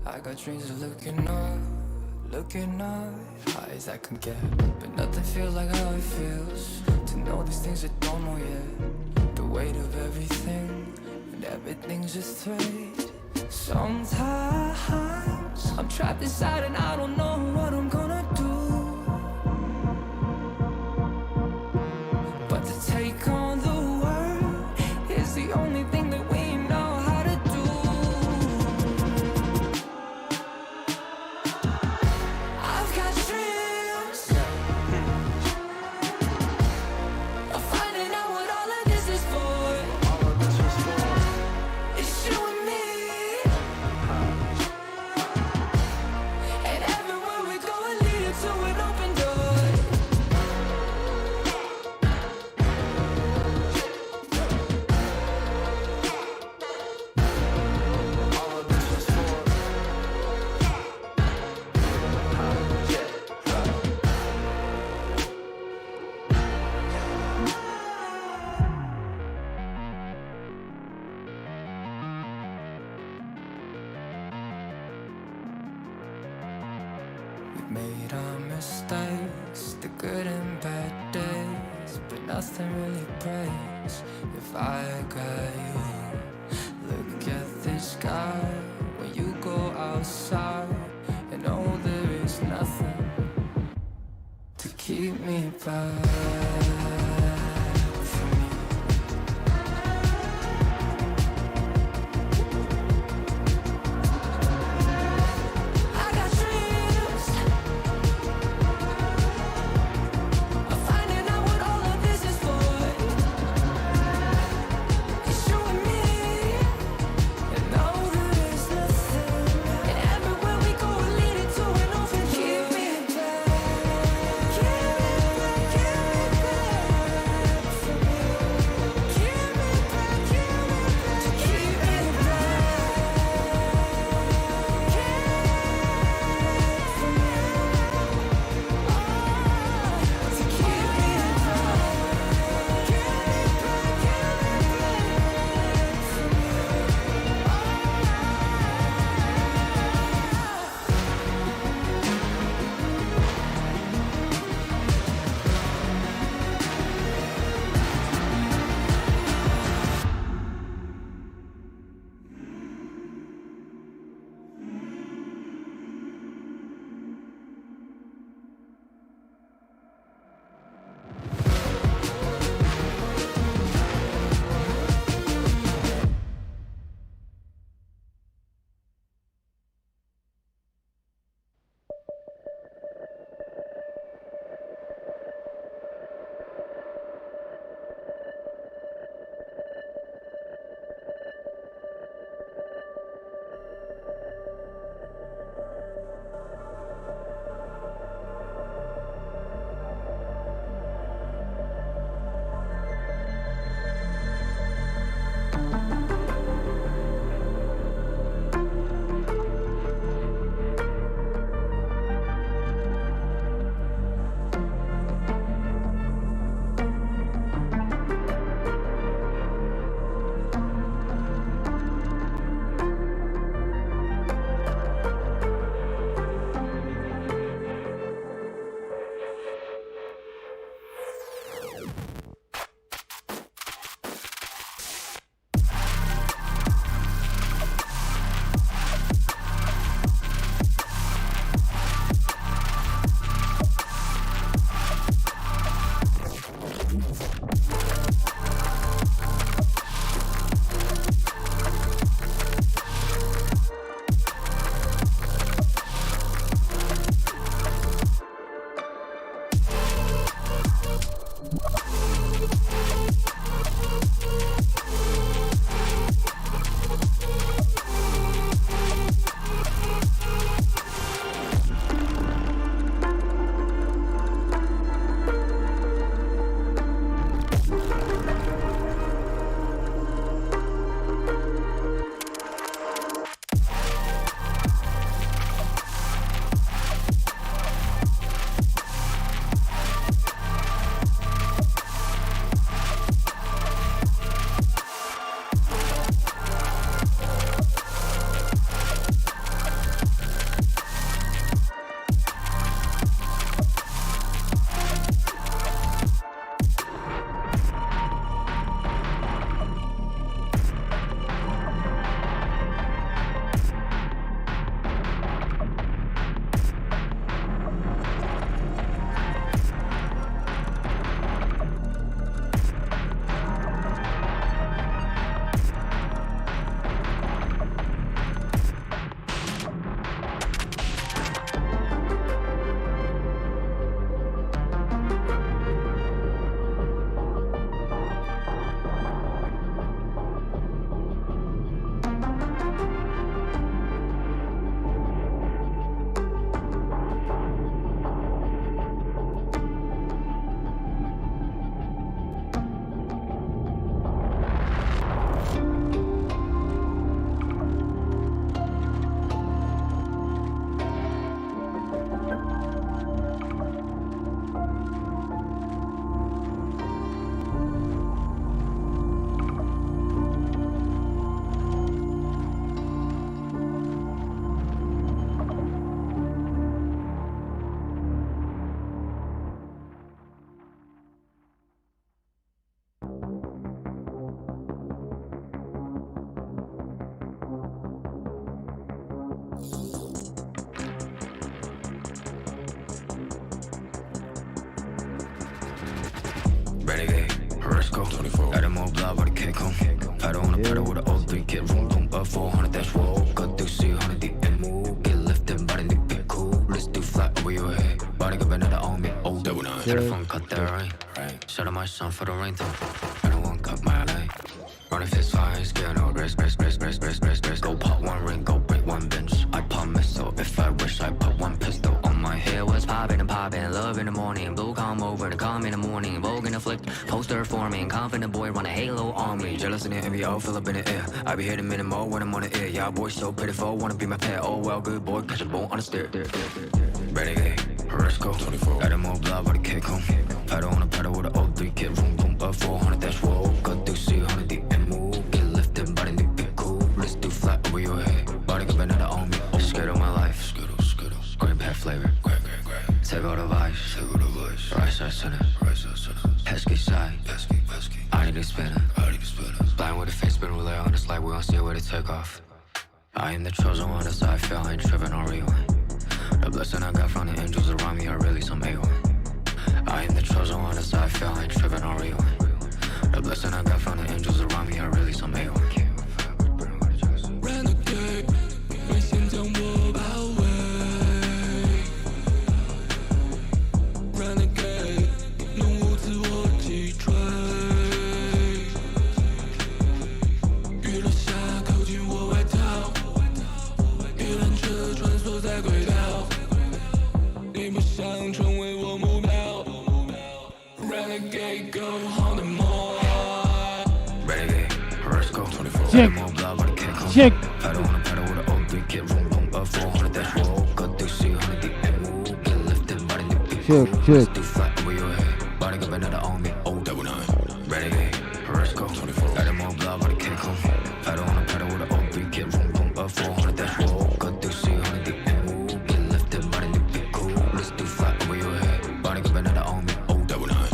I got dreams of looking up, high as I can get. But nothing feels like how it feels to know these things I don't know yet. The weight of everything, and everything's just thread. Sometimes I'm trapped inside and I don't know what I'm gonna do. But to take on the world is the only thing that we know how to do. I've got dreams of finding out what all of this is for. It's you and me, and everywhere we go will lead it to an open door. We've made our mistakes, the good and bad days, but nothing really breaks if I got you. Look at the sky when you go outside, and oh, there is nothing to keep me back from you. I got dreams of finding out what all of this is for. It's you and me, and no, there is nothing. And everywhere we go, we'll lead it to an open. Keep me back, keep me back, keep me Renegade, let's go. 24. Got more blood, but I can't come. Pedal on a pedal with an O3 kit. Room, boom, up 400, that's roll. Cut through C100 deep and move. Get lifted, body need be cool. Let's do flat over your head. Body got another on me. Oh, double nine. Telephone cut that rain. Shout out my son for the rain though. I don't want cut my lane. Running fist fire, scale no rest. Go pop one ring, go break one bench. I pop missile if I wish I put one pistol on my head. Was popping and popping, love in the morning. Blue come over to come in the morning. Vogue in the flick, poster forming. Confident boy run a halo on me. Jealous in the NBO, fill up in the air. I be hitting minimal when I'm on the air. Y'all boys so pitiful, wanna be my pet. Oh well, good boy, catch a bone on the stair. Renegade, let's go. 24. Got more blood, but I can't come. Pedal on a pedal with an O3 kit. Room, boom, up 400, that's roll. Cut through C100 deep and move. Get lifted, body need be cool. Let's do flat over your head. Body got another on me. Oh, scared of my life. Skittle. Green pet flavor. Great. Take all the vice. Right side center. Pesky side. I need to spin it. Blind with a face spin relay on this light. We gon' see where to take off. I am the chosen one, that's how I feel. I ain't tripping on rewind. The blessing I got from the angels around me are really some A1. I am the chosen one, that's how I feel. I ain't tripping on rewind. The blessing I got from the angels around me are really some A1. Renegade, 为现将我包围。Renegade， 弄我自我击坠。雨落下，扣紧我外套。鱼篮车穿梭在轨道。你不想成为我目标。Renegade, go on the more. Renegade, let's go. 24. Check. More blood, but I can't come. Check. Pedal on a pedal with an O3 kit. Room, boom, up 400, that's roll. Cut through C100 deep and move. Get lifted, body need be cool. Let's do flat over your head. Body got another on me. Oh, double nine. Renegade, let's go. 24. Got more blood, but I can't come. Pedal on a pedal with an O3 kit. Room, boom, up 400, that's roll. Cut through C100 deep and move. Get lifted, body need be cool. Let's do flat over your head. Body got another on me. Oh, double nine.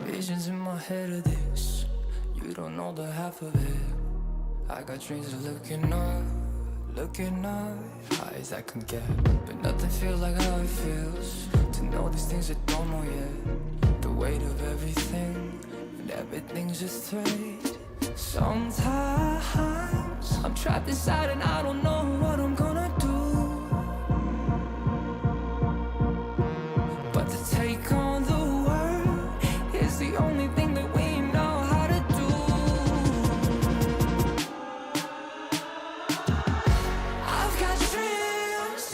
Visions in my head of this, you don't know the half of it. I got dreams of looking up, high as I can get. But nothing feels like how it feels, to know these things I don't know yet. The weight of everything, and everything's just thread. Sometimes, I'm trapped inside and I don't know what I'm gonna do. But to take on the world is the only thing that we know how to do. I've got dreams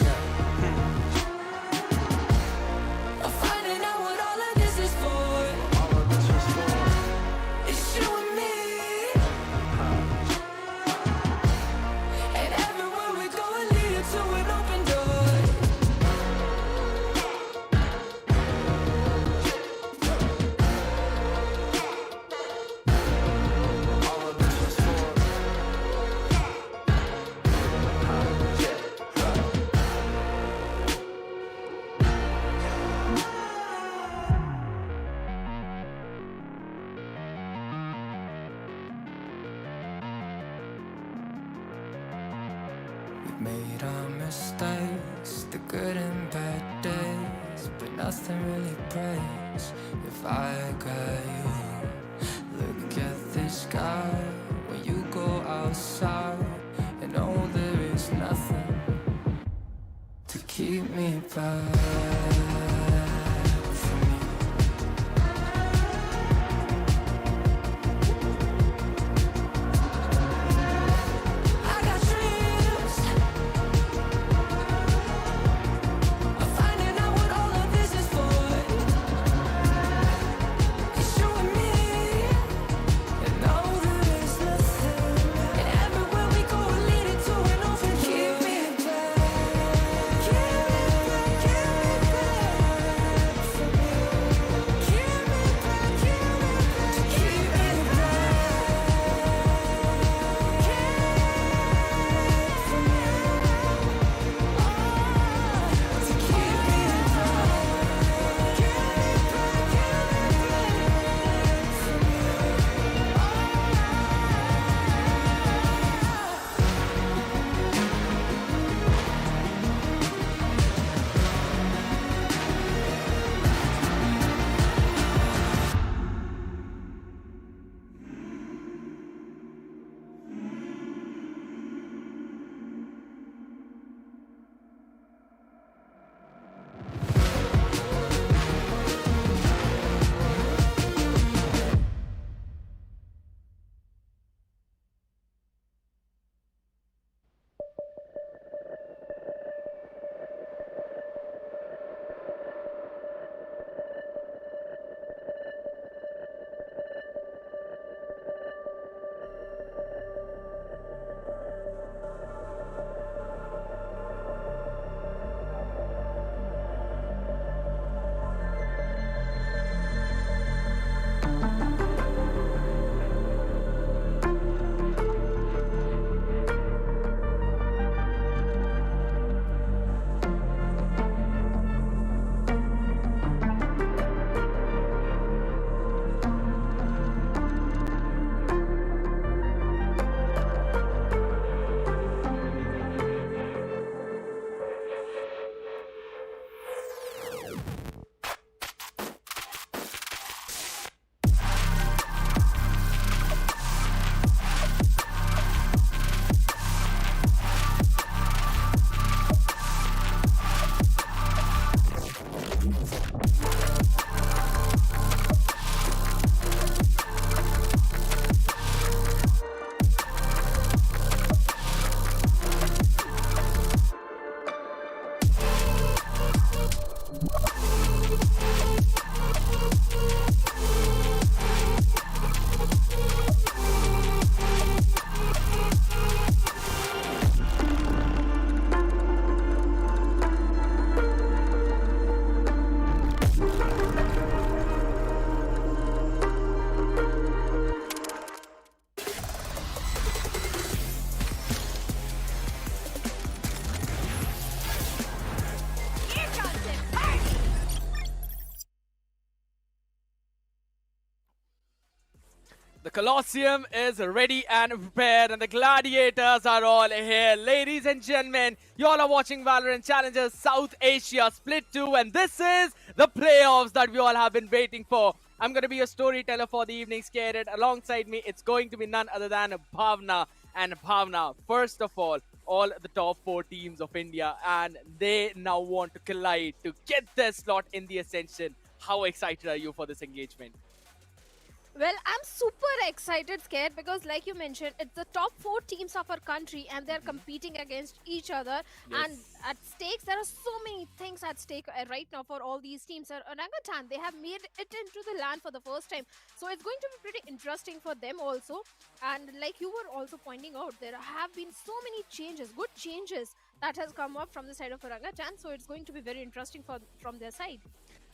of finding out what all of this is for. It's you and me, and everywhere we go will lead to an open door. We've made our mistakes, the good and bad days, but nothing really breaks if I got you. Look at the sky when you go outside, and know there is nothing to keep me back from you. I got dreams The Colosseum is ready and prepared, and the gladiators are all here. Ladies and gentlemen, you all are watching Valorant Challengers South Asia Split 2, and this is the playoffs that we all have been waiting for. I'm going to be your storyteller for the evening, Scared. Alongside me, it's going to be none other than Bhavna. And Bhavna, first of all the top 4 teams of India, and they now want to collide to get their slot in the Ascension. How excited are you for this engagement? Well, I'm super excited, Scared, because like you mentioned, it's the top 4 teams of our country and they're competing against each other. Yes. And at stakes, there are so many things at stake right now for all these teams. Orangutan, they have made it into the land for the first time. So it's going to be pretty interesting for them also. And like you were also pointing out, there have been so many changes, good changes that has come up from the side of Orangutan. So it's going to be very interesting from their side.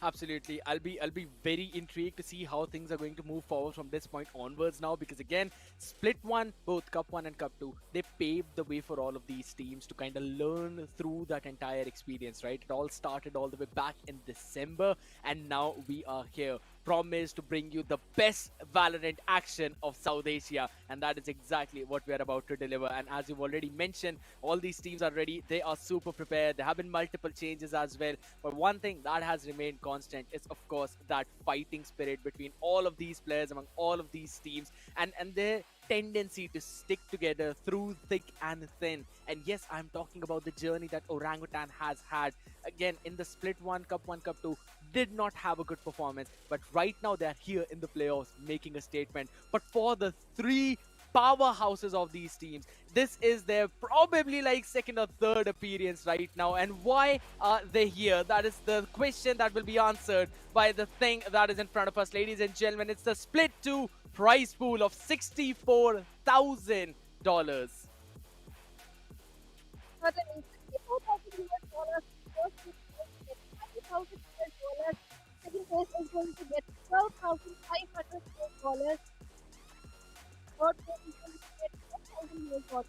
Absolutely. I'll be very intrigued to see how things are going to move forward from this point onwards now, because again, Split 1, both Cup 1 and Cup 2, they paved the way for all of these teams to kind of learn through that entire experience, right? It all started all the way back in December, and now we are here. Promise to bring you the best Valorant action of South Asia, and that is exactly what we are about to deliver. And as you've already mentioned, all these teams are ready. They are super prepared. There have been multiple changes as well, but one thing that has remained constant is, of course, that fighting spirit between all of these players, among all of these teams, and their tendency to stick together through thick and thin. And yes, I'm talking about the journey that Orangutan has had. Again, in the Split 1, Cup 2, did not have a good performance, but right now they're here in the playoffs making a statement. But for the 3 powerhouses of these teams, this is their probably like second or third appearance right now. And why are they here? That is the question that will be answered by the thing that is in front of us, ladies and gentlemen. It's the Split 2 prize pool of $64,000. Second place is going to get $12,500. Third place is going to get $10,000.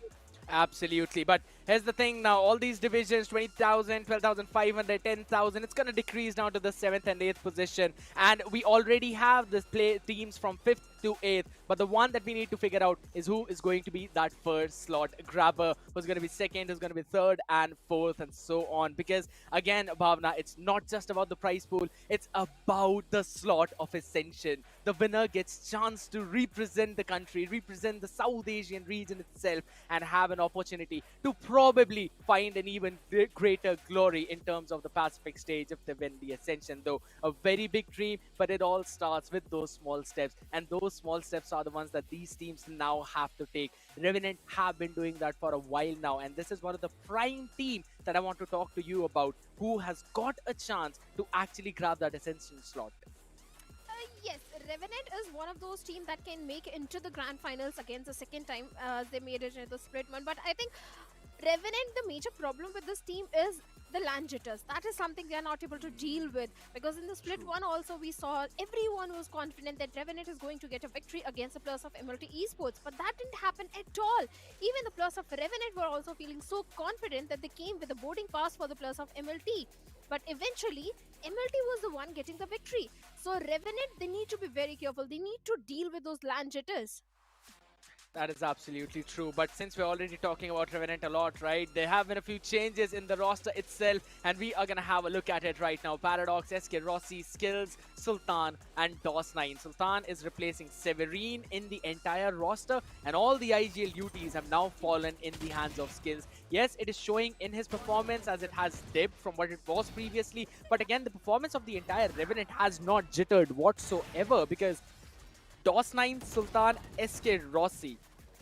Absolutely. But here's the thing now, all these divisions, 20,000, 12,500, 10,000, it's going to decrease down to the 7th and 8th position. And we already have this teams from 5th to 8th. But the one that we need to figure out is who is going to be that first slot grabber, who's going to be second, who's going to be third and fourth, and so on. Because again, Bhavna, it's not just about the prize pool, it's about the slot of Ascension. The winner gets chance to represent the country, represent the South Asian region itself, and have an opportunity to probably find an even greater glory in terms of the Pacific stage if they win the Ascension. Though a very big dream, but it all starts with those small steps, and those small steps are the ones that these teams now have to take. Revenant have been doing that for a while now, and this is one of the prime team that I want to talk to you about, who has got a chance to actually grab that Ascension slot. Yes, Revenant is one of those teams that can make it into the grand finals again the second time they made it into the Split 1. But I think Revenant, the major problem with this team is the land jitters. That is something they are not able to deal with, because in the Split 1 also we saw everyone was confident that Revenant is going to get a victory against the players of MLT Esports, but that didn't happen at all. Even the players of Revenant were also feeling so confident that they came with a boarding pass for the players of MLT. But eventually, MLT was the one getting the victory. So Revenant, they need to be very careful. They need to deal with those land jitters. That is absolutely true. But since we're already talking about Revenant a lot, right, there have been a few changes in the roster itself, and we are going to have a look at it right now. Paradox, SK Rossi, Skills, Sultan, and DOS9. Sultan is replacing Severine in the entire roster, and all the IGL duties have now fallen in the hands of Skills. Yes, it is showing in his performance as it has dipped from what it was previously, but again, the performance of the entire Revenant has not jittered whatsoever, because DOS9, Sultan, SK Rossi,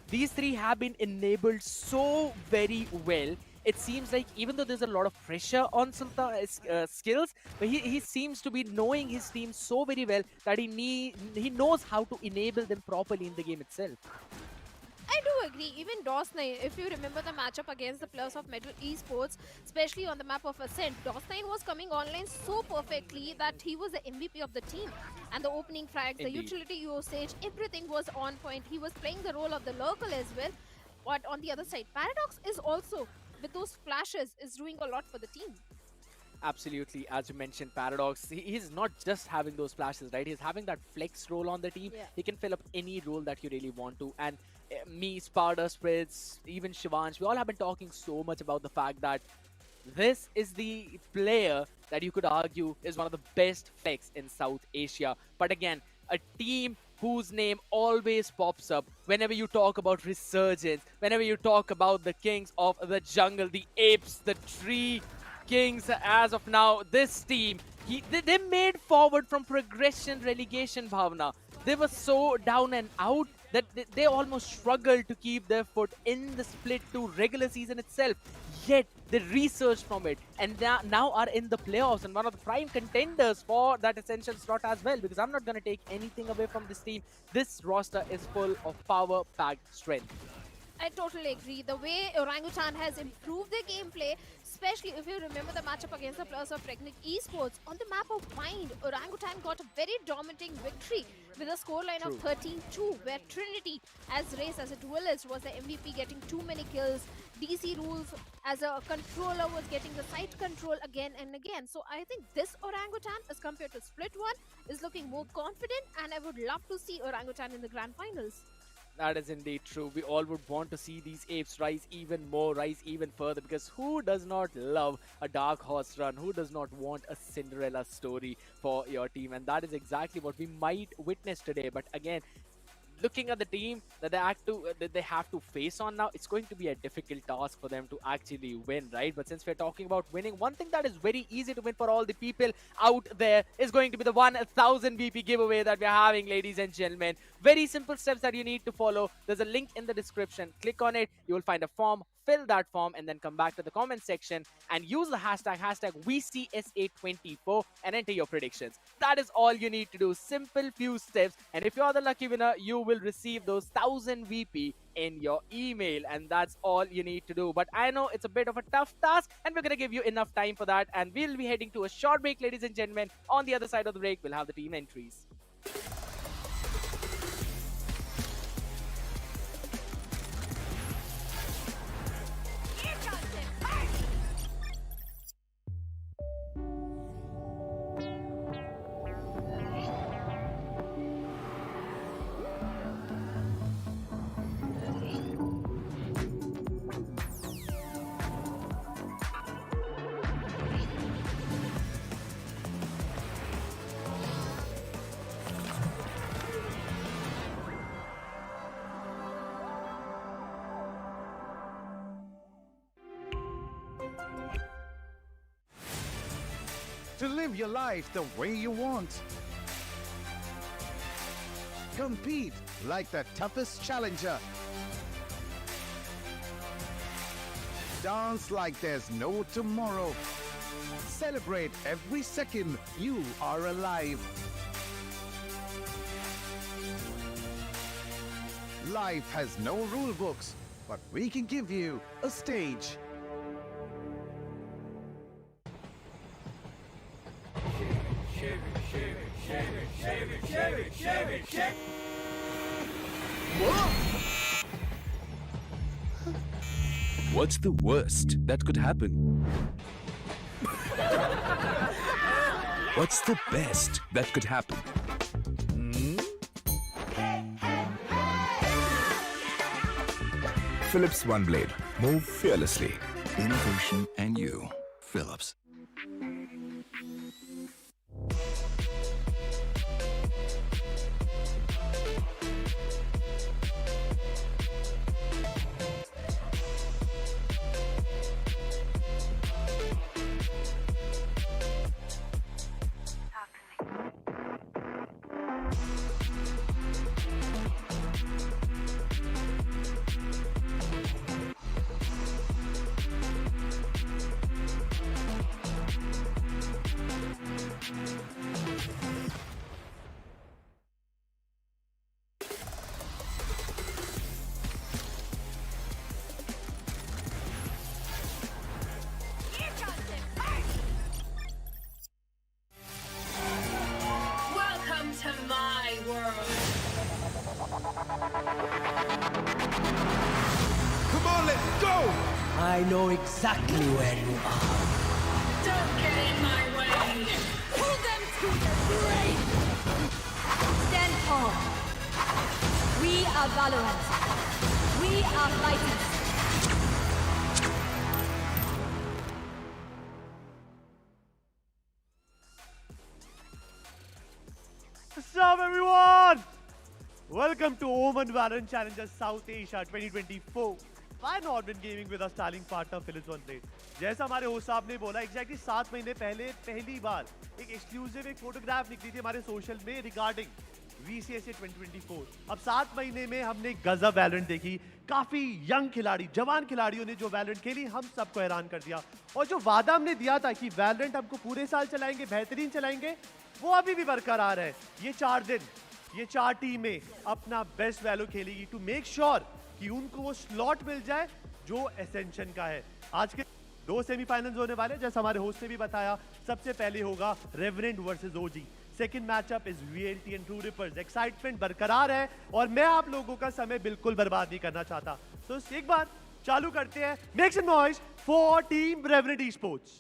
these 3 have been enabled so very well. It seems like even though there's a lot of pressure on Sultan Skills, but he seems to be knowing his team so very well that he knows how to enable them properly in the game itself. I do agree. Even DOS9, if you remember the matchup against the players of Metal Esports, especially on the map of Ascent, DOS9 was coming online so perfectly that he was the MVP of the team. And the opening frags, the utility usage, everything was on point. He was playing the role of the local as well. But on the other side, Paradox is also, with those flashes, is doing a lot for the team. Absolutely, as you mentioned, Paradox, he's not just having those flashes, right? He's having that flex role on the team. Yeah. He can fill up any role that you really want to. And me, Sparta, Spritz, even Shivansh, we all have been talking so much about the fact that this is the player that you could argue is one of the best flex in South Asia. But again, a team whose name always pops up whenever you talk about Resurgence, whenever you talk about the kings of the jungle, the apes, the tree kings. As of now, this team, they made forward from progression relegation, Bhavna. They were so down and out that they almost struggled to keep their foot in the split 2 regular season itself. Yet they researched from it and now are in the playoffs and one of the prime contenders for that Ascension slot as well, because I'm not going to take anything away from this team. This roster is full of power-packed strength. I totally agree. The way Orangutan has improved their gameplay, especially if you remember the matchup against the players of Revenant Esports, on the map of Point, Orangutan got a very dominating victory with a scoreline of 13-2, where Trinity, as race as a duelist, was the MVP, getting too many kills. DC Rules, as a controller, was getting the site control again and again. So I think this Orangutan, as compared to Split 1, is looking more confident, and I would love to see Orangutan in the grand finals. That is indeed true. We all would want to see these apes rise even more, rise even further, because who does not love a dark horse run? Who does not want a Cinderella story for your team? And that is exactly what we might witness today. But again, looking at the team that they have to face on now, it's going to be a difficult task for them to actually win, right? But since we're talking about winning, one thing that is very easy to win for all the people out there is going to be the 1000 VP giveaway that we're having, ladies and gentlemen. Very simple steps that you need to follow. There's a link in the description. Click on it. You will find a form. Fill that form and then come back to the comment section and use the hashtag VCSA24 and enter your predictions. That is all you need to do. Simple few steps, and if you're the lucky winner, you will receive those 1000 VP in your email, and that's all you need to do. But I know it's a bit of a tough task, and we're gonna give you enough time for that, and we'll be heading to a short break, ladies and gentlemen. On the other side of the break, we'll have the team entries. To live your life the way you want. Compete like the toughest challenger. Dance like there's no tomorrow. Celebrate every second you are alive. Life has no rule books, but we can give you a stage. What's the worst that could happen? What's the best that could happen? Philips One Blade. Move fearlessly. Innovation and you. Philips. Come on, let's go! I know exactly where you are. Don't get in all. We are Valorant. We are fighting. What's up, everyone? Welcome to OMEN Valorant Challenger South Asia 2024 by Nodwin Gaming with our styling partner Philips One Plate. जैसा हमारे host साहब ने बोला, exactly 7 महीने पहले पहली बार एक exclusive एक फोटोग्राफ निकली थी हमारे सोशल में रिगार्डिंग VCT 2024. अब 7 महीने में हमने गजब वैलोरेंट देखी. काफी यंग खिलाड़ी, जवान खिलाड़ियों ने जो वैलोरेंट खेली, हम सबको हैरान कर दिया. और जो वादा हमने दिया था कि वैलोरेंट हमको पूरे साल चलाएंगे, बेहतरीन चलाएंगे, वो अभी भी बरकरार है. ये 4 दिन, ये 4 टीमें अपना बेस्ट वैलो खेलेगी टू मेक श्योर कि उनको वो स्लॉट मिल जाए जो एसेंशन का है. आज के 2 सेमीफाइनल्स होने वाले, जैसा हमारे होस्ट ने भी बताया. सबसे पहले होगा Revenant versus OG. Second matchup is VLT and True Rippers. Excitement बरकरार है और मैं आप लोगों का समय बिल्कुल बर्बाद नहीं करना चाहता. तो एक बार चालू करते हैं. Make some noise for team Revenant Esports.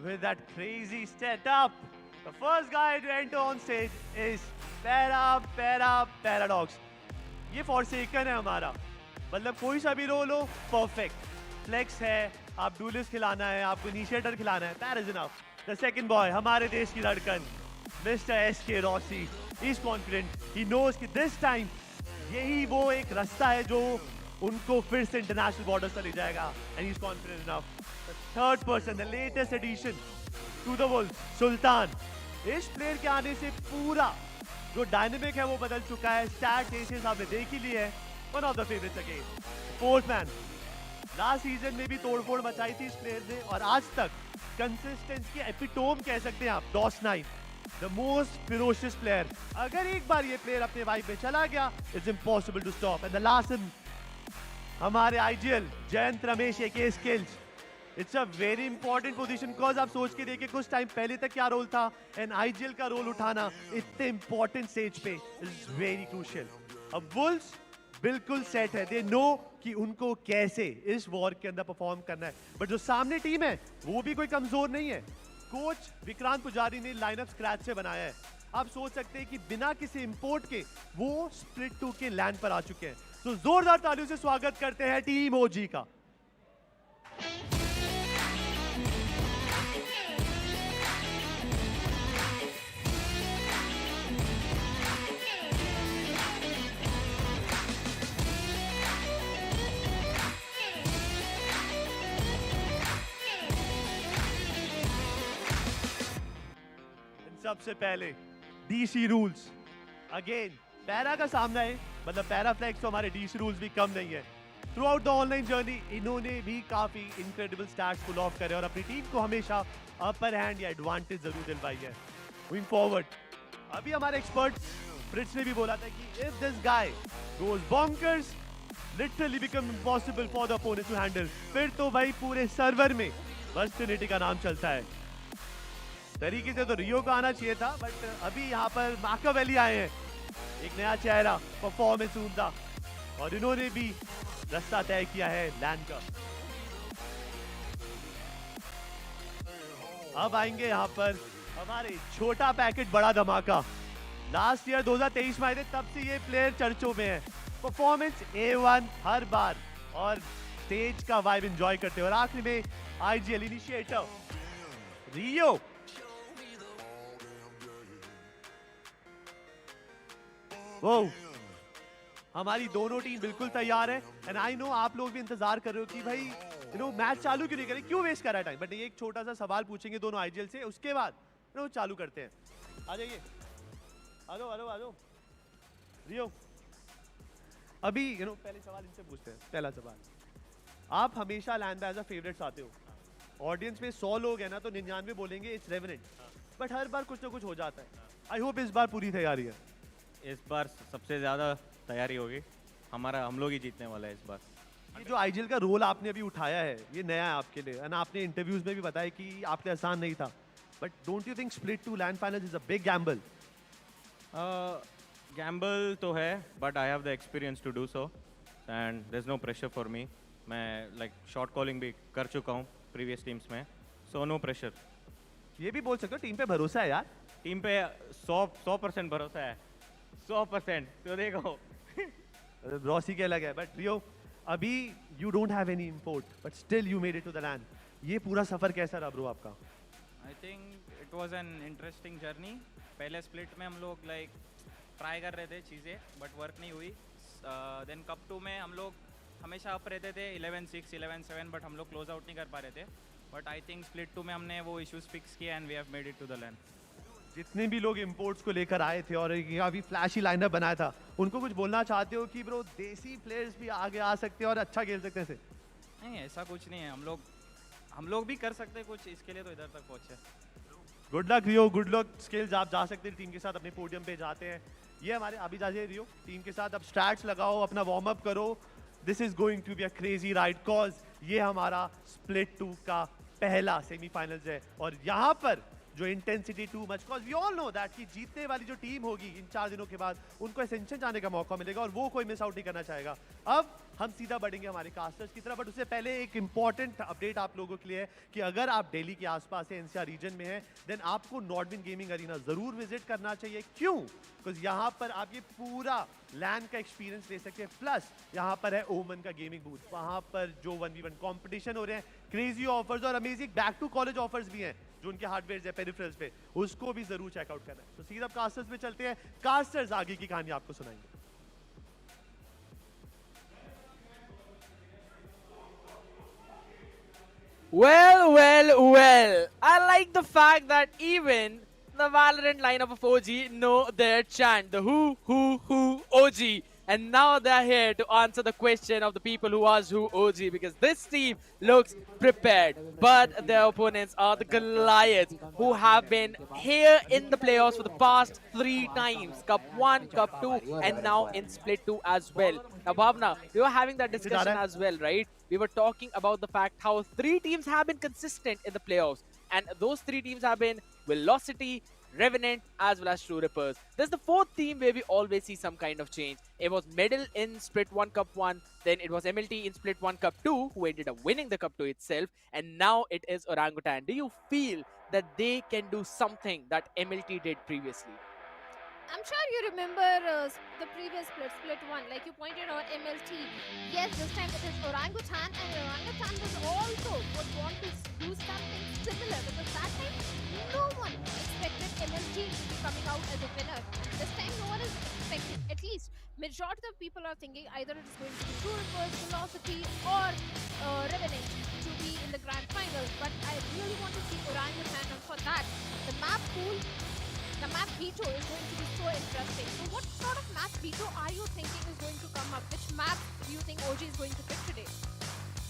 With that crazy setup, the first guy to enter on stage is Paradox. ये Forsaken है हमारा. मतलब कोई सा भी रोल हो, perfect. Flex है, आप duelist खिलाना है, आपको initiator खिलाना है, that is enough. The second boy, हमारे देश की धड़कन, Mr. SK Rossi. He's confident. He knows कि this time यही वो एक रास्ता है जो उनको फिर से इंटरनेशनल बॉर्डर से ले जाएगा. And he's confident enough. The third person, the latest addition to the world, सुल्तान. इस प्लेयर के आने से पूरा जो डायनेमिक है वो बदल चुका है. स्टैट्स एसेस आपने देख ही लिए हैं. One of the favorites again. Fourth man. Last season में भी तोड़फोड़ मचाई थी इस प्लेयर ने और आज तक कंसिस्टेंस की एपिटोम कह सकते हैं आप. DOS9, the most ferocious player. अगर एक बार ये प्लेयर अपने वाइब में चला गया, it's impossible to stop. And the last one, हमारे IGL जयंत रमेश के skills. It's a very important position because आप सोच के देखिए कुछ टाइम पहले तक क्या रोल था एंड IGL का रोल उठाना इतने इंपॉर्टेंट स्टेज पे इज वेरी क्रूशियल. अब वुल्स बिल्कुल सेट है. दे नो कि उनको कैसे इस वॉर के अंदर परफॉर्म करना है. बट जो सामने टीम है वो भी कोई कमजोर नहीं है. कोच विक्रांत पुजारी ने लाइनअप स्क्रैच से बनाया है. आप सोच सकते हैं कि बिना किसी इंपोर्ट के वो स्प्लिट 2 के लैंड पर आ चुके हैं. तो जोरदार तालियों से स्वागत करते हैं टीम OG का. सबसे पहले DC रूल्स. अगेन पैरा का सामना है, मतलब पैरा फ्लैग्स तो हमारे DC रूल्स भी कम नहीं है. Through out the online journey इन्होंने भी काफी इनक्रेडिबल स्टैट्स पुल ऑफ करे और अपनी टीम को हमेशा अपर हैंड या एडवांटेज जरूर दिलवाई है. मूविंग फॉरवर्ड, अभी हमारे एक्सपर्ट फ्रिट्स ने भी बोला था कि if this guy goes bonkers literally become impossible for the opponent to handle. फिर तो भाई पूरे सर्वर में वर्स्टिनिटी का नाम चलता है. तरीके से तो रियो का आना चाहिए था बट अभी यहाँ पर माकावेली आए हैं. एक नया चेहरा, परफॉर्मेंस उम्दा और इन्होंने भी रास्ता तय किया है लैंड का. अब आएंगे यहाँ पर हमारे छोटा पैकेट बड़ा धमाका. लास्ट ईयर 2023 में आए थे, तब से ये प्लेयर चर्चों में है. परफॉर्मेंस A1 हर बार और स्टेज का वाइब एंजॉय करते हैं. और आखिरी में IGL इनिशिएटर रियो. वो हमारी दोनों टीम बिल्कुल तैयार है एंड आई नो आप लोग भी इंतजार कर रहे हो कि भाई मैच चालू क्यों नहीं करें, क्यों वेस्ट कर रहा है टाइम. बट एक छोटा सा सवाल पूछेंगे दोनों IGL से, उसके बाद चालू करते हैं. आ जाइए, आ जाओ रियो. अभी पहले सवाल इनसे पूछते हैं. पहला सवाल, आप हमेशा लैंड एज अ फेवरेट्स आते हो, ऑडियंस में 100 लोग हैं ना तो 99 बोलेंगे इट्स रेवेनेंट, बट हर बार कुछ ना कुछ हो जाता है. आई होप इस बार पूरी तैयारी है. इस बार सबसे ज़्यादा तैयारी होगी, हम लोग ही जीतने वाला है इस बार. ये जो आईजीएल का रोल आपने अभी उठाया है ये नया है आपके लिए, है ना. आपने इंटरव्यूज में भी बताया कि आपके आसान नहीं था, but don't you think split to land finals is a big gamble? Gamble तो है, but I have the experience to do so and there is no pressure for me. मैं लाइक शॉट कॉलिंग भी कर चुका हूँ previous teams में, so no pressure. ये भी बोल सकते हो टीम पे भरोसा है यार. टीम पे 100% भरोसा है, 100%. तो देखो रॉसी के अलग है, बट रियो अभी you don't have any import but still you made it to the land. ये पूरा सफर कैसा रहा ब्रो आपका? I think it was an interesting journey. पहले स्प्लिट में हम लोग लाइक ट्राई कर रहे थे चीज़ें बट वर्क नहीं हुई. देन कप 2 में हम लोग हमेशा अप रहते थे 11-6 11-7, बट हम लोग क्लोज आउट नहीं कर पा रहे थे. बट आई थिंक स्प्लिट 2 में हमने वो इश्यूज फिक्स किए and we have made it to the land. जितने भी लोग इंपोर्ट्स को लेकर आए थे और अभी फ्लैशी लाइनअप बनाया था, उनको कुछ बोलना चाहते हो कि ब्रो देसी प्लेयर्स भी आगे आ सकते हैं और अच्छा खेल सकते हैं? नहीं, ऐसा कुछ नहीं है. हम लोग भी कर सकते हैं कुछ, इसके लिए तो इधर तक पहुंचे. गुड लक रियो, गुड लक स्किल्स. आप जा सकते हैं टीम के साथ, अपने पोडियम पे जाते हैं. ये हमारे अभी जाइए रियो टीम के साथ. अब स्टैट्स लगाओ, अपना वार्म अप करो. This is going to be a crazy ride cause ये हमारा स्प्लिट 2 का पहला सेमीफाइनल्स है और यहाँ पर जो intensity too much, cause we all know that कि जीतने वाली जो टीम होगी इन 4 दिनों के बाद उनको एसेंशन जाने का मौका मिलेगा और वो कोई मिस आउट नहीं करना चाहेगा. अब हम सीधा बढ़ेंगे हमारे कास्टर्स की तरफ, बट उससे पहले एक इंपॉर्टेंट अपडेट आप लोगों के लिए है कि अगर आप दिल्ली के आसपास है, एनसीआर रीजन में है, देन आपको नॉडविन गेमिंग अरीना जरूर विजिट करना चाहिए. क्यों? बिकॉज यहाँ पर आप ये पूरा लैंड का एक्सपीरियंस ले सकते हैं. प्लस यहाँ पर है ओमन का गेमिंग बूथ, वहाँ पर जो 1v1 कॉम्पिटिशन हो रहे हैं, क्रेजी ऑफर्स और amazing back to college offers भी हैं जो उनके हार्डवेयर है पेरिफेरल्स पे, उसको भी जरूर चेकआउट करना है. तो सीधा कास्टर्स पे चलते हैं. कास्टर्स आगे की कहानी आपको सुनाएंगे. Well. I like the fact that even the Valorant lineup of OG know their chant, the who OG. And now they're here to answer the question of the people who asked who OG, because this team looks prepared. But their opponents are the Goliaths, who have been here in the playoffs for the past 3 times. Cup 1, Cup 2, and now in Split 2 as well. Now, Bhavna, we were having that discussion as well, right? We were talking about the fact how 3 teams have been consistent in the playoffs. And those 3 teams have been Velocity, Revenant, as well as True Rippers. There's the 4th team where we always see some kind of change. It was Medal in Split 1 Cup 1, then it was MLT in Split 1 Cup 2, who ended up winning the Cup 2 itself, and now it is Orangutan. Do you feel that they can do something that MLT did previously? I'm sure you remember the previous split 1, like you pointed out MLT. Yes, this time it is Orangutan, and Orangutan was also would want to do something similar, because that time no one expected MLT to be coming out as a winner. And this time no one is expecting, at least majority of people are thinking either it is going to be True Rippers, Velocity or Revenant to be in the grand finals. But I really want to see Orangutan, and for that the map pool, the map veto is going to be so interesting. So what sort of map veto are you thinking is going to come up? Which map do you think OG is going to pick today?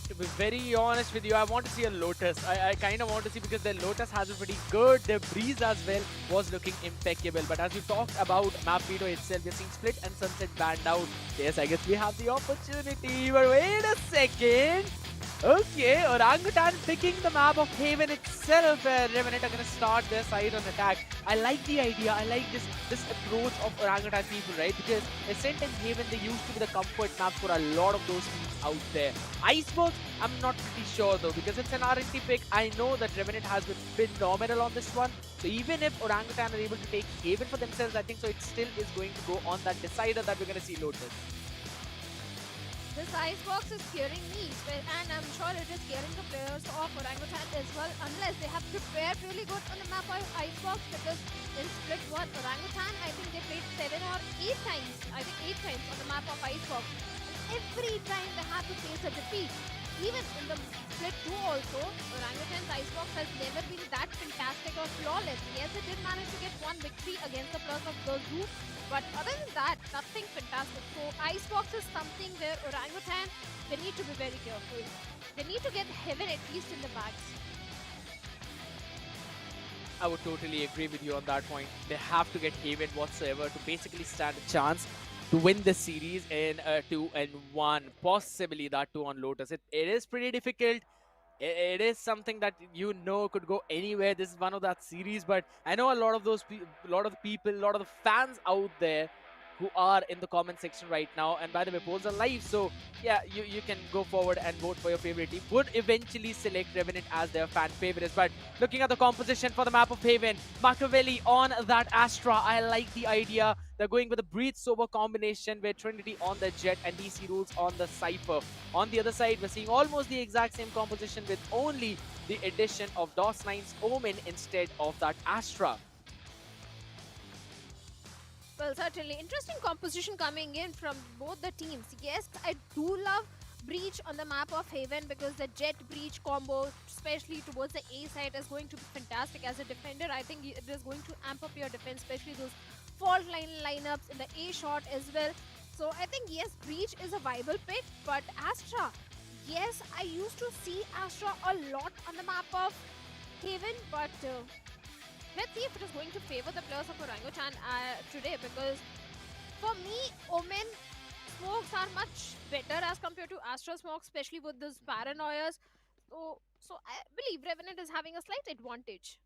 To be very honest with you, I want to see a Lotus. I kind of want to see, because their Lotus has been pretty good. Their Breeze as well was looking impeccable. But as you talked about map veto itself, we're seeing Split and Sunset banned out. Yes, I guess we have the opportunity. But wait a second. Okay, Orangutan picking the map of Haven itself, where Revenant are going to start their side on attack. I like the idea. I like this approach of Orangutan people, right? Because Ascent and Haven, they used to be the comfort maps for a lot of those teams out there. Icebox, I'm not pretty sure though, because it's an RNT pick. I know that Revenant has been phenomenal on this one. So even if Orangutan are able to take Haven for themselves, I think so it still is going to go on that decider that we're going to see Lotus. This Icebox is scaring me, and I'm sure it is scaring the players of Orangutan as well, unless they have prepared really good on the map of Icebox, because in Split 1, Orangutan, I think they played 7 or 8 times, I think 8 times on the map of Icebox. And every time they had to face a defeat. Even in the Split 2 also, Orangutan's Icebox has never been that fantastic or flawless. Yes, it did manage to get 1 victory against the Plus of the Zoo, but other than that, nothing fantastic. So Icebox is something where Orangutan, they need to be very careful. They need to get Heaven at least in the bags. I would totally agree with you on that point. They have to get Haven whatsoever to basically stand a chance to win this series in 2-1, possibly that 2 on Lotus. It is pretty difficult. It is something that you know could go anywhere. This is one of that series, but I know a lot of a lot of the people, a lot of the fans out there who are in the comment section right now. And by the way, polls are live, so yeah, you can go forward and vote for your favorite team. Would eventually select Revenant as their fan favorites, but looking at the composition for the map of Haven, Machiavelli on that Astra. I like the idea. They're going with a Breathe Sober combination where Trinity on the Jet and DC Rules on the Cypher. On the other side, we're seeing almost the exact same composition with only the addition of DOS9's Omen instead of that Astra. Well, certainly. Interesting composition coming in from both the teams. Yes, I do love Breach on the map of Haven because the Jet Breach combo, especially towards the A side, is going to be fantastic as a defender. I think it is going to amp up your defense, especially those fault line lineups in the A shot as well. So I think, yes, Breach is a viable pick, but Astra, yes, I used to see Astra a lot on the map of Haven, but let's see if it is going to favor the players of Orangutan today, because for me, Omen smokes are much better as compared to Astra smoke, especially with those paranoias. So I believe Revenant is having a slight advantage.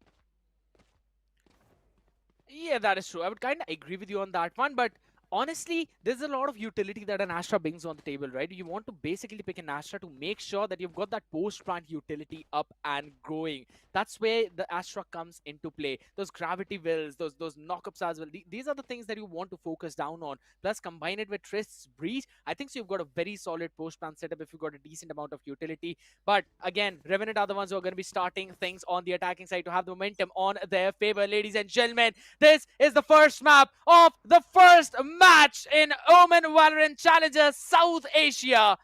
Yeah, that is true. I would kind of agree with you on that one, but honestly, there's a lot of utility that an Astra brings on the table, right? You want to basically pick an Astra to make sure that you've got that post-plant utility up and growing. That's where the Astra comes into play. Those gravity wills, those knockups as well. These are the things that you want to focus down on. Plus, combine it with Trist's Breach. I think so you've got a very solid post-plant setup if you've got a decent amount of utility. But again, Revenant are the ones who are going to be starting things on the attacking side to have the momentum on their favor. Ladies and gentlemen, this is the first map of the first match in OMEN Valorant Challenger South Asia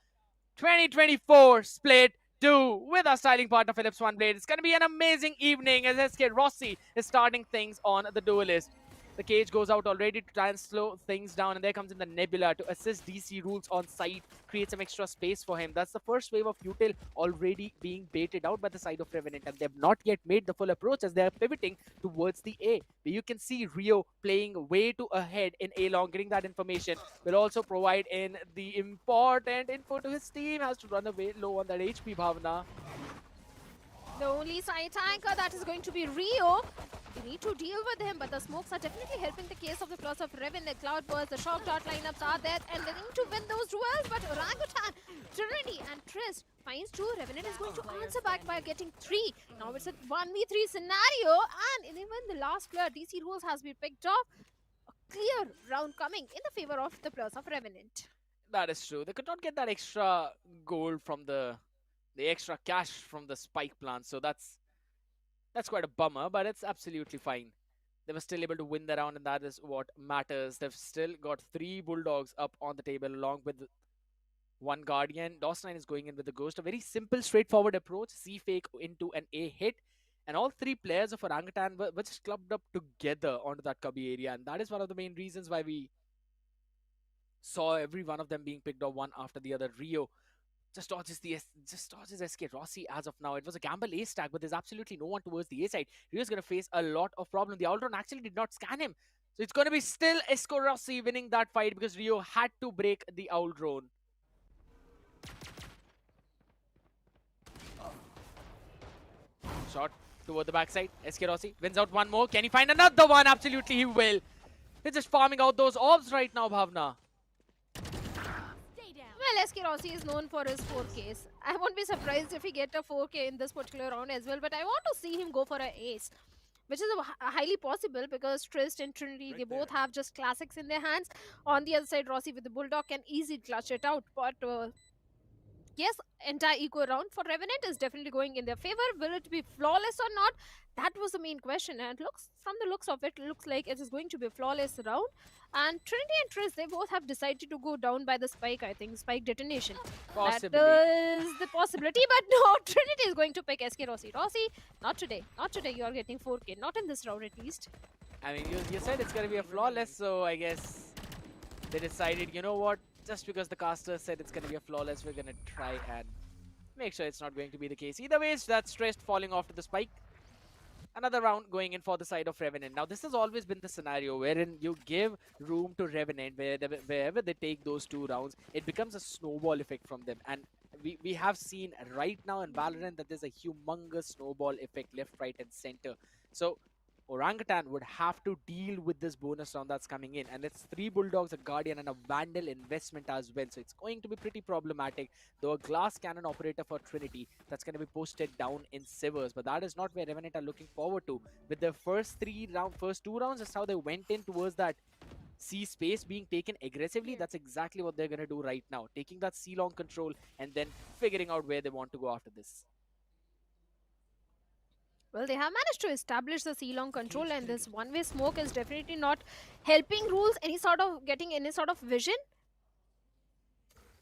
2024 Split 2 with our styling partner Philips One Blade. It's going to be an amazing evening as SK Rossi is starting things on the duelist. The cage goes out already to try and slow things down, and there comes in the Nebula to assist DC Rules on site, create some extra space for him. That's the first wave of util already being baited out by the side of Revenant, and they've not yet made the full approach as they're pivoting towards the A. But you can see Rio playing way too ahead in A long, getting that information. Will also provide in the important info to his team. Has to run away low on that HP, Bhavna. The only side tanker that is going to be Rio. We need to deal with him, but the smokes are definitely helping the case of the class of Revenant. The Cloudburst, the Shock Dart lineups are there, and they need to win those duels. But Orangutan, Trinity, and Trist finds 2. Revenant is going to answer back by getting 3. Now it's a 1v3 scenario, and even the last player, DC Rules, has been picked off. A clear round coming in the favor of the players of Revenant. That is true. They could not get that extra gold from the extra cash from the spike plant, so that's quite a bummer, but it's absolutely fine. They were still able to win the round, and that is what matters. They've still got 3 Bulldogs up on the table along with 1 Guardian. DOS9 is going in with the Ghost. A very simple, straightforward approach. C-fake into an A hit. And all 3 players of Orangutan were just clubbed up together onto that cubby area. And that is one of the main reasons why we saw every one of them being picked off one after the other. Rio just dodges SK Rossi as of now. It was a gamble A stack, but there's absolutely no one towards the A side. Rio's going to face a lot of problems. The Outrun actually did not scan him. So it's going to be still SK Rossi winning that fight because Rio had to break the owl drone. Shot toward the backside. SK Rossi wins out one more. Can he find another one? Absolutely he will. He's just farming out those orbs right now, Bhavna. Well, SK Rossi is known for his 4Ks. I won't be surprised if he get a 4K in this particular round as well, but I want to see him go for an ace, which is highly possible because Trist and Trinity, they both have just classics in their hands. On the other side, Rossi with the Bulldog can easily clutch it out, but yes, entire eco round for Revenant is definitely going in their favor. Will it be flawless or not? That was the main question, and from the looks of it, looks like it is going to be a flawless round. And Trinity and Trist, they both have decided to go down by the spike, I think, spike detonation. Possibly. That is the possibility, but no, Trinity is going to pick SK Rossi. Rossi, not today. Not today, you are getting 4K. Not in this round, at least. I mean, you said it's going to be a flawless, so I guess they decided, you know what? Just because the caster said it's going to be a flawless, we're going to try and make sure it's not going to be the case. Either way, that's Trist falling off to the spike. Another round going in for the side of Revenant. Now, this has always been the scenario wherein you give room to Revenant wherever they take those 2 rounds, it becomes a snowball effect from them. And we have seen right now in Valorant that there's a humongous snowball effect left, right, and center. So Orangutan would have to deal with this bonus round that's coming in, and it's 3 Bulldogs, a Guardian, and a Vandal investment as well. So it's going to be pretty problematic. Though a glass cannon operator for Trinity that's going to be posted down in Sivers, but that is not where Revenant are looking forward to. With their first 2 rounds, that's how they went in towards that C space being taken aggressively. That's exactly what they're going to do right now, taking that C long control and then figuring out where they want to go after this. Well, they have managed to establish the C-long control, and this one-way smoke is definitely not helping rules getting any sort of vision.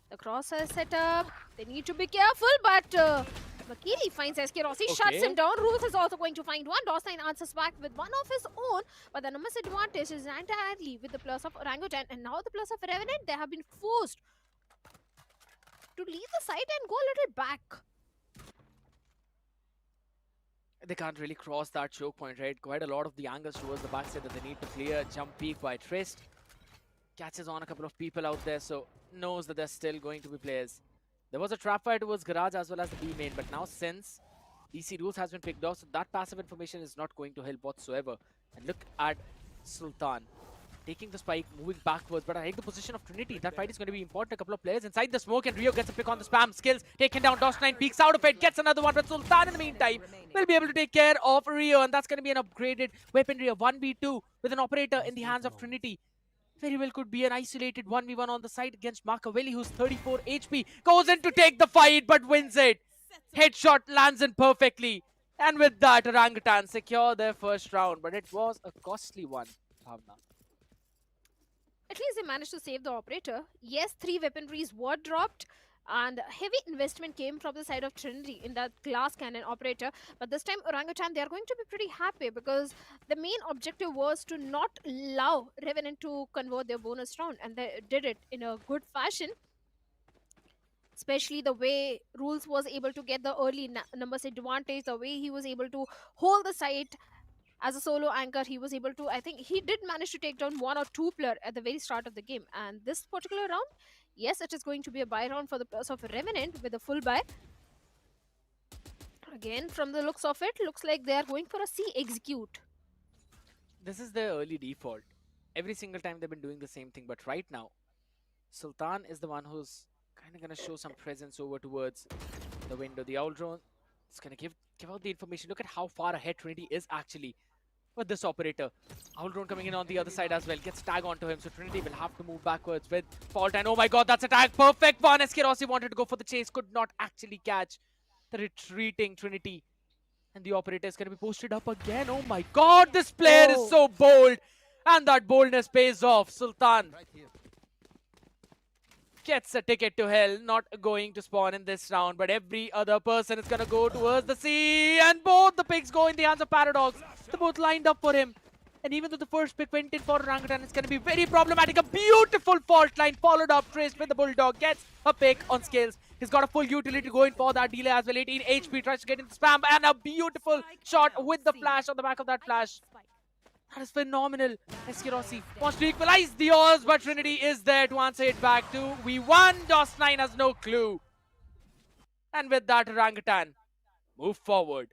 The crosshair setup, they need to be careful, but Vakili finds SK Rossi, shuts him down. Rules is also going to find one. DOS9 answers back with one of his own, but the numbers advantage is entirely with the plus of Orangutan, and now the plus of Revenant. They have been forced to leave the site and go a little back. They can't really cross that choke point, right? Quite a lot of the angles towards the backside that they need to clear. Jump peek by Trist. Catches on a couple of people out there, so knows that there's still going to be players. There was a trap fire towards Garage as well as the B main, but now since DC Rules has been picked off, so that passive information is not going to help whatsoever. And look at Sultan taking the spike, moving backwards, but I like the position of Trinity. That fight is going to be important. A couple of players inside the smoke, and Rio gets a pick on the spam. Skills taken down. DOS9 peeks out of it, gets another one, but Sultan in the meantime will be able to take care of Rio, and that's going to be an upgraded weaponry, a 1v2 with an operator in the hands of Trinity. Very well could be an isolated 1v1 on the side against Machiavelli, who's 34 HP. Goes in to take the fight, but wins it. Headshot lands in perfectly. And with that, Orangutan secure their first round, but it was a costly one, Bhavna. At least they managed to save the operator. Yes, 3 weaponries were dropped, and heavy investment came from the side of Trinity in that glass cannon operator. But this time, Orangutan, they are going to be pretty happy because the main objective was to not allow Revenant to convert their bonus round, and they did it in a good fashion. Especially the way Rules was able to get the early numbers advantage, the way he was able to hold the site. As a solo anchor, he was able to, I think he did manage to take down 1 or 2 player at the very start of the game. And this particular round, yes, it is going to be a buy round for the players of Revenant with a full buy. Again, from the looks of it, looks like they are going for a C execute. This is their early default. Every single time they've been doing the same thing, but right now, Sultan is the one who's kind of going to show some presence over towards the window. The Owl Drone is going to give out the information. Look at how far ahead Trinity is actually. With this operator, Owl Drone coming in on the other side as well, gets tag onto him, so Trinity will have to move backwards with Fault, and oh my god, that's a tag, perfect one. SK Rossi wanted to go for the chase, could not actually catch the retreating Trinity, and the operator is going to be posted up again. Oh my god, this player is so bold, and that boldness pays off. Sultan gets a ticket to hell, not going to spawn in this round, but every other person is going to go towards the sea, and both the picks go in the hands of Paradox. They're both lined up for him, and even though the first pick went in for Orangutan, it's going to be very problematic. A beautiful fault line followed up, Traced with the Bulldog, gets a pick on Skills. He's got a full utility going for that delay as well. 18 HP, tries to get in the spam, and a beautiful shot with the flash on the back of that flash. That is phenomenal. SK Rossi wants to equalize the odds, but Trinity is there to answer it back too. We won. DOS9 has no clue. And with that, Orangutan move forward.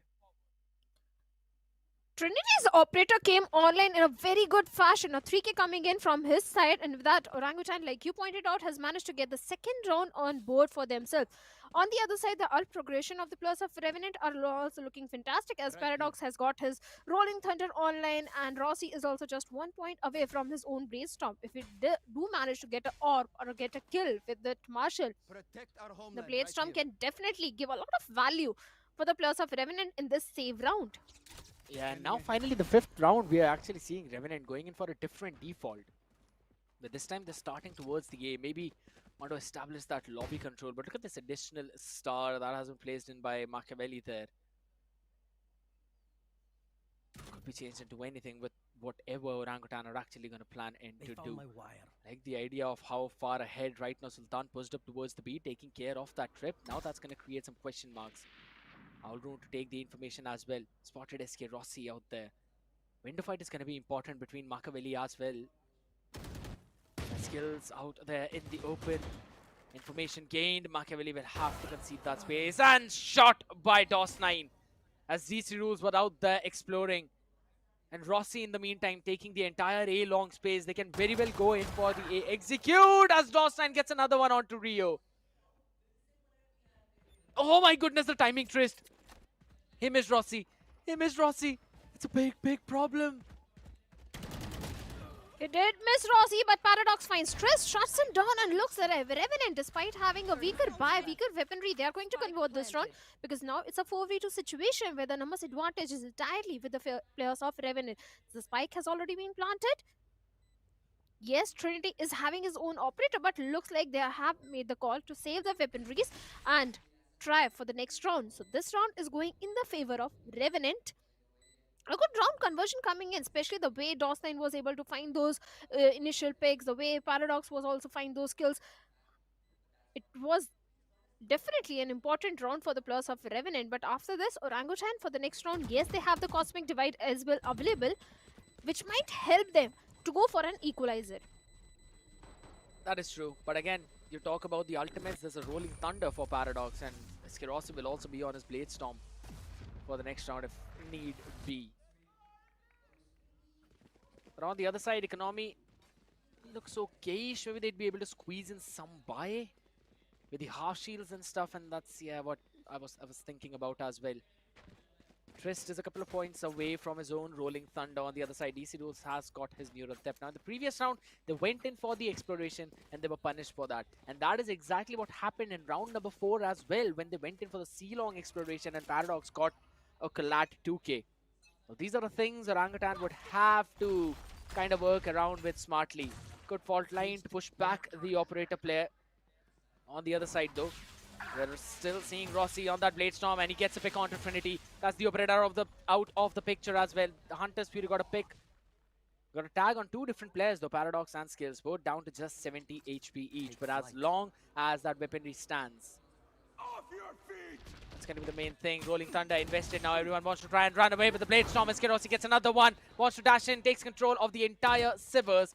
Trinity's operator came online in a very good fashion. A 3K coming in from his side, and with that, Orangutan, like you pointed out, has managed to get the second round on board for themselves. On the other side, the ult progression of the players of Revenant are also looking fantastic, as Paradox has got his Rolling Thunder online, and Rossi is also just 1 point away from his own Brainstorm. If we do manage to get an orb or get a kill with that Marshall, the Bladestorm can definitely give a lot of value for the players of Revenant in this save round. Yeah, and now finally the 5th round, we are actually seeing Revenant going in for a different default. But this time they're starting towards the A. Maybe want to establish that lobby control, but look at this additional star that has been placed in by Machiavelli there. Could be changed into anything with whatever Orangutan are actually going to plan and to do. Like the idea of how far ahead right now Sultan pushed up towards the B, taking care of that trip. Now that's going to create some question marks. Alroon to take the information as well. Spotted SK Rossi out there. Window fight is going to be important between Machiavelli as well. Skills out there in the open. Information gained. Machiavelli will have to concede that space. And shot by DOS9 as DC Rules were out there exploring. And Rossi in the meantime taking the entire A long space. They can very well go in for the A execute as DOS9 gets another one onto Rio. Oh my goodness, the timing twist. He missed Rossi. He missed Rossi. It's a big, big problem. He did miss Rossi, but Paradox finds Triss, shuts him down and looks at Revenant. Despite having a weaker weaponry, they are going to convert this round because now it's a 4v2 situation where the numbers advantage is entirely with the players of Revenant. The spike has already been planted. Yes, Trinity is having his own operator, but looks like they have made the call to save the weaponries and try for the next round. So this round is going in the favor of Revenant. A good round conversion coming in, especially the way DOS9 was able to find those initial picks, the way Paradox was also find those kills. It was definitely an important round for the players of Revenant, but after this, Orangutan for the next round, yes, they have the Cosmic Divide as well available, which might help them to go for an equalizer. That is true, but again, you talk about the ultimates, there's a Rolling Thunder for Paradox, and Skirosi will also be on his Blade Storm for the next round if need be. But on the other side, economy looks okay-ish. Maybe they'd be able to squeeze in some buy with the half shields and stuff, and that's what I was thinking about as well. Trist is a couple of points away from his own Rolling Thunder. On the other side, DC Rules has got his Neural Theft. Now, in the previous round, they went in for the exploration and they were punished for that. And that is exactly what happened in round number 4 as well, when they went in for the C-Long exploration and Paradox got a Collat 2K. So these are the things Orangutan would have to kind of work around with smartly. Good fault line to push back the operator player. On the other side though, we're still seeing Rossi on that Blade Storm and he gets a pick onto Trinity. That's the operator out of the picture as well. The Hunter's Fury got a pick. Got a tag on 2 different players though, Paradox and Skills, both down to just 70 HP each. But as long as that weaponry stands, that's going to be the main thing. Rolling Thunder invested now. Everyone wants to try and run away with the Blade Storm. Skirosi gets another one. Wants to dash in, takes control of the entire Sivers.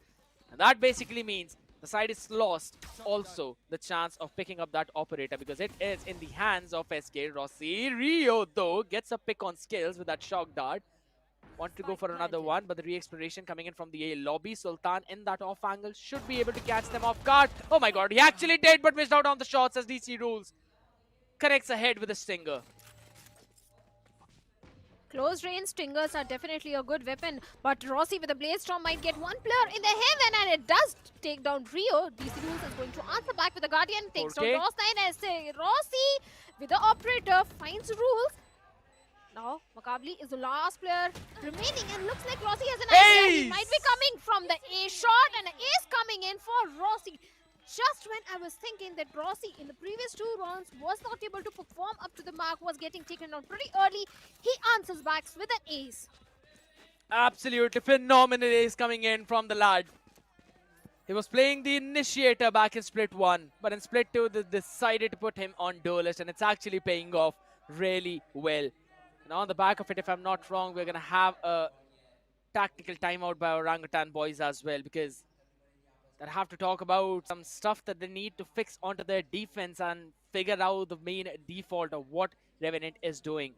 And that basically means the side is lost also the chance of picking up that operator because it is in the hands of SK Rossi. Rio, though, gets a pick on Skills with that shock dart. Want to go for another one, but the re-exploration coming in from the A lobby. Sultan in that off angle should be able to catch them off guard. Oh my god, he actually did, but missed out on the shots as DC Rules connects ahead with a Stinger. Close range Stingers are definitely a good weapon, but Rossi with a Blade Storm might get one player in the heaven, and it does take down Rio. DC Rules is going to answer back with the Guardian, takes down DOS9 as Rossi with the operator finds Rules. Now, Macabre is the last player remaining, and looks like Rossi has an idea. He might be coming from the A shot, and an ace coming in for Rossi. Just when I was thinking that Rossi in the previous 2 rounds was not able to perform up to the mark, was getting taken down pretty early, he answers back with an ace. Absolutely phenomenal ace coming in from the lad. He was playing the initiator back in split 1, but in split 2 they decided to put him on duelist, and it's actually paying off really well. And on the back of it, if I'm not wrong, we're going to have a tactical timeout by Orangutan boys as well, because that have to talk about some stuff that they need to fix onto their defense and figure out the main default of what Revenant is doing.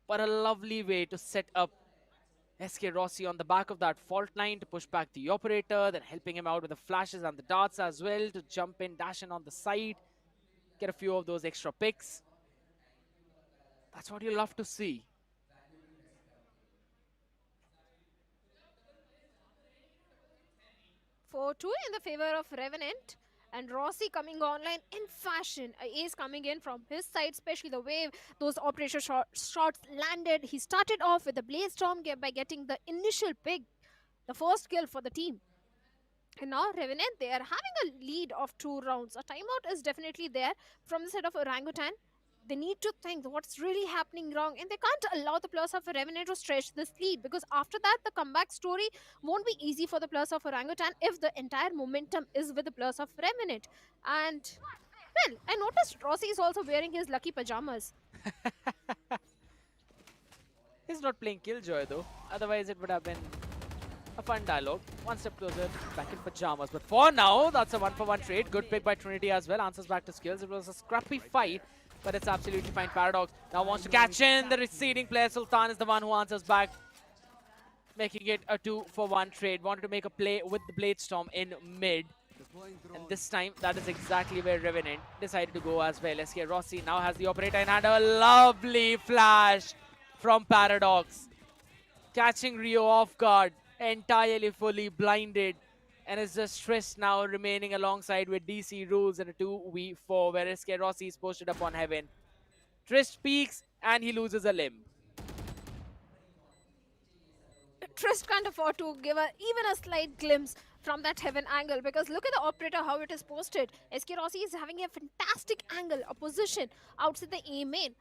But a lovely way to set up SK Rossi on the back of that fault line to push back the operator, then helping him out with the flashes and the darts as well to jump in, dash in on the side, get a few of those extra picks. That's what you love to see. 4-2 in the favor of Revenant, and Rossi coming online in fashion. A ace coming in from his side, especially the way those operator shots landed. He started off with the Blade Storm by getting the initial pick, the first kill for the team. And now Revenant, they are having a lead of 2 rounds. A timeout is definitely there from the side of Orangutan. They need to think what's really happening wrong, and they can't allow the players of Revenant to stretch this lead, because after that the comeback story won't be easy for the players of Orangutan if the entire momentum is with the players of Revenant. And Well, I noticed Rossi is also wearing his lucky pajamas. He's not playing Killjoy though. Otherwise, it would have been a fun dialogue. One step closer, back in pajamas. But for now, that's a one-for-one trade. Good pick by Trinity as well. Answers back to skills. It was a scrappy fight, but it's absolutely fine. Paradox now wants to catch in. The receding player, Sultan, is the one who answers back, making it a 2-for-1 trade. Wanted to make a play with the Blade Storm in mid. And this time, that is exactly where Revenant decided to go as well. SK Rossi now has the operator in hand. A lovely flash from Paradox, catching Rio off guard, entirely fully blinded, and is just stressed now, remaining alongside with DC Rules in a 2v4, where SK Rossi is posted up on Heaven. Trist peaks, and he loses a limb. Trist can't afford to give even a slight glimpse from that Heaven angle, because look at the operator, how it is posted. SK Rossi is having a fantastic angle, a position outside the A main.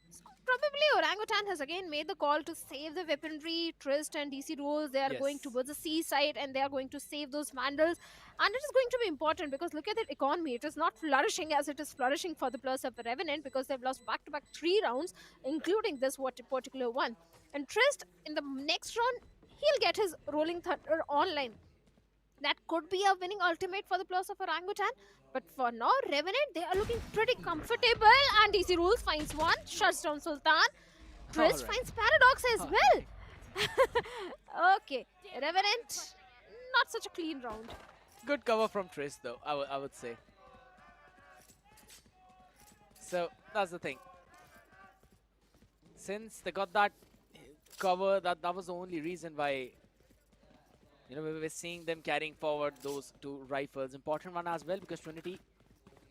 So probably Orangutan has again made the call to save the weaponry. Trist and DC Rules, they are going towards the C side and they are going to save those Vandals. And it is going to be important because look at the economy. It is not flourishing as it is flourishing for the players of Revenant, because they've lost back-to-back 3 rounds, including this particular one. And Trist, in the next round, he'll get his Rolling Thunder online. That could be a winning ultimate for the players of Orangutan. But for now, Revenant, they are looking pretty comfortable. And DC Rules finds one, shuts down Sultan. Trist finds Paradox as well. Okay, Revenant, not such a clean round. Good cover from Trist though, I would say. So, that's the thing. Since they got that cover, that was the only reason why, you know, we were seeing them carrying forward those 2 rifles. Important one as well, because Trinity,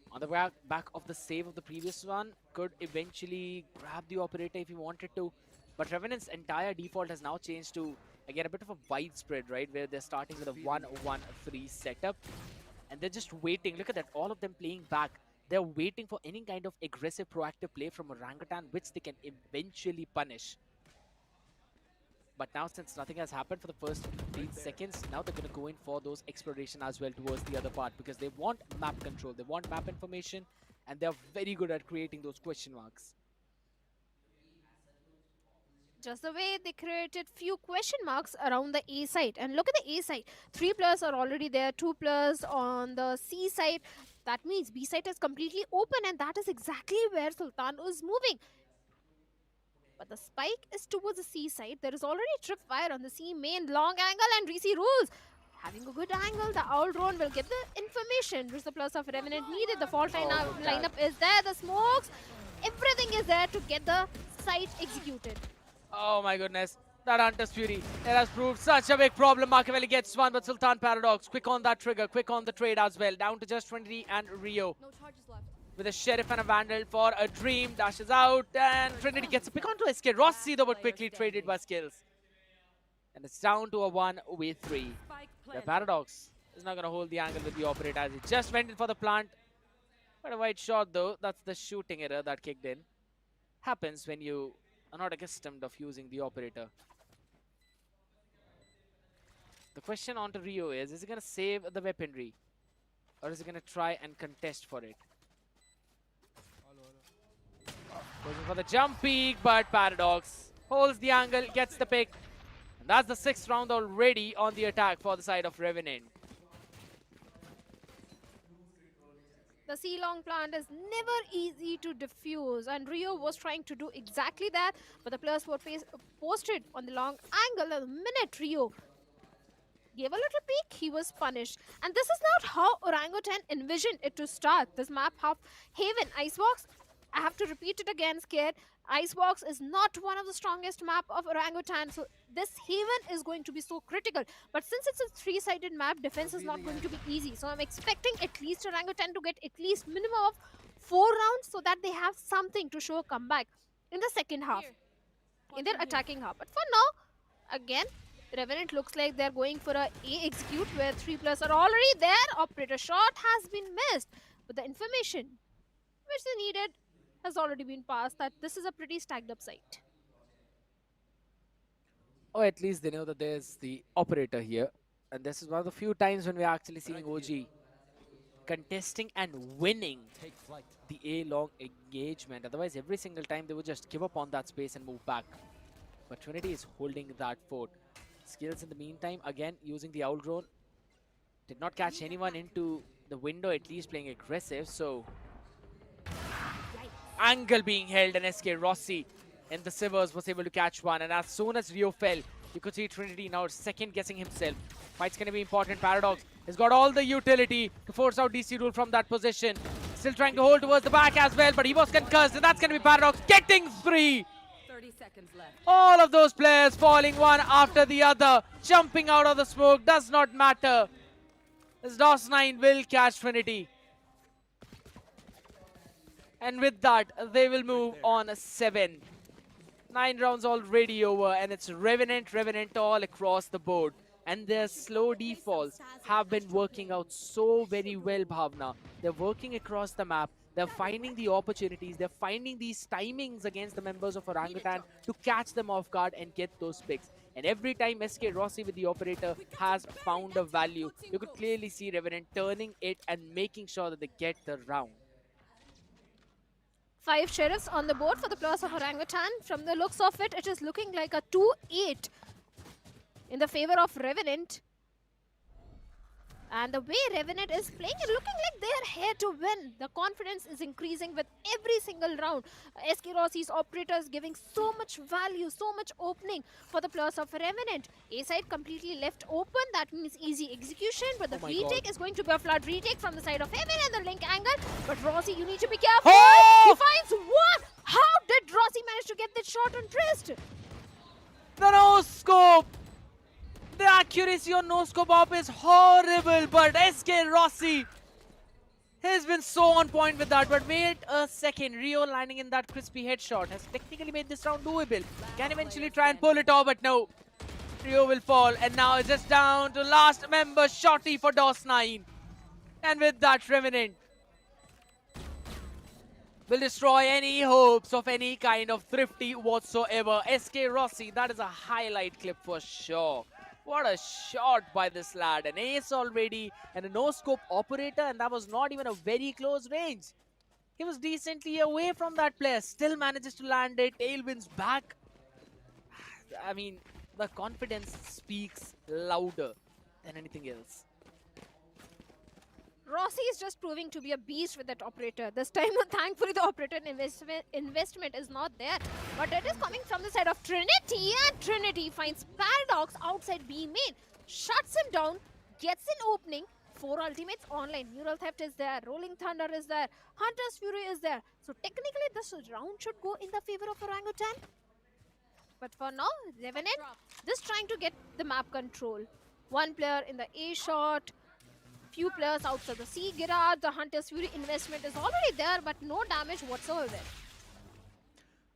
on the back of the save of the previous one, could eventually grab the operator if he wanted to. But Revenant's entire default has now changed to, again, a bit of a widespread, right? Where they're starting with a 1-1-3 setup. And they're just waiting. Look at that, all of them playing back. They're waiting for any kind of aggressive, proactive play from Orangutan, which they can eventually punish. But now, since nothing has happened for the first 15 seconds, now they're going to go in for those exploration as well towards the other part, because they want map control, they want map information, and they're very good at creating those question marks. Just the way they created few question marks around the A side. And look at the A side. 3 players are already there, 2 players on the C side. That means B side is completely open, and that is exactly where Sultan is moving. But the spike is towards the C side. There is already tripwire on the C main, long angle, and Reese Rules having a good angle. The owl drone will get the information which the plus of Revenant needed. The fault lineup is there, the smokes, everything is there to get the site executed. Oh my goodness, that Hunter's Fury, it has proved such a big problem. Machiavelli gets one, but Sultan Paradox, quick on that trigger, quick on the trade as well. Down to just Trinity and Rio. No charges left. With a Sheriff and a Vandal for a Dream, dashes out, and Trinity gets a pick onto SK Rossi, though, but quickly traded by skills. And it's down to a 1v3. The Paradox is not going to hold the angle with the operator as he just went in for the plant. Quite a wide shot, though. That's the shooting error that kicked in. Happens when you are not accustomed of using the operator. The question onto Rio is he going to save the weaponry? Or is he going to try and contest for it? Goes in for the jump peak, but Paradox holds the angle, gets the pick. And that's the 6th round already on the attack for the side of Revenant. The C-long plant is never easy to defuse, and Rio was trying to do exactly that, but the players were posted on the long angle. The minute Rio gave a little peek, he was punished. And this is not how Orangutan envisioned it to start. This map have Haven, Icebox. I have to repeat it again, Scared. Icebox is not one of the strongest map of Orangutan, so this Haven is going to be so critical. But since it's a 3-sided map, defense is not going to be easy. So I'm expecting at least Orangutan to get at least minimum of 4 rounds so that they have something to show a comeback in the second half, in their attacking half. But for now, again, Revenant looks like they're going for a A execute where 3 players are already there. Operator shot has been missed, but the information which they needed has already been passed, that this is a pretty stacked up site. Or at least they know that there's the operator here. And this is one of the few times when we're actually seeing OG contesting and winning the A-long engagement. Otherwise, every single time they would just give up on that space and move back. But Trinity is holding that fort. Skills in the meantime, again, using the Owl Drone. Did not catch anyone into the window, at least playing aggressive. So, angle being held, and SK Rossi in the Sivers was able to catch one. And as soon as Rio fell, you could see Trinity now second guessing himself. Fight's going to be important. Paradox has got all the utility to force out DC Rule from that position. Still trying to hold towards the back as well, but he was concussed, and that's going to be Paradox getting 3. 30 seconds left. All of those players falling one after the other, jumping out of the smoke, does not matter. As DOS9 will catch Trinity. And with that, they will move on 7. 9 rounds already over, and it's Revenant all across the board. And their slow defaults have been working out so very well, Bhavna. They're working across the map. They're finding the opportunities. They're finding these timings against the members of Orangutan to catch them off guard and get those picks. And every time SK Rossi with the operator has found a value, you could clearly see Revenant turning it and making sure that they get the round. 5 sheriffs on the board for the players of Orangutan. From the looks of it, it is looking like a 2-8 in the favor of Revenant. And the way Revenant is playing, it's looking like they're here to win. The confidence is increasing with every single round. SK Rossi's operators giving so much value, so much opening for the players of Revenant. A side completely left open. That means easy execution. But the retake is going to be a flood retake from the side of Heaven and the link angle. But Rossi, you need to be careful. Oh! He finds one. How did Rossi manage to get that shot on Trist? The no scope! The accuracy on no scope up is horrible, but SK Rossi has been so on point with that. But wait a second, Rio landing in that crispy headshot has technically made this round doable. Can eventually try and pull it off, but no. Rio will fall, and now it's just down to last member Shotty for DOS9. And with that, Revenant will destroy any hopes of any kind of thrifty whatsoever. SK Rossi, that is a highlight clip for sure. What a shot by this lad. An ace already and a no-scope operator, and that was not even a very close range. He was decently away from that player. Still manages to land it. Tailwinds back. I mean, the confidence speaks louder than anything else. Rossi is just proving to be a beast with that operator. This time, thankfully, the operator investment is not there. But it is coming from the side of Trinity, and Trinity finds Paradox outside B main. Shuts him down, gets an opening. 4 ultimates online. Neural Theft is there. Rolling Thunder is there. Hunter's Fury is there. So technically, this round should go in the favor of Orangutan. But for now, Revenant just trying to get the map control. 1 player in the A shot. Few players outside the C garage. The Hunter's Fury investment is already there, but no damage whatsoever.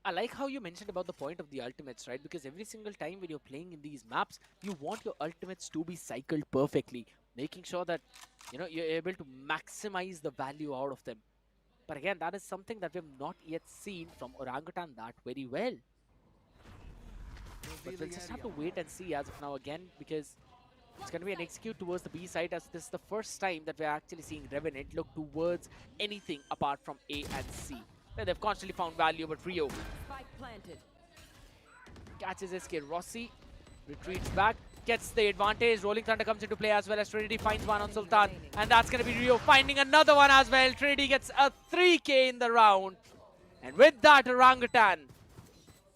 I like how you mentioned about the point of the ultimates, right? Because every single time when you're playing in these maps, you want your ultimates to be cycled perfectly, making sure that, you know, you're able to maximize the value out of them. But again, that is something that we've not yet seen from Orangutan that very well. But we'll just have to wait and see as of now again, because it's going to be an execute towards the B side, as this is the first time that we're actually seeing Revenant look towards anything apart from A and C. Where they've constantly found value, but Rio catches SK Rossi, retreats back, gets the advantage. Rolling Thunder comes into play as well as Trinity finds one on Sultan. And that's going to be Rio finding another one as well. Trinity gets a 3K in the round. And with that, Orangutan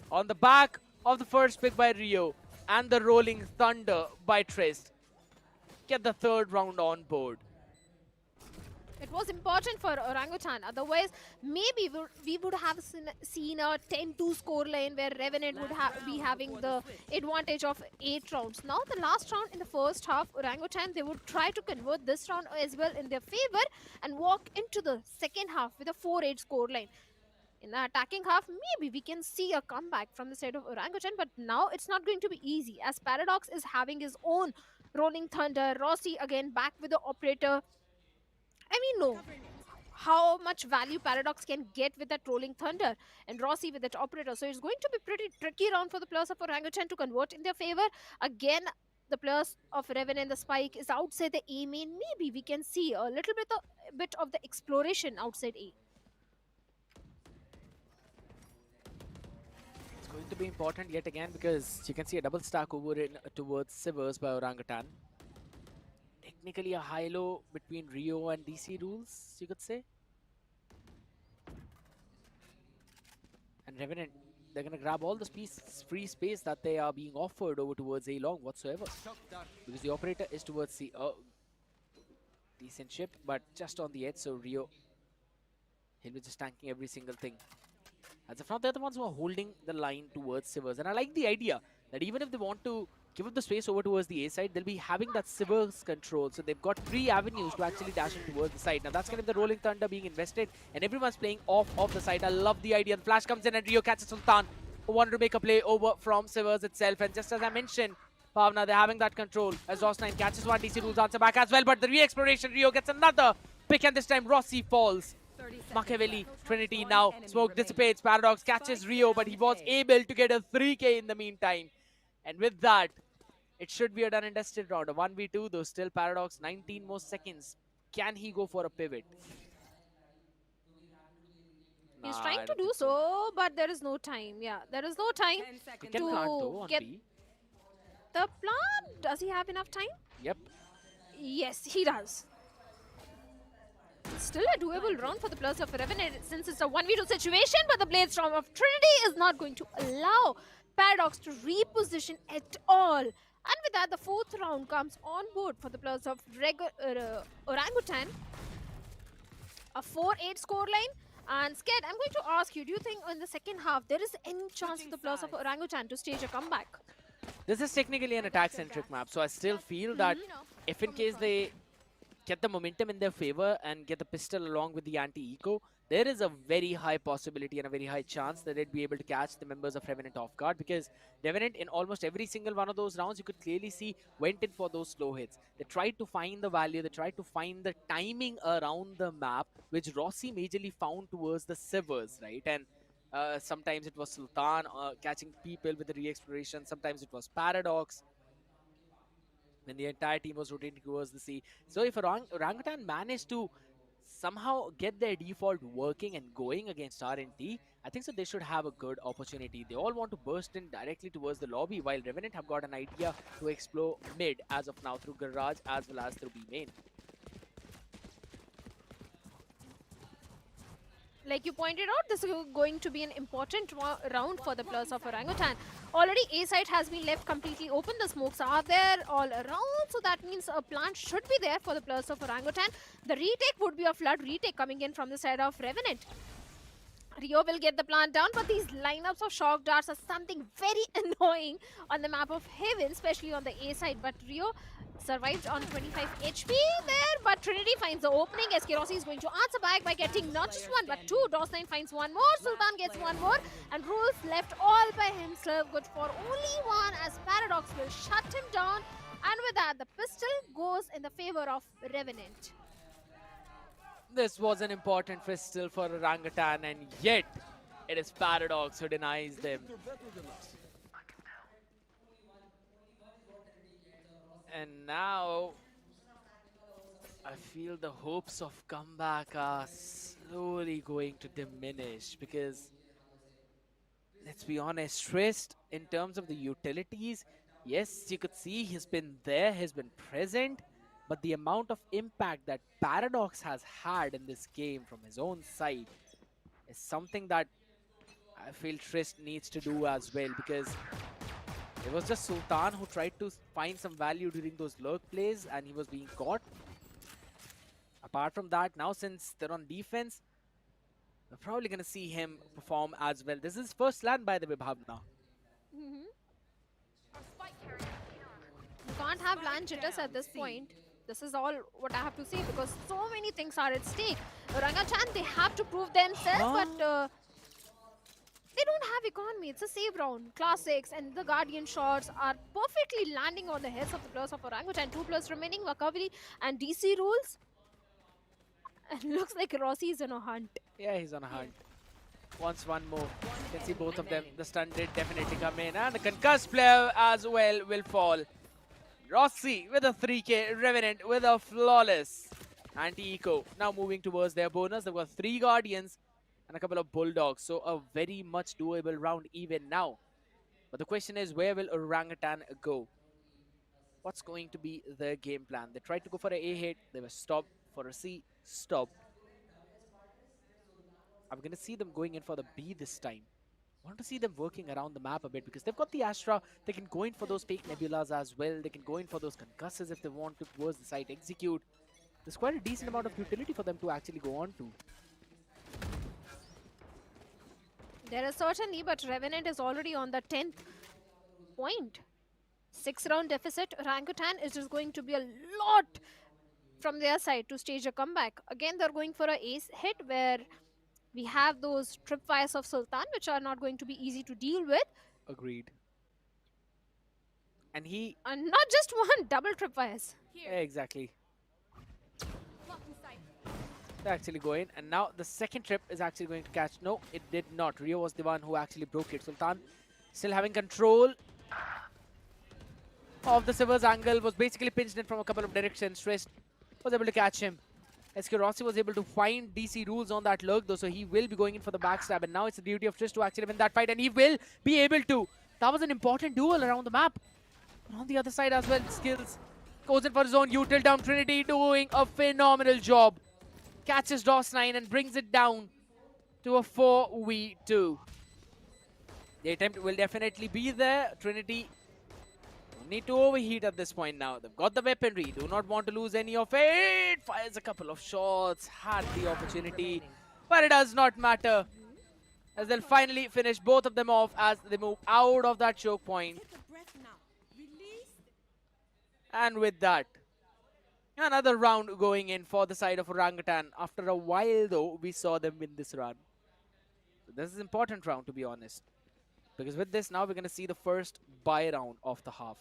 on the back of the first pick by Rio and the Rolling Thunder by Trist get the 3rd round on board. It was important for Orangutan. Otherwise, maybe we would have seen a 10-2 scoreline where Revenant would be having the advantage of 8 rounds. Now, the last round in the first half, Orangutan, they would try to convert this round as well in their favor and walk into the second half with a 4-8 scoreline. In the attacking half, maybe we can see a comeback from the side of Orangutan, but now it's not going to be easy as Paradox is having his own Rolling Thunder. Rossi again back with the operator. And we know how much value Paradox can get with that Rolling Thunder and Rossi with that operator. So it's going to be pretty tricky round for the players of Orangutan to convert in their favor. Again, the players of Revenant, the spike is outside the A main. Maybe we can see a little bit of the exploration outside A. It's going to be important yet again because you can see a double stack over in towards Sivers by Orangutan. Technically a high-low between Rio and DC rules, you could say. And Revenant, they're going to grab all the free space that they are being offered over towards A long whatsoever. Because the operator is towards the decent ship, but just on the edge, so Rio, he'll be just tanking every single thing. As of now, they're the ones who are holding the line towards Sivers. And I like the idea that even if they want to give up the space over towards the A side, they'll be having that Sivers control. So they've got 3 avenues to actually dash in towards the side. Now that's kind of the Rolling Thunder being invested, and everyone's playing off of the side. I love the idea. The flash comes in and Rio catches Sultan, who wanted to make a play over from Sivers itself. And just as I mentioned, Pavna, they're having that control as Rosnine catches one. DC rules answer back as well, but the re-exploration, Rio gets another pick, and this time Rossi falls. Machiavelli, Trinity now, smoke dissipates, Paradox catches Rio, but he was able to get a 3k in the meantime. And with that, it should be a done and dusted round. A 1v2, though still Paradox, 19 more seconds. Can he go for a pivot? He's trying to do so, but there is no time. Yeah, there is no time He can plant though on get B. the plant. Does he have enough time? Yep. Yes, he does. Still a doable round for the players of Revenant since it's a 1v2 situation, but the Blade Storm of Trinity is not going to allow Paradox to reposition at all. And with that, the 4th round comes on board for the players of Orangutan. A 4-8 scoreline. And Sked, I'm going to ask you, do you think in the second half there is any chance for the players of Orangutan to stage a comeback? This is technically an attack-centric map, so I still feel that if in case they get the momentum in their favor and get the pistol along with the anti-eco, there is a very high possibility and a very high chance that they'd be able to catch the members of Revenant off guard, because Revenant in almost every single one of those rounds, you could clearly see, went in for those slow hits. They tried to find the value, they tried to find the timing around the map, which Rossi majorly found towards the Sivers, right? And sometimes it was Sultan catching people with the re-exploration, sometimes it was Paradox, when the entire team was rotating towards the sea. So if Orangutan managed to somehow get their default working and going against RNT, I think so they should have a good opportunity. They all want to burst in directly towards the lobby, while Revenant have got an idea to explore mid as of now through Garage as well as through B main. Like you pointed out, this is going to be an important round for the players of Orangutan. Already A side has been left completely open. The smokes are there all around, so that means a plant should be there for the players of Orangutan. The retake would be a flood retake coming in from the side of Revenant. Rio will get the plant down, but these lineups of shock darts are something very annoying on the map of Heaven, especially on the A side. But Rio survived on 25 HP there, but Trinity finds the opening. SK Rossi is going to answer back by getting not just one, but 2. DOS9 finds one more, Sultan gets one more, and Rules left all by himself, good for only one, as Paradox will shut him down. And with that, the pistol goes in the favor of Revenant. This was an important pistol for Orangutan, and yet it is Paradox who denies them. And now I feel the hopes of comeback are slowly going to diminish, because let's be honest, Trist, in terms of the utilities, yes, you could see he's been there, he's been present, but the amount of impact that Paradox has had in this game from his own side is something that I feel Trist needs to do as well, because it was just Sultan who tried to find some value during those lurk plays and he was being caught. Apart from that, now since they're on defense, we're probably going to see him perform as well. This is his first land, by the way, Bhavna. You can't have land jitters at this point. This is all what I have to say, because so many things are at stake. Orangutan, they have to prove themselves, but they don't have economy. It's a save round. Classics and the Guardian shots are perfectly landing on the heads of the players of Orangutan. 2 players remaining, Wakavili and DC rules. And looks like Rossi is on a hunt. Yeah, he's on a hunt. Wants one more. You can see both of them. The stun did definitely come in. And the concussed player as well will fall. Rossi with a 3k, Revenant with a flawless anti-eco. Now moving towards their bonus. They've got 3 Guardians and a couple of Bulldogs. So a very much doable round even now. But the question is, where will Orangutan go? What's going to be their game plan? They tried to go for an A hit. They were stopped. For a C, stopped. I'm going to see them going in for the B this time. I want to see them working around the map a bit because they've got the Astra. They can go in for those fake Nebulas as well. They can go in for those Concussors if they want to towards the site execute. There's quite a decent amount of utility for them to actually go on to. There is certainly, but Revenant is already on the 10th point. 6-round deficit. Orangutan is just going to be a lot from their side to stage a comeback. Again, they're going for a ace hit where we have those tripwires of Sultan, which are not going to be easy to deal with. Agreed. And he... And not just one, double tripwires. Yeah, exactly. They actually go in. And now the second trip is actually going to catch. No, it did not. Rio was the one who actually broke it. Sultan still having control of the Silver's angle. Was basically pinched in from a couple of directions. Trist was able to catch him. SK Rossi was able to find DC rules on that lurk though, so he will be going in for the backstab, and now it's the duty of Trist to actually win that fight, and he will be able to. That was an important duel around the map. But on the other side as well, Skills goes in for his own util down. Trinity doing a phenomenal job. Catches DOS9 and brings it down to a 4v2. The attempt will definitely be there. Trinity don't need to overheat at this point now. They've got the weaponry. Do not want to lose any of it. Fires a couple of shots. Had the opportunity. But it does not matter. As they'll finally finish both of them off as they move out of that choke point. And with that, another round going in for the side of Orangutan. After a while though, we saw them win this run. So this is an important round, to be honest. Because with this, now we're going to see the first buy round of the half.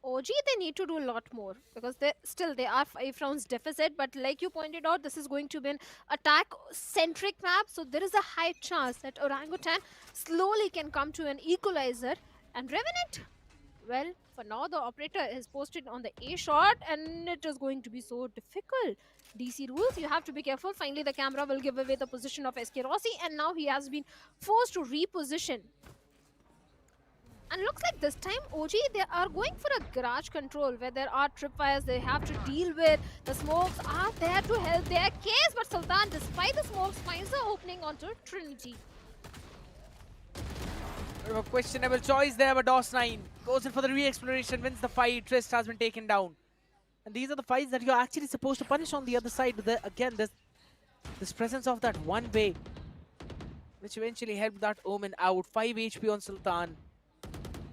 OG, they need to do a lot more because they are 5 rounds deficit. But like you pointed out, this is going to be an attack-centric map. So there is a high chance that Orangutan slowly can come to an equalizer. And Revenant, well, for now the operator is posted on the A shot and it is going to be so difficult. DC rules, you have to be careful. Finally, the camera will give away the position of SK Rossi, and now he has been forced to reposition. And looks like this time OG, they are going for a garage control where there are tripwires they have to deal with. The smokes are there to help their case, but Sultan, despite the smokes, finds the opening onto Trinity. A questionable choice there, but DOS9 goes in for the re-exploration, wins the fight. Trist has been taken down. And these are the fights that you're actually supposed to punish on the other side. Again, there's this presence of that one way, which eventually helped that Omen out. 5 HP on Sultan,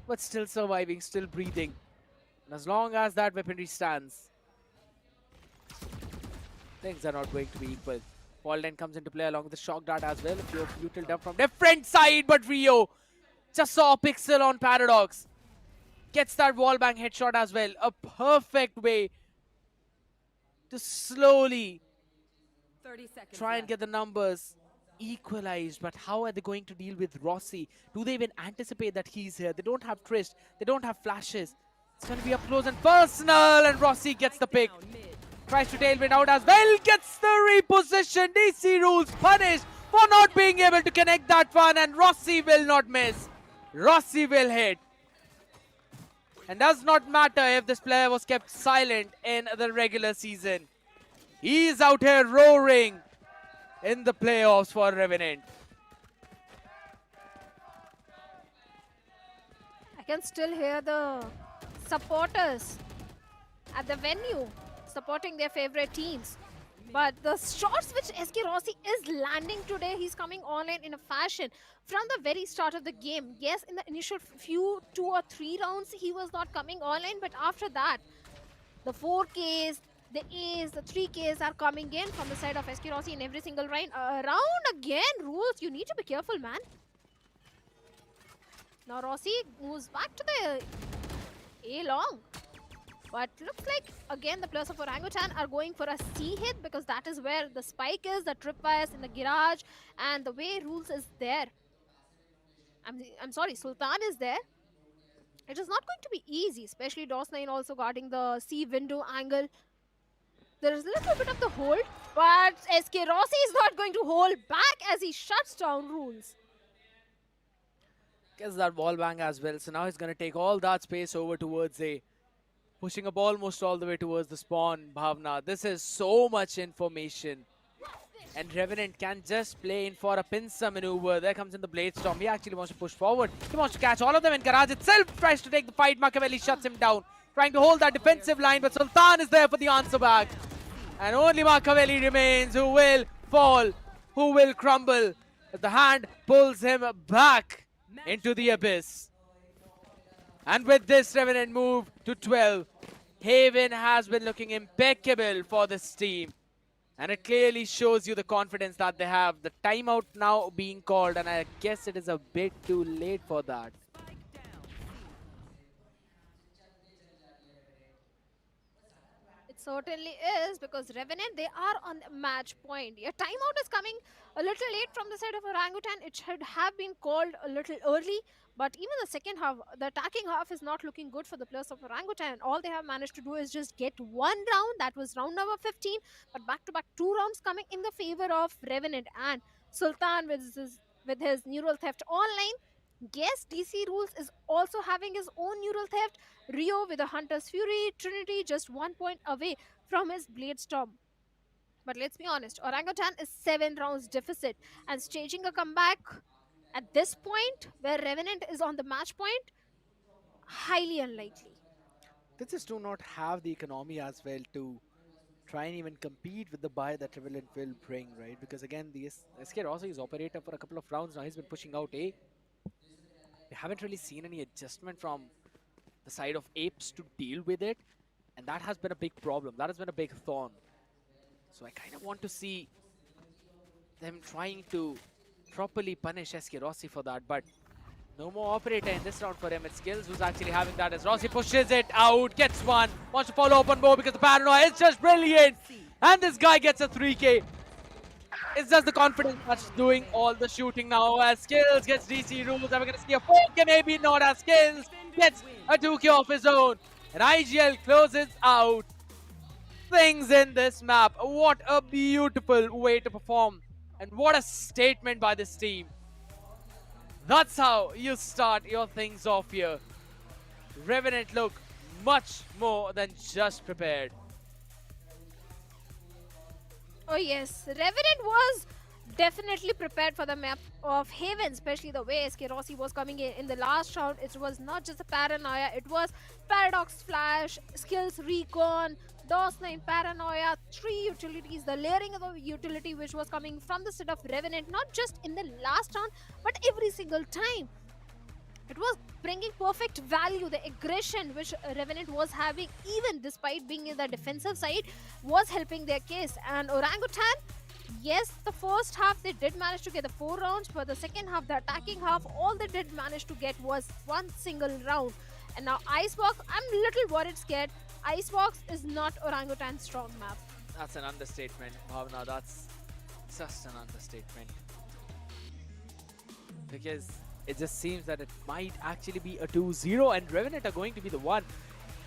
but still surviving, still breathing. And as long as that weaponry stands, things are not going to be equal. Paulden comes into play along with the shock dart as well. A few util dump from different side, but Rio just saw a pixel on Paradox. Gets that wallbang headshot as well. A perfect way to slowly try and get the numbers equalized. But how are they going to deal with Rossi? Do they even anticipate that he's here? They don't have Trist. They don't have flashes. It's going to be up close and personal, and Rossi gets the pick. Tries to tailwind out as well. Gets the reposition. DC rules punished for not being able to connect that one, and Rossi will not miss. Rossi will hit. And does not matter if this player was kept silent in the regular season. He's out here roaring in the playoffs for Revenant. I can still hear the supporters at the venue supporting their favorite teams. But the shots which SK Rossi is landing today, he's coming online in a fashion. From the very start of the game, yes, in the initial few 2 or 3 rounds, he was not coming online. But after that, the 4Ks, the A's, the 3Ks are coming in from the side of SK Rossi in every single round. Again, rules, you need to be careful, man. Now Rossi moves back to the A-long. But looks like, again, the players of Orangutan are going for a C hit because that is where the spike is, the tripwires in the garage, and the way rules is there. I'm sorry, Sultan is there. It is not going to be easy, especially DOS9 also guarding the C window angle. There is a little bit of the hold, but SK Rossi is not going to hold back as he shuts down rules. Gets that wall bang as well. So now he's going to take all that space over towards A. Pushing up almost all the way towards the spawn, Bhavna. This is so much information. And Revenant can just play in for a pincer maneuver. There comes in the Blade Storm. He actually wants to push forward. He wants to catch all of them, and Garage itself tries to take the fight. Machiavelli shuts him down, trying to hold that defensive line, but Sultan is there for the answer back. And only Machiavelli remains, who will fall, who will crumble. But the hand pulls him back into the abyss. And with this Revenant move to 12, Haven has been looking impeccable for this team. And it clearly shows you the confidence that they have. The timeout now being called, and I guess it is a bit too late for that. It certainly is, because Revenant, they are on the match point. Your timeout is coming a little late from the side of Orangutan. It should have been called a little early, but even the second half, the attacking half is not looking good for the players of Orangutan. All they have managed to do is just get one round. That was round number 15, but back-to-back 2 rounds coming in the favor of Revenant. And Sultan with his neural theft online. Yes, DC Rules is also having his own neural theft. Rio with a Hunter's Fury, Trinity just 1 point away from his Blade Storm. But let's be honest, Orangutan is 7 rounds deficit, and staging a comeback at this point where Revenant is on the match point, highly unlikely. They just do not have the economy as well to try and even compete with the buy that Revenant will bring, right? Because again, the SK Rossi is operator for a couple of rounds now. He's been pushing out A. We haven't really seen any adjustment from the side of Apes to deal with it, and that has been a big problem. That has been a big thorn. So I kind of want to see them trying to properly punish SK Rossi for that, but no more operator in this round for him. It's Skills who's actually having that as Rossi pushes it out, gets one, wants to follow up on more because the paranoia is just brilliant. And this guy gets a 3K. It's just the confidence that's doing all the shooting now. As Skills gets DC rules, and we're going to see a 4K, maybe not, as Skills gets a 2K off his own. And IGL closes out things in this map. What a beautiful way to perform. And what a statement by this team. That's how you start your things off here. Revenant look much more than just prepared. Oh yes, Revenant was definitely prepared for the map of Haven, especially the way SK Rossi was coming in the last round. It was not just a paranoia, it was Paradox Flash, Skills Recon, DOS9 Paranoia, 3 utilities, the layering of the utility which was coming from the side of Revenant, not just in the last round, but every single time. It was bringing perfect value. The aggression which Revenant was having, even despite being in the defensive side, was helping their case. And Orangutan, yes, the first half they did manage to get the 4 rounds, but the second half, the attacking half, all they did manage to get was one single round. And now Icebox, I'm a little worried, scared. Icebox is not Orangutan's strong map. That's an understatement, Bhavna. That's just an understatement. Because it just seems that it might actually be a 2-0, and Revenant are going to be the one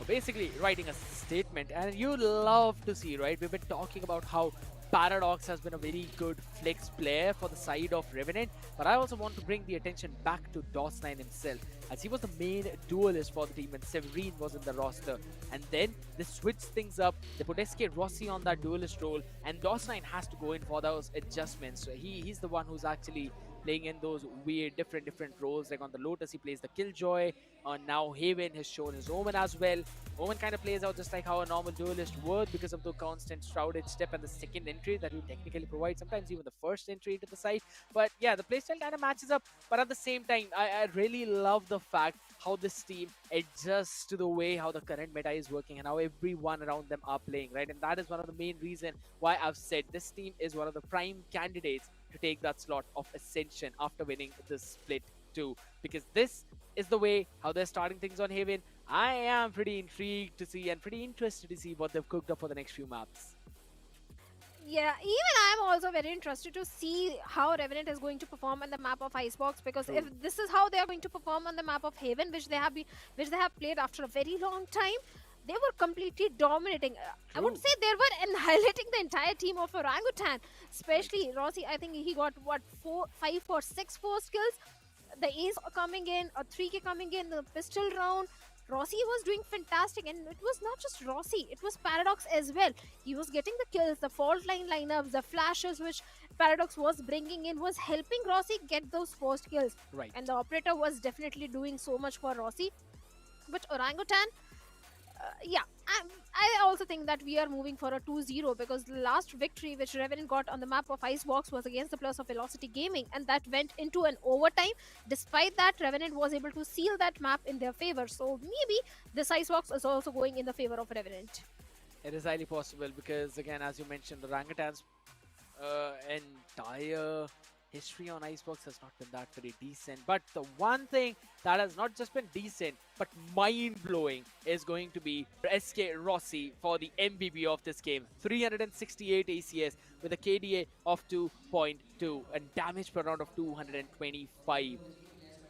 basically writing a statement. And you love to see, right? We've been talking about how Paradox has been a very good flex player for the side of Revenant, but I also want to bring the attention back to DOS9 himself, as he was the main duelist for the team and Severine was in the roster. And then they switched things up, they put SK Rossi on that duelist role, and DOS9 has to go in for those adjustments. So he's the one who's actually playing in those weird different roles. Like on the Lotus he plays the Killjoy, on now Haven has shown his Omen as well. Omen kind of plays out just like how a normal duelist would, because of the constant shrouded step and the second entry that you technically provide, sometimes even the first entry into the site. But yeah, the playstyle kind of matches up, but at the same time I really love the fact how this team adjusts to the way how the current meta is working and how everyone around them are playing, right? And that is one of the main reason why I've said this team is one of the prime candidates to take that slot of Ascension after winning this split too, because this is the way how they're starting things on Haven. I am pretty intrigued to see and pretty interested to see what they've cooked up for the next few maps. Yeah, even I'm also very interested to see how Revenant is going to perform on the map of Icebox, because if this is how they are going to perform on the map of Haven, which they have played after a very long time, they were completely dominating. I would True. say they were annihilating the entire team of Orangutan, especially Rossi. I think he got what 5 or 6 force kills. The Ace coming in, a 3K coming in, the pistol round. Rossi was doing fantastic, and it was not just Rossi, it was Paradox as well. He was getting the kills, the fault line lineups, the flashes which Paradox was bringing in was helping Rossi get those first kills. Right. And the operator was definitely doing so much for Rossi. But Orangutan, yeah, I also think that we are moving for a 2-0, because the last victory which Revenant got on the map of Icebox was against the Plus of Velocity Gaming, and that went into an overtime. Despite that, Revenant was able to seal that map in their favor. So maybe this Icebox is also going in the favor of Revenant. It is highly possible because, again, as you mentioned, Orangutan's entire history on Icebox has not been that very decent. But the one thing that has not just been decent, but mind-blowing is going to be SK Rossi for the MVP of this game. 368 ACS with a KDA of 2.2 and damage per round of 225.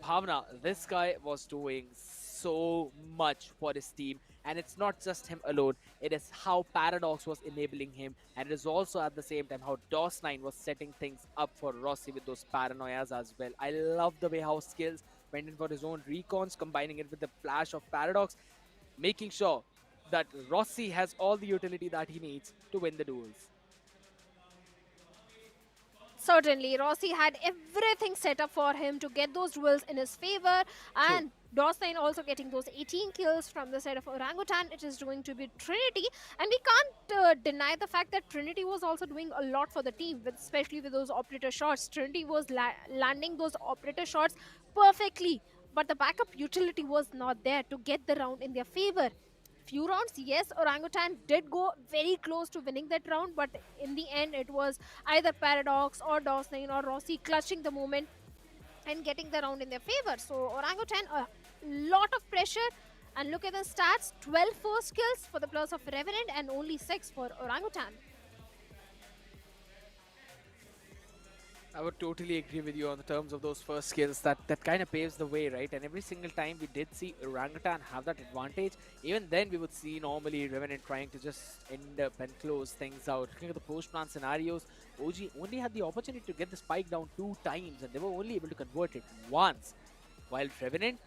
Bhavna, this guy was doing so much for his team, and it's not just him alone. It is how Paradox was enabling him, and it is also at the same time how DOS9 was setting things up for Rossi with those paranoias as well. I love the way how skills went in for his own recons, combining it with the flash of Paradox, making sure that Rossi has all the utility that he needs to win the duels. Certainly, Rossi had everything set up for him to get those duels in his favor, and DOS9 also getting those 18 kills from the side of Orangutan. It is going to be Trinity, and we can't deny the fact that Trinity was also doing a lot for the team, especially with those operator shots. Trinity was landing those operator shots perfectly, but the backup utility was not there to get the round in their favor. Few rounds, yes, Orangutan did go very close to winning that round, but in the end, it was either Paradox or DOS9 or Rossi clutching the moment and getting the round in their favor. So Orangutan, a lot of pressure, and look at the stats: 12 first kills for the Plus of Revenant and only 6 for Orangutan. I would totally agree with you on the terms of those first skills. That kind of paves the way, right? And every single time we did see Orangutan have that advantage, even then we would see normally Revenant trying to just end up and close things out. Looking at the post-plan scenarios, OG only had the opportunity to get the spike down 2 times, and they were only able to convert it once. While Revenant,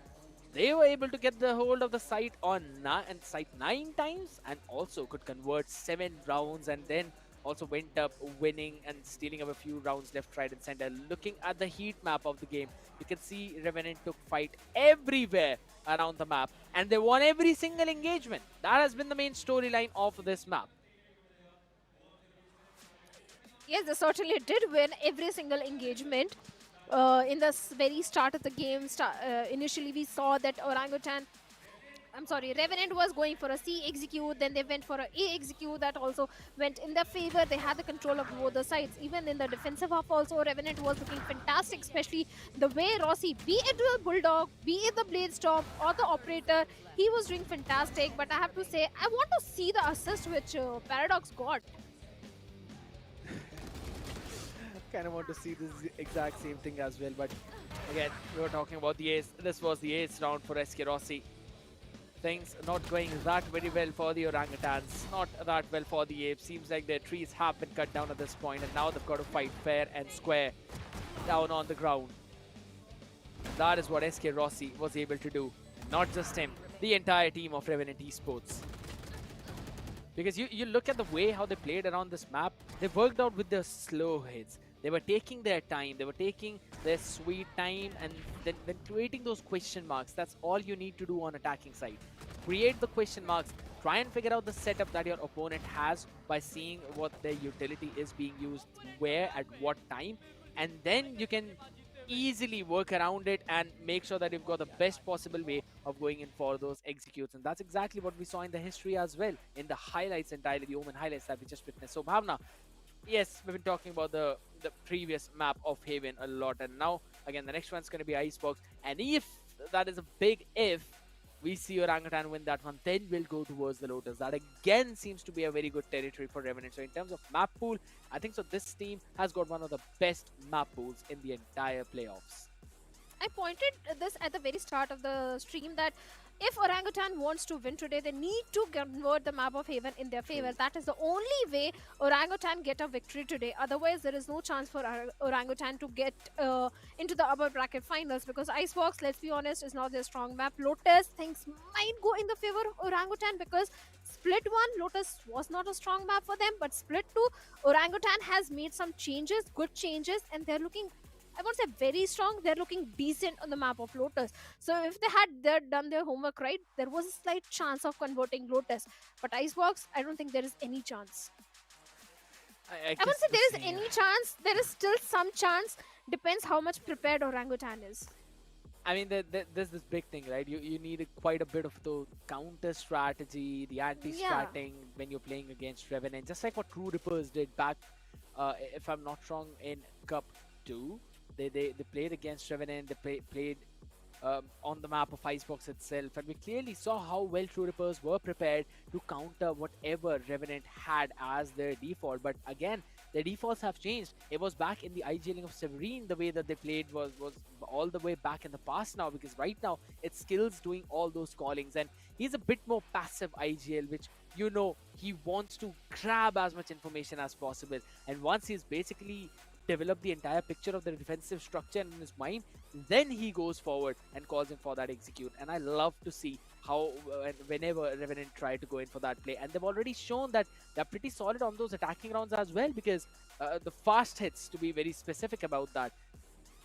they were able to get the hold of the site on site 9 times, and also could convert 7 rounds, and then also went up winning and stealing up a few rounds left, right, and center. Looking at the heat map of the game, you can see Revenant took fight everywhere around the map, and they won every single engagement. That has been the main storyline of this map. Yes, they certainly did win every single engagement. In the very start of the game, initially we saw that Revenant was going for a C execute, then they went for a A execute. That also went in their favor. They had the control of both the sides. Even in the defensive half also, Revenant was looking fantastic, especially the way Rossi, be it the Bulldog, be it the Bladestorm or the Operator, he was doing fantastic. But I have to say, I want to see the assist which Paradox got. Kind of want to see this exact same thing as well, but again, we were talking about the ace. This was the ace round for SK Rossi. Things not going that very well for the Orangutans, not that well for the Apes. Seems like their trees have been cut down at this point, and now they've got to fight fair and square down on the ground. That is what SK Rossi was able to do. And not just him, the entire team of Revenant Esports. Because you look at the way how they played around this map, they worked out with their slow hits. They were taking their time, they were taking their sweet time, and then creating those question marks. That's all you need to do on attacking side. Create the question marks, try and figure out the setup that your opponent has by seeing what their utility is being used where at what time, and then you can easily work around it and make sure that you've got the best possible way of going in for those executes. And that's exactly what we saw in the history as well, in the highlights entirely, the Omen highlights that we just witnessed. So Bhavna, yes, we've been talking about the previous map of Haven a lot, and now again the next one's going to be Icebox. And if that is a big if, we see Orangutan win that one, then we'll go towards the Lotus. That again seems to be a very good territory for Revenant. So in terms of map pool, I think so this team has got one of the best map pools in the entire playoffs. I pointed this at the very start of the stream that if Orangutan wants to win today, they need to convert the map of Haven in their favor. That is the only way Orangutan get a victory today. Otherwise, there is no chance for Orangutan to get into the upper bracket finals, because Icebox, let's be honest, is not their strong map. Lotus, things might go in the favor of Orangutan because Split 1, Lotus was not a strong map for them, but Split 2, Orangutan has made some changes, good changes, and they're looking, I won't say very strong, they're looking decent on the map of Lotus. So if they had done their homework right, there was a slight chance of converting Lotus. But Icebox, I don't think there is any chance. I won't say there is any chance, there is still some chance, depends how much prepared Orangutan is. I mean, there's this big thing, right? You need quite a bit of the counter strategy, the anti-stratting when you're playing against Revenant, just like what True Rippers did back, if I'm not wrong, in Cup 2. They played against Revenant, they played on the map of Icebox itself, and we clearly saw how well True Rippers were prepared to counter whatever Revenant had as their default. But again, their defaults have changed. It was back in the IGLing of Severine, the way that they played was all the way back in the past now, because right now it's Skills doing all those callings, and he's a bit more passive IGL, which, you know, he wants to grab as much information as possible, and once he's basically develop the entire picture of the defensive structure in his mind, then he goes forward and calls in for that execute. And I love to see how whenever Revenant try to go in for that play, and they've already shown that they're pretty solid on those attacking rounds as well, because the fast hits, to be very specific about that,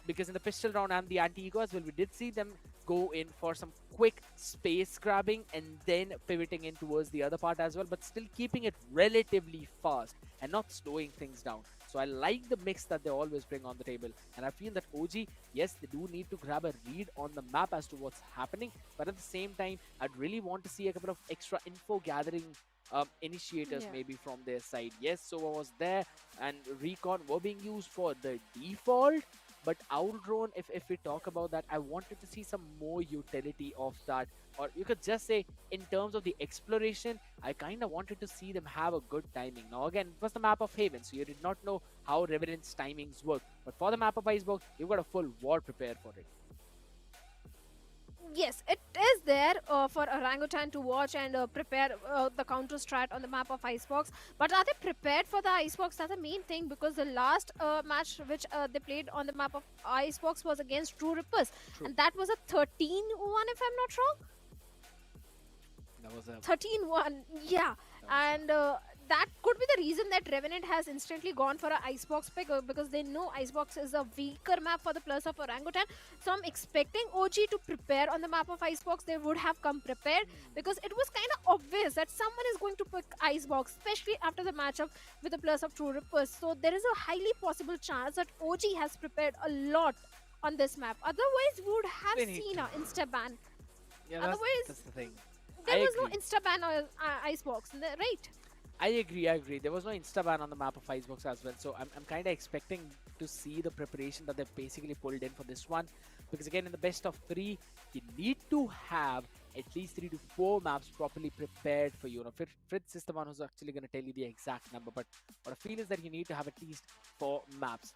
because in the pistol round and the anti-ego as well, we did see them go in for some quick space grabbing and then pivoting in towards the other part as well, but still keeping it relatively fast and not slowing things down. So I like the mix that they always bring on the table, and I feel that OG, yes, they do need to grab a read on the map as to what's happening, but at the same time, I'd really want to see a couple of extra info gathering initiators maybe from their side. Yes, Sova was there and Recon were being used for the default, but Outrun, if we talk about that, I wanted to see some more utility of that. Or you could just say, in terms of the exploration, I kind of wanted to see them have a good timing. Now again, it was the map of Haven, so you did not know how Revenant's timings work. But for the map of Icebox, you've got a full war prepared for it. Yes, it is there for Orangutan to watch and prepare the counter strat on the map of Icebox. But are they prepared for the Icebox? That's the main thing, because the last match which they played on the map of Icebox was against True Rippers. True. And that was a 13-1 if I'm not wrong. That was a 13-1, yeah. And that could be the reason that Revenant has instantly gone for an Icebox pick, because they know Icebox is a weaker map for the plus of Orangutan. So I'm expecting OG to prepare on the map of Icebox. They would have come prepared, because it was kind of obvious that someone is going to pick Icebox, especially after the matchup with the plus of True Rippers. So there is a highly possible chance that OG has prepared a lot on this map. Otherwise, we would have seen an insta-ban. yeah, Otherwise, that's the thing. there I was no agree. insta-ban on Icebox, right? I agree. There was no insta-ban on the map of Icebox as well. So I'm kind of expecting to see the preparation that they've basically pulled in for this one. Because again, in the best of 3, you need to have at least 3 to 4 maps properly prepared for you. Now, Fritz is the one who's actually going to tell you the exact number. But what I feel is that you need to have at least 4 maps.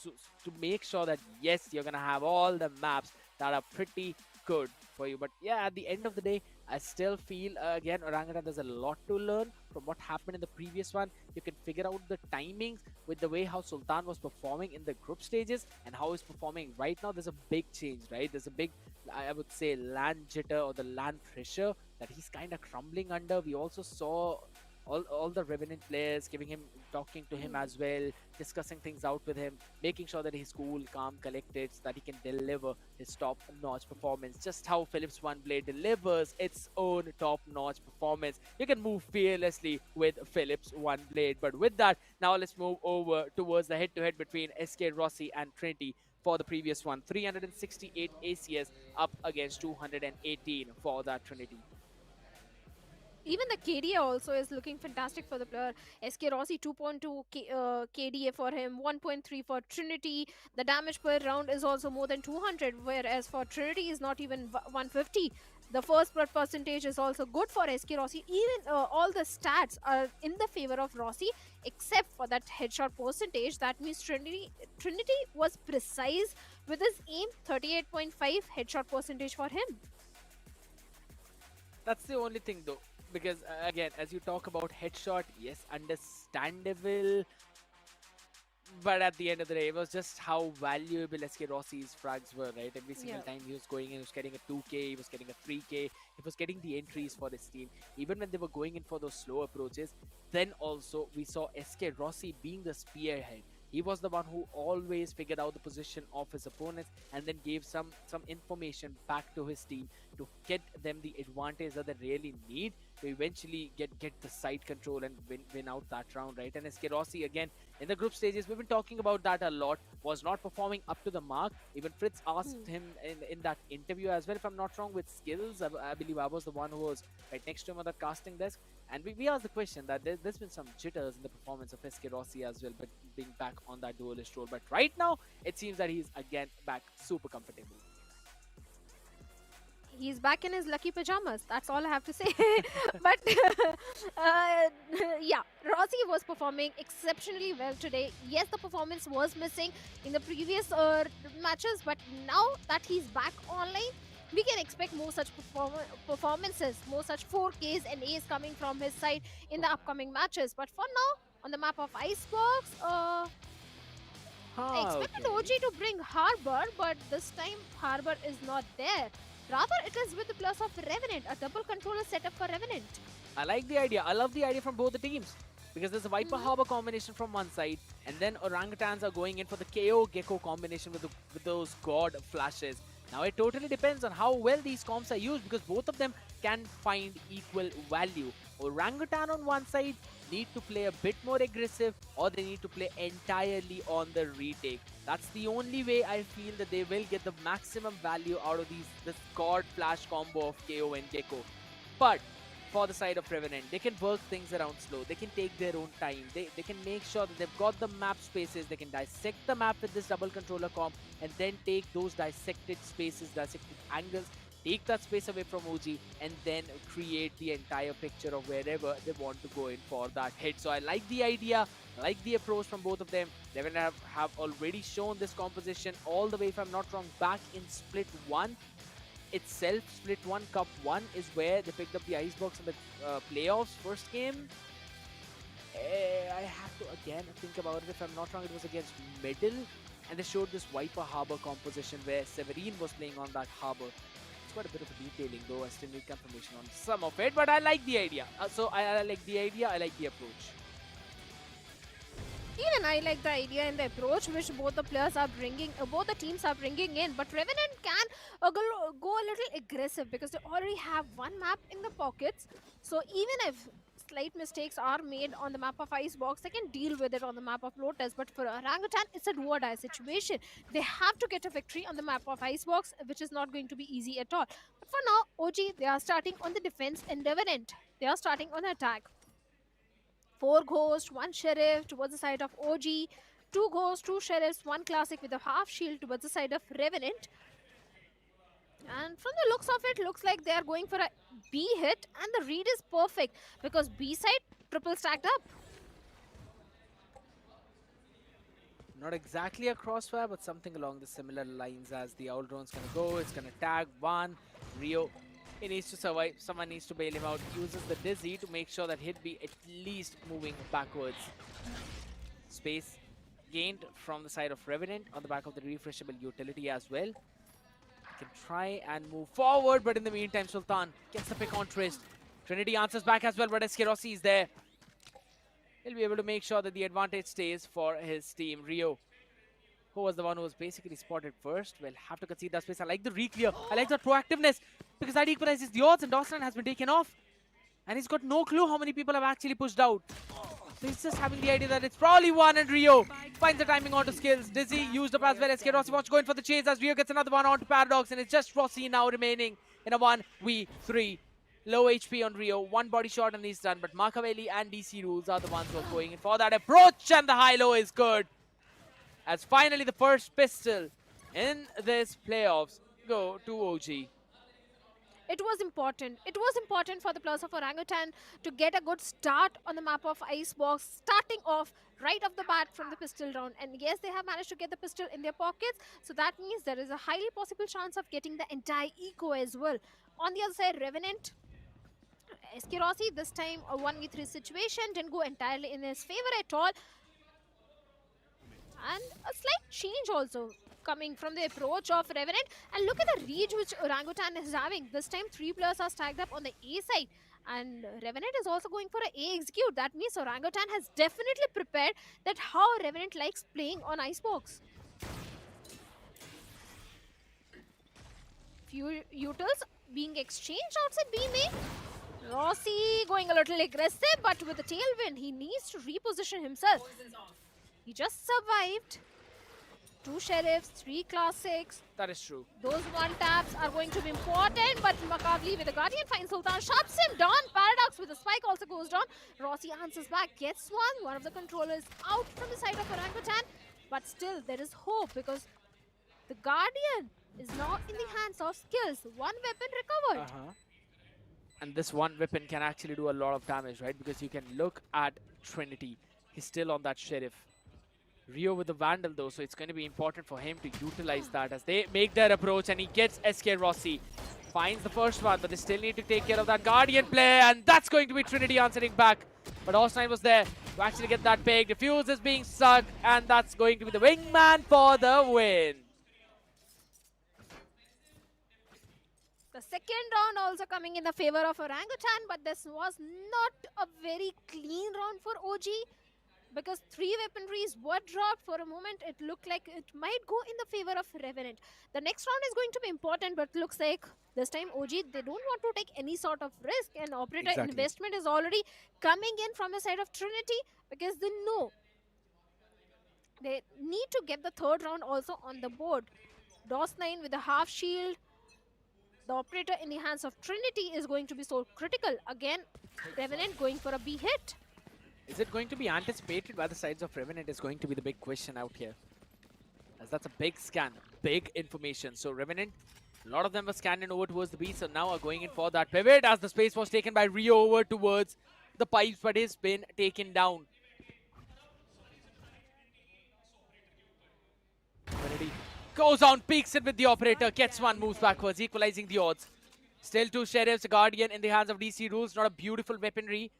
So to make sure that, yes, you're going to have all the maps that are pretty good for you. But yeah, at the end of the day, I still feel, again, Orangutan, there's a lot to learn from what happened in the previous one. You can figure out the timings with the way how Sultan was performing in the group stages and how he's performing right now. There's a big change, right? There's a big, I would say, land jitter or the land pressure that he's kind of crumbling under. We also saw all the Revenant players talking to him as well, discussing things out with him, making sure that he's cool, calm, collected, so that he can deliver his top-notch performance. Just how Philips One Blade delivers its own top-notch performance. You can move fearlessly with Philips One Blade. But with that, now let's move over towards the head-to-head between SK Rossi and Trinity for the previous one. 368 ACS up against 218 for that Trinity. Even the KDA also is looking fantastic for the player. SK Rossi 2.2 KDA for him, 1.3 for Trinity. The damage per round is also more than 200, whereas for Trinity is not even 150. The first blood percentage is also good for SK Rossi. Even all the stats are in the favor of Rossi, except for that headshot percentage. That means Trinity was precise with his aim. 38.5 headshot percentage for him. That's the only thing though, because again, as you talk about headshot, yes, understandable. But at the end of the day, it was just how valuable SK Rossi's frags were, right? Every single Yeah. time he was going in, he was getting a 2k, he was getting a 3k, he was getting the entries for his team. Even when they were going in for those slow approaches, then also we saw SK Rossi being the spearhead. He was the one who always figured out the position of his opponents and then gave some information back to his team to get them the advantage that they really need to eventually get the side control and win out that round, right? And SK Rossi, again, in the group stages, we've been talking about that a lot, was not performing up to the mark. Even Fritz asked him in that interview as well, if I'm not wrong, with skills. I believe I was the one who was right next to him on that casting desk. And we asked the question that there's been some jitters in the performance of SK Rossi as well, but being back on that duelist role. But right now, it seems that he's again back super comfortable. He's back in his lucky pajamas. That's all I have to say. But yeah, Rossi was performing exceptionally well today. Yes, the performance was missing in the previous matches, but now that he's back online, we can expect more such performances, more such 4Ks and As coming from his side in the upcoming matches. But for now, on the map of Icebox, I expected OG to bring Harbor, but this time Harbor is not there. Rather, it is with the plus of Revenant, a double controller setup for Revenant. I like the idea. I love the idea from both the teams. Because there's a Viper Harbor combination from one side, and then Orangutans are going in for the KO Gecko combination with those God flashes. Now it totally depends on how well these comps are used, because both of them can find equal value. Orangutan on one side need to play a bit more aggressive, or they need to play entirely on the retake. That's the only way I feel that they will get the maximum value out of this God flash combo of KO and Gecko. But for the side of Revenant, they can work things around slow. They can take their own time. They can make sure that they've got the map spaces. They can dissect the map with this double controller comp and then take those dissected spaces, dissected angles, take that space away from OG, and then create the entire picture of wherever they want to go in for that hit. So I like the idea, I like the approach from both of them. Revenant have already shown this composition all the way, if I'm not wrong, back in Split 1 itself. Split 1 Cup 1 is where they picked up the Icebox in the playoffs first game. I have to again think about it. If I'm not wrong, it was against Middle, and they showed this Viper Harbor composition where Severine was playing on that Harbor. It's quite a bit of a detailing though. I still need confirmation on some of it, but I like the idea. So I like the idea, I like the approach. Even I like the idea and the approach which both the players are bringing, both the teams are bringing in. But Revenant can go a little aggressive because they already have one map in the pockets. So even if slight mistakes are made on the map of Icebox, they can deal with it on the map of Lotus. But for Orangutan, it's a do or die situation. They have to get a victory on the map of Icebox, which is not going to be easy at all. But for now, OG, they are starting on the defense, and Revenant, they are starting on the attack. 4 Ghosts, 1 Sheriff towards the side of OG, 2 Ghosts, 2 Sheriffs, 1 Classic with a half shield towards the side of Revenant. And from the looks of it, looks like they are going for a B hit, and the read is perfect because B side triple stacked up. Not exactly a crossfire, but something along the similar lines as the owl drone's gonna go. It's gonna tag one. Rio, he needs to survive. Someone needs to bail him out. Uses the Dizzy to make sure that he'd be at least moving backwards. Space gained from the side of Revenant on the back of the refreshable utility as well. Can try and move forward, but in the meantime, Sultan gets the pick on Trist. Trinity answers back as well, but SK Rossi is there. He'll be able to make sure that the advantage stays for his team. Rio, who was the one who was basically spotted first, will have to concede that space. I like the re-clear. I like that proactiveness, because that equalizes the odds, and Dawson has been taken off. And he's got no clue how many people have actually pushed out. So he's just having the idea that it's probably one, and Rio finds the timing onto skills. Dizzy used up as well. SK Rossi wants to go in for the chase as Rio gets another one onto Paradox, and it's just Rossi now remaining in a 1v3. Low HP on Rio, 1 body shot and he's done, but Makaveli and DC Rules are the ones who are going in for that approach, and the high-low is good. As finally the first pistol in this playoffs go to OG. it was important. It was important for the players of Orangutan to get a good start on the map of Icebox, starting off right off the bat from the pistol round. And yes, they have managed to get the pistol in their pockets, so that means there is a highly possible chance of getting the entire eco as well. On the other side, Revenant, SK Rossi, this time a 1v3 situation didn't go entirely in his favor at all. And a slight change also coming from the approach of Revenant. And look at the reach which Orangutan is having. This time 3 players are stacked up on the A side. And Revenant is also going for an A execute. That means Orangutan has definitely prepared that how Revenant likes playing on Icebox. Few utils being exchanged outside B main. Rossi going a little aggressive, but with the tailwind, he needs to reposition himself. He just survived. 2 sheriffs, 3 classics. That is true. Those 1 taps are going to be important, but Makavli with the Guardian finds Sultan, shuts him down. Paradox with the spike also goes down. Rossi answers back, gets one. One of the controllers out from the side of Orangutan. But still, there is hope because the Guardian is now in the hands of Skills. 1 weapon recovered. And this one weapon can actually do a lot of damage, right? Because you can look at Trinity. He's still on that Sheriff. Rio with the Vandal though, so it's going to be important for him to utilize that as they make their approach, and he gets SK Rossi. Finds the first one, but they still need to take care of that Guardian play, and that's going to be Trinity answering back. But Austin was there to actually get that peg. Diffuse is being sucked, and that's going to be the wingman for the win. The second round also coming in the favor of Orangutan, but this was not a very clean round for OG because 3 weaponries were dropped. For a moment, it looked like it might go in the favor of Revenant. The next round is going to be important, but looks like this time OG, they don't want to take any sort of risk, and operator investment is already coming in from the side of Trinity because they know they need to get the third round also on the board. DOS9 with the half shield. The operator in the hands of Trinity is going to be so critical. Again, Revenant going for a B hit. Is it going to be anticipated by the sides of Revenant is going to be the big question out here. As that's a big scan, big information. So Revenant, a lot of them were scanning over towards the B, so now are going in for that pivot as the space was taken by Rio over towards the pipes, but it's been taken down. Trinity goes on, peeks it with the operator, gets one, moves backwards, equalizing the odds. Still 2 sheriffs, a Guardian in the hands of DC Rules. Not a beautiful weaponry,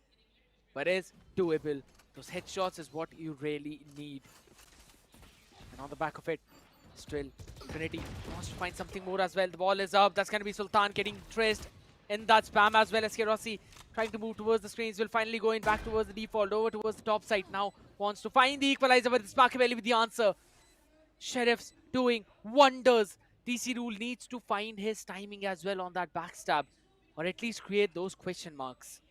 but is doable. Those headshots is what you really need. And on the back of it, still Trinity wants to find something more as well. The ball is up. That's going to be Sultan getting traced in that spam as well. SK Rossi trying to move towards the screens. Will finally going back towards the default, over towards the top side. Now wants to find the equalizer, but it's Machiavelli with the answer. Sheriffs doing wonders. DC Rule needs to find his timing as well on that backstab, or at least create those question marks.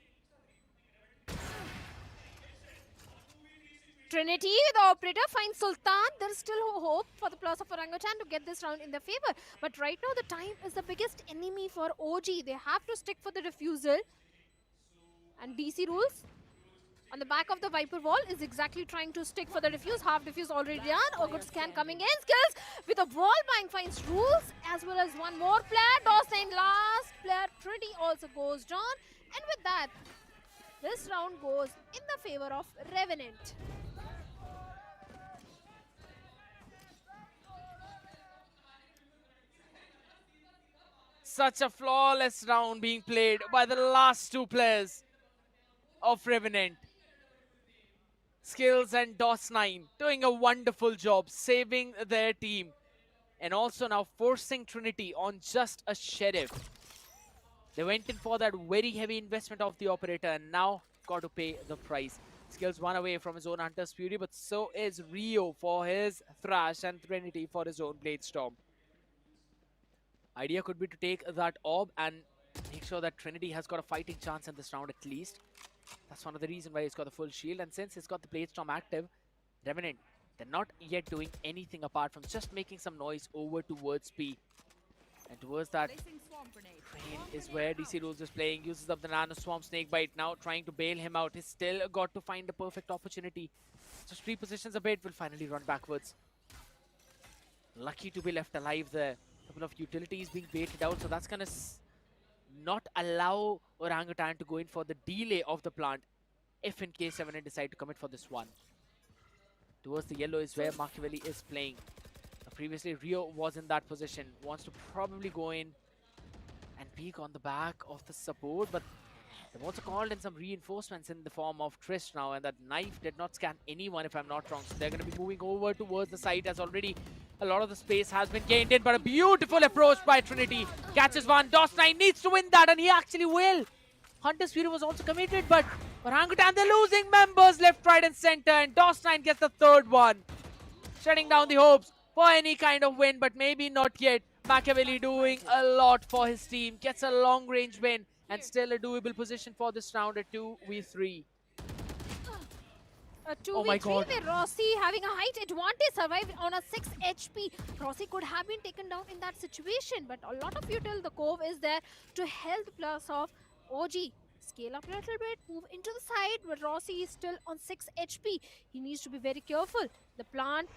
Trinity, the operator, finds Sultan. There's still hope for the players of Orangutan to get this round in their favor. But right now, the time is the biggest enemy for OG. They have to stick for the refusal. And DC Rules on the back of the Viper wall is exactly trying to stick for the defuse. Half defuse already done. A good scan coming in. Skills with a wall bang finds Rules as well as one more player. DOS9 last player. Trinity also goes down. And with that, this round goes in the favor of Revenant. Such a flawless round being played by the last 2 players of Revenant. Skills and DOS9 doing a wonderful job saving their team, and also now forcing Trinity on just a sheriff. They went in for that very heavy investment of the operator and now got to pay the price. Skills one away from his own Hunter's Fury, but so is Rio for his Thrash and Trinity for his own Blade Storm. Idea could be to take that orb and make sure that Trinity has got a fighting chance in this round at least. That's one of the reasons why he's got the full shield, and since he's got the Blade Storm active, Revenant, they're not yet doing anything apart from just making some noise over towards P. And towards that train is where DC Rules is playing, uses up the Nano Swarm Snakebite now, trying to bail him out. He's still got to find the perfect opportunity. Just repositions a bit, will finally run backwards. Lucky to be left alive there. Couple of utilities being baited out, so that's gonna not allow Orangutan to go in for the delay of the plant if in case Revenant decide to commit for this one. Towards the yellow is where Machiavelli is playing. Previously, Rio was in that position, wants to probably go in and peek on the back of the support, but they've also called in some reinforcements in the form of Trist now, and that knife did not scan anyone if I'm not wrong. So they're going to be moving over towards the site as already a lot of the space has been gained in, but a beautiful approach by Trinity. Catches one, DOS9 needs to win that, and he actually will. Hunter's Fury was also committed, but Orangutan, they're losing members left, right, and center, and DOS9 gets the third one. Shutting down the hopes for any kind of win, but maybe not yet. Machiavelli doing a lot for his team, gets a long-range win, and still a doable position for this round at 2v3. A 2v3 Oh my God. where Rossi having a height advantage survived on a 6 HP. Rossi could have been taken down in that situation, but a lot of util the Cove is there to help the plus of OG. Scale up a little bit, move into the side, but Rossi is still on 6 HP. He needs to be very careful. The plant...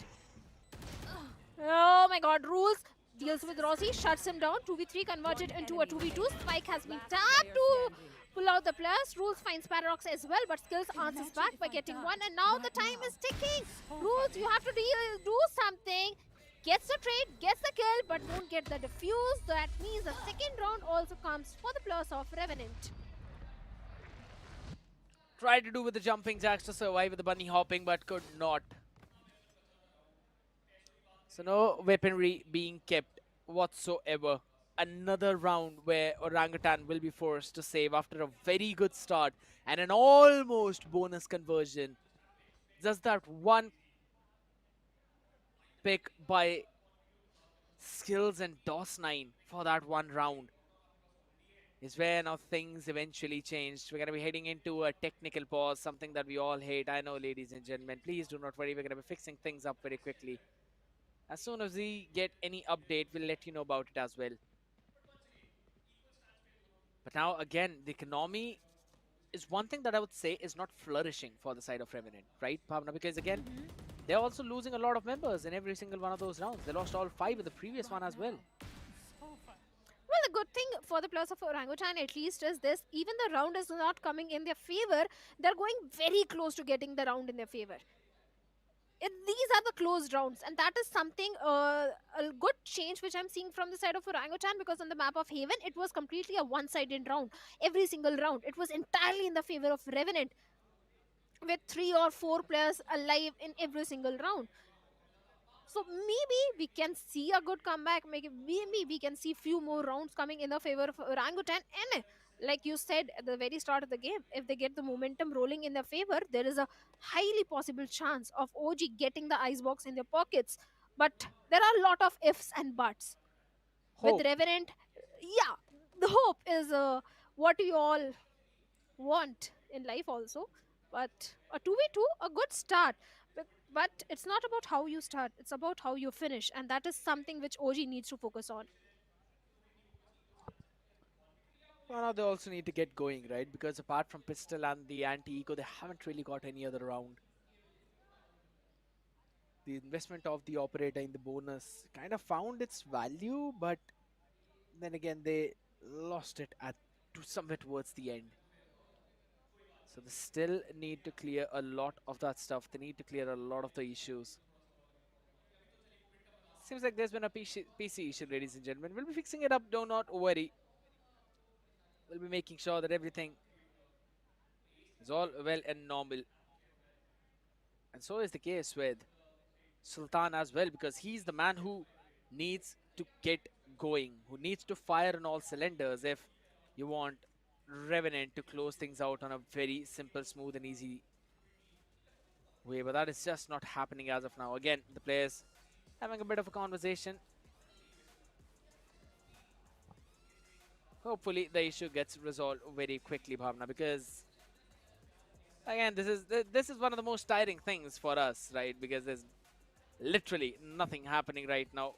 Oh my god, rules deals with Rossi, shuts him down. 2v3 converted into a 2v2. Spike has been tapped to pull out the plus. Rules finds Paradox as well, but Skills answers back by getting one, and now the time is ticking. Rules, you have to do something. Gets the trade, gets the kill, but won't get the defuse. That means the second round also comes for the plus of Revenant. Tried to do with the jumping jacks to survive with the bunny hopping, but could not. So no weaponry being kept whatsoever. Another round where Orangutan will be forced to save after a very good start and an almost bonus conversion. Just that one pick by Skills and DOS9 for that one round is where now things eventually changed. We're going to be heading into a technical pause, something that we all hate. I know, ladies and gentlemen. Please do not worry. We're going to be fixing things up very quickly. As soon as we get any update, we'll let you know about it as well. But now, again, the economy is one thing that I would say is not flourishing for the side of Revenant, right, Bhavna? Because, again, they're also losing a lot of members in every single one of those rounds. They lost all 5 in the previous one as well. Well, the good thing for the plus of Orangutan at least is this. Even the round is not coming in their favor. They're going very close to getting the round in their favor. These are the closed rounds, and that is something a good change which I'm seeing from the side of Orangutan, because on the map of Haven it was completely a one-sided round. Every single round it was entirely in the favor of Revenant, with 3 or 4 players alive in every single round. So maybe we can see a good comeback. Maybe we can see few more rounds coming in the favor of Orangutan. And like you said at the very start of the game, if they get the momentum rolling in their favor, there is a highly possible chance of OG getting the Icebox in their pockets. But there are a lot of ifs and buts. Hope. With Revenant, yeah, the hope is what we all want in life also. But a 2v2, a good start. But it's not about how you start, it's about how you finish. And that is something which OG needs to focus on. Well, now they also need to get going, right? Because apart from Pistol and the Anti-Eco, they haven't really got any other round. The investment of the Operator in the bonus kind of found its value, but then again, they lost it somewhere towards the end. So they still need to clear a lot of that stuff. They need to clear a lot of the issues. Seems like there's been a PC issue, ladies and gentlemen. We'll be fixing it up, do not worry. We'll be making sure that everything is all well and normal. And so is the case with Sultan as well, because he's the man who needs to get going, who needs to fire on all cylinders if you want Revenant to close things out on a very simple, smooth and easy way. But that is just not happening as of now. Again, the players having a bit of a conversation. Hopefully the issue gets resolved very quickly, Bhavna, because again, this is one of the most tiring things for us, right? Because there's literally nothing happening right now,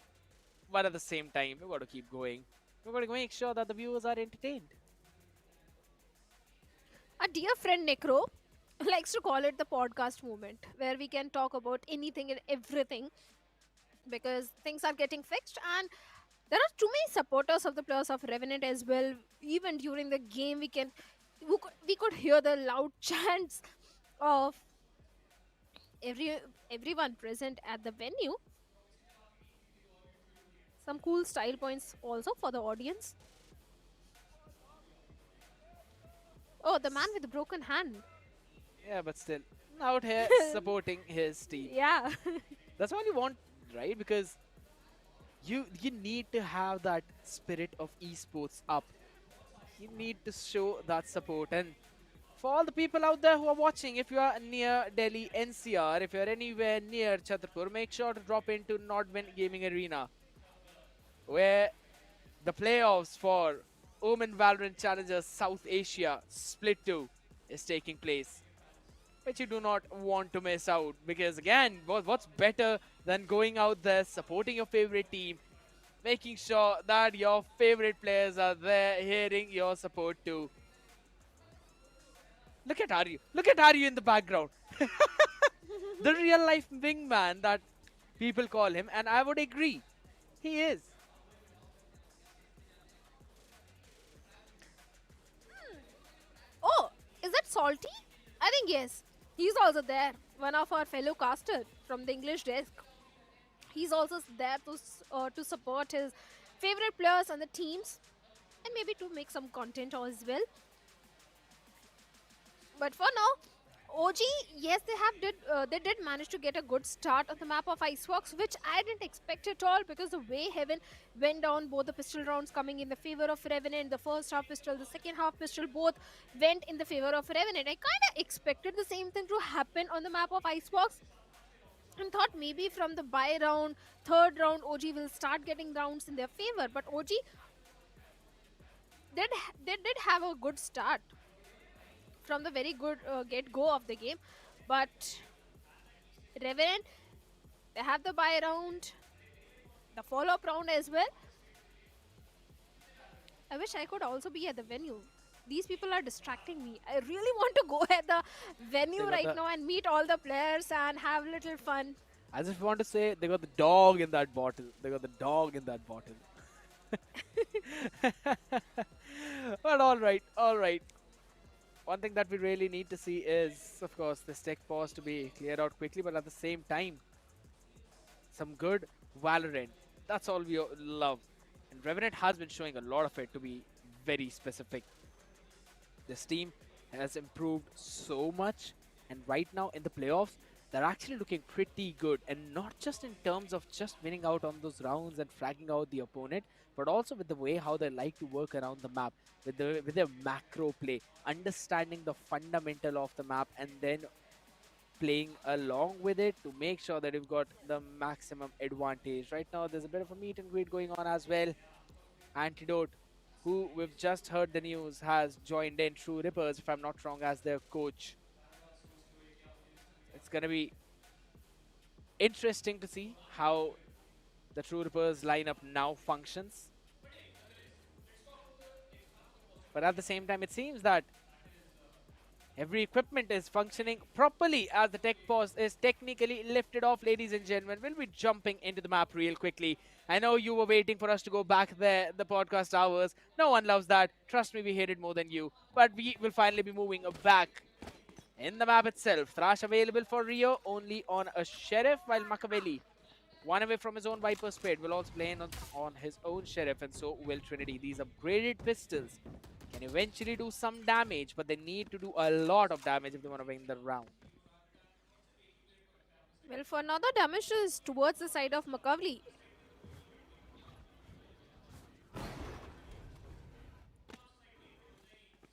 but at the same time we've got to keep going. We've got to make sure that the viewers are entertained. A dear friend Necro likes to call it the podcast moment, where we can talk about anything and everything, because things are getting fixed. And There are too many supporters of the players of Revenant as well. Even during the game, we could hear the loud chants of every everyone present at the venue. Some cool style points also for the audience. Oh, the man with the broken hand. Yeah, but still out here supporting his team. Yeah. That's what you want, right? Because you need to have that spirit of esports up. You need to show that support. And for all the people out there who are watching, if you are near Delhi NCR, if you're anywhere near Chhatarpur, make sure to drop into Nodwin Gaming Arena, where the playoffs for OMEN Valorant Challengers South Asia Split 2 is taking place, which you do not want to miss out. Because again, what's better than going out there, supporting your favorite team, making sure that your favorite players are there, hearing your support too. Look at Aryu. Look at Aryu in the background. The real life wingman that people call him, and I would agree. He is. Oh, is that Salty? I think yes. He's also there. One of our fellow caster from the English desk. He's also there to support his favorite players and the teams, and maybe to make some content as well. But for now, OG, yes, they did manage to get a good start on the map of Icebox, which I didn't expect at all, because the way Heaven went down, both the pistol rounds coming in the favor of Revenant, the first half pistol, the second half pistol, both went in the favor of Revenant. I kind of expected the same thing to happen on the map of Icebox, and thought maybe from the buy round, third round, OG will start getting rounds in their favor. But OG they did have a good start from the very good get-go of the game. But Revenant, they have the buy round, the follow-up round as well. I wish I could also be at the venue. These people are distracting me. I really want to go at the venue right now and meet all the players and have a little fun. I just want to say they got the dog in that bottle. They got the dog in that bottle. But all right, all right. One thing that we really need to see is, of course, this tech pause to be cleared out quickly, but at the same time, some good Valorant. That's all we love. And Revenant has been showing a lot of it, to be very specific. This team has improved so much, and right now in the playoffs, they're actually looking pretty good, and not just in terms of just winning out on those rounds and fragging out the opponent, but also with the way how they like to work around the map, with their macro play, understanding the fundamental of the map, and then playing along with it to make sure that you've got the maximum advantage. Right now, there's a bit of a meet and greet going on as well. Antidote, who we've just heard the news, has joined in, True Rippers, if I'm not wrong, as their coach. It's going to be interesting to see how the True Rippers lineup now functions. But at the same time, it seems that every equipment is functioning properly as the tech pause is technically lifted off, ladies and gentlemen. We'll be jumping into the map real quickly. I know you were waiting for us to go back there, the podcast hours. No one loves that. Trust me, we hate it more than you. But we will finally be moving back in the map itself. Thrash available for Rio only on a Sheriff, while Machiavelli, one away from his own Viper Spade, will also play on his own Sheriff, and so will Trinity. These upgraded pistols can eventually do some damage, but they need to do a lot of damage if they want to win the round. Well, for now, the damage is towards the side of Macaulay.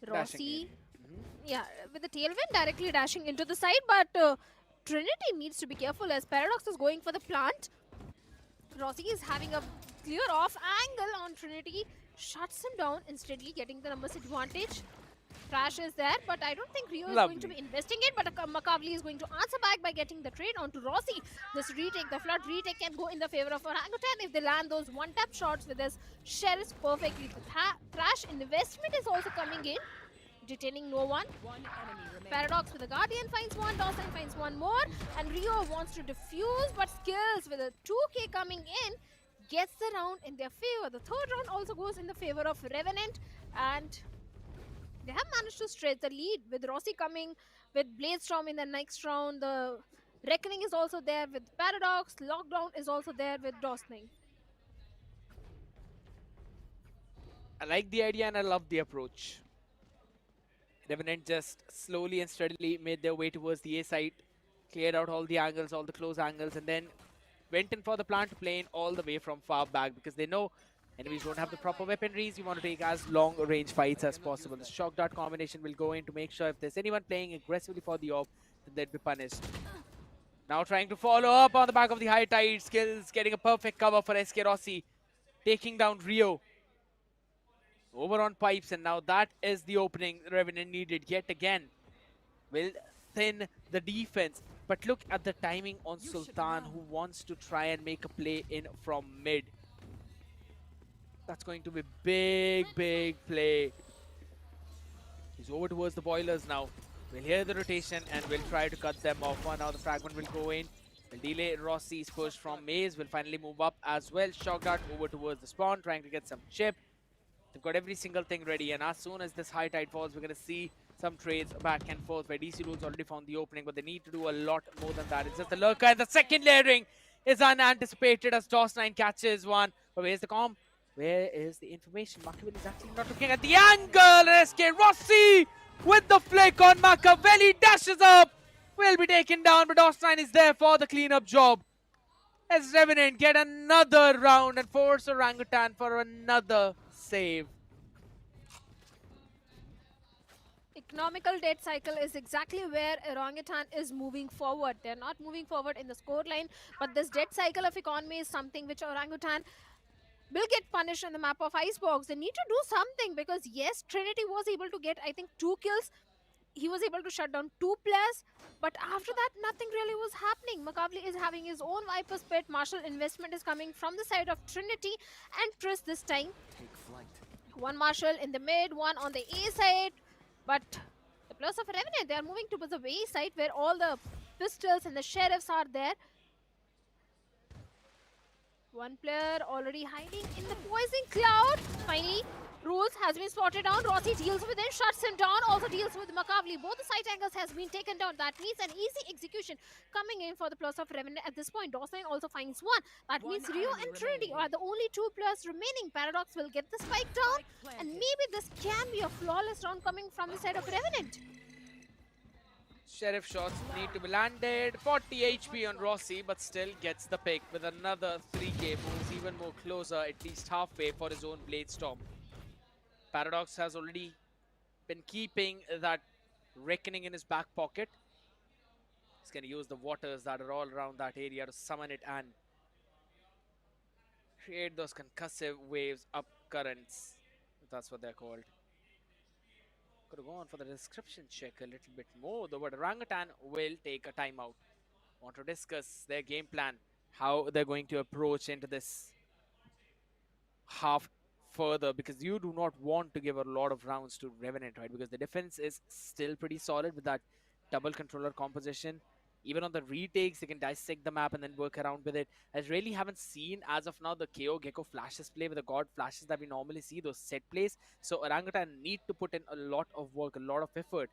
Rossi, yeah, with the tailwind directly dashing into the side, but Trinity needs to be careful as Paradox is going for the plant. Rossi is having a clear off angle on Trinity, shuts him down, instantly getting the numbers advantage. Crash is there, but I don't think Rio is going to be investing it, but Macaulay is going to answer back by getting the trade onto Rossi. This retake, the flood retake, can go in the favor of Orangutan if they land those one-tap shots with his Sheriff perfectly. The Crash investment is also coming in, detaining no one. Paradox with the Guardian finds one, Dawson finds one more, and Rio wants to defuse, but Skills with a 2k coming in gets the round in their favor. The third round also goes in the favor of Revenant, and they have managed to stretch the lead with Rossi coming with Bladestorm in the next round. The Reckoning is also there with Paradox. Lockdown is also there with Dosning. I like the idea and I love the approach. Revenant just slowly and steadily made their way towards the A side, cleared out all the angles, all the close angles, and then went in for the plan to play in all the way from far back because they know enemies don't have the proper weaponries. You want to take as long range fights as possible. The shock dart combination will go in to make sure if there's anyone playing aggressively for the orb, then they'd be punished. Now trying to follow up on the back of the high tide skills, getting a perfect cover for SK Rossi, taking down Rio. Over on pipes, and now that is the opening Revenant needed yet again. Will thin the defense, but look at the timing on Sultan, who wants to try and make a play in from mid. That's going to be big play. He's over towards the boilers now. We'll hear the rotation and we'll try to cut them off. Now the fragment will go in. We'll delay Rossi's push from Maze. Will finally move up as well. Shock dart over towards the spawn, trying to get some chip. They've got every single thing ready, and as soon as this high tide falls, we're going to see some trades back and forth where DC Rules already found the opening, but they need to do a lot more than that. It's just the lurker, and the second layering is unanticipated as DOS9 catches one. But where's the comp? Where is the information? Machiavelli is actually not looking at the angle. And SK Rossi with the flick on Machiavelli dashes up. Will be taken down, but DOS9 is there for the cleanup job. As Revenant get another round and force Orangutan for another save. Economical debt cycle is exactly where Orangutan is moving forward. They're not moving forward in the scoreline, but this debt cycle of economy is something which Orangutan will get punished on the map of Icebox. They need to do something because yes, Trinity was able to get, I think, 2 kills. He was able to shut down 2 players, but after that, nothing really was happening. Macaulay is having his own Viper's Pit. Martial investment is coming from the side of Trinity and Tris this time. Take flight. One Marshall in the mid, one on the A side. But the plus of Revenant, they are moving towards the A side where all the pistols and the sheriffs are there. One player already hiding in the poison cloud. Finally, Rules has been spotted down. Rossi deals with him, shuts him down, also deals with Macaulay. Both the side angles has been taken down. That means an easy execution coming in for the plus of Revenant at this point. DOS9 also finds one. That means Rio and Trinity are the only 2 players remaining. Paradox will get the spike down, and maybe this can be a flawless round coming from the side of Revenant. Sheriff shots need to be landed. 40 HP on Rossi, but still gets the pick with another 3k. Moves even more closer, at least halfway for his own Bladestorm. Paradox has already been keeping that Reckoning in his back pocket. He's going to use the waters that are all around that area to summon it and create those concussive waves, up currents. That's what they're called. Could have gone for the description check a little bit more, though, but Orangutan will take a timeout. Want to discuss their game plan, how they're going to approach into this half further, because you do not want to give a lot of rounds to Revenant, right? Because the defense is still pretty solid with that double controller composition. Even on the retakes, they can dissect the map and then work around with it. I really haven't seen, as of now, the KO Gecko flashes play with the God flashes that we normally see, those set plays. So Orangutan need to put in a lot of work, a lot of effort.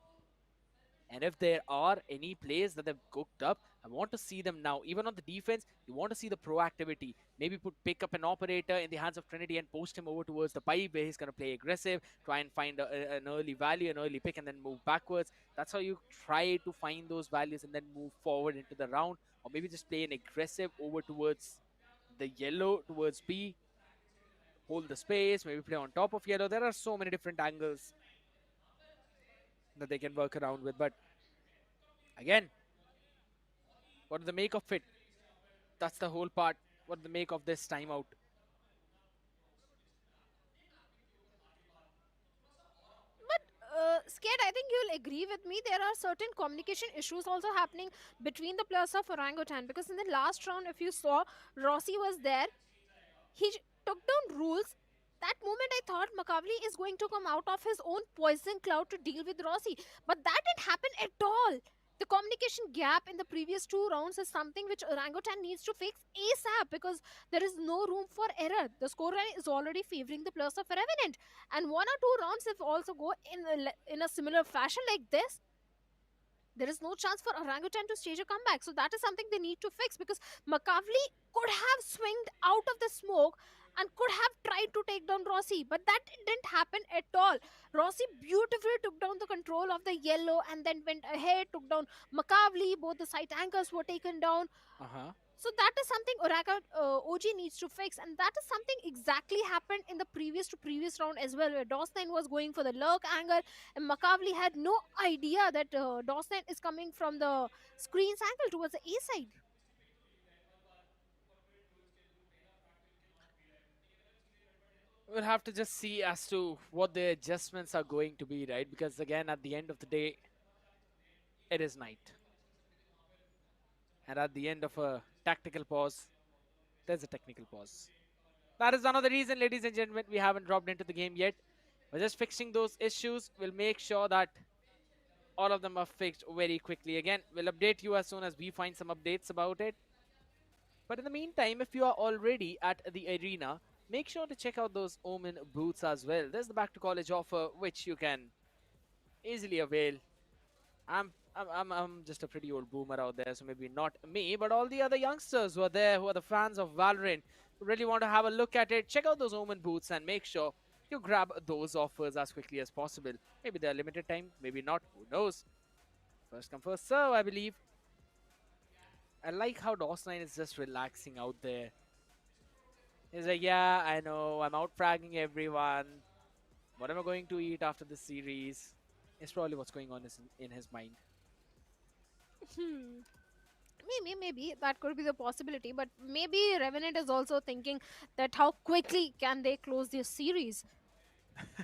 And if there are any plays that they've cooked up, I want to see them now. Even on the defense, you want to see the proactivity. Maybe pick up an operator in the hands of Trinity and post him over towards the pipe where he's going to play aggressive, try and find an early value, an early pick, and then move backwards. That's how you try to find those values and then move forward into the round. Or maybe just play an aggressive over towards the yellow, towards B. Hold the space, maybe play on top of yellow. There are so many different angles that they can work around with. But again, what do they make of it? That's the whole part. What do they make of this timeout? But Sked, I think you'll agree with me. There are certain communication issues also happening between the players of Orangutan, because in the last round, if you saw, Rossi was there. He took down Rules. That moment I thought Macaulay is going to come out of his own poison cloud to deal with Rossi. But that didn't happen at all. The communication gap in the previous 2 rounds is something which Orangutan needs to fix ASAP, because there is no room for error. The scoreline is already favoring the players of Revenant, and 1 or 2 rounds if also go in a similar fashion like this, there is no chance for Orangutan to stage a comeback. So that is something they need to fix, because Makavli could have swinged out of the smoke and could have tried to take down Rossi, but that didn't happen at all. Rossi beautifully took down the control of the yellow and then went ahead, took down Makavli. Both the side anchors were taken down. Uh-huh. So that is something OG needs to fix, and that is something exactly happened in the previous round as well, where DOS9 was going for the lurk angle, and Makavli had no idea that DOS9 is coming from the screen's angle towards the A side. We'll have to just see as to what the adjustments are going to be, right? Because again, at the end of the day, it is night. And at the end of a tactical pause, there's a technical pause. That is another reason, ladies and gentlemen, we haven't dropped into the game yet. We're just fixing those issues. We'll make sure that all of them are fixed very quickly. Again, we'll update you as soon as we find some updates about it. But in the meantime, if you are already at the arena, make sure to check out those Omen booths as well. There's the back to college offer, which you can easily avail. I'm just a pretty old boomer out there, so maybe not me, but all the other youngsters who are there, who are the fans of Valorant, who really want to have a look at it, check out those Omen booths and make sure you grab those offers as quickly as possible. Maybe they're limited time, maybe not, who knows. First come, first serve, I believe. I like how DOS9 is just relaxing out there. He's like, yeah, I know, I'm out fragging everyone. What am I going to eat after this series? It's probably what's going on in his mind. Maybe that could be the possibility, but maybe Revenant is also thinking that how quickly can they close this series.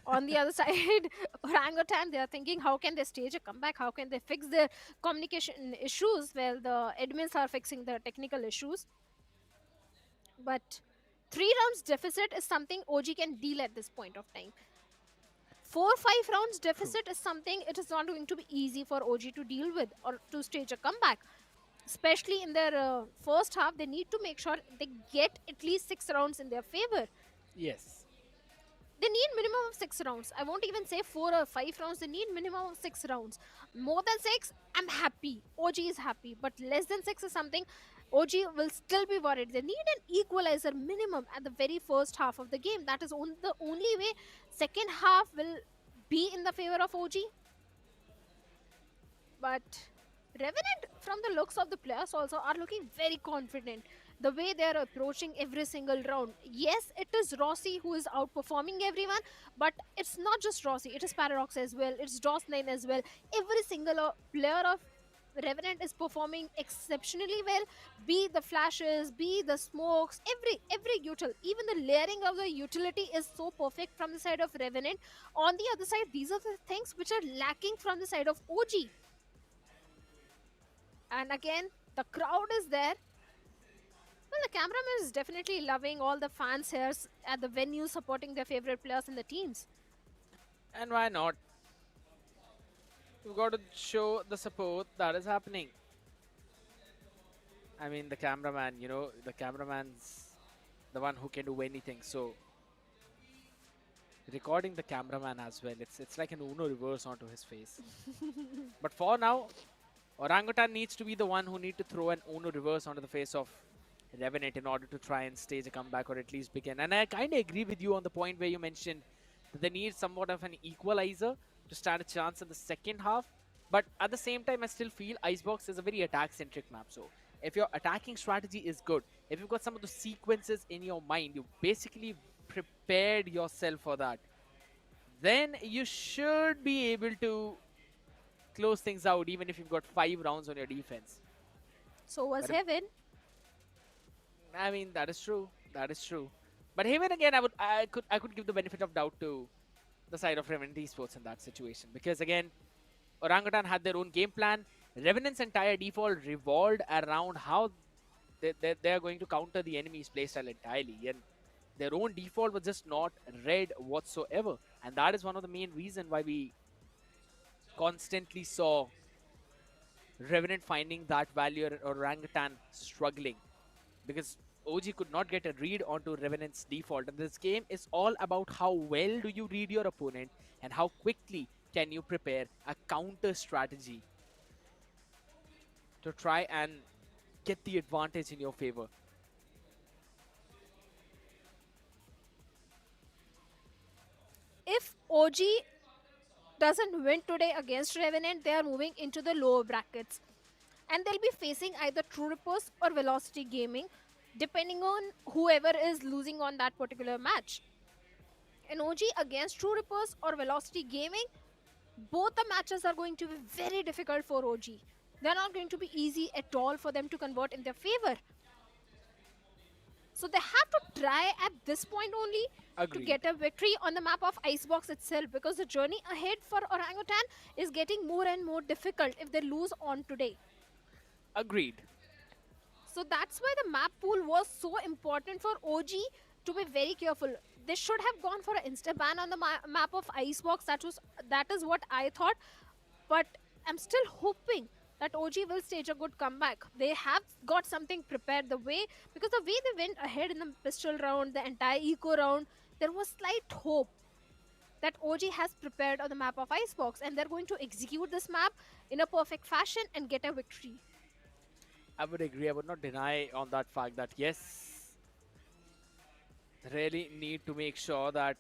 On the other side, Orangutan, they are thinking how can they stage a comeback, how can they fix their communication issues. Well, the admins are fixing the technical issues, but 3 rounds deficit is something OG can deal at this point of time. 4-5 rounds deficit is something it is not going to be easy for OG to deal with or to stage a comeback. Especially in their first half, they need to make sure they get at least 6 rounds in their favor. Yes. They need minimum of 6 rounds. I won't even say 4 or 5 rounds. They need minimum of 6 rounds. More than 6, I'm happy. OG is happy. But less than 6 is something OG will still be worried. They need an equalizer minimum at the very first half of the game. That is the only way second half will be in the favor of OG. But Revenant, from the looks of the players also, are looking very confident. The way they are approaching every single round. Yes, it is Rossi who is outperforming everyone, but it's not just Rossi. It is Paradox as well. It's DOS9 as well. Every single player of Revenant is performing exceptionally well. Be the flashes, be the smokes, every util. Even the layering of the utility is so perfect from the side of Revenant. On the other side, these are the things which are lacking from the side of OG. And again, the crowd is there. Well, the cameraman is definitely loving all the fans here at the venue supporting their favorite players in the teams. And why not? We've got to show the support that is happening. I mean, the cameraman, you know, the cameraman's the one who can do anything. So, recording the cameraman as well, it's like an Uno reverse onto his face. But for now, Orangutan needs to be the one who need to throw an Uno reverse onto the face of Revenant in order to try and stage a comeback or at least begin. And I kind of agree with you on the point where you mentioned that they need somewhat of an equalizer to stand a chance in the second half. But at the same time, I still feel Icebox is a very attack-centric map. So if your attacking strategy is good, if you've got some of the sequences in your mind, you basically prepared yourself for that, then you should be able to close things out even if you've got 5 rounds on your defense. So was Heaven. I mean, that is true. That is true. But Heaven again, I could give the benefit of doubt to the side of Revenant Esports in that situation, because again, Orangutan had their own game plan. Revenant's entire default revolved around how they are going to counter the enemy's playstyle entirely, and their own default was just not read whatsoever. And that is one of the main reasons why we constantly saw Revenant finding that value and Orangutan struggling because OG could not get a read onto Revenant's default. And this game is all about how well do you read your opponent and how quickly can you prepare a counter strategy to try and get the advantage in your favor. If OG doesn't win today against Revenant, they are moving into the lower brackets. And they'll be facing either True Rippers or Velocity Gaming, depending on whoever is losing on that particular match. And OG against True Rippers or Velocity Gaming, both the matches are going to be very difficult for OG. They're not going to be easy at all for them to convert in their favor. So they have to try at this point only Agreed. to get a victory on the map of Icebox itself, because the journey ahead for Orangutan is getting more and more difficult if they lose on today. Agreed. So that's why the map pool was so important for OG to be very careful. They should have gone for an insta ban on the map of Icebox. That is what I thought. But I'm still hoping that OG will stage a good comeback. They have got something prepared because the way they went ahead in the pistol round, the entire eco round, there was slight hope that OG has prepared on the map of Icebox, and they're going to execute this map in a perfect fashion and get a victory. I would agree. I would not deny on that fact that yes, really need to make sure that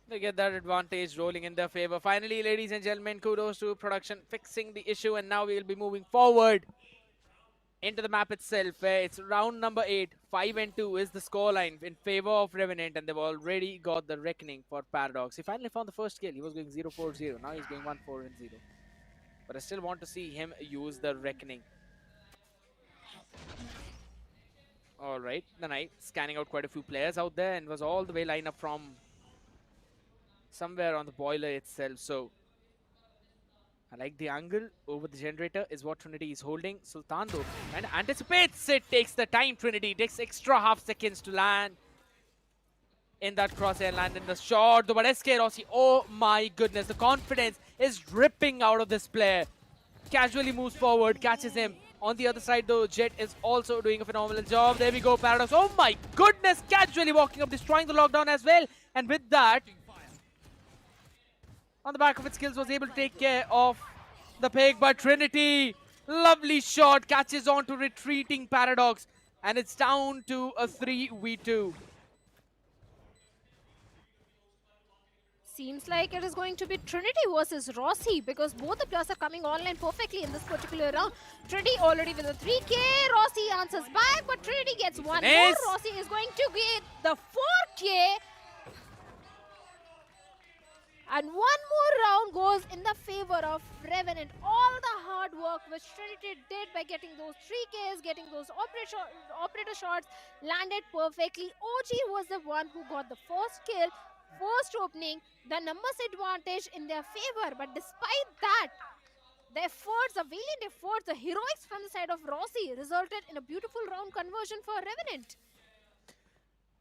they get that advantage rolling in their favor. Finally, ladies and gentlemen, kudos to production fixing the issue, and now we will be moving forward into the map itself, where it's round number 8. 5-2 is the scoreline in favor of Revenant, and they've already got the reckoning for Paradox. He finally found the first kill. He was going 0-4-0. Now he's going 1-4-0. But I still want to see him use the reckoning. Alright, the Knight scanning out quite a few players out there and was all the way lined up from somewhere on the boiler itself. So I like the angle over the generator is what Trinity is holding. Sultan though, and anticipates it, takes the time. Trinity takes extra half seconds to land in that crosshair, land in the shot. But SK Rossi, oh my goodness, the confidence is dripping out of this player. Casually moves forward, catches him. On the other side though, Jet is also doing a phenomenal job. There we go, Paradox. Oh my goodness, casually walking up, destroying the lockdown as well. And with that, on the back of its skills, was able to take care of the pig. But Trinity, lovely shot, catches on to retreating Paradox. And it's down to a 3v2. Seems like it is going to be Trinity versus Rossi, because both the players are coming online perfectly in this particular round. Trinity already with a 3k. Rossi answers back, but Trinity gets one more. Rossi is going to get the 4k. And one more round goes in the favor of Revenant. All the hard work which Trinity did by getting those 3Ks, getting those operator shots landed perfectly. OG was the one who got the first kill, first opening, the numbers advantage in their favor. But despite that, the efforts, the valiant efforts, the heroics from the side of Rossi resulted in a beautiful round conversion for Revenant.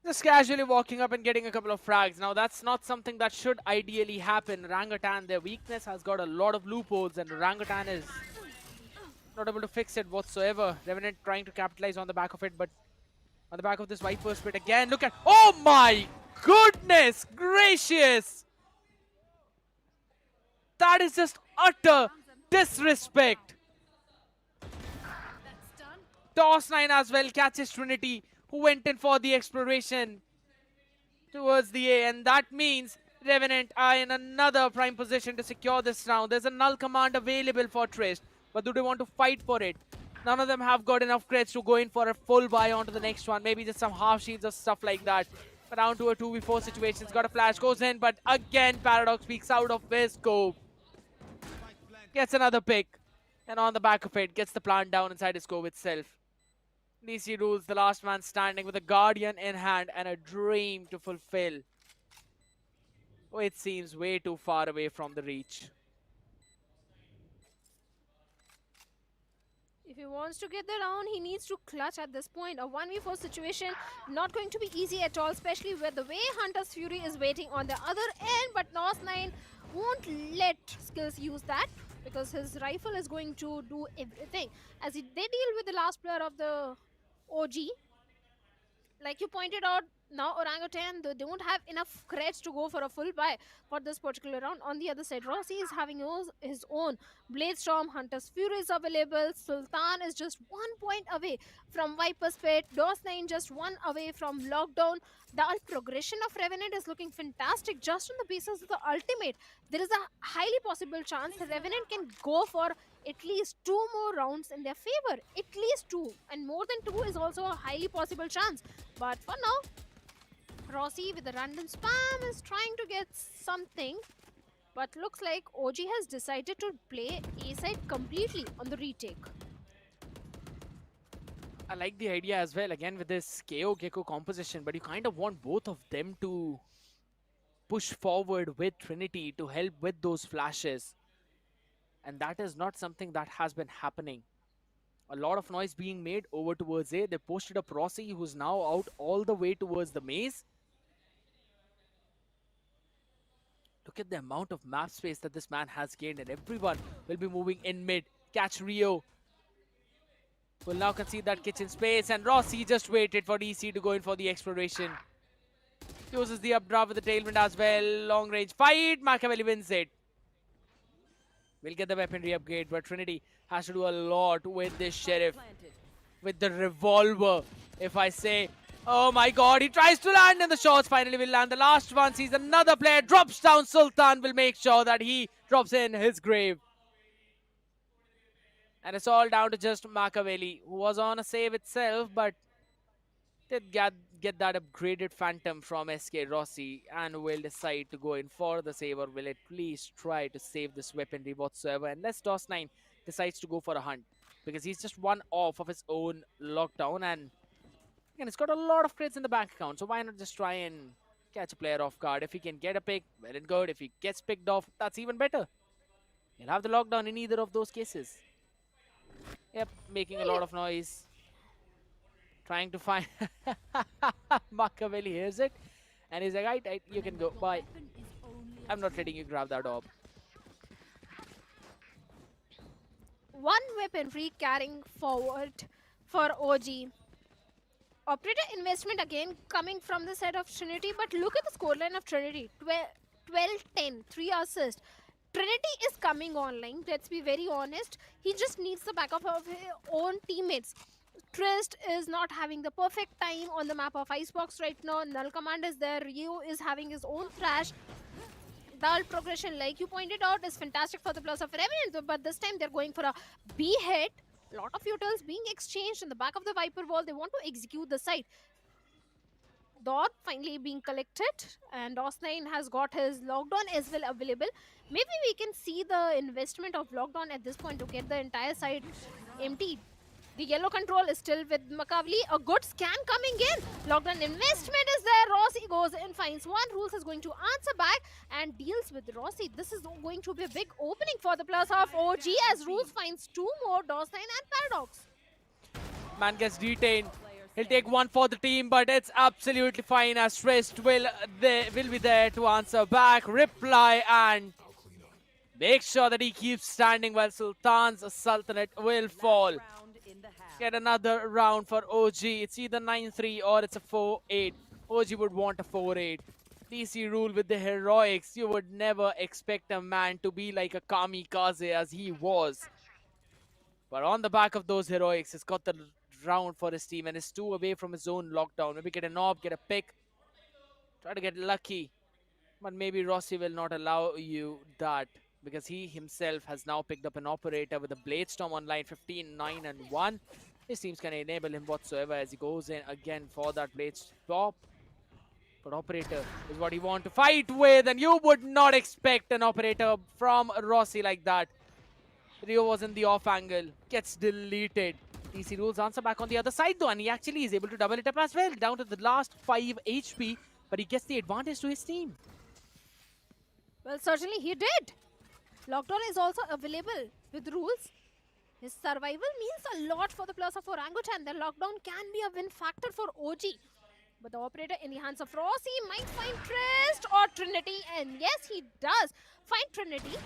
Just casually walking up and getting a couple of frags. Now that's not something that should ideally happen. Orangutan, their weakness has got a lot of loopholes, and Orangutan is not able to fix it whatsoever. Revenant trying to capitalize on the back of it, but on the back of this Viper Spit again. Look at, oh my goodness gracious! That is just utter disrespect. Toss 9 as well catches Trinity, who went in for the exploration towards the A, and that means Revenant are in another prime position to secure this round. There's a null command available for Trist, but do they want to fight for it? None of them have got enough crits to go in for a full buy onto the next one. Maybe just some half shields or stuff like that. But down to a 2v4 situation. It's got a flash, goes in, but again Paradox peeks out of his scope. Gets another pick, and on the back of it, gets the plant down inside his scope itself. DC rules, the last man standing with a Guardian in hand and a dream to fulfill. Oh, it seems way too far away from the reach. If he wants to get the round, he needs to clutch at this point. A 1v4 situation, not going to be easy at all, especially with the way Hunter's Fury is waiting on the other end. But NOS9 won't let let Skills use that because his rifle is going to do everything. As they deal with the last player of the OG, like you pointed out, now Orangutan, they don't have enough crates to go for a full buy for this particular round. On the other side, Rossi is having his own Bladestorm, Hunter's Fury is available, Sultan is just 1 point away from Viper's Pit, DOS9 just 1 away from Lockdown. The progression of Revenant is looking fantastic just on the basis of the ultimate. There is a highly possible chance Revenant can go for at least 2 more rounds in their favor. At least 2. And more than 2 is also a highly possible chance. But for now, Rossi with the random spam is trying to get something. But looks like OG has decided to play A side completely on the retake. I like the idea as well, again with this KO Gecko composition, but you kind of want both of them to push forward with Trinity to help with those flashes. And that is not something that has been happening. A lot of noise being made over towards A. They posted up Rossi, who's now out all the way towards the maze. Look at the amount of map space that this man has gained, and everyone will be moving in mid. Catch Rio will now concede that kitchen space, and Rossi just waited for DC to go in for the exploration. Uses the updraft with the tailwind as well. Long range fight. Machiavelli wins it. We'll get the weaponry upgrade, but Trinity has to do a lot with this Sheriff. With the revolver, if I say. Oh my god, he tries to land and the shots finally will land. The last one sees another player, drops down. Sultan will make sure that he drops in his grave. And it's all down to just Machiavelli, who was on a save itself, but did get that upgraded Phantom from SK Rossi and will decide to go in for the save, or will at least try to save this weaponry whatsoever, unless DOS9 decides to go for a hunt, because he's just one off of his own lockdown, and again, he's got a lot of crits in the bank account, so why not just try and catch a player off guard? If he can get a pick, well and good. If he gets picked off, that's even better. He'll have the lockdown in either of those cases. Yep, making a lot of noise. Trying to find Machiavelli hears it, and he's like, right, you can go, bye. I'm not letting you grab that orb. One weaponry carrying forward for OG. Operator investment again coming from the side of Trinity, but look at the scoreline of Trinity. 12-10, 3 assists. Trinity is coming online, let's be very honest. He just needs the backup of his own teammates. Trist is not having the perfect time on the map of Icebox right now. Null Command is there. Rio is having his own crash. The progression, like you pointed out, is fantastic for the plus of Revenant, but this time they're going for a B hit. A lot of utils being exchanged in the back of the Viper wall. They want to execute the site. Dot finally being collected, and DOS9 has got his lockdown as well available. Maybe we can see the investment of lockdown at this point to get the entire site emptied. The yellow control is still with Machiavelli. A good scan coming in. Lockdown investment is there. Rossi goes in, finds one. Rules is going to answer back and deals with Rossi. This is going to be a big opening for the plus of OG as Rules finds 2 more, DOS9 and Paradox. Man gets detained. He'll take one for the team, but it's absolutely fine as Trist will be there to answer back, reply, and make sure that he keeps standing while Sultan's Sultanate will fall. Get another round for OG. It's either 9-3 or it's a 4-8. OG would want a 4-8. DC Rule with the heroics. You would never expect a man to be like a kamikaze as he was. But on the back of those heroics, he's got the round for his team and is 2 away from his own lockdown. Maybe get an orb, get a pick. Try to get lucky. But maybe Rossi will not allow you that, because he himself has now picked up an operator with a Bladestorm online, 15, 9 and 1. His teams can enable him whatsoever as he goes in again for that Bladestorm. But operator is what he wants to fight with, and you would not expect an operator from Rossi like that. Rio was in the off angle, gets deleted. DC Rules answer back on the other side though, and he actually is able to double it up as well, down to the last 5 HP, but he gets the advantage to his team. Well, certainly he did. Lockdown is also available with Rules. His survival means a lot for the plus of Orangutan. The lockdown can be a win factor for OG. But the operator in the hands of Rossi might find Trist or Trinity, and yes, he does find Trinity.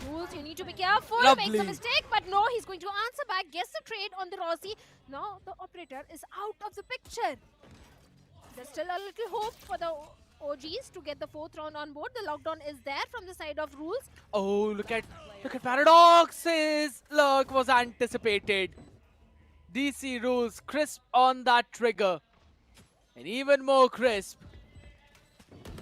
Rules, you need to be careful, makes a Lovely. mistake, but no, he's going to answer back, gets the trade on the Rossi. Now the operator is out of the picture. There's still a little hope for the OGs to get the 4th round on board. The lockdown is there from the side of Rules. Oh, look at Paradox's luck was anticipated. DC rules crisp on that trigger. And even more crisp.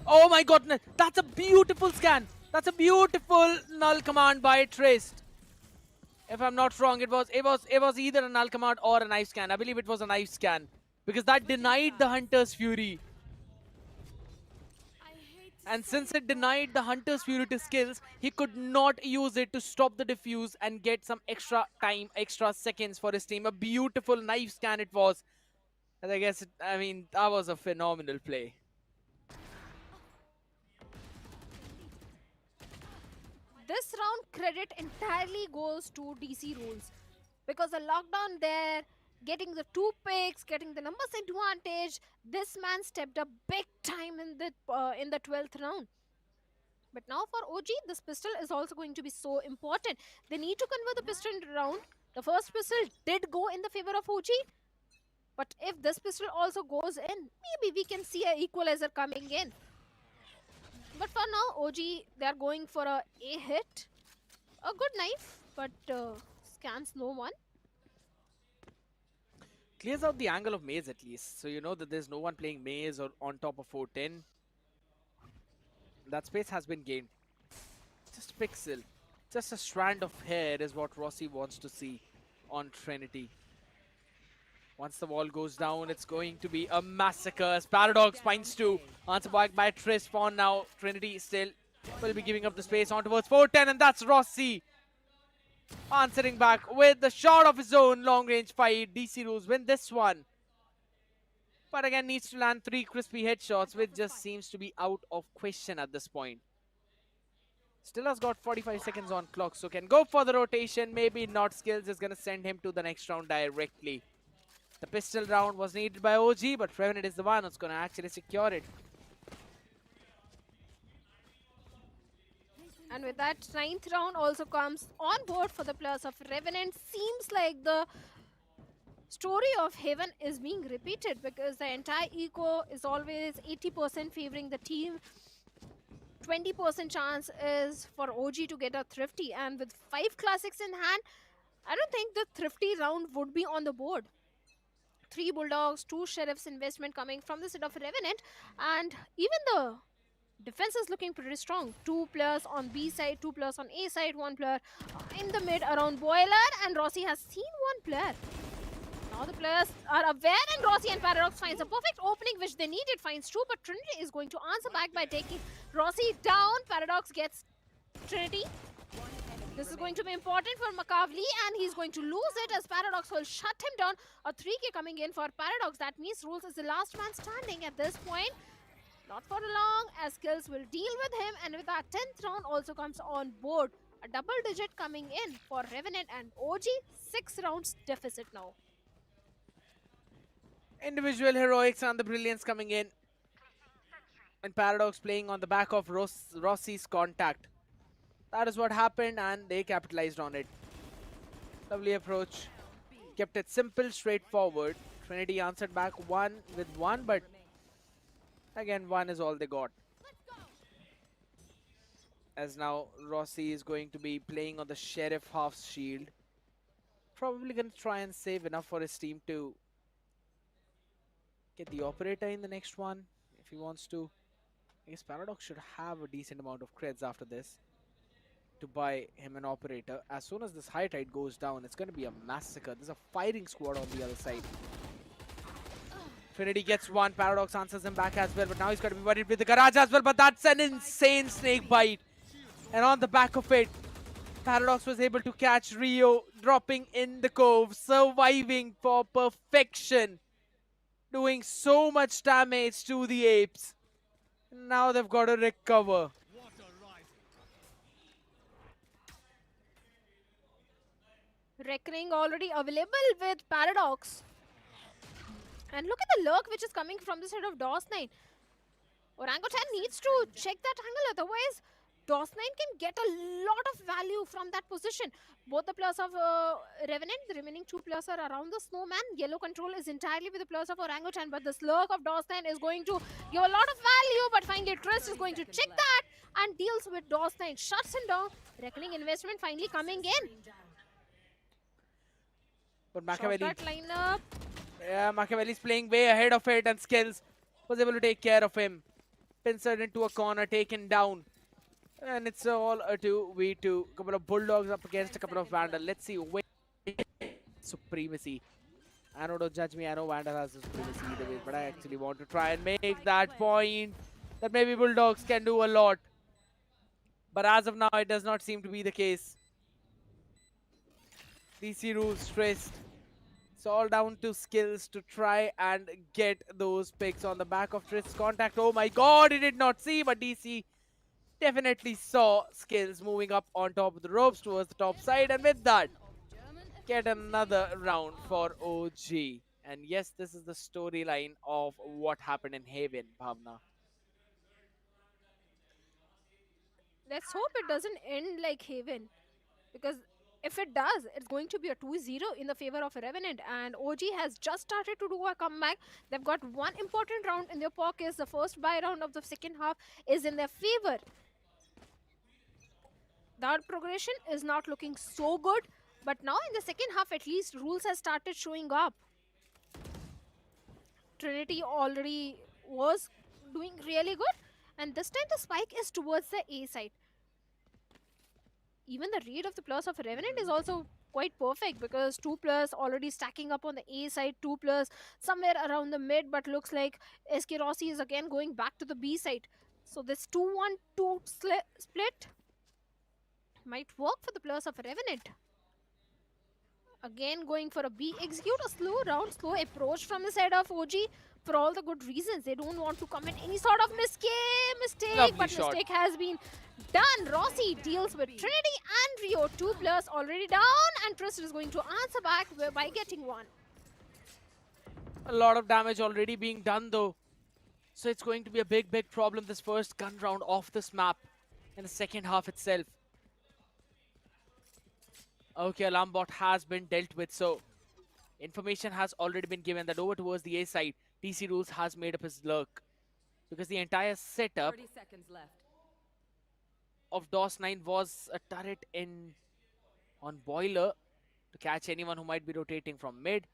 Oh my goodness, that's a beautiful scan. That's a beautiful null command by Trist. If I'm not wrong, it was either a null command or a knife scan. I believe it was a knife scan because that denied the Hunter's Fury. And since it denied the Hunter's Fury to skills, he could not use it to stop the diffuse and get some extra time, extra seconds for his team. A beautiful knife scan it was. And I guess, that was a phenomenal play. This round credit entirely goes to DC rules because the lockdown there, getting the 2 picks, getting the numbers advantage, this man stepped up big time in the 12th round. But now for OG, this pistol is also going to be so important. They need to convert the pistol round. The first pistol did go in the favor of OG. But if this pistol also goes in, maybe we can see an equalizer coming in. But for now, OG, they are going for a hit. A good knife, but scans no one. Clears out the angle of Maze at least. So you know that there's no one playing Maze or on top of 410. That space has been gained. Just a pixel. Just a strand of hair is what Rossi wants to see on Trinity. Once the wall goes down, it's going to be a massacre as Paradox finds 2. Answer back by Trist Spawn now. Trinity still will be giving up the space on towards 410, and that's Rossi answering back with the shot of his own. Long range fight. DC rules win this one. But again, needs to land 3 crispy headshots, which just seems to be out of question at this point. Still has got 45 seconds on clock, so can go for the rotation. Maybe not. Skills is going to send him to the next round directly. The pistol round was needed by OG, but Revenant is the one who's going to actually secure it. And with that, 9th round also comes on board for the players of Revenant. Seems like the story of Heaven is being repeated because the entire eco is always 80% favoring the team. 20% chance is for OG to get a Thrifty, and with 5 classics in hand, I don't think the Thrifty round would be on the board. 3 Bulldogs, 2 Sheriffs investment coming from the side of Revenant, and even the defense is looking pretty strong. 2 players on B side, 2 players on A side, 1 player in the mid around Boiler, and Rossi has seen 1 player. Now the players are aware, and Rossi and Paradox finds a perfect opening which they needed, finds 2, but Trinity is going to answer back by taking Rossi down. Paradox gets Trinity. This is going to be important for Makavli, and he's going to lose it as Paradox will shut him down. A 3k coming in for Paradox. That means Rules is the last man standing at this point. Not for long, as Skills will deal with him, and with that 10th round also comes on board. A double digit coming in for Revenant and OG. 6 rounds deficit now. Individual heroics and the brilliance coming in. And Paradox playing on the back of Rossi's contact. That is what happened, and they capitalized on it. Lovely approach. Kept it simple, straightforward. Trinity answered back 1 with 1, but again, 1 is all they got. As now Rossi is going to be playing on the Sheriff half shield. Probably going to try and save enough for his team to get the operator in the next one if he wants to. I guess Paradox should have a decent amount of creds after this to buy him an operator. As soon as this high tide goes down, it's going to be a massacre. There's a firing squad on the other side. Trinity gets 1. Paradox answers him back as well, but now he's got to be worried with the garage as well. But that's an insane snake bite. And on the back of it, Paradox was able to catch Rio dropping in the cove, surviving for perfection, doing so much damage to the apes. Now they've got to recover. Reckoning already available with Paradox. And look at the lurk which is coming from the side of DOS9. Orangutan needs to check that angle, otherwise DOS9 can get a lot of value from that position. Both the players of Revenant, the remaining two players are around the snowman. Yellow control is entirely with the players of Orangutan, but the slurk of DOS9 is going to give a lot of value, but finally Trist is going to check that and deals with DOS9, shuts him down. Reckoning investment finally coming in. But Machiavelli, Shortcut lineup. yeah, Machiavelli's playing way ahead of it, and Skills was able to take care of him. Pincered into a corner, taken down. And it's all a 2v2. Couple of Bulldogs up against a couple of Vandal. Let's see. Wait. Supremacy. I know, don't judge me. I know Vandal has supremacy either way, but I actually want to try and make that point that maybe Bulldogs can do a lot. But as of now, it does not seem to be the case. DC rules stressed. It's all down to skills to try and get those picks on the back of Trist's contact. Oh my god, he did not see, but DC definitely saw skills moving up on top of the ropes towards the top side, and with that, get another round for OG. And yes, this is the storyline of what happened in Haven, Bhavna. Let's hope it doesn't end like Haven, because if it does, it's going to be a 2-0 in the favor of Revenant, and OG has just started to do a comeback. They've got one important round in their pockets. The first buy round of the second half is in their favor. That progression is not looking so good, but now in the second half at least rules has started showing up. Trinity already was doing really good, and this time the spike is towards the A side. Even the read of the players of Revenant is also quite perfect, because two players already stacking up on the A side, two players somewhere around the mid, but looks like SK Rossi is again going back to the B side. So this 2-1-2 split might work for the players of Revenant. Again going for a B execute, a slow round, slow approach from the side of OG for all the good reasons. They don't want to commit any sort of mistake, Lovely but shot. mistake has been done. Rossi deals with Trinity and Rio. Two players already down, and Trist is going to answer back by getting one. A lot of damage already being done though. So it's going to be a big problem this first gun round off this map in the second half itself. Okay, alarm bot has been dealt with, so information has already been given that over towards the A side, DC Rules has made up his lurk. Because the entire setup 30 seconds left. of DOS9 was a turret on Boiler to catch anyone who might be rotating from mid,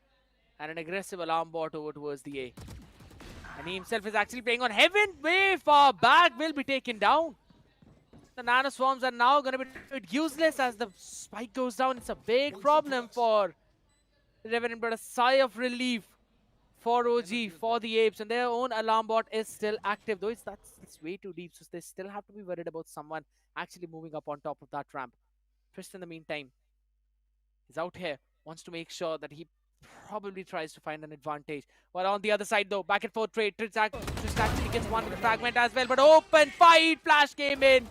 and an aggressive alarm bot over towards the A. And he himself is actually playing on Heaven, way far back, will be taken down. The nano swarms are now going to be useless as the spike goes down. It's a big problem for Revenant, but a sigh of relief for OG, for the Apes, and their own alarm bot is still active, though it's way too deep, so they still have to be worried about someone actually moving up on top of that ramp. Trist, in the meantime, is out here, wants to make sure that he probably tries to find an advantage. While on the other side, though, back and forth trade, Trist actually gets one with the fragment as well, but open fight, flash came in.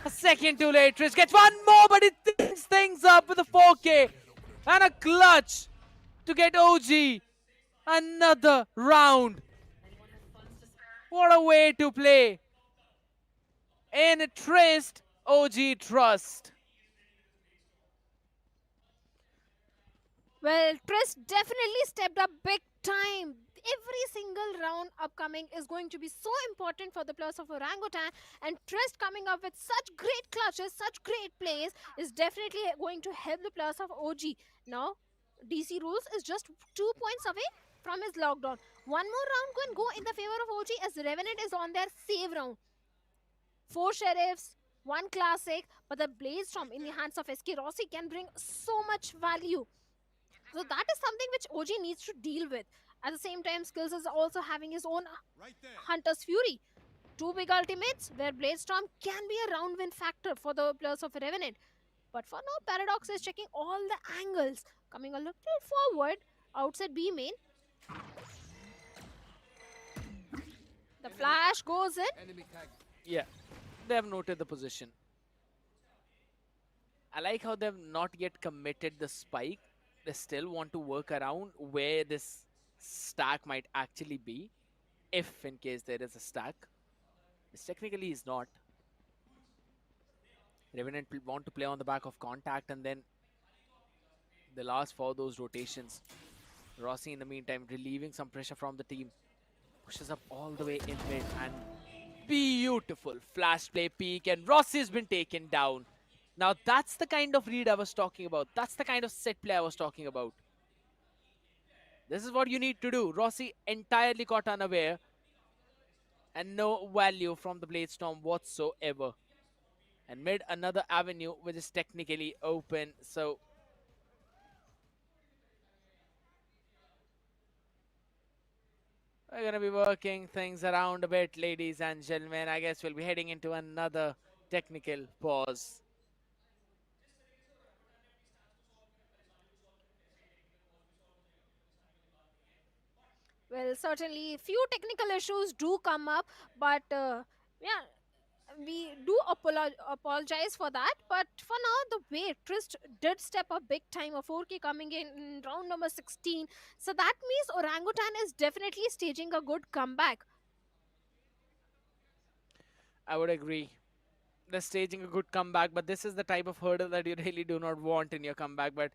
A second too late, Trist gets one more, but it thinks things up with a 4K. And a clutch to get OG another round. What a way to play. In Trist, OG trust. Well, Trist definitely stepped up big time. Every single round upcoming is going to be so important for the players of Orangutan, and Trist coming up with such great clutches, such great plays is definitely going to help the players of OG. Now, DC Rules is just 2 points away from his lockdown. One more round can go in the favor of OG as Revenant is on their save round. 4 Sheriffs, 1 Classic, but the Blaze Storm in the hands of SK Rossi can bring so much value. So that is something which OG needs to deal with. At the same time, Skills is also having his own Hunter's Fury. 2 big ultimates where Blaze Storm can be a round win factor for the players of Revenant. But for now, Paradox is checking all the angles. Coming a little forward, outside B main. The flash goes in. Yeah, they have noted the position. I like how they've not yet committed the spike. They still want to work around where this stack might actually be, if in case there is a stack. This technically is not. Revenant want to play on the back of contact, and then they'll ask for those rotations. Rossi, in the meantime, relieving some pressure from the team. Pushes up all the way in mid, and beautiful flash play peak, and Rossi's been taken down. Now that's the kind of read I was talking about. That's the kind of set play I was talking about. This is what you need to do. Rossi entirely caught unaware, and no value from the Blade Storm whatsoever. And mid, another avenue which is technically open, so we're going to be working things around a bit, ladies and gentlemen. I guess we'll be heading into another technical pause. Well, certainly few technical issues do come up, but yeah, we do apologize for that. But for now, the way Trist did step up big time, a 4K coming in round number 16. So that means Orangutan is definitely staging a good comeback. I would agree. They're staging a good comeback, but this is the type of hurdle that you really do not want in your comeback. But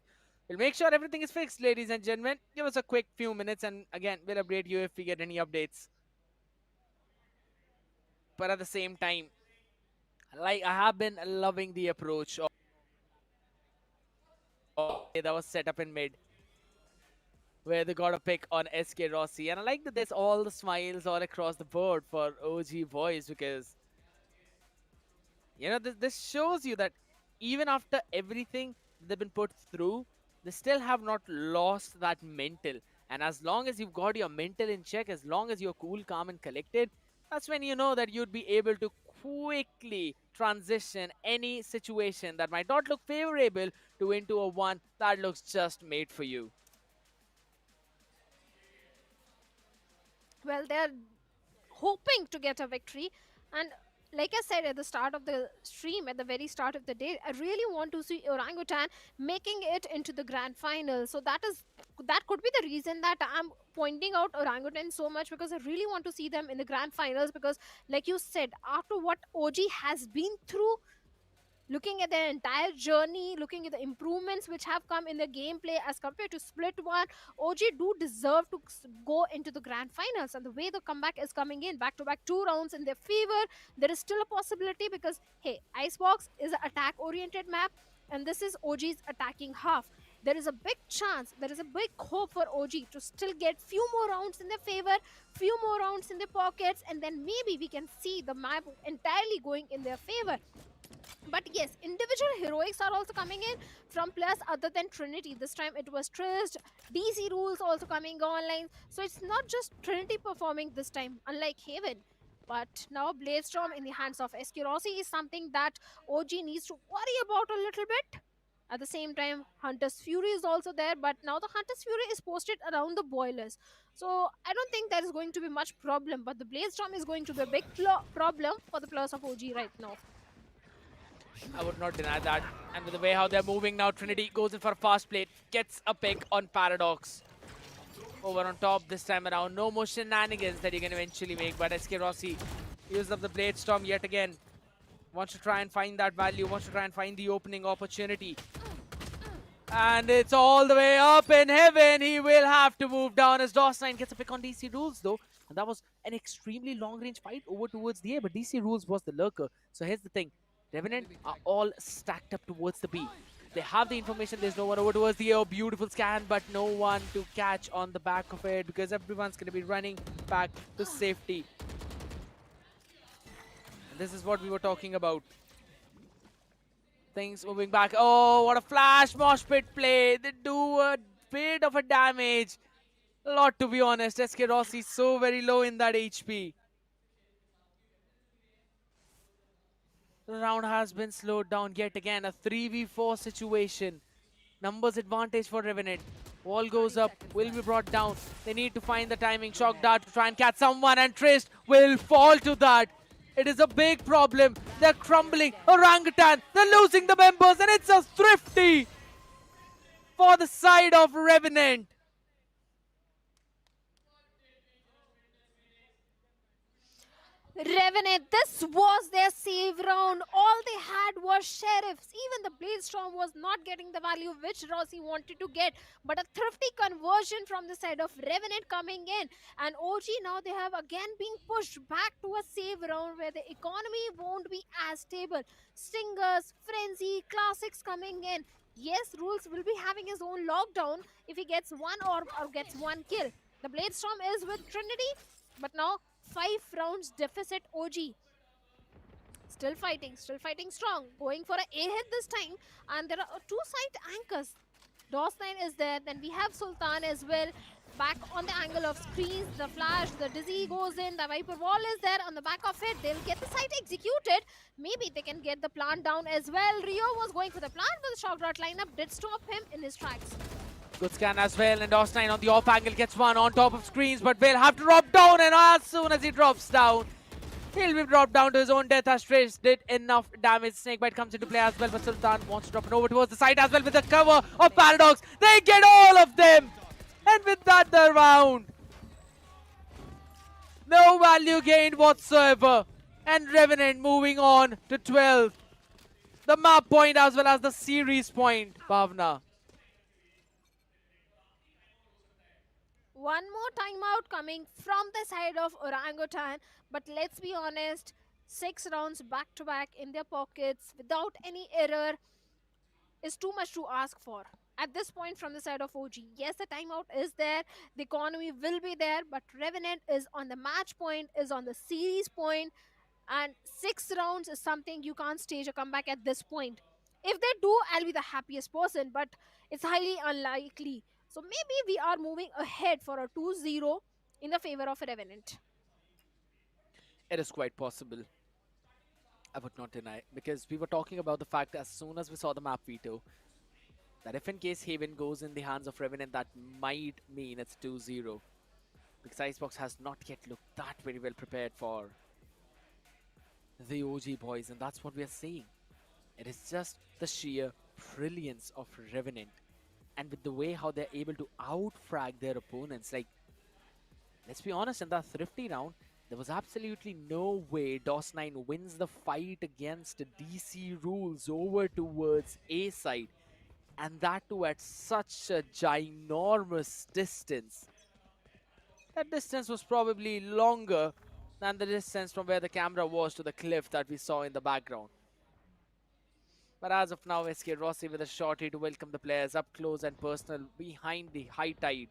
we'll make sure everything is fixed, ladies and gentlemen. Give us a quick few minutes, and again, we'll update you if we get any updates. But at the same time, like, I have been loving the approach of that was set up in mid, where they got a pick on SK Rossi. And I like that there's all the smiles all across the board for OG boys, because you know, this shows you that even after everything they've been put through, they still have not lost that mental. And as long as you've got your mental in check, as long as you're cool, calm, and collected, that's when you know that you'd be able to quickly transition any situation that might not look favorable to into a one that looks just made for you. Well, they're hoping to get a victory, and like I said at the start of the stream, at the very start of the day, I really want to see Orangutan making it into the grand final. So that could be the reason that I'm pointing out Orangutan so much, because I really want to see them in the grand finals. Because like you said, after what OG has been through, looking at their entire journey, looking at the improvements which have come in the gameplay as compared to Split 1, OG do deserve to go into the grand finals. And the way the comeback is coming in, back-to-back 2 rounds in their favor, there is still a possibility, because, hey, Icebox is an attack-oriented map, and this is OG's attacking half. There is a big chance, there is a big hope for OG to still get few more rounds in their favor, few more rounds in their pockets, and then maybe we can see the map entirely going in their favor. But yes, individual heroics are also coming in from players other than Trinity. This time it was Trist, DC Rules also coming online. So it's not just Trinity performing this time, unlike Haven. But now Bladestorm in the hands of SK Rossi is something that OG needs to worry about a little bit. At the same time, Hunter's Fury is also there, but now the Hunter's Fury is posted around the boilers. So I don't think there is going to be much problem, but the Bladestorm is going to be a big problem for the players of OG right now. I would not deny that. And with the way how they're moving now, Trinity goes in for a fast play, gets a pick on Paradox. Over on top this time around. No more shenanigans that you can eventually make, but SK Rossi used up the Blade Storm yet again. Wants to try and find that value, wants to try and find the opening opportunity. And it's all the way up in heaven. He will have to move down as DOS9 gets a pick on DC Rules though. And that was an extremely long-range fight over towards the A, but DC Rules was the lurker. So here's the thing. Revenant are all stacked up towards the B. They have the information, there's no one over towards the A. Beautiful scan, but no one to catch on the back of it, because everyone's going to be running back to safety. And this is what we were talking about. Things moving back. Oh, what a flash mosh pit play. They do a bit of a damage. A lot, to be honest. SK Rossi so very low in that HP. The round has been slowed down yet again. A 3v4 situation. Numbers advantage for Revenant. Wall goes up, will be brought down. They need to find the timing. Shock dart to try and catch someone, and Trist will fall to that. It is a big problem. They're crumbling. Orangutan, they're losing the members, and it's a thrifty for the side of Revenant. Revenant, this was their save round. All they had was sheriffs. Even the Bladestorm was not getting the value which Rossi wanted to get. But a thrifty conversion from the side of Revenant coming in. And OG now they have again been pushed back to a save round where the economy won't be as stable. Stingers, Frenzy, Classics coming in. Yes, Rules will be having his own lockdown if he gets one orb or gets one kill. The Bladestorm is with Trinity, but now 5 rounds deficit OG. Still fighting strong. Going for a hit this time. And there are two side anchors. DOS9 is there. Then we have Sultan as well. Back on the angle of screens. The flash, the dizzy goes in. The Viper wall is there. On the back of it, they'll get the site executed. Maybe they can get the plant down as well. Rio was going for the plant, but the shock dart lineup did stop him in his tracks. Good scan as well, and DOS9 on the off angle gets one on top of screens, but will have to drop down, and as soon as he drops down, he'll be dropped down to his own death as Trace did enough damage. Snakebite comes into play as well, but Sultan wants to drop it over towards the side as well with the cover of Paradox. They get all of them, and with that the round. No value gained whatsoever, and Revenant moving on to 12. The map point as well as the series point, Bhavna. One more timeout coming from the side of Orangutan. But let's be honest, 6 rounds back to back in their pockets without any error is too much to ask for. At this point from the side of OG, yes, the timeout is there, the economy will be there, but Revenant is on the match point, is on the series point, and 6 rounds is something you can't stage a comeback at this point. If they do, I'll be the happiest person, but it's highly unlikely. So maybe we are moving ahead for a 2-0 in the favor of Revenant. It is quite possible. I would not deny, because we were talking about the fact as soon as we saw the map veto, that if in case Haven goes in the hands of Revenant, that might mean it's 2-0. Because Icebox has not yet looked that very well prepared for the OG boys, and that's what we are seeing. It is just the sheer brilliance of Revenant. And with the way how they're able to out-frag their opponents, like, let's be honest, in that thrifty round, there was absolutely no way DOS9 wins the fight against DC Rules over towards A side. And that too at such a ginormous distance. That distance was probably longer than the distance from where the camera was to the cliff that we saw in the background. But as of now, SK Rossi with a shorty to welcome the players up close and personal behind the high tide.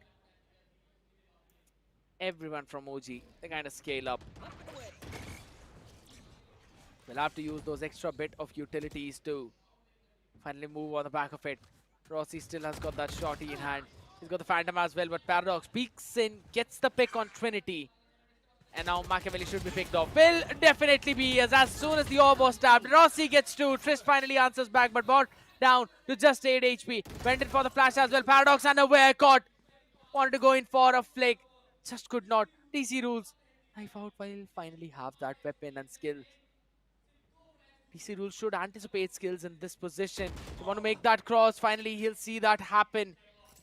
Everyone from OG, they kind of scale up. We'll have to use those extra bit of utilities to finally move on the back of it. Rossi still has got that shorty in hand. He's got the Phantom as well, but Paradox peeks in, gets the pick on Trinity. And now Machiavelli should be picked off. Will definitely be, as soon as the orb was stabbed, Rossi gets 2. Trist finally answers back, but brought down to just 8 HP. Went in for the flash as well. Paradox unaware, caught. Wanted to go in for a flick. Just could not. DC Rules. Knife out while he'll finally have that weapon and skill. DC Rules should anticipate skills in this position. You want to make that cross. Finally, he'll see that happen.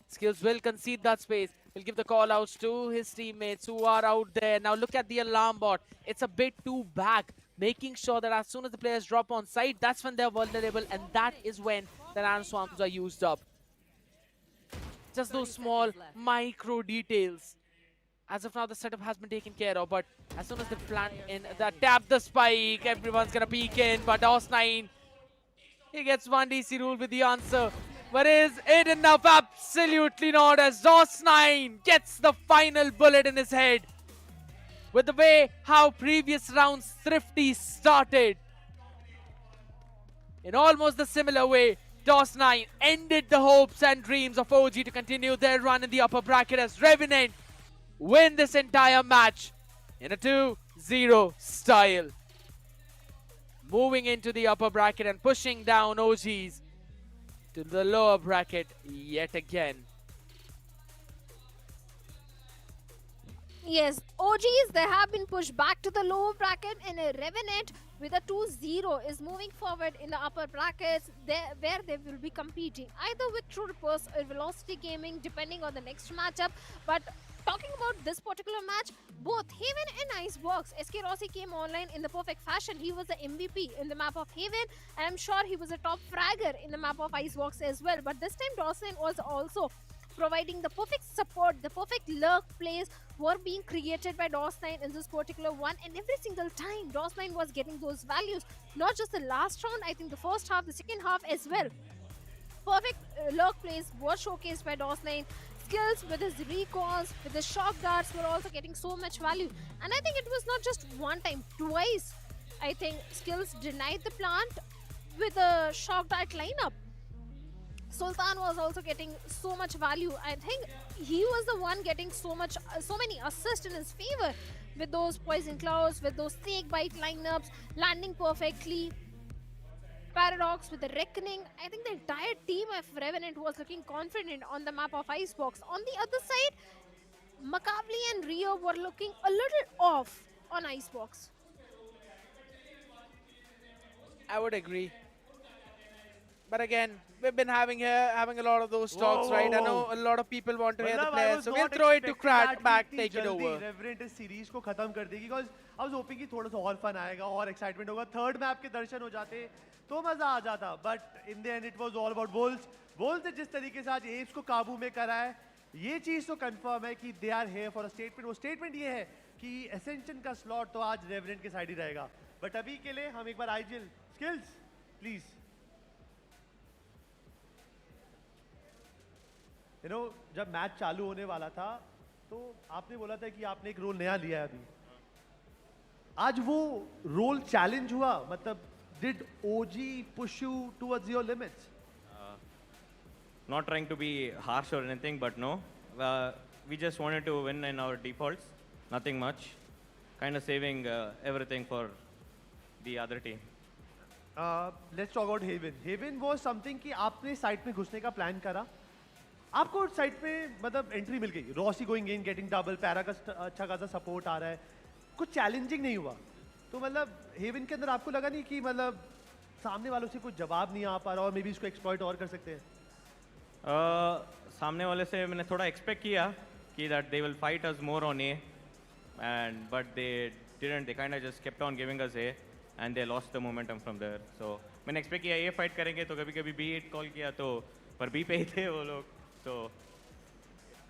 Skills will concede that space. He'll give the call outs to his teammates who are out there. Now look at the alarm bot. It's a bit too back, making sure that as soon as the players drop on site, that's when they're vulnerable, and that is when the nano swarms are used up. Just those small micro details. As of now, the setup has been taken care of, but as soon as they plant in that tap the spike, everyone's gonna peek in. But DOS9, he gets 1 DC rule with the answer. But is it enough? Absolutely not, as DOS9 gets the final bullet in his head. With the way how previous rounds Thrifty started, in almost the similar way, DOS9 ended the hopes and dreams of OG to continue their run in the upper bracket as Revenant win this entire match in a 2-0 style. Moving into the upper bracket and pushing down OGs to the lower bracket yet again. Yes, OGs, they have been pushed back to the lower bracket, and a Revenant with a 2-0 is moving forward in the upper brackets where they will be competing either with True Purse or Velocity Gaming depending on the next matchup. But Talking about this particular match, both Haven and Icebox, SK Rossi came online in the perfect fashion. He was the MVP in the map of Haven, and I'm sure he was a top fragger in the map of Icebox as well. But this time, Dawson was also providing the perfect support, the perfect lurk plays were being created by DOS9 in this particular one, and every single time DOS9 was getting those values, not just the last round, I think the first half, the second half as well. Perfect lurk plays were showcased by DOS9. Skills with his recalls, with his shock darts were also getting so much value. And I think it was not just one time, twice. I think Skills denied the plant with a shock dart lineup. Sultan was also getting so much value. I think he was the one getting so many assists in his favor with those poison clouds, with those snake bite lineups, landing perfectly. Paradox with the Reckoning. I think the entire team of Revenant was looking confident on the map of Icebox. On the other side, Makavli and Rio were looking a little off on Icebox. I would agree. But again, we've been having a lot of those talks, right? I know a lot of people want to hear the players, so we'll throw it to Krat back, take it over. Revenant इस series को खत्म कर देगी, because I was hoping कि थोड़ा सा और fun आएगा और एक्साइटमेंट होगा, थर्ड मैप के दर्शन हो जाते तो मजा आ जाता. But in the end it was all about Wolves ने जिस तरीके से आज एप्स को काबू में करा है, ये चीज तो कंफर्म है कि they are here for a statement. वो स्टेटमेंट ये है कि एसेंशन का स्लॉट तो आज रेवेनेंट के साइड ही रहेगा. बट अभी के लिए हम एक बार IGL skills please. You know, जब मैच चालू होने वाला था तो आपने बोला था कि आपने एक रोल नया लिया है अभी. आज वो रोल चैलेंज हुआ, मतलब did OG push you towards your limits? Not trying to be harsh or anything, but no. We just wanted to win in our defaults, nothing much. Kind of saving everything for the other team. Let's talk about Haven. Haven was something कि आपने site में घुसने का plan करा, आपको site पे मतलब entry मिल गई, Rossi going in, getting double, para का अच्छा खासा सपोर्ट आ रहा है, कुछ चैलेंजिंग नहीं हुआ. तो मतलब हेवन के अंदर आपको लगा नहीं कि मतलब सामने वालों से कोई जवाब नहीं आ पा रहा और मे बी इसको एक्सप्लॉइट और कर सकते हैं? सामने वाले से मैंने थोड़ा एक्सपेक्ट किया कि that they will fight us more on A, and but they didn't. They kind of just kept on giving us A and they lost the momentum from there. So मैंने एक्सपेक्ट किया ए fight करेंगे, तो कभी कभी be call किया तो पर B पे ही थे वो लोग. तो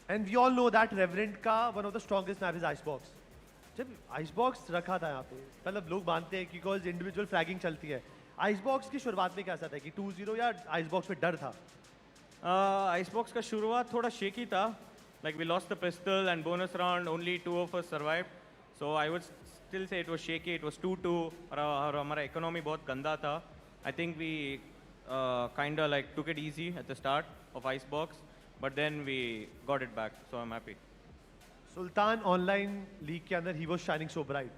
and we all know that Revenant का one of the strongest map is Icebox. जब आइसबॉक्स रखा था यहाँ पे, मतलब लोग मानते हैं कि बिकॉज इंडिविजुअल फ्लैगिंग चलती है, आइसबॉक्स की शुरुआत में कैसा था कि 2-0 या आइसबॉक्स में डर था? आइसबॉक्स का शुरुआत थोड़ा शेकी था. Like we lost the pistol and bonus round only 2 of us survived. So I would still say it was shaky. It was 2-2 और हमारा इकोनॉमी बहुत गंदा था. I think we kind of like took it easy at the start of Icebox, but then we got it back, so I am happy. Sultan online league के अंदर ही was shining so bright,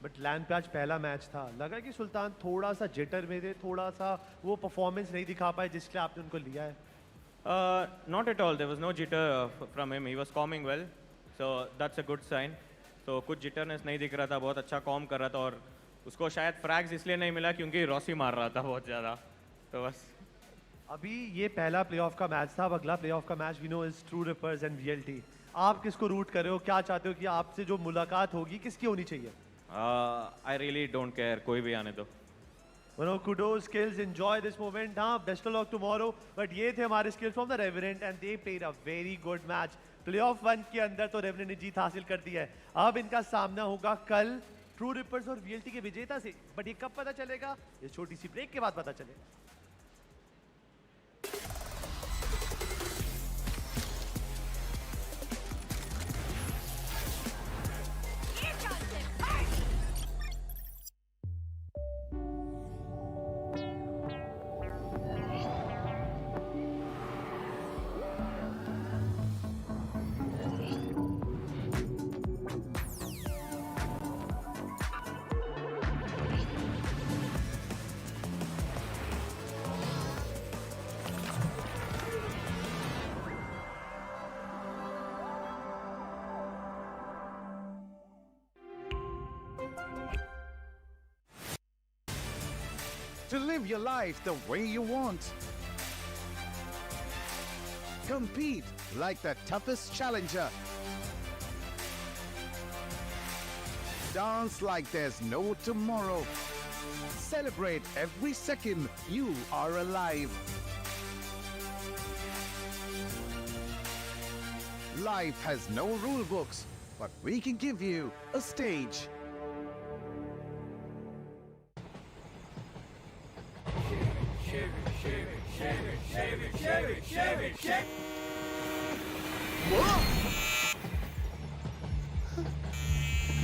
but land पे आज पहला match था, लगा कि सुल्तान थोड़ा सा जिटर में थे, थोड़ा सा वो परफॉर्मेंस नहीं दिखा पाए जिसके आपने उनको लिया है? Not at all. There was no jitter from him. He was calming well, so that's a good sign. So कुछ jitterness नहीं दिख रहा था, बहुत अच्छा कॉम कर रहा था, और उसको शायद फ्रैग्स इसलिए नहीं मिला क्योंकि रॉसी मार रहा था बहुत ज़्यादा, तो बस. अभी ये पहला प्लेऑफ का मैच था, अब अगला प्लेऑफ का match we know is True Rippers and VLT. आप किसको रूट कर रहे हो, क्या चाहते हो कि आपसे जो मुलाकात होगी किसकी होनी चाहिए? I really don't care, कोई भी आने दो. Well, kudos, skills, enjoy this moment. हाँ, best of luck tomorrow. But ये थे हमारे skills from the Revenant and they played a very good match. Playoff 1 के अंदर तो Revenant ने जीत हासिल कर दी है. अब इनका सामना होगा कल ट्रू रिपर्स और VLT के विजेता से. बट ये कब पता चलेगा? ये छोटी सी ब्रेक के बाद पता चलेगा. To live your life the way you want. Compete like the toughest challenger. Dance like there's no tomorrow. Celebrate every second you are alive. Life has no rule books, but we can give you a stage.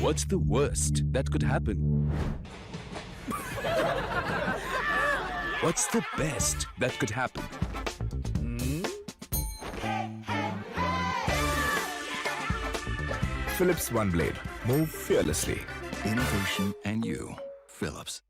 What's the worst that could happen? What's the best that could happen? Philips One Blade. Move fearlessly. Innovation and you. Philips.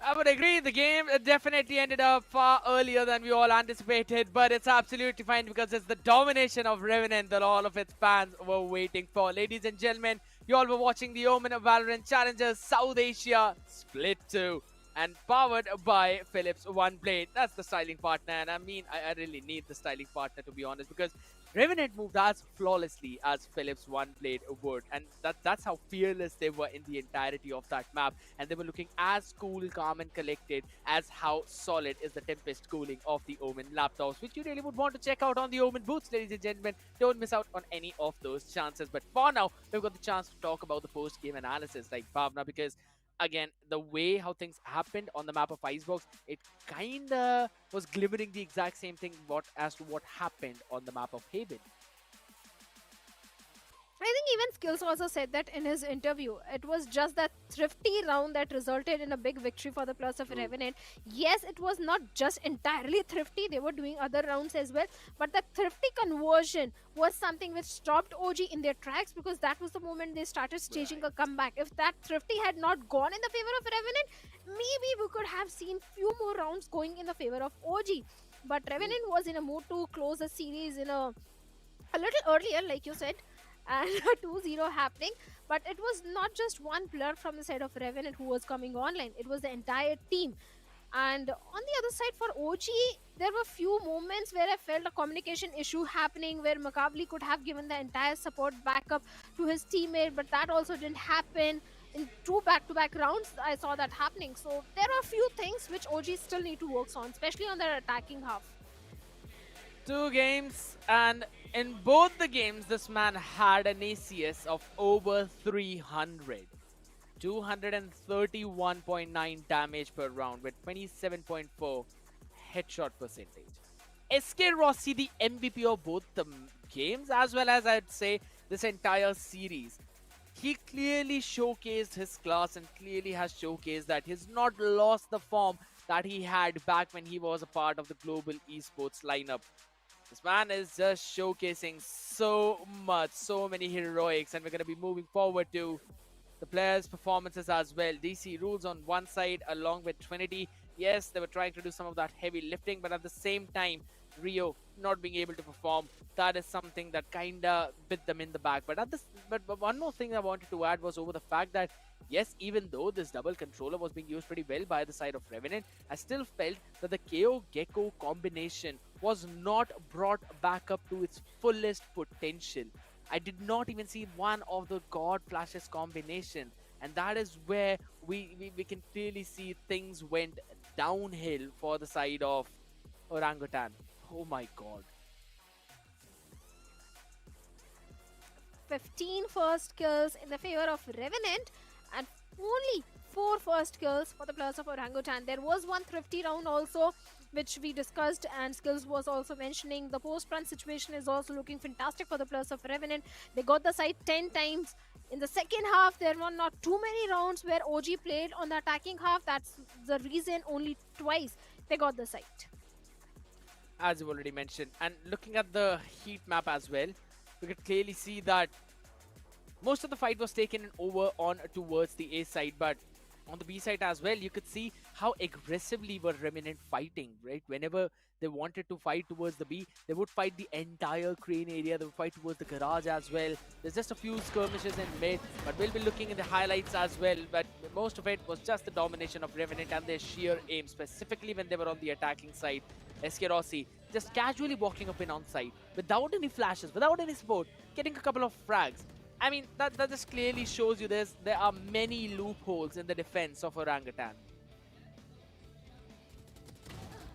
I would agree, the game definitely ended up far earlier than we all anticipated, but it's absolutely fine because it's the domination of Revenant that all of its fans were waiting for. Ladies and gentlemen, you all were watching the OMEN Valorant Challengers South Asia Split 2 and powered by Philips One Blade. That's the styling partner, and I mean, I really need the styling partner to be honest, because Revenant moved as flawlessly as Philips One Blade would, and that's how fearless they were in the entirety of that map, and they were looking as cool, calm and collected as how solid is the Tempest cooling of the Omen laptops, which you really would want to check out on the Omen booths, ladies and gentlemen. Don't miss out on any of those chances. But for now, we've got the chance to talk about the post-game analysis like Bhavna, because again, the way how things happened on the map of Icebox, it kinda was glimmering the exact same thing as to what happened on the map of Haven. I think even Skills also said that in his interview. It was just that thrifty round that resulted in a big victory for the Plus of Revenant. Yes, it was not just entirely thrifty. They were doing other rounds as well. But the thrifty conversion was something which stopped OG in their tracks, because that was the moment they started staging a comeback. If that thrifty had not gone in the favor of Revenant, maybe we could have seen few more rounds going in the favor of OG. But Revenant was in a mood to close the series in a little earlier, like you said, and a 2-0 happening. But it was not just one player from the side of Revenant who was coming online, it was the entire team. And on the other side for OG, there were few moments where I felt a communication issue happening, where Makavli could have given the entire support backup to his teammate, but that also didn't happen. In 2 back-to-back rounds, I saw that happening. So there are a few things which OG still need to work on, especially on their attacking half. 2 games, and in both the games, this man had an ACS of over 300. 231.9 damage per round with 27.4 headshot percentage. SK Rossi, the MVP of both the games, as well as I'd say this entire series. He clearly showcased his class and clearly has showcased that he's not lost the form that he had back when he was a part of the global esports lineup. This man is just showcasing so much, so many heroics, and we're going to be moving forward to the players' performances as well. DC Rules on one side along with Trinity. Yes, they were trying to do some of that heavy lifting, but at the same time, Rio not being able to perform, that is something that kinda bit them in the back. But one more thing I wanted to add was over the fact that yes, even though this double controller was being used pretty well by the side of Revenant, I still felt that the KO Gecko combination was not brought back up to its fullest potential. I did not even see one of the God Flashes combination, and that is where we can clearly see things went downhill for the side of Orangutan. Oh my god. 15 first kills in the favor of Revenant and only 4 first kills for the players of Orangutan. There was one thrifty round also, which we discussed, and Skills was also mentioning. The post-run situation is also looking fantastic for the players of Revenant. They got the site 10 times. In the second half, there were not too many rounds where OG played on the attacking half. That's the reason only twice they got the site. As you already mentioned, and looking at the heat map as well, we could clearly see that most of the fight was taken over on towards the A side, but on the B side as well, you could see how aggressively were Revenant fighting, right? Whenever they wanted to fight towards the B, they would fight the entire crane area, they would fight towards the garage as well. There's just a few skirmishes in mid, but we'll be looking in the highlights as well. But most of it was just the domination of Revenant and their sheer aim, specifically when they were on the attacking side. SK Rossi just casually walking up in on site without any flashes, without any support, getting a couple of frags. I mean, that just clearly shows you there are many loopholes in the defense of Orangutan.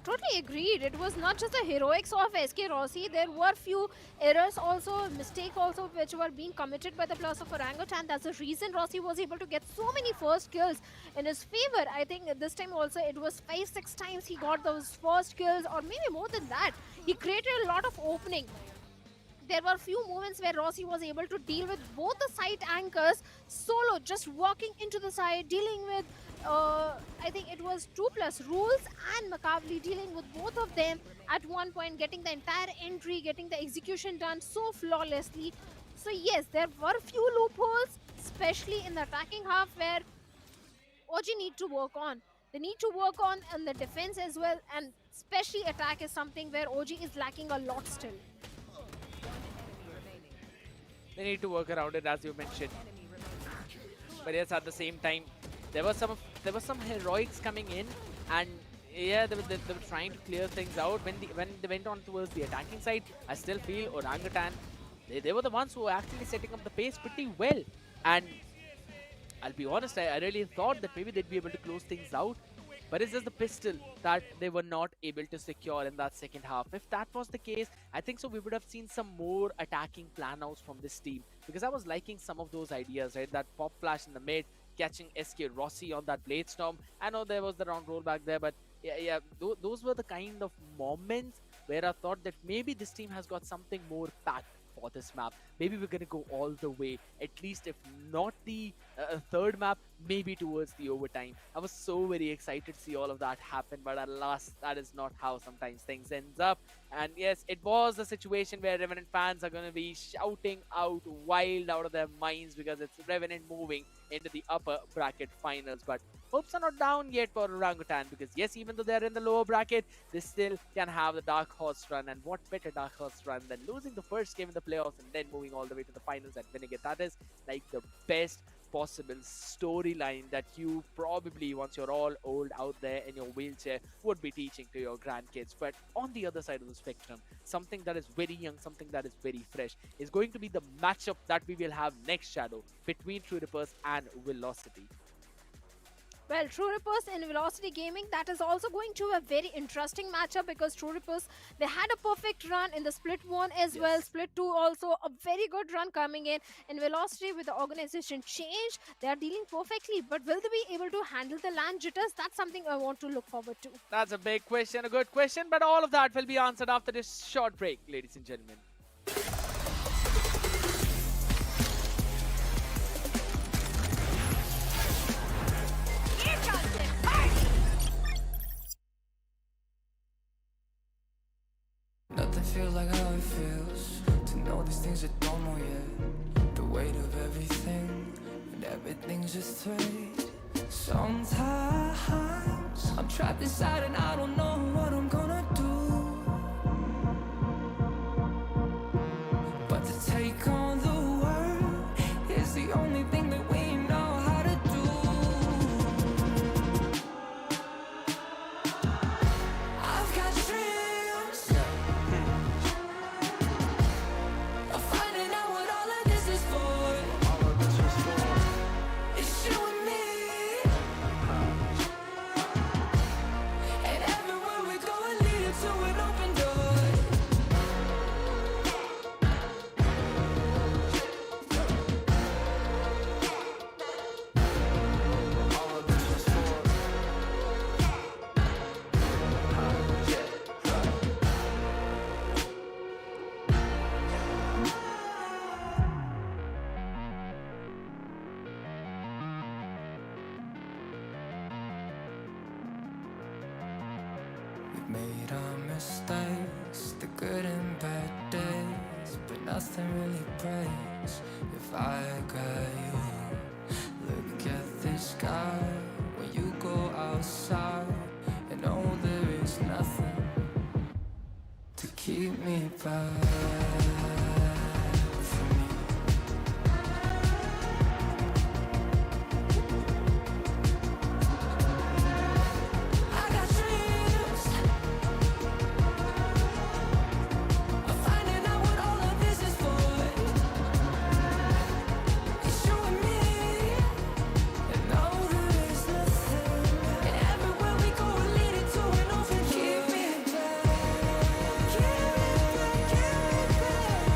Totally agreed. It was not just the heroics of SK Rossi. There were few errors also, mistakes also, which were being committed by the players of Orangutan. That's the reason Rossi was able to get so many first kills in his favor. I think this time also it was 5-6 times he got those first kills, or maybe more than that. He created a lot of opening. There were few moments where Rossi was able to deal with both the site anchors solo, just walking into the side, dealing with, I think it was 2+ Rules and Macabre, dealing with both of them at one point, getting the entire entry, getting the execution done so flawlessly. So yes, there were few loopholes, especially in the attacking half, where OG need to work on. They need to work on the defense as well, and especially attack is something where OG is lacking a lot still. They need to work around it, as you mentioned. But yes, at the same time, there was some heroics coming in, and yeah, they were trying to clear things out. When they went on towards the attacking side, I still feel Orangutan, they were the ones who were actually setting up the pace pretty well. And I'll be honest, I really thought that maybe they'd be able to close things out. But it's just the pistol that they were not able to secure in that second half. If that was the case, I think so we would have seen some more attacking plan outs from this team. Because I was liking some of those ideas, right? That pop flash in the mid, catching SK Rossi on that Blade Storm. I know there was the round rollback there, but yeah, those were the kind of moments where I thought that maybe this team has got something more packed for this map. Maybe we're gonna go all the way, at least if not the third map, maybe towards the overtime. I was so very excited to see all of that happen, but alas, that is not how sometimes things ends up. And yes, it was a situation where Revenant fans are gonna be shouting out wild out of their minds because it's Revenant moving into the upper bracket finals. But hopes are not down yet for Orangutan, because yes, even though they're in the lower bracket, they still can have the dark horse run. And what better dark horse run than losing the first game in the playoffs and then moving all the way to the finals and winning it? That is like the best possible storyline that you probably, once you're all old out there in your wheelchair, would be teaching to your grandkids. But on the other side of the spectrum, something that is very young, something that is very fresh, is going to be the matchup that we will have next, Shadow, between True Rippers and Velocity. Well, True Rippers and Velocity Gaming, that is also going to be a very interesting matchup, because True Rippers, they had a perfect run in the Split 1 as well. Split 2 also a very good run coming in. And Velocity, with the organization change, they are dealing perfectly. But will they be able to handle the LAN jitters? That's something I want to look forward to. That's a big question, a good question. But all of that will be answered after this short break, ladies and gentlemen. Nothing feels like how it feels to know these things I don't know yet. The weight of everything, and everything's just fate. Sometimes I'm trapped inside and I don't know what I'm gonna do. But to take on the world is the only thing that we know how to do. I've got dreams of finding out what all of this is for. It's you and me, and everywhere we go will lead to an open door. We've made our mistakes, the good and bad days, but nothing really breaks if I got you. Look at the sky, inside. And no, there is nothing to keep me back from you. I got dreams of finding out what all of this is for. It's showing me, and no, there is nothing. And everywhere we go, we're leading to an open. Keep me back, keep me back, keep me back.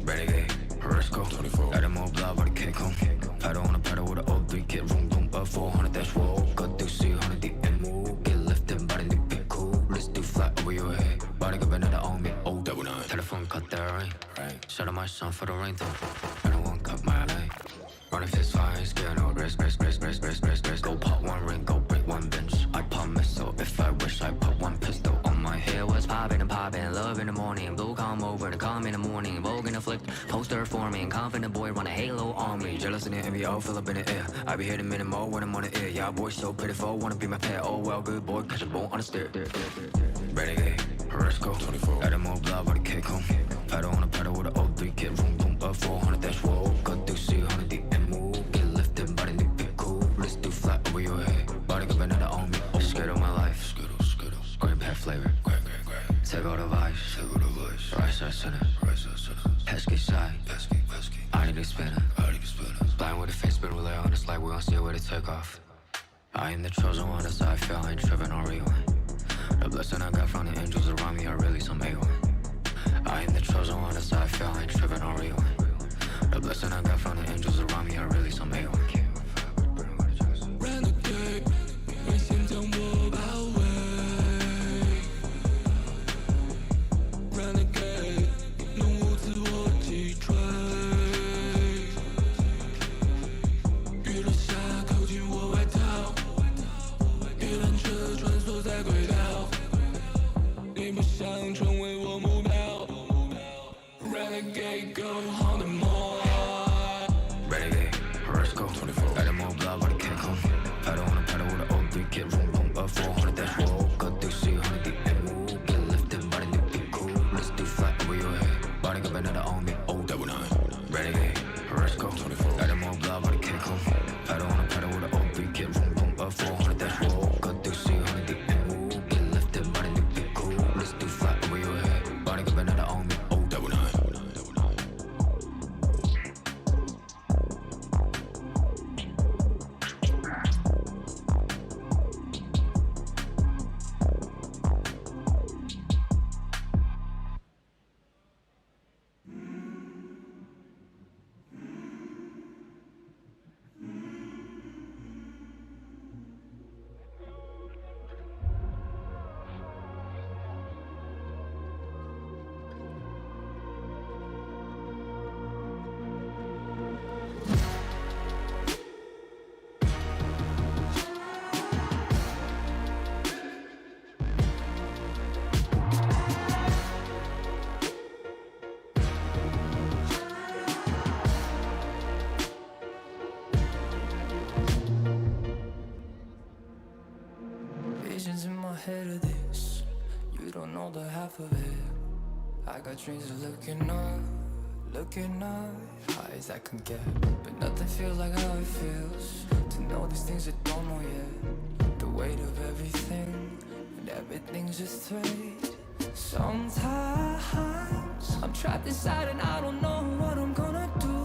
Renegade, Risco, 24. Let them all blow by the kick home. Pedal on a pedal with an old 3 kit, room, boom, up 400, that's whoa. Got to see 100 the MO. Get lifted by the new big cool. Let's do flat over your head. Body give another on me, oh, double nine. Telephone cut that rain. Shout out my son for the rain, though. Anyone cut my lane. Running fist fire, scare no rest. Go pop one ring, go break one bench. I pop missile if I wish. I put one pistol on my head. Was popping and popping, love in the morning. Blue come over to come in the morning. Vogue in the flick, poster forming. Confident boy run a halo on me. Jealous in the envy, all fill up in the air. I be hitting minute more when I'm on the air. Yeah, boy so pitiful, wanna be my pet. Oh well, good boy, catch a bone on the stair. Renegade, Risco, 24. Let them all blow by the kick home. Pedal on a pedal with an old 3 kit, room, boom, up 400, that's whoa. Got to see 100 the MO. Get lifted by the new big cool. Let's do flat over your head. Body give another on me. Oh, scared of my life. Grape head flavor. Take all the vice. Right side center. Pesky side. I need to spinner. Blind with a face, but relay on this light. We gon' see where to take off. I am the chosen one, that's how I feel. I ain't tripping on rewind. The blessing I got from the angels around me are really some A1. I am the chosen one, that's how I feel. I ain't tripping on rewind. The blessing I got from the angels around me are really some A1. Renegade，危险将我包围。Renegade，弄我自我击坠。雨落下，扣紧我外套，鱼篮车穿梭在轨道。你不想成为我目标。Renegade go on the more. Renegade, Risco, 24. Let them all blow by the kick home. Pedal on a pedal with an old 3 kit, room, boom, up 400, that's whoa. Got to see 100 the MO. Get lifted by the new big cool. Let's do flat over your head. Body give another on me, oh, double nine. Renegade, Risco, 24. Let them all blow by the kick home. Pedal on a pedal with an old 3 kit, room, boom, up 400, that's whoa. Got to see 100 the MO. Get lifted by the new big cool. Let's do flat over your head. Body give another on me, oh, double nine. Visions in my head of this, you don't know the half of it. I got dreams of looking up, high as I can get. But nothing feels like how it feels, to know these things I don't know yet. The weight of everything, and everything's just thread. Sometimes I'm trapped inside and I don't know what I'm gonna do.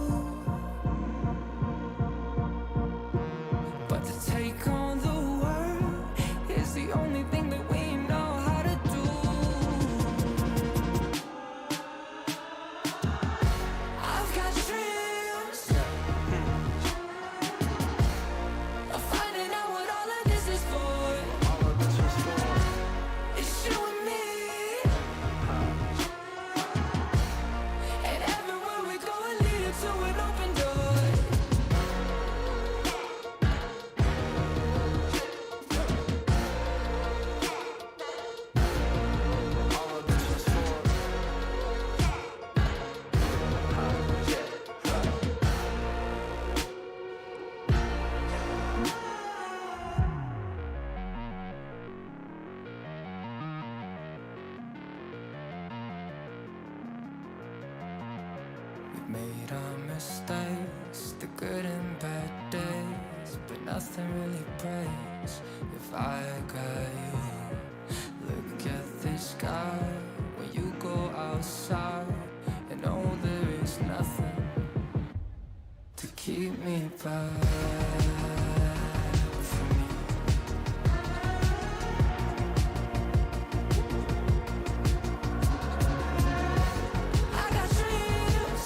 But to take on the world is the only thing that we know how to do. I've got dreams of finding out what all of this is for. It's you and me, and everywhere we go will lead it to an open door. Made our mistakes, the good and bad days, but nothing really breaks if I got you. Look at the sky when you go outside, and know there is nothing to keep me back from you. I got dreams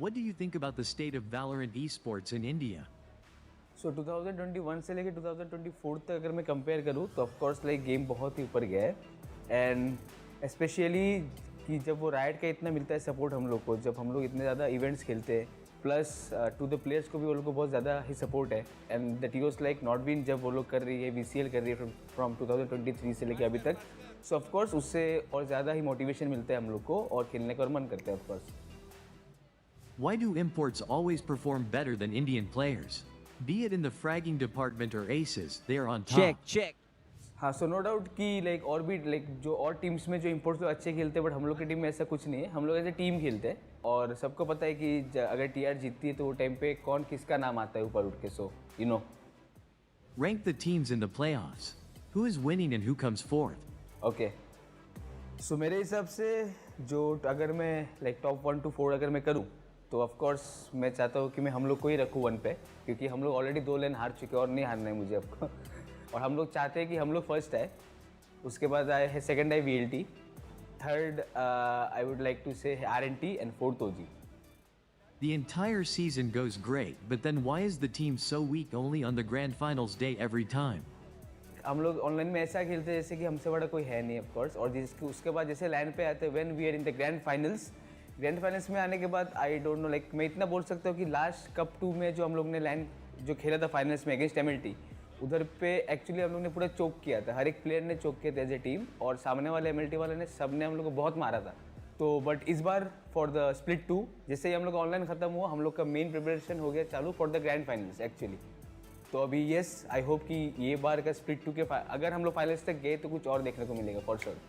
what do you think about the state of Valorant Esports in India? सो 2021 से लेके 2024 तक अगर मैं compare करूँ तो of course like game बहुत ही ऊपर गया है एंड स्पेशली कि जब वो राइट का इतना मिलता है सपोर्ट हम लोग को, जब हम लोग इतने ज़्यादा इवेंट्स खेलते हैं, प्लस टू द प्लेयर्स को भी वो लोग को बहुत ज़्यादा ही सपोर्ट है एंड द टीओस लाइक नॉटविन जब वो लोग कर रही है, VCL कर रही है फ्रॉम 2023 से लेके अभी तक, सो ऑफकोर्स उससे और ज़्यादा ही मोटिवेशन मिलता है हम लोग को और खेलने का और मन करता है of course. Why do imports always perform better than Indian players? Be it in the fragging department or aces, they are on top. check. हाँ, सो नो डाउट कि लाइक और भी लाइक जो और टीम्स में जो इंपोर्ट्स लोग अच्छे खेलते हैं, बट हम लोग की टीम में ऐसा कुछ नहीं है. हम लोग एज ए टीम खेलते हैं और सबको पता है कि अगर TR जीतती है तो वो टाइम पे कौन किसका नाम आता है ऊपर उठ के. So you know. Rank the teams in the playoffs. Who is winning and who comes fourth? Okay, so मेरे हिसाब से जो अगर मैं लाइक टॉप 1 to 4 अगर मैं करूँ तो ऑफकोर्स मैं चाहता हूँ कि मैं हम लोग को ही रखूँ 1 पे, क्योंकि हम लोग ऑलरेडी 2 लेन हार चुके हैं और नहीं हारना है मुझे आपको. और हम लोग चाहते हैं कि हम लोग फर्स्ट आए, उसके बाद आए है सेकंड आए VLT, third I would like to say RNT and fourth OG. The entire season goes great, but then why is the team so weak only on the grand finals day every time? हम लोग online में ऐसा खेलते हैं जैसे कि हमसे बड़ा कोई है नहीं ऑफकोर्स, और जिसके उसके बाद जैसे लाइन पे आते हैं when we are in the grand finals में आने के बाद आई डोंट नो लाइक मैं इतना बोल सकता हूँ कि लास्ट कप 2 में जो हम लोग ने लाइन जो खेला था फाइनल्स में अगेंस्ट MLT, उधर पे एक्चुअली हम लोग ने पूरा चोक किया था, हर एक प्लेयर ने चोक किया था एज ए टीम, और सामने वाले MLT वाले ने सब ने हम लोग को बहुत मारा था. तो बट इस बार फॉर द स्प्लिट 2 जैसे ही हम लोग का ऑनलाइन खत्म हुआ, हम लोग का मेन प्रिपरेशन हो गया चालू for the grand finals actually. तो अभी येस आई होप कि ये बार का स्प्लिट 2 के अगर हम लोग फाइनल्स तक गए तो कुछ और देखने को मिलेगा for sure.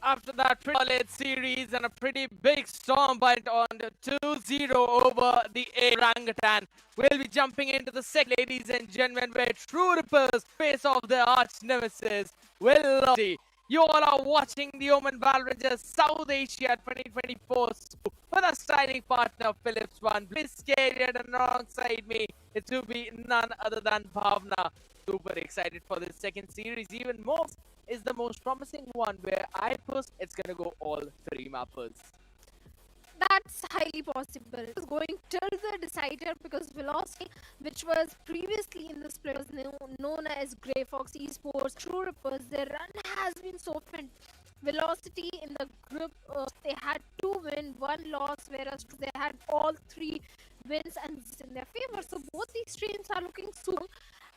After that pretty solid series and a pretty big storm but on the 2-0 over the Orangutan, we'll be jumping into the second, ladies and gentlemen, where True Rippers face off their arch nemesis, VALORANT. You all are watching the OMEN Valorant South Asia 2024 with a styling partner Philips One. Please scary and alongside me, it will be none other than Bhavna. Super excited for this second series. Even more is the most promising one where I personally it's gonna go all 3 mappers. That's highly possible. It's going till the decider because Velocity, which was previously in the split, was known as Grey Fox Esports, True Rippers, their run has been so fantastic. Velocity in the group, they had 2 wins, 1 loss, whereas they had all 3 wins and in their favor. So both these teams are looking soon.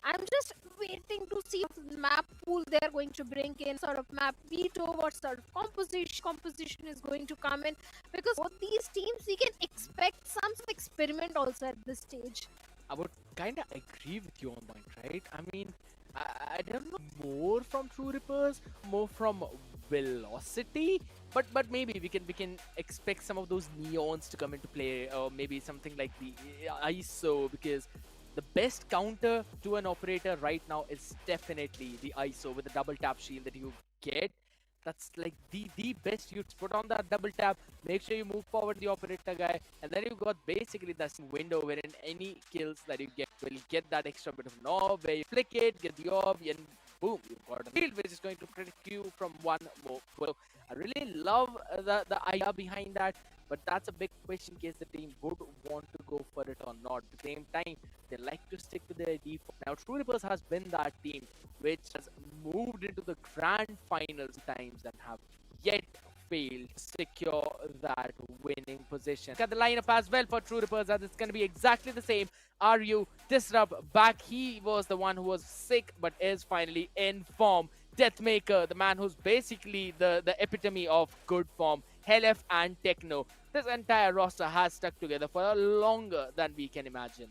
I'm just waiting to see what map pool they're going to bring in, sort of map veto, what sort of composition is going to come in, because both these teams we can expect some sort of experiment also at this stage. I would kind of agree with you on point, right? I mean, I don't know more from True Rippers, more from Velocity, but maybe we can expect some of those neons to come into play, or maybe something like the ISO, because the best counter to an operator right now is definitely the ISO with the double tap shield that you get. That's like the best. You put on that double tap, make sure you move forward the operator guy, and then you got basically that window wherein any kills that you get will get that extra bit of knob where you flick it, get the orb, and boom, you've got a field which is going to protect you from one more. So I really love the idea behind that. But that's a big question in case the team would want to go for it or not. At the same time, they like to stick to their default. Now, True Rippers has been that team which has moved into the grand finals times and have yet failed to secure that winning position. Look at the lineup as well for True Rippers, as it's going to be exactly the same. RU, Disrupt, back. He was the one who was sick but is finally in form. Deathmaker, the man who's basically the epitome of good form. Helef and Techno. This entire roster has stuck together for longer than we can imagine.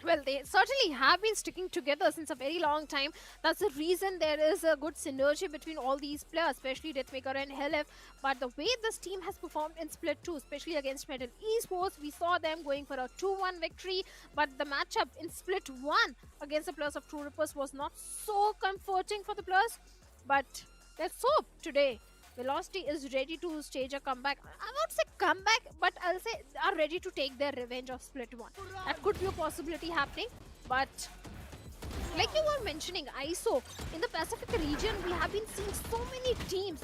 Well, they certainly have been sticking together since a very long time. That's the reason there is a good synergy between all these players, especially Deathmaker and Helef. But the way this team has performed in Split 2, especially against Revenant Esports, we saw them going for a 2-1 victory. But the matchup in Split 1 against the players of True Rippers was not so comforting for the players. But let's hope today Velocity is ready to stage a comeback. I won't say comeback, but I'll say are ready to take their revenge of Split 1. That could be a possibility happening, but like you were mentioning, ISO, in the Pacific region, we have been seeing so many teams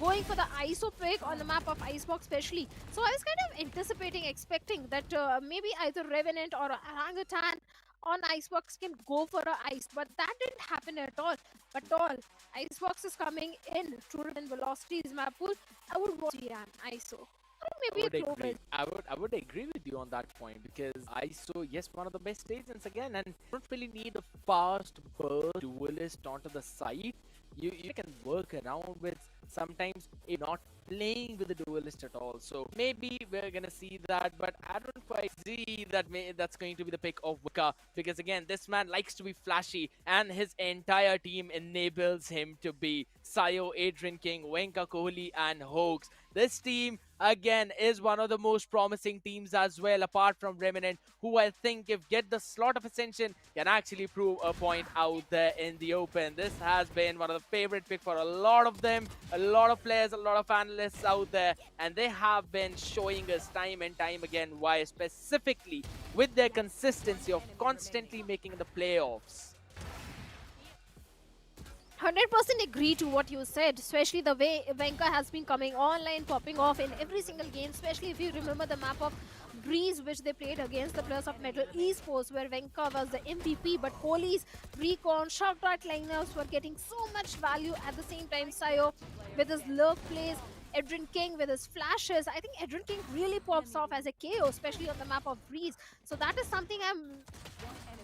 going for the ISO pick on the map of Icebox especially. So I was kind of anticipating, expecting that maybe either Revenant or Orangutan on Icebox can go for a ice, but that didn't happen at all. But all, Icebox is coming in, True and Velocity's map pool. I would want to see an ISO. Or maybe a Global. I would agree with you on that point because ISO, yes, one of the best agents again, and don't really need a fast burst duelist onto the side. You can work around with sometimes not playing with the duelist at all. So maybe we're gonna see that, but I don't quite see that that's going to be the pick of Wika because again, this man likes to be flashy and his entire team enables him to be. Sayo, Adrian King, Wenka Kohli and Hoax. This team again is one of the most promising teams as well, apart from Revenant, who I think if get the slot of Ascension can actually prove a point out there in the open. This has been one of the favorite pick for a lot of them, a lot of players, a lot of analysts out there, and they have been showing us time and time again why, specifically with their consistency of constantly making the playoffs. 100% agree to what you said, especially the way Venka has been coming online, popping off in every single game, especially if you remember the map of Breeze, which they played against the players of Metal Esports, where Venka was the MVP, but Kohli's recon, shot lineups were getting so much value. At the same time, Sayo with his love plays, Adrian King with his flashes. I think Adrian King really pops off as a KO, especially on the map of Breeze. So that is something I'm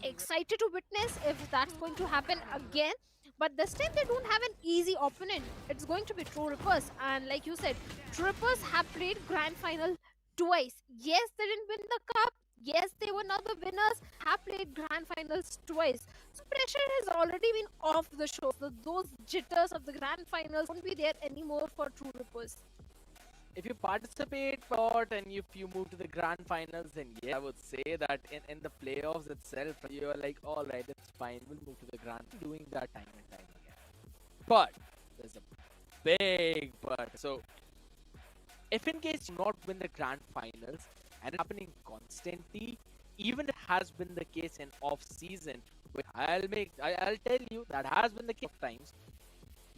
excited to witness if that's going to happen again. But this time they don't have an easy opponent. It's going to be True Rippers. And like you said, True Rippers have played Grand Final twice. Yes, they didn't win the cup. Yes, they were not the winners. Have played Grand Finals twice. So pressure has already been off the show. So those jitters of the Grand Finals won't be there anymore for True Rippers. If you participate a lot and if you move to the grand finals, then yeah, I would say that in the playoffs itself, you're like, all right, it's fine, we'll move to the grand. Doing that time and time again. But there's a big but. So if in case you not win the grand finals and it's happening constantly, even it has been the case in off season, I'll tell you that has been the case of times.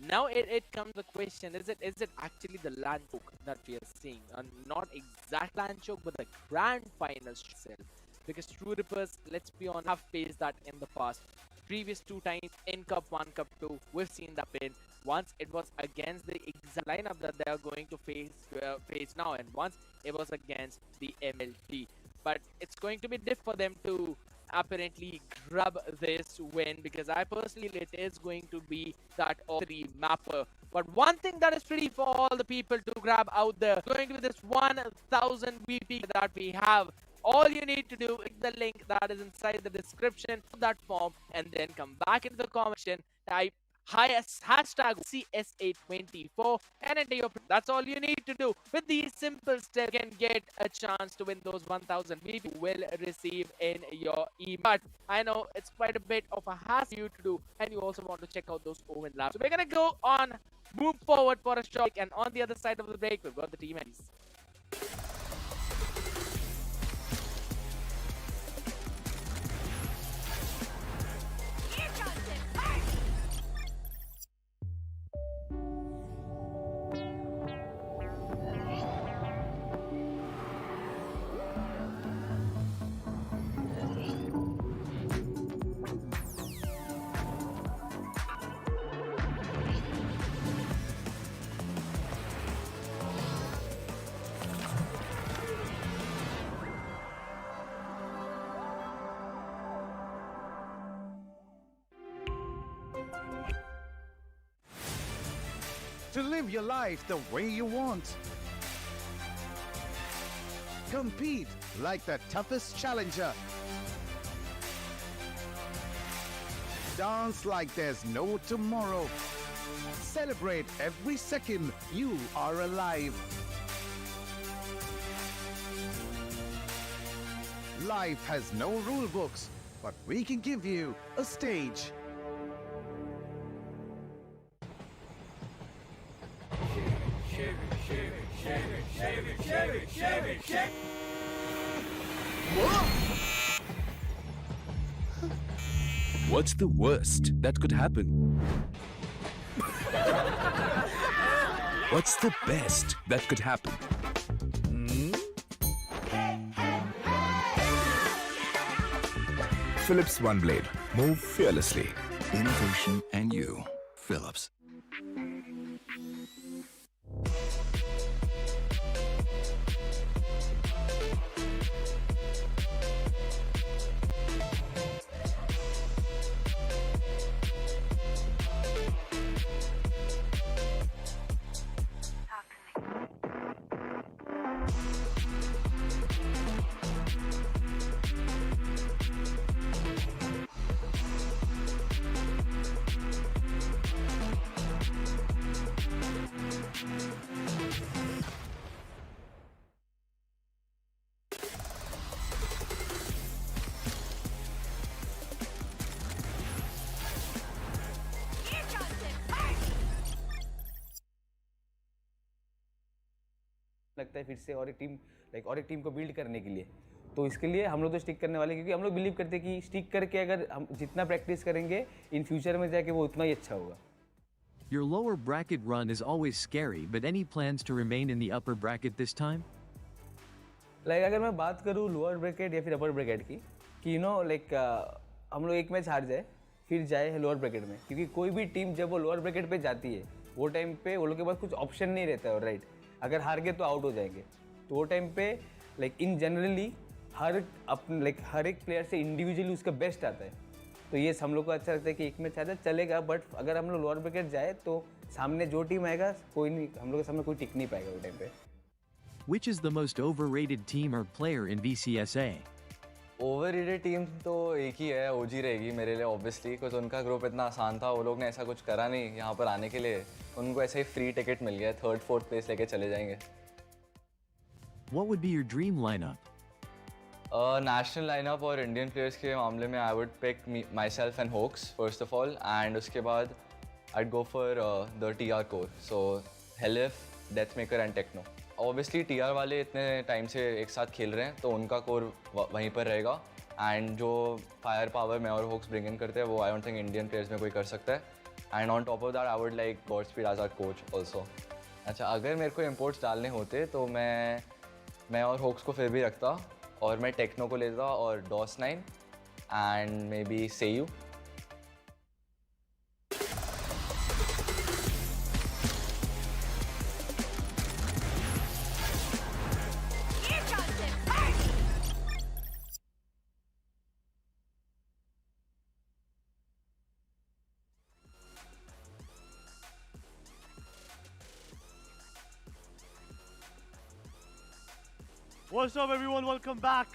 Now it comes the question, is it actually the land choke that we are seeing? Not exact land choke, but the grand finals itself. Because True Rippers, let's be honest, have faced that in the past. Previous 2 times in Cup 1, Cup 2, we've seen that win. Once it was against the exact lineup that they are going to face now, and once it was against the MLT. But it's going to be difficult for them to apparently grab this win, because I personally feel it is going to be that all-3 mapper. But one thing that is pretty for all the people to grab out there, going to be this 1000 VP that we have. All you need to do is click the link that is inside the description of that form, and then come back into the comment section, type hashtag CS824 and enter your. That's all you need to do. With these simple steps, you can get a chance to win those 1000 VP you will receive in your email. But I know it's quite a bit of a hassle for you to do, and you also want to check out those OMEN labs. So we're gonna go on, move forward for a shot, and on the other side of the break, we've got the team IDs. To live your life the way you want. Compete like the toughest challenger. Dance like there's no tomorrow. Celebrate every second you are alive. Life has no rule books, but we can give you a stage. What's the worst that could happen? What's the best that could happen? Philips One Blade. Move fearlessly. Innovation and you. Philips. लगता है फिर से और एक team को build करने के लिए, तो इसके लिए हम लोग तो स्टिक करने वाले, क्योंकि हम लोग बिलीव करते हैं कि स्टिक करके अगर हम जितना प्रैक्टिस करेंगे इन फ्यूचर में जाके वो उतना ही अच्छा होगा. Your lower bracket run is always scary, but any plans to remain in the upper bracket this time? अगर मैं बात करूँ लोअर ब्रैकेट या फिर अपर ब्रैकेट की, कि हम लोग एक मैच हार जाए फिर जाए लोअर ब्रैकेट में, क्योंकि कोई भी टीम जब वो लोअर ब्रैकेट पे जाती है वो टाइम पे वो लोग के पास कुछ ऑप्शन नहीं रहता है, राइट. अगर हार गए तो आउट हो जाएंगे, तो वो टाइम पे इन जनरली हर एक प्लेयर से इंडिविजुअली उसका बेस्ट आता है, तो ये हम लोग को अच्छा लगता है कि एक मैच आता है चलेगा, बट अगर हम लोग लोअर ब्रैकेट जाए तो सामने जो टीम आएगा कोई नहीं, हम लोग के सामने कोई टिक नहीं पाएगा वो टाइम पे. Which is the most overrated team or player in VCSA? Overrated team तो एक ही है, ओजी रहेगी मेरे लिए ऑब्वियसली, बिकॉज उनका ग्रुप इतना आसान था, वो लोग ने ऐसा कुछ करा नहीं यहाँ पर आने के लिए, उनको ऐसे ही फ्री टिकट मिल गया, 3rd 4th प्लेस लेके चले जाएंगे. What would be your dream lineup? National lineup और इंडियन प्लेयर्स के मामले में I would pick myself and Hoax first of all, and उसके बाद I go for the TR core, so Haliff, Deathmaker and Techno. Obviously TR वाले इतने time से एक साथ खेल रहे हैं तो उनका कोर वहीं पर रहेगा, एंड जो फायर पावर मैं और होक्स ब्रिंग इन करते हैं वो I don't think Indian players में कोई कर सकता है. And on top of that I would like God Speed as our coach also. अच्छा, अगर मेरे को इम्पोर्ट्स डालने होते तो मैं और होक्स को फिर भी रखता, और मैं टेक्नो को लेता और DOS 9 and maybe Seyu. What's up everyone, welcome back.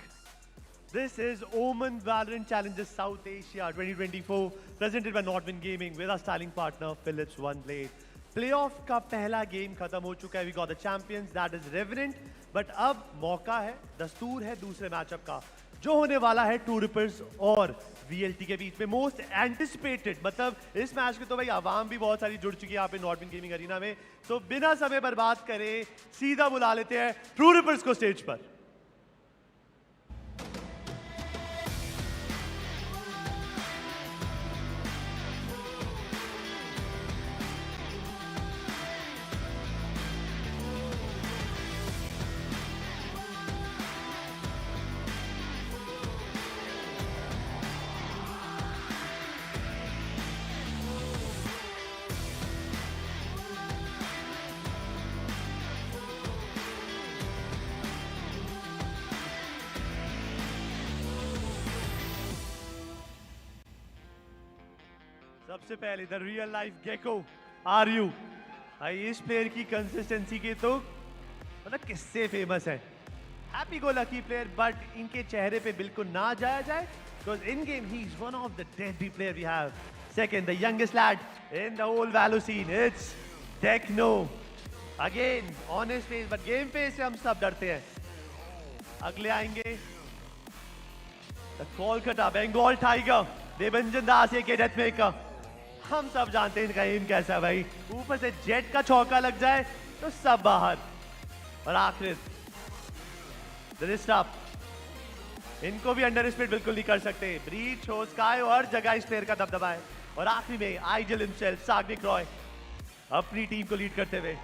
This is OMEN Valorant Challenges South Asia 2024 presented by Nodwin Gaming with our styling partner Philips One Blade. Playoff का पहला गेम खत्म हो चुका है. We got the champions, that is Revenant. But अब मौका है, दस्तूर है दूसरे मैचअप का, जो होने वाला है टू रिपर्स और VLT के बीच में. मोस्ट एंटिसिपेटेड, मतलब इस मैच के तो भाई आवाम भी बहुत सारी जुड़ चुकी है यहाँ पे नॉडविन गेमिंग अरीना में. तो बिना समय बर्बाद करे सीधा बुला लेते हैं ट्रू रिपर्स को स्टेज पर. सबसे पहले the real life Gecko are you. भाई इस प्लेयर की कंसिस्टेंसी के तो मतलब किससे फेमस है. Happy go lucky player, but इनके चेहरे पे बिल्कुल ना जाया जाए, because in game he is one of the deadly player we have. Second, the youngest lad in the whole Valo scene, it's Techno. Again on his face, but game face से हम सब डरते हैं. अगले आएंगे द कोलकाता बंगाल टाइगर, देवंजन दास के death maker. हम सब जानते हैं इनका एम कैसा है भाई, ऊपर से जेट का चौका लग जाए तो सब बाहर. और आखिर इनको भी अंडर एस्टिमेट बिल्कुल नहीं कर सकते। ब्रीच हो, स्काई हो, हर जगह इस प्लेयर का दबदबा है। और आखिरी में आइजल हिमसेल्फ साग्निक रॉय अपनी टीम को लीड करते हुए,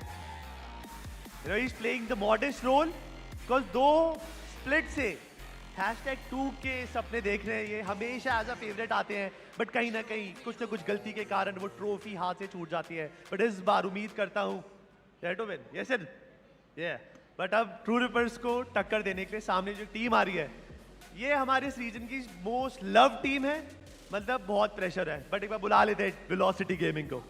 you know, he's playing the modest role because दो स्प्लिट से #2 के सपने देख रहे हैं। ये हमेशा एज अ फेवरेट आते हैं, बट कहीं ना कुछ गलती के कारण वो ट्रॉफी हाथ से छूट जाती है। बट इस बार उम्मीद करता हूँ टू विन, यस सर, ये बट अब ट्रू रिपर्स को टक्कर देने के लिए सामने जो टीम आ रही है, ये हमारे इस रीजन की मोस्ट लव टीम है। मतलब बहुत प्रेशर है, बट एक बार बुला लेते हैं वेलोसिटी गेमिंग को।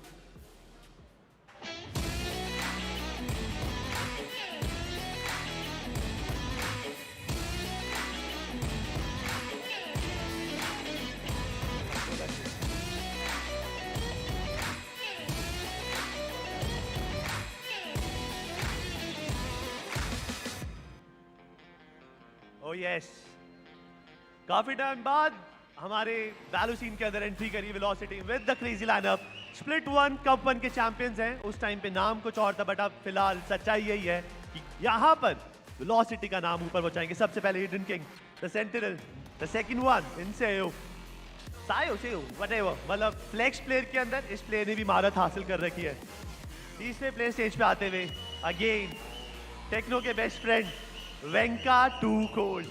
Oh yes. काफी टाइम बाद हमारे वैलो सीन के अंदर एंट्री करी velocity with the crazy lineup. Split 1 cup 1 के चैंपियंस हैं। उस टाइम पे नाम कुछ और था, बट अब फिलहाल सच्चाई यही है कि यहाँ पर वेलोसिटी का नाम ऊपर पहुंचाएंगे। सबसे पहले hidden king, the sentinel, the second one Insayo Sayo whatever, मतलब फ्लेक्स प्लेयर के अंदर इस प्लेयर ने भी महारत हासिल कर रखी है। तीसरे प्लेयर स्टेज पे आते हुए अगेन टेक्नो के best friend Venka too cold,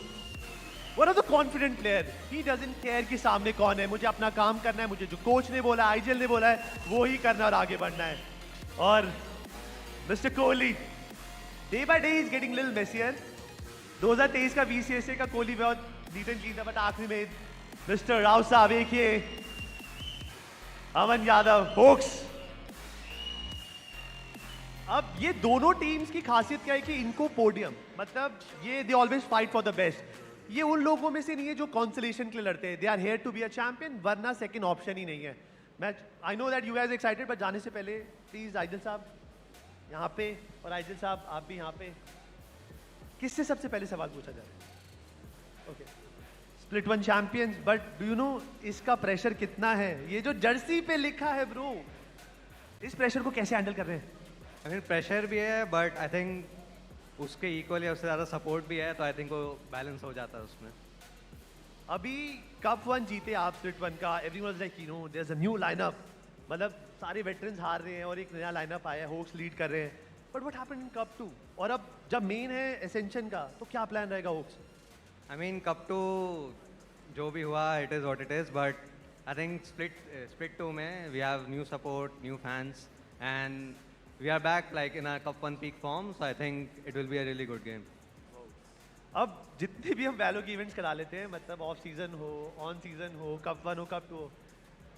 one of the confident player. He doesn't care कि सामने कौन है, मुझे अपना काम करना है, मुझे जो कोच ने बोला है, आईजीएल ने बोला है, वो ही करना और आगे बढ़ना है। और mister Kohli day by day is getting little messier. 2023 का VCSA का कोहली बहुत नीट एंड क्लीन था, बट आखिरी में मिस्टर राव साहब देखिए, अमन यादव होक्स। अब ये दोनों टीम्स की खासियत क्या है कि इनको पोडियम, मतलब ये they always fight for the best. ये उन लोगों में से नहीं है जो कॉन्सोलेशन के लिए लड़ते हैं, they are here to be a champion, वरना सेकंड ऑप्शन ही नहीं है। मैं I know that you guys excited, but जाने से पहले प्लीज आइजल साहब यहाँ पे और आइजल साहब आप भी यहाँ पे, किससे सबसे पहले सवाल पूछा जाए? Okay, split 1 champions, but do you know इसका प्रेशर कितना है? ये जो जर्सी पे लिखा है ब्रो, इस प्रेशर को कैसे हैंडल कर रहे हैं? आई मीन प्रेशर भी है, बट आई थिंक उसके इक्वल या उससे ज़्यादा सपोर्ट भी है, तो आई थिंक वो बैलेंस हो जाता है उसमें। अभी कप 1 जीते आप स्प्लिट 1 का, everyone was like you know there is a new lineup, मतलब सारे वेटरन्स हार रहे हैं और एक नया लाइनअप आया है, होक्स लीड कर रहे हैं। But what happened in cup 2? और अब जब मेन है एसेंशन का, तो क्या प्लान रहेगा होक्स? आई मीन कप 2 जो भी हुआ it is what it is, but I think split 2 में we have new support, new fans, and we are back like in our cup 1 peak form, so I think it will be a really good game. अब जितने भी हम वैलो के events करा लेते हैं, मतलब ऑफ सीजन हो, ऑन सीजन हो, कप 1 हो, कप 2 हो,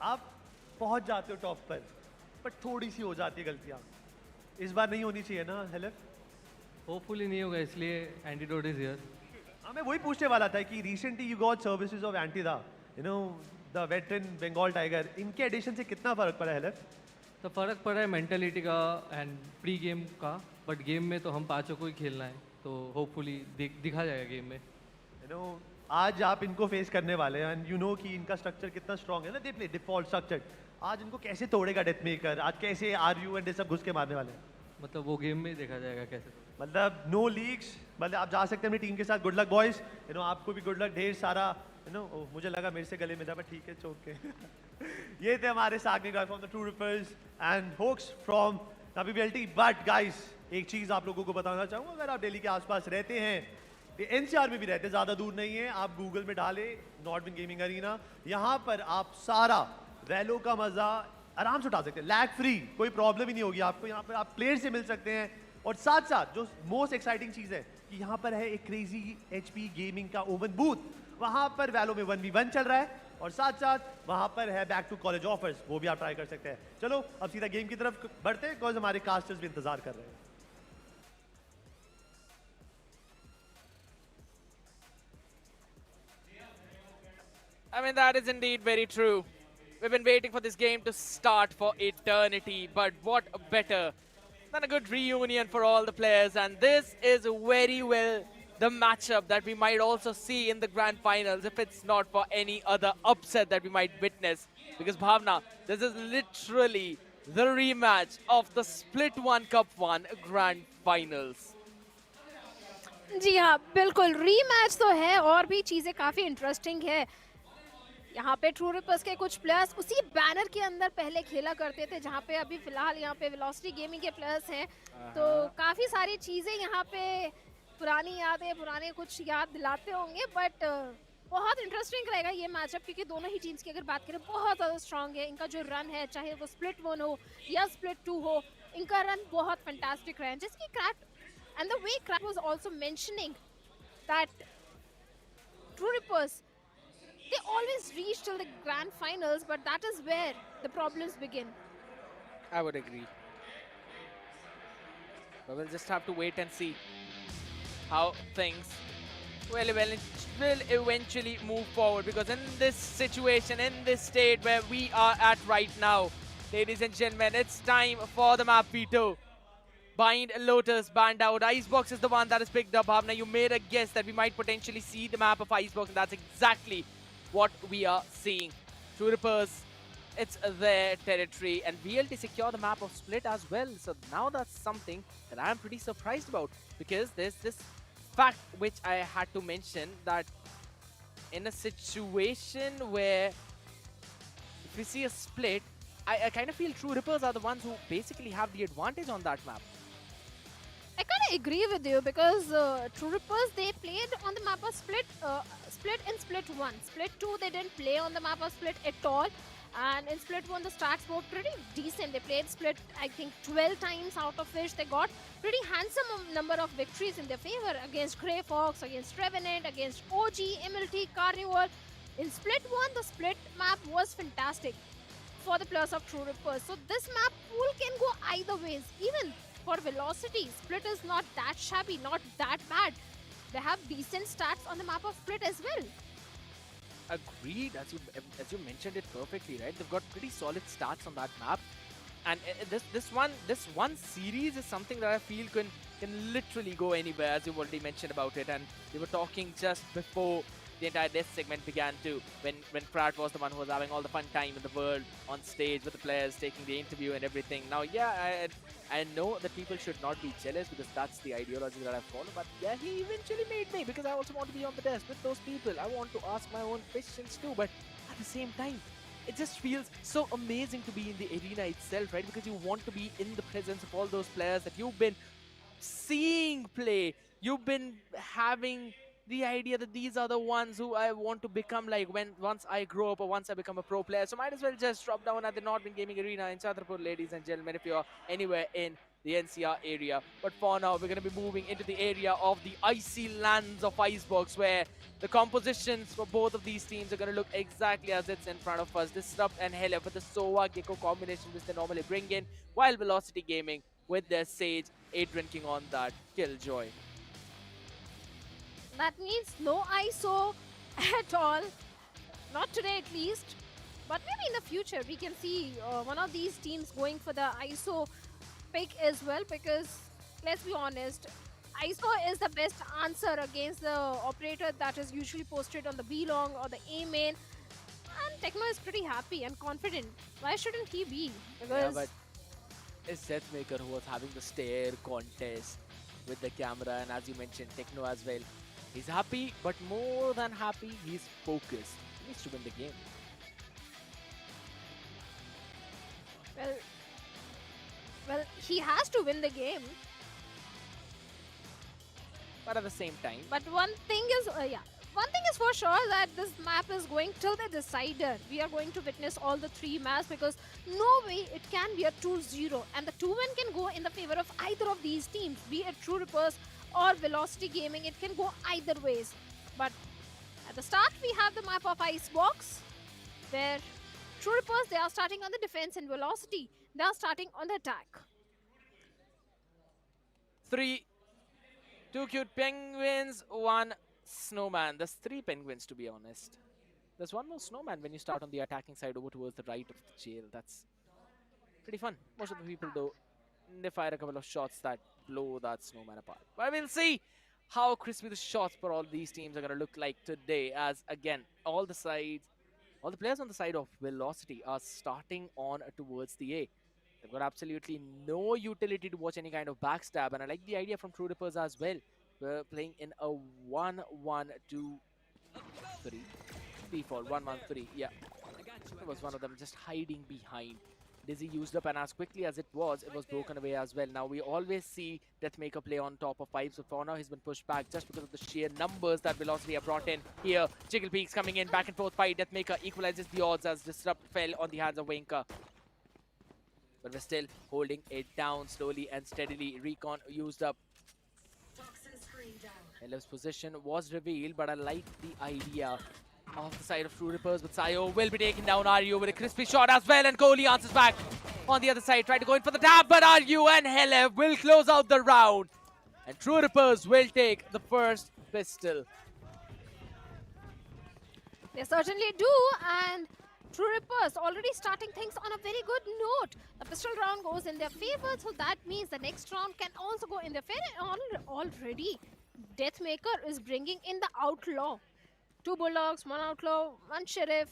आप पहुंच जाते हो टॉप पर, बट थोड़ी सी हो जाती है गलतियां। इस बार नहीं होनी चाहिए ना हेल्प? होपफुली नहीं होगा, इसलिए एंटीडोट इज हियर। हाँ, मैं वही पूछने वाला था कि recently you got services of Antidote, you know the veteran Bengal tiger, इनके एडिशन से कितना फर्क पड़ा है हेल्प? तो फ़र्क पड़ा है मेंटेलिटी का एंड प्री गेम का, बट गेम में तो हम पाँचों को ही खेलना है, तो होपफुली दिखा जाएगा गेम में। यू नो आज आप इनको फेस करने वाले हैं, एंड यू नो कि इनका स्ट्रक्चर कितना स्ट्रॉन्ग है ना, दे प्ले डिफॉल्ट स्ट्रक्चर। आज इनको कैसे तोड़ेगा डेथ मेकर, आज कैसे RU एंड ये सब घुस के मारने वाले हैं? मतलब वो गेम में देखा जाएगा कैसे। मतलब नो लीक्स, मतलब आप जा सकते हैं अपनी टीम के साथ। Good luck boys, you know आपको भी गुड लक, ढेर सारा यू नो। मुझे लगा मेरे से गले में था, बट ठीक है, चौक के ये थे हमारे साथ guys from the true Rippers and hoax from WBLT। But guys एक चीज आप लोगों को बताना चाहूँगा, अगर आप दिल्ली के आसपास रहते हैं, NCR में भी रहते हैं, ज़्यादा दूर नहीं है, आप गूगल में डालें नॉडविन गेमिंग अरीना, यहाँ पर आप सारा वैलो का मज़ा आराम से उठा सकते हैं, लैग फ्री, कोई प्रॉब्लम ही नहीं होगी आपको। यहाँ पर आप प्लेयर से मिल सकते हैं, और साथ साथ जो मोस्ट एक्साइटिंग चीज़ है कि यहाँ पर है एक क्रेजी HP गेमिंग का ओवन बूथ, वहाँ पर वैलो में 1v1 चल रहा है, और साथ साथ वहाँ पर है बैक टू कॉलेज ऑफर्स, वो भी आप ट्राई कर सकते हैं। चलो अब सीधा गेम की तरफ बढ़ते हैं, बिकॉज हमारे कास्टर्स भी इंतजार कर रहे हैं। I mean, that is indeed very true. We've been waiting for this game to start for eternity, but what better than a good reunion for all the players, and this is very well the matchup that we might also see in the grand finals if it's not for any other upset that we might witness. Because Bhavna, this is literally the rematch of the Split 1 Cup 1 grand finals. जी हाँ, बिल्कुल rematch तो है और भी चीज़ें काफ़ी interesting है। यहाँ पे ट्रू रिपर्स के कुछ प्लेयर्स उसी बैनर के अंदर पहले खेला करते थे, जहाँ पे अभी फिलहाल यहाँ पे वेलोसिटी गेमिंग के प्लेयर्स हैं। तो काफ़ी सारी चीज़ें यहाँ पे पुरानी यादें, पुराने कुछ याद दिलाते होंगे, बट बहुत इंटरेस्टिंग रहेगा ये मैचअप, क्योंकि दोनों ही टीम्स की अगर बात करें बहुत ज़्यादा स्ट्रांग है। इनका जो रन है, चाहे वो स्प्लिट 1 हो या स्प्लिट 2 हो, इनका रन बहुत फैंटास्टिक रहा है। जिसकी crack and the way crack was also mentioning that true reapers, they always reach till the grand finals, but that is where the problems begin. I would agree. But we'll just have to wait and see how things will eventually move forward, because in this situation, in this state where we are at right now, ladies and gentlemen, it's time for the map veto. Bind, Lotus, banned out. Icebox is the one that is picked up. Bhavna, you made a guess that we might potentially see the map of Icebox, and that's exactly what we are seeing. True Rippers, it's their territory, and VLT secure the map of Split as well. So now that's something that I'm pretty surprised about, because there's this fact which I had to mention, that in a situation where if we see a split, I kind of feel True Rippers are the ones who basically have the advantage on that map. I kind of agree with you, because True Rippers, they played on the map of Split, Split in Split 1. Split 2, they didn't play on the map of Split at all. And in Split 1, the stats were pretty decent. They played Split, I think, 12 times, out of which they got pretty handsome number of victories in their favor against Grey Fox, against Revenant, against OG, MLT, Carnival. In Split 1, the Split map was fantastic for the players of True Rippers. So this map pool can go either ways. Even for Velocity, Split is not that shabby, not that bad. They have decent stats on the map of Split as well. Agreed, as you mentioned it perfectly, right? They've got pretty solid stats on that map, and this one series is something that I feel can literally go anywhere, as you've already mentioned about it. And we were talking just before the entire death segment began too, when Pratt was the one who was having all the fun time in the world on stage with the players, taking the interview and everything. Now, yeah, I know that people should not be jealous, because that's the ideology that I follow. But yeah, he eventually made me, because I also want to be on the desk with those people. I want to ask my own questions too, but at the same time, it just feels so amazing to be in the arena itself, right? Because you want to be in the presence of all those players that you've been seeing play. You've been having the idea that these are the ones who I want to become like once I grow up, or once I become a pro player. So might as well just drop down at the Nodwin Gaming Arena in Chhatarpur, ladies and gentlemen, if you're anywhere in the NCR area. But for now, we're going to be moving into the area of the icy lands of Icebox, where the compositions for both of these teams are going to look exactly as it's in front of us. Disrupt and Hella with the Sova Gecko combination, which they normally bring in, while Velocity Gaming with their Sage, drinking on that Killjoy. That means no ISO at all. Not today at least. But maybe in the future we can see one of these teams going for the ISO pick as well, because let's be honest, ISO is the best answer against the operator that is usually posted on the B-Long or the A-Main. And Tecmo is pretty happy and confident. Why shouldn't he be? Because yeah, but it's Deathmaker who was having the stare contest with the camera, and as you mentioned, Techno as well. He's happy, but more than happy, he's focused. He needs to win the game. Well, he has to win the game. But at the same time. But one thing is for sure, that this map is going till the decider. We are going to witness all the three maps, because no way it can be a 2-0. And the 2-win can go in the favor of either of these teams, be it True Rippers or Velocity Gaming. It can go either ways. But at the start, we have the map of Icebox, where True Rippers, they are starting on the defense, and Velocity, they are starting on the attack. 2 cute penguins, 1 snowman. There's 3 penguins, to be honest. There's 1 more snowman when you start on the attacking side over towards the right of the jail. That's pretty fun. Most of the people, though, they fire a couple of shots that blow that snowman apart. But we'll see how crispy the shots for all these teams are going to look like today, as, again, all the players on the side of Velocity are starting on towards the A. They've got absolutely no utility to watch any kind of backstab, and I like the idea from True Rippers as well. We're playing in a 1-1-2-3. Default 1-1-3. Yeah, it was one of them just hiding behind. Dizzy used up, and as quickly as it was broken away as well. Now we always see Deathmaker play on top of pipes, so for now he's been pushed back just because of the sheer numbers that Velocity have brought in here. Jiggle Peaks coming in, back and forth fight. Deathmaker equalizes the odds as Disrupt fell on the hands of Winker. But we're still holding it down slowly and steadily. Recon used up. Elev's position was revealed, but I like the idea off the side of True Rippers, but Sayo will be taking down Ryu with a crispy shot as well, and Kohli answers back on the other side, trying to go in for the tap, but Ryu and Helev will close out the round, and True Rippers will take the first pistol. They certainly do, and True Rippers already starting things on a very good note. The pistol round goes in their favor, so that means the next round can also go in their favor. Already, Deathmaker is bringing in the Outlaw. 2 Bulldogs, 1 Outlaw, 1 Sheriff.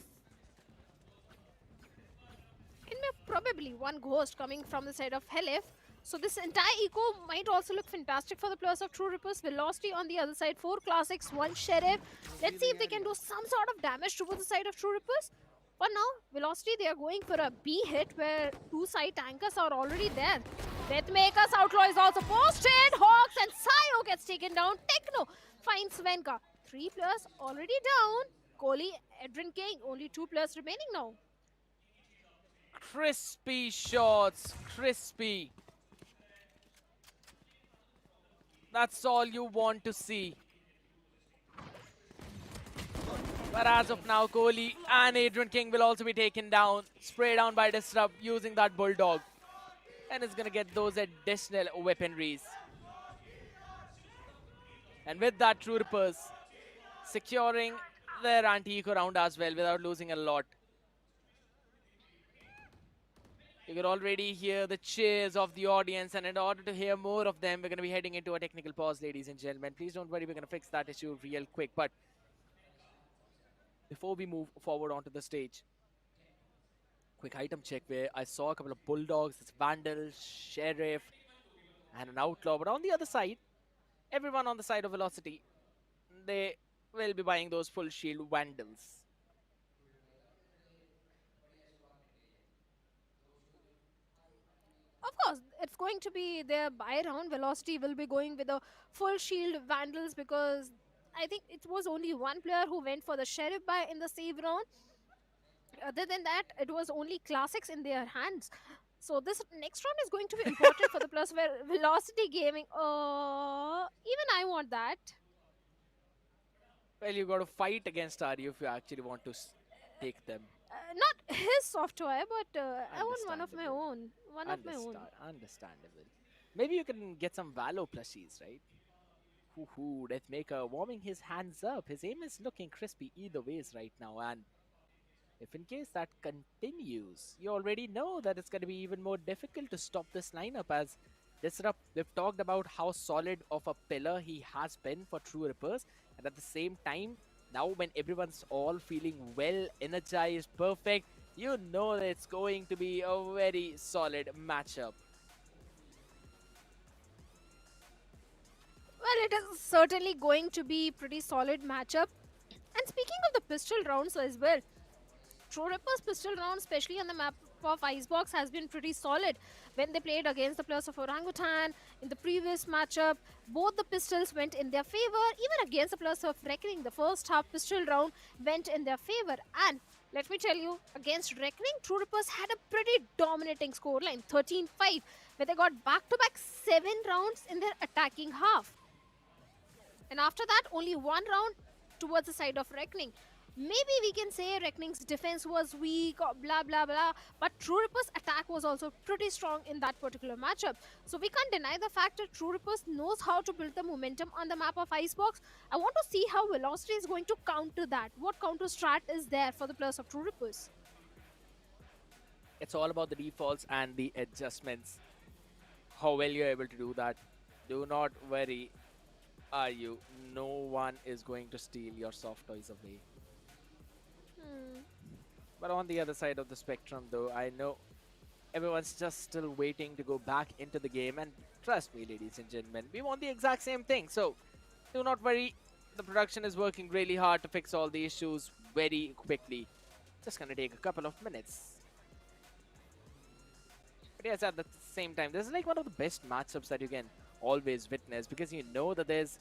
And probably 1 Ghost coming from the side of Helif. So this entire eco might also look fantastic for the players of True Rippers. Velocity on the other side, 4 Classics, 1 Sheriff. Let's see if they can do some sort of damage towards the side of True Rippers. But now, Velocity, they are going for a B hit where 2 side tankers are already there. Deathmaker's Outlaw is also posted. Hawks and Sayo gets taken down. Techno finds Svenka. 3 players already down. Kohli, Edrin King, only 2 players remaining now. Crispy shots, crispy. That's all you want to see. But as of now, Kohli and Adrian King will also be taken down. Spray down by Disrupt using that Bulldog. And it's going to get those additional weaponries. And with that, True Rippers securing their anti-eco round as well without losing a lot. You can already hear the cheers of the audience, and in order to hear more of them, we're going to be heading into a technical pause, ladies and gentlemen. Please don't worry, we're going to fix that issue real quick. But before we move forward onto the stage, quick item check where I saw a couple of Bulldogs, it's Vandal, Sheriff, and an Outlaw. But on the other side, everyone on the side of Velocity, they will be buying those full shield Vandals. Of course, it's going to be their buy round. Velocity will be going with the full shield Vandals because I think it was only 1 player who went for the Sheriff buy in the save round. Other than that, it was only Classics in their hands. So this next round is going to be important for the players where Velocity Gaming. Even I want that. Well, you got to fight against Aryu if you actually want to take them. Not his software, but I want one of my own. Understandable. Maybe you can get some Valo plushies, right? Hoo-hoo, Deathmaker warming his hands up. His aim is looking crispy either ways right now. And if in case that continues, you already know that it's going to be even more difficult to stop this lineup as Disrupt. We've talked about how solid of a pillar he has been for True Rippers. And at the same time, now when everyone's all feeling well, energized, perfect, you know that it's going to be a very solid matchup. Well, it is certainly going to be pretty solid matchup. And speaking of the pistol rounds as well, True Rippers pistol round, especially on the map of Icebox, has been pretty solid. When they played against the players of Orangutan in the previous matchup, both the pistols went in their favor. Even against the players of Reckoning, the first half pistol round went in their favor. And let me tell you, against Reckoning, True Rippers had a pretty dominating scoreline, 13-5, where they got back-to-back 7 rounds in their attacking half. And after that, only 1 round towards the side of Reckoning. Maybe we can say Reckoning's defense was weak or blah blah blah, but True Rippers' attack was also pretty strong in that particular matchup. So we can't deny the fact that True Rippers knows how to build the momentum on the map of Icebox. I want to see how Velocity is going to counter that. What counter strat is there for the players of True Rippers? It's all about the defaults and the adjustments. How well you're able to do that. Do not worry, Aryu. No one is going to steal your soft toys away. But on the other side of the spectrum, though, I know everyone's just still waiting to go back into the game. And trust me, ladies and gentlemen, we want the exact same thing. So Do not worry. The production is working really hard to fix all the issues very quickly. Just gonna take a couple of minutes. But yes, at the same time, this is like one of the best matchups that you can always witness, because you know that there's,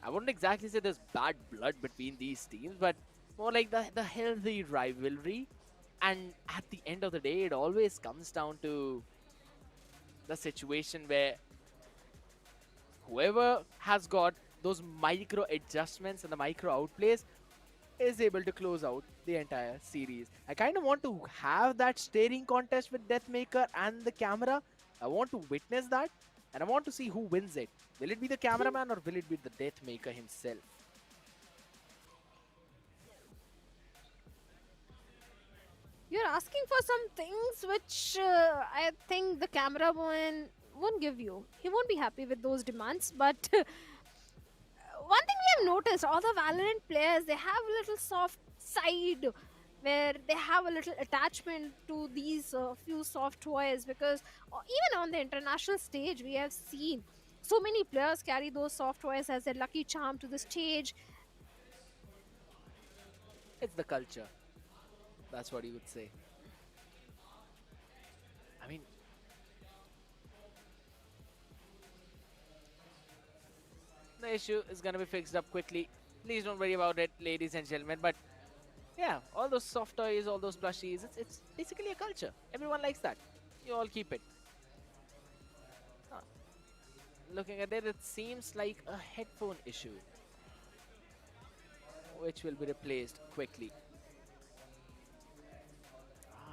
I wouldn't exactly say there's bad blood between these teams, but more like the healthy rivalry. And at the end of the day, it always comes down to the situation where whoever has got those micro adjustments and the micro outplays is able to close out the entire series. I kind of want to have that staring contest with Deathmaker and the camera. I want to witness that, and I want to see who wins it. Will it be the cameraman or will it be the Deathmaker himself? You're asking for some things which I think the cameraman won't give you. He won't be happy with those demands. But one thing we have noticed, all the Valorant players, they have a little soft side where they have a little attachment to these few soft toys, because even on the international stage, we have seen so many players carry those soft toys as their lucky charm to the stage. It's the culture. That's what you would say. I mean, the issue is going to be fixed up quickly. Please don't worry about it, ladies and gentlemen. But yeah, all those soft toys, all those plushies, it's basically a culture. Everyone likes that. You all keep it. Looking at it, it seems like a headphone issue, which will be replaced quickly.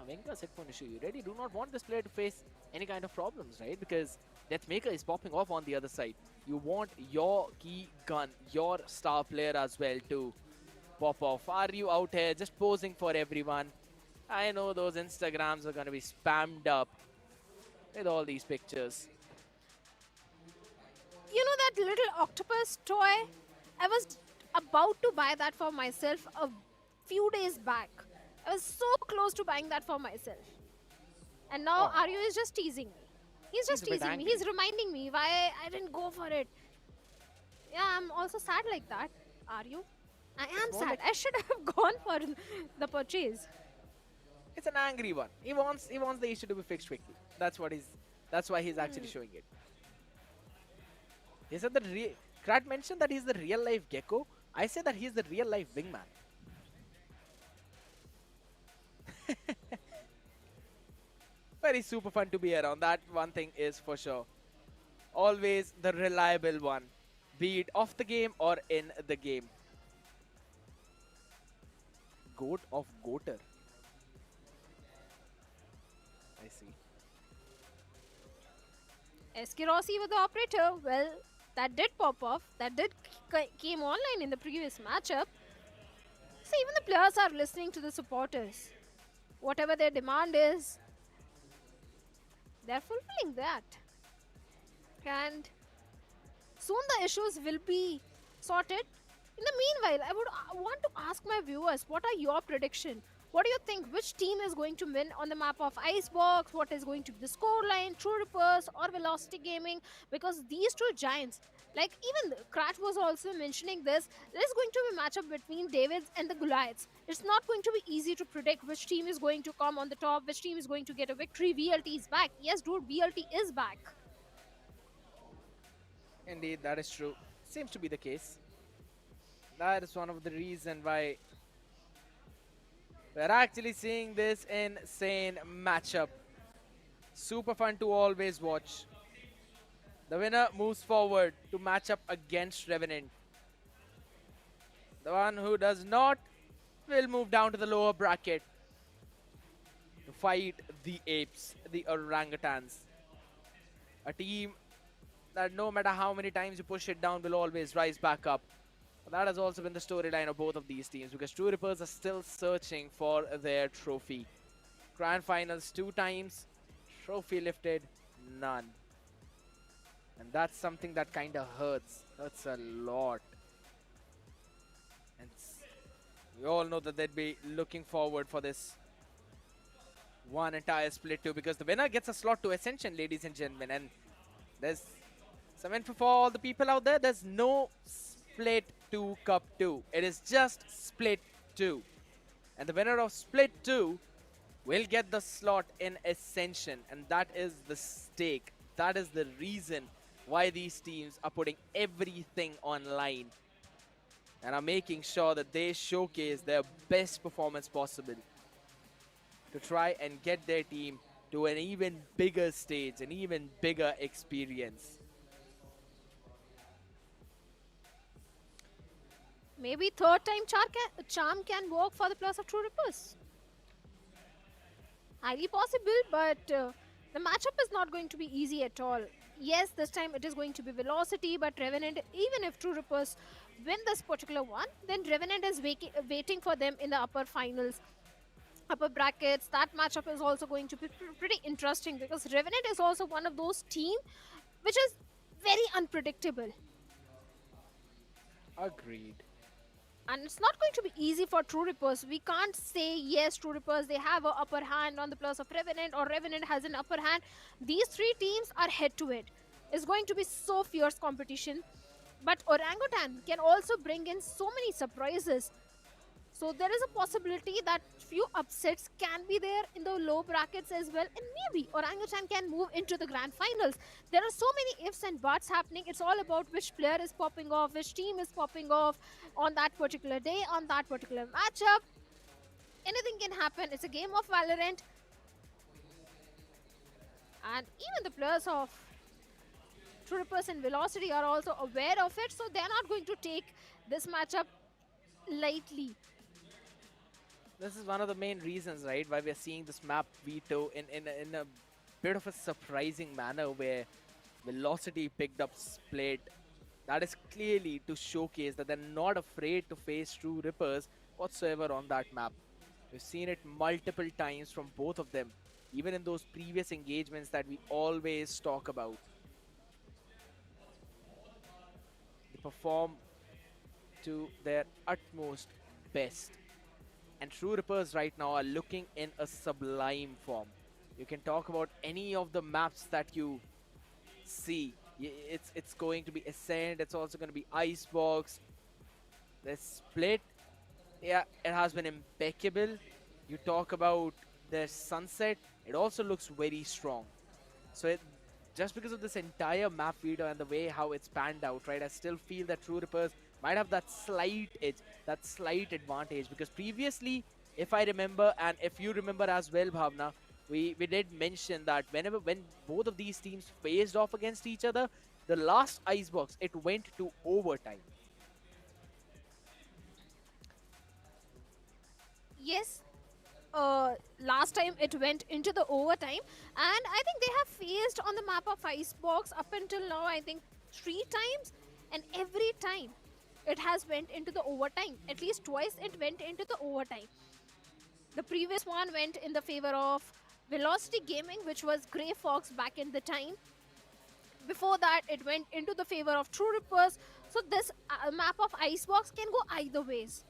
Venka's headphone issue. You really do not want this player to face any kind of problems, right? Because Deathmaker is popping off on the other side. You want your key gun, your star player as well to pop off. Are you out here just posing for everyone? I know those Instagrams are going to be spammed up with all these pictures. You know that little octopus toy? I was about to buy that for myself a few days back. I was so close to buying that for myself. And now Aryu is just teasing me. He's just teasing me. He's reminding me why I didn't go for it. Yeah, I'm also sad like that. Aryu? I am sad. Like I should have gone for the purchase. It's an angry one. He wants the issue to be fixed quickly. That's why he's actually showing it. He said that Krat mentioned that he's the real life Gecko. I say that he's the real life wingman. Very super fun to be around. That one thing is for sure. Always the reliable one, be it off the game or in the game. Goat of Goater. I see. Eskerosi with the operator. Well, that did pop off. That did came online in the previous matchup. So even the players are listening to the supporters. Whatever their demand is, they're fulfilling that. And soon the issues will be sorted. In the meanwhile, I would want to ask my viewers, what are your predictions? What do you think? Which team is going to win on the map of Icebox? What is going to be the scoreline? True Rippers or Velocity Gaming? Because these two giants, like even Krat was also mentioning this, there is going to be a matchup between Davids and the Goliaths. It's not going to be easy to predict which team is going to come on the top, which team is going to get a victory. VLT is back. Yes, dude, VLT is back. Indeed, that is true. Seems to be the case. That is one of the reasons why we're actually seeing this insane matchup. Super fun to always watch. The winner moves forward to match up against Revenant. The one who does not will move down to the lower bracket to fight the apes, the orangutans. A team that no matter how many times you push it down will always rise back up. But that has also been the storyline of both of these teams, because True Rippers are still searching for their trophy. Grand Finals 2 times, trophy lifted, none. And that's something that kind of hurts. Hurts a lot. And we all know that they'd be looking forward for this one entire split too, because the winner gets a slot to Ascension, ladies and gentlemen. And there's some info for all the people out there. There's no Split 2 Cup 2. It is just Split 2. And the winner of Split 2 will get the slot in Ascension. And that is the stake. That is the reason why these teams are putting everything online and are making sure that they showcase their best performance possible to try and get their team to an even bigger stage, an even bigger experience. Maybe third time charm can work for the Plus of True Rippers. Highly possible, but the matchup is not going to be easy at all. Yes, this time it is going to be Velocity, but Revenant, even if True Rippers win this particular one, then Revenant is waiting for them in the upper finals, upper brackets. That matchup is also going to be pretty interesting because Revenant is also one of those teams which is very unpredictable. Agreed. And it's not going to be easy for True Rippers. We can't say, yes, True Rippers, they have an upper hand on the Plus of Revenant, or Revenant has an upper hand. These three teams are head-to-head. It's going to be so fierce competition. But Orangutan can also bring in so many surprises. So there is a possibility that few upsets can be there in the low brackets as well. And maybe Orangutan can move into the grand finals. There are so many ifs and buts happening. It's all about which player is popping off, which team is popping off on that particular day, on that particular matchup. Anything can happen. It's a game of Valorant. And even the players of True Rippers and Velocity are also aware of it. So they're not going to take this matchup lightly. This is one of the main reasons, right, why we're seeing this map veto in a bit of a surprising manner where Velocity picked up Split. That is clearly to showcase that they're not afraid to face True Rippers whatsoever on that map. We've seen it multiple times from both of them, even in those previous engagements that we always talk about. They perform to their utmost best. And True Rippers right now are looking in a sublime form. You can talk about any of the maps that you see. It's going to be Ascent, it's also going to be Icebox. The Split, yeah, it has been impeccable. You talk about the Sunset, it also looks very strong. So just because of this entire map video and the way how it's panned out, right, I still feel that True Rippers might have that slight edge, that slight advantage, because previously, if I remember, and if you remember as well, Bhavna, we did mention that when both of these teams faced off against each other, the last Icebox, it went to overtime. Yes, last time it went into the overtime, and I think they have faced on the map of Icebox up until now, I think 3 times, and every time it has went into the overtime. At least twice it went into the overtime. The previous one went in the favor of Velocity Gaming, which was Grey Fox back in the time. Before that, it went into the favor of True Rippers. So this map of Icebox can go either ways.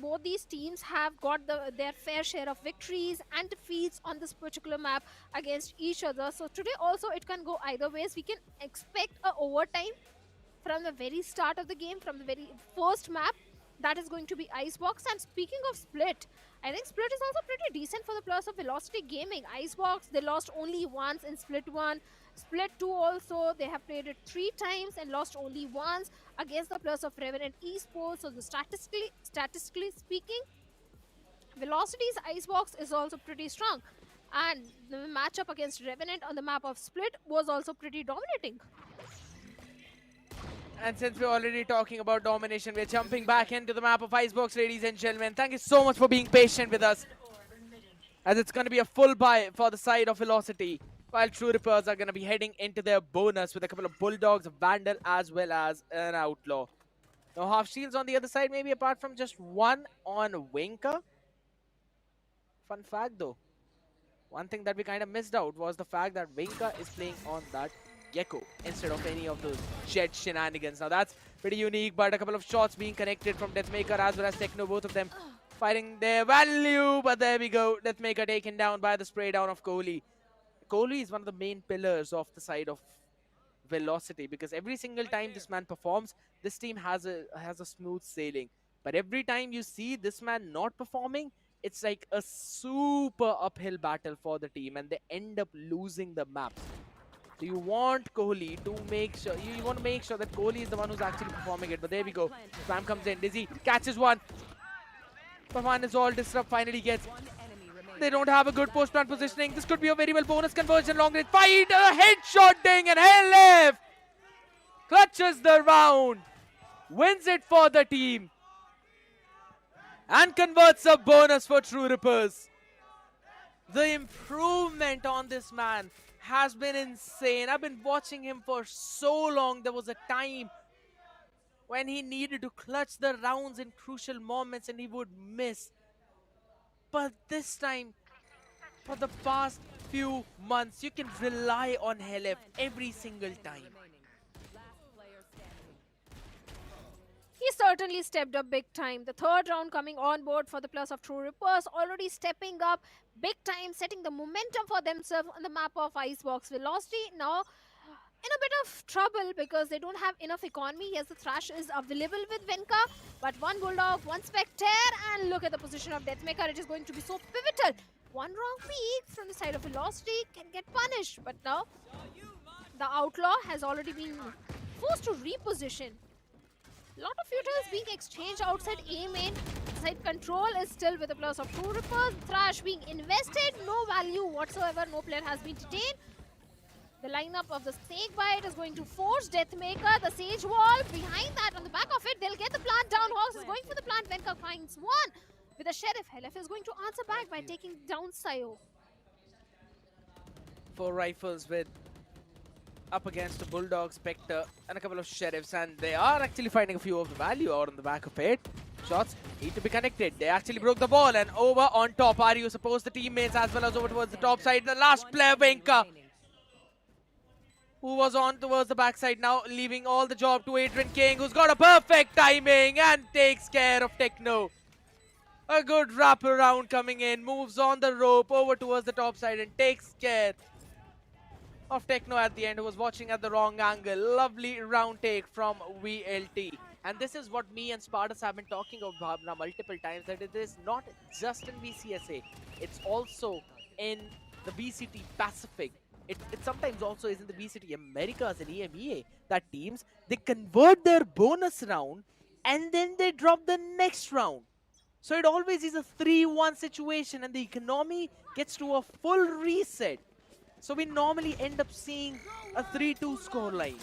Both these teams have got their fair share of victories and defeats on this particular map against each other. So today also it can go either ways. We can expect a overtime from the very start of the game, from the very first map. That is going to be Icebox. And speaking of Split, I think Split is also pretty decent for the players of Velocity Gaming. Icebox, they lost only once in Split 1. Split 2 also, they have played it 3 times and lost only once against the players of Revenant Esports. So statistically speaking, Velocity's Icebox is also pretty strong. And the matchup against Revenant on the map of Split was also pretty dominating. And since we're already talking about domination, we're jumping back into the map of Icebox, ladies and gentlemen. Thank you so much for being patient with us, as it's going to be a full buy for the side of Velocity, while True Rippers are going to be heading into their bonus with a couple of Bulldogs, a Vandal, as well as an Outlaw. Now, half shields on the other side, maybe apart from just one on Winker. Fun fact, though, one thing that we kind of missed out was the fact that Winker is playing on that Gecko instead of any of those Jet shenanigans. Now that's pretty unique, but a couple of shots being connected from Deathmaker as well as Techno, both of them fighting their value. But there we go, Deathmaker taken down by the spray down of Kohli. Kohli is one of the main pillars of the side of velocity, because every single time this man performs, this team has a smooth sailing. But every time you see this man not performing, it's like a super uphill battle for the team, and they end up losing the maps. So you want Kohli to make sure, you want to make sure that Kohli is the one who's actually performing it. But there we go. Spam comes in. Dizzy catches one. Pavan is all disrupt, finally gets. They don't have a good post-plant positioning. This could be a very well bonus conversion. Long range fight. A headshot ding, and LF clutches the round. Wins it for the team. And converts a bonus for True Rippers. The improvement on this man has been insane. I've been watching him for so long. There was a time when he needed to clutch the rounds in crucial moments and he would miss. But this time, for the past few months, you can rely on Helef every single time. He certainly stepped up big time. The third round coming on board for the Plus of True Rippers, already stepping up big time, setting the momentum for themselves on the map of Icebox. Velocity now in a bit of trouble because they don't have enough economy. Yes, the Thrash is available with Venka, but one Bulldog, one Spectre, and look at the position of Deathmaker. It is going to be so pivotal. One wrong peek from the side of Velocity can get punished, but now the Outlaw has already been forced to reposition. Lot of futures being exchanged outside A main. Side control is still with the Plus of True Rippers. Thrash being invested, no value whatsoever. No player has been detained. The lineup of the Snake Bite is going to force Deathmaker. The Sage Wall behind that, on the back of it, they'll get the plant down. Hawks is going for the plant. Venka finds one. With the Sheriff, Helef is going to answer back by taking down Sayo. 4 rifles with up against a Bulldog, Spectre, and a couple of Sheriffs, and they are actually finding a few of the value out on the back of it. Shots need to be connected. They actually broke the ball, and over on top are you suppose the teammates as well as over towards the top side. The last player, Venka, who was on towards the backside, now leaving all the job to Adrian King, who's got a perfect timing and takes care of Techno. A good wraparound coming in, moves on the rope over towards the top side and takes care of Techno at the end, who was watching at the wrong angle. Lovely round take from VLT. And this is what me and Spartus have been talking about now multiple times, that it is not just in VCSA, it's also in the VCT Pacific. It sometimes also is in the VCT Americas and EMEA, that teams, they convert their bonus round and then they drop the next round. So it always is a 3-1 situation and the economy gets to a full reset. So we normally end up seeing a 3-2 scoreline.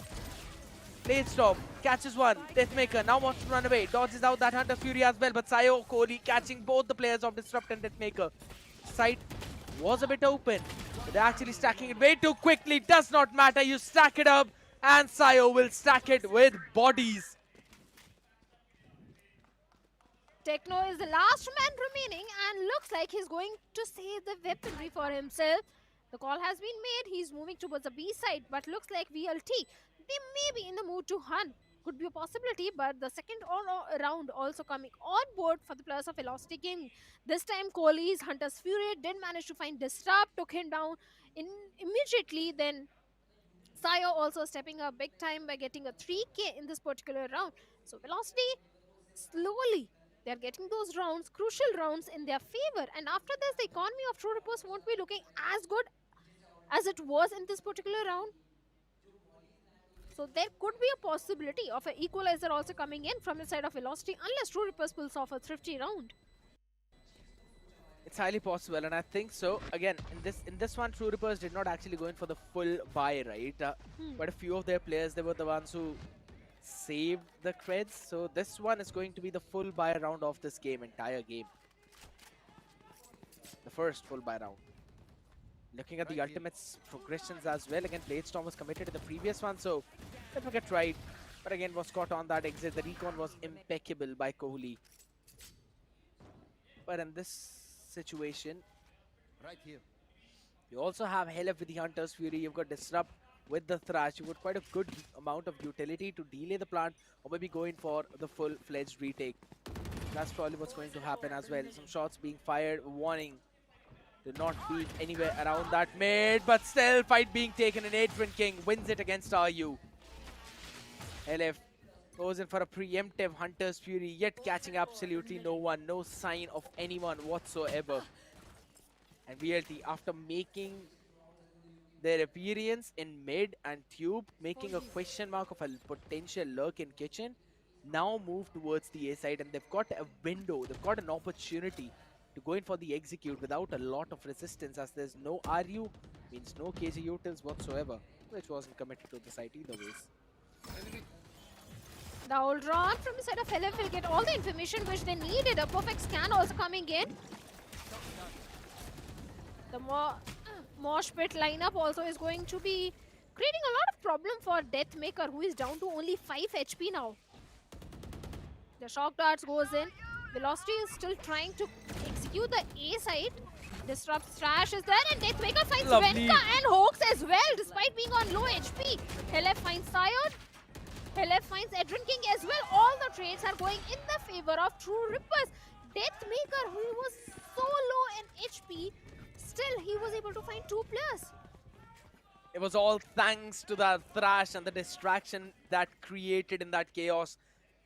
Late stop, catches one, Deathmaker now wants to run away, dodges out that Hunter Fury as well, but Sayo, Kohli catching both the players of Disrupt and Deathmaker. Site was a bit open, but they're actually stacking it way too quickly. Does not matter, you stack it up, and Sayo will stack it with bodies. Techno is the last man remaining and looks like he's going to save the weaponry for himself. The call has been made. He's moving towards the B side, but looks like VLT, they may be in the mood to hunt. Could be a possibility, but the second round also coming on board for the players of Velocity Gaming. This time, Kohli's Hunter's Fury did manage to find Disrupt, took him down immediately. Then Sayo also stepping up big time by getting a 3K in this particular round. So Velocity, slowly, they're getting those rounds, crucial rounds in their favor. And after this, the economy of True Rippers won't be looking as good as it was in this particular round. So there could be a possibility of an equalizer also coming in from the side of Velocity, unless True Rippers pulls off a thrifty round. It's highly possible, and I think so. Again, in this one, True Rippers did not actually go in for the full buy, right? But a few of their players, they were the ones who saved the creds. So this one is going to be the full buy round of this entire game. The first full buy round. Looking at the ultimates progressions as well. Again, Bladestorm was committed in the previous one, so let me get right. But again, was caught on that exit. The recon was impeccable by Kohli. But in this situation, right here, you also have Helef with the Hunter's Fury. You've got Disrupt with the Thrash. You've got quite a good amount of utility to delay the plant or maybe go in for the full-fledged retake. That's probably what's going to happen as well. Some shots being fired, warning Do not peek anywhere around that mid, but still fight being taken, and Adrian King wins it against RU. LF goes in for a preemptive Hunter's Fury, yet catching absolutely no one, no sign of anyone whatsoever. And VLT, after making their appearance in mid and tube, making a question mark of a potential lurk in kitchen, now move towards the A side, and they've got a window, they've got an opportunity to go in for the execute without a lot of resistance, as there's no RU, means no KG utils whatsoever, which wasn't committed to the site either ways. The old run from the side of LF will get all the information which they needed. A perfect scan also coming in. The Mosh Pit lineup also is going to be creating a lot of problem for Deathmaker, who is down to only 5 HP now. The shock darts goes in. Velocity is still trying to execute the A side. Disrupt Strash is there, and Deathmaker finds Venka and Hoax as well, despite being on low HP. LF finds Sion. LF finds Adrian King as well. All the trades are going in the favor of True Rippers. Deathmaker, who was so low in HP, still he was able to find 2 players. It was all thanks to that thrash and the distraction that created in that chaos.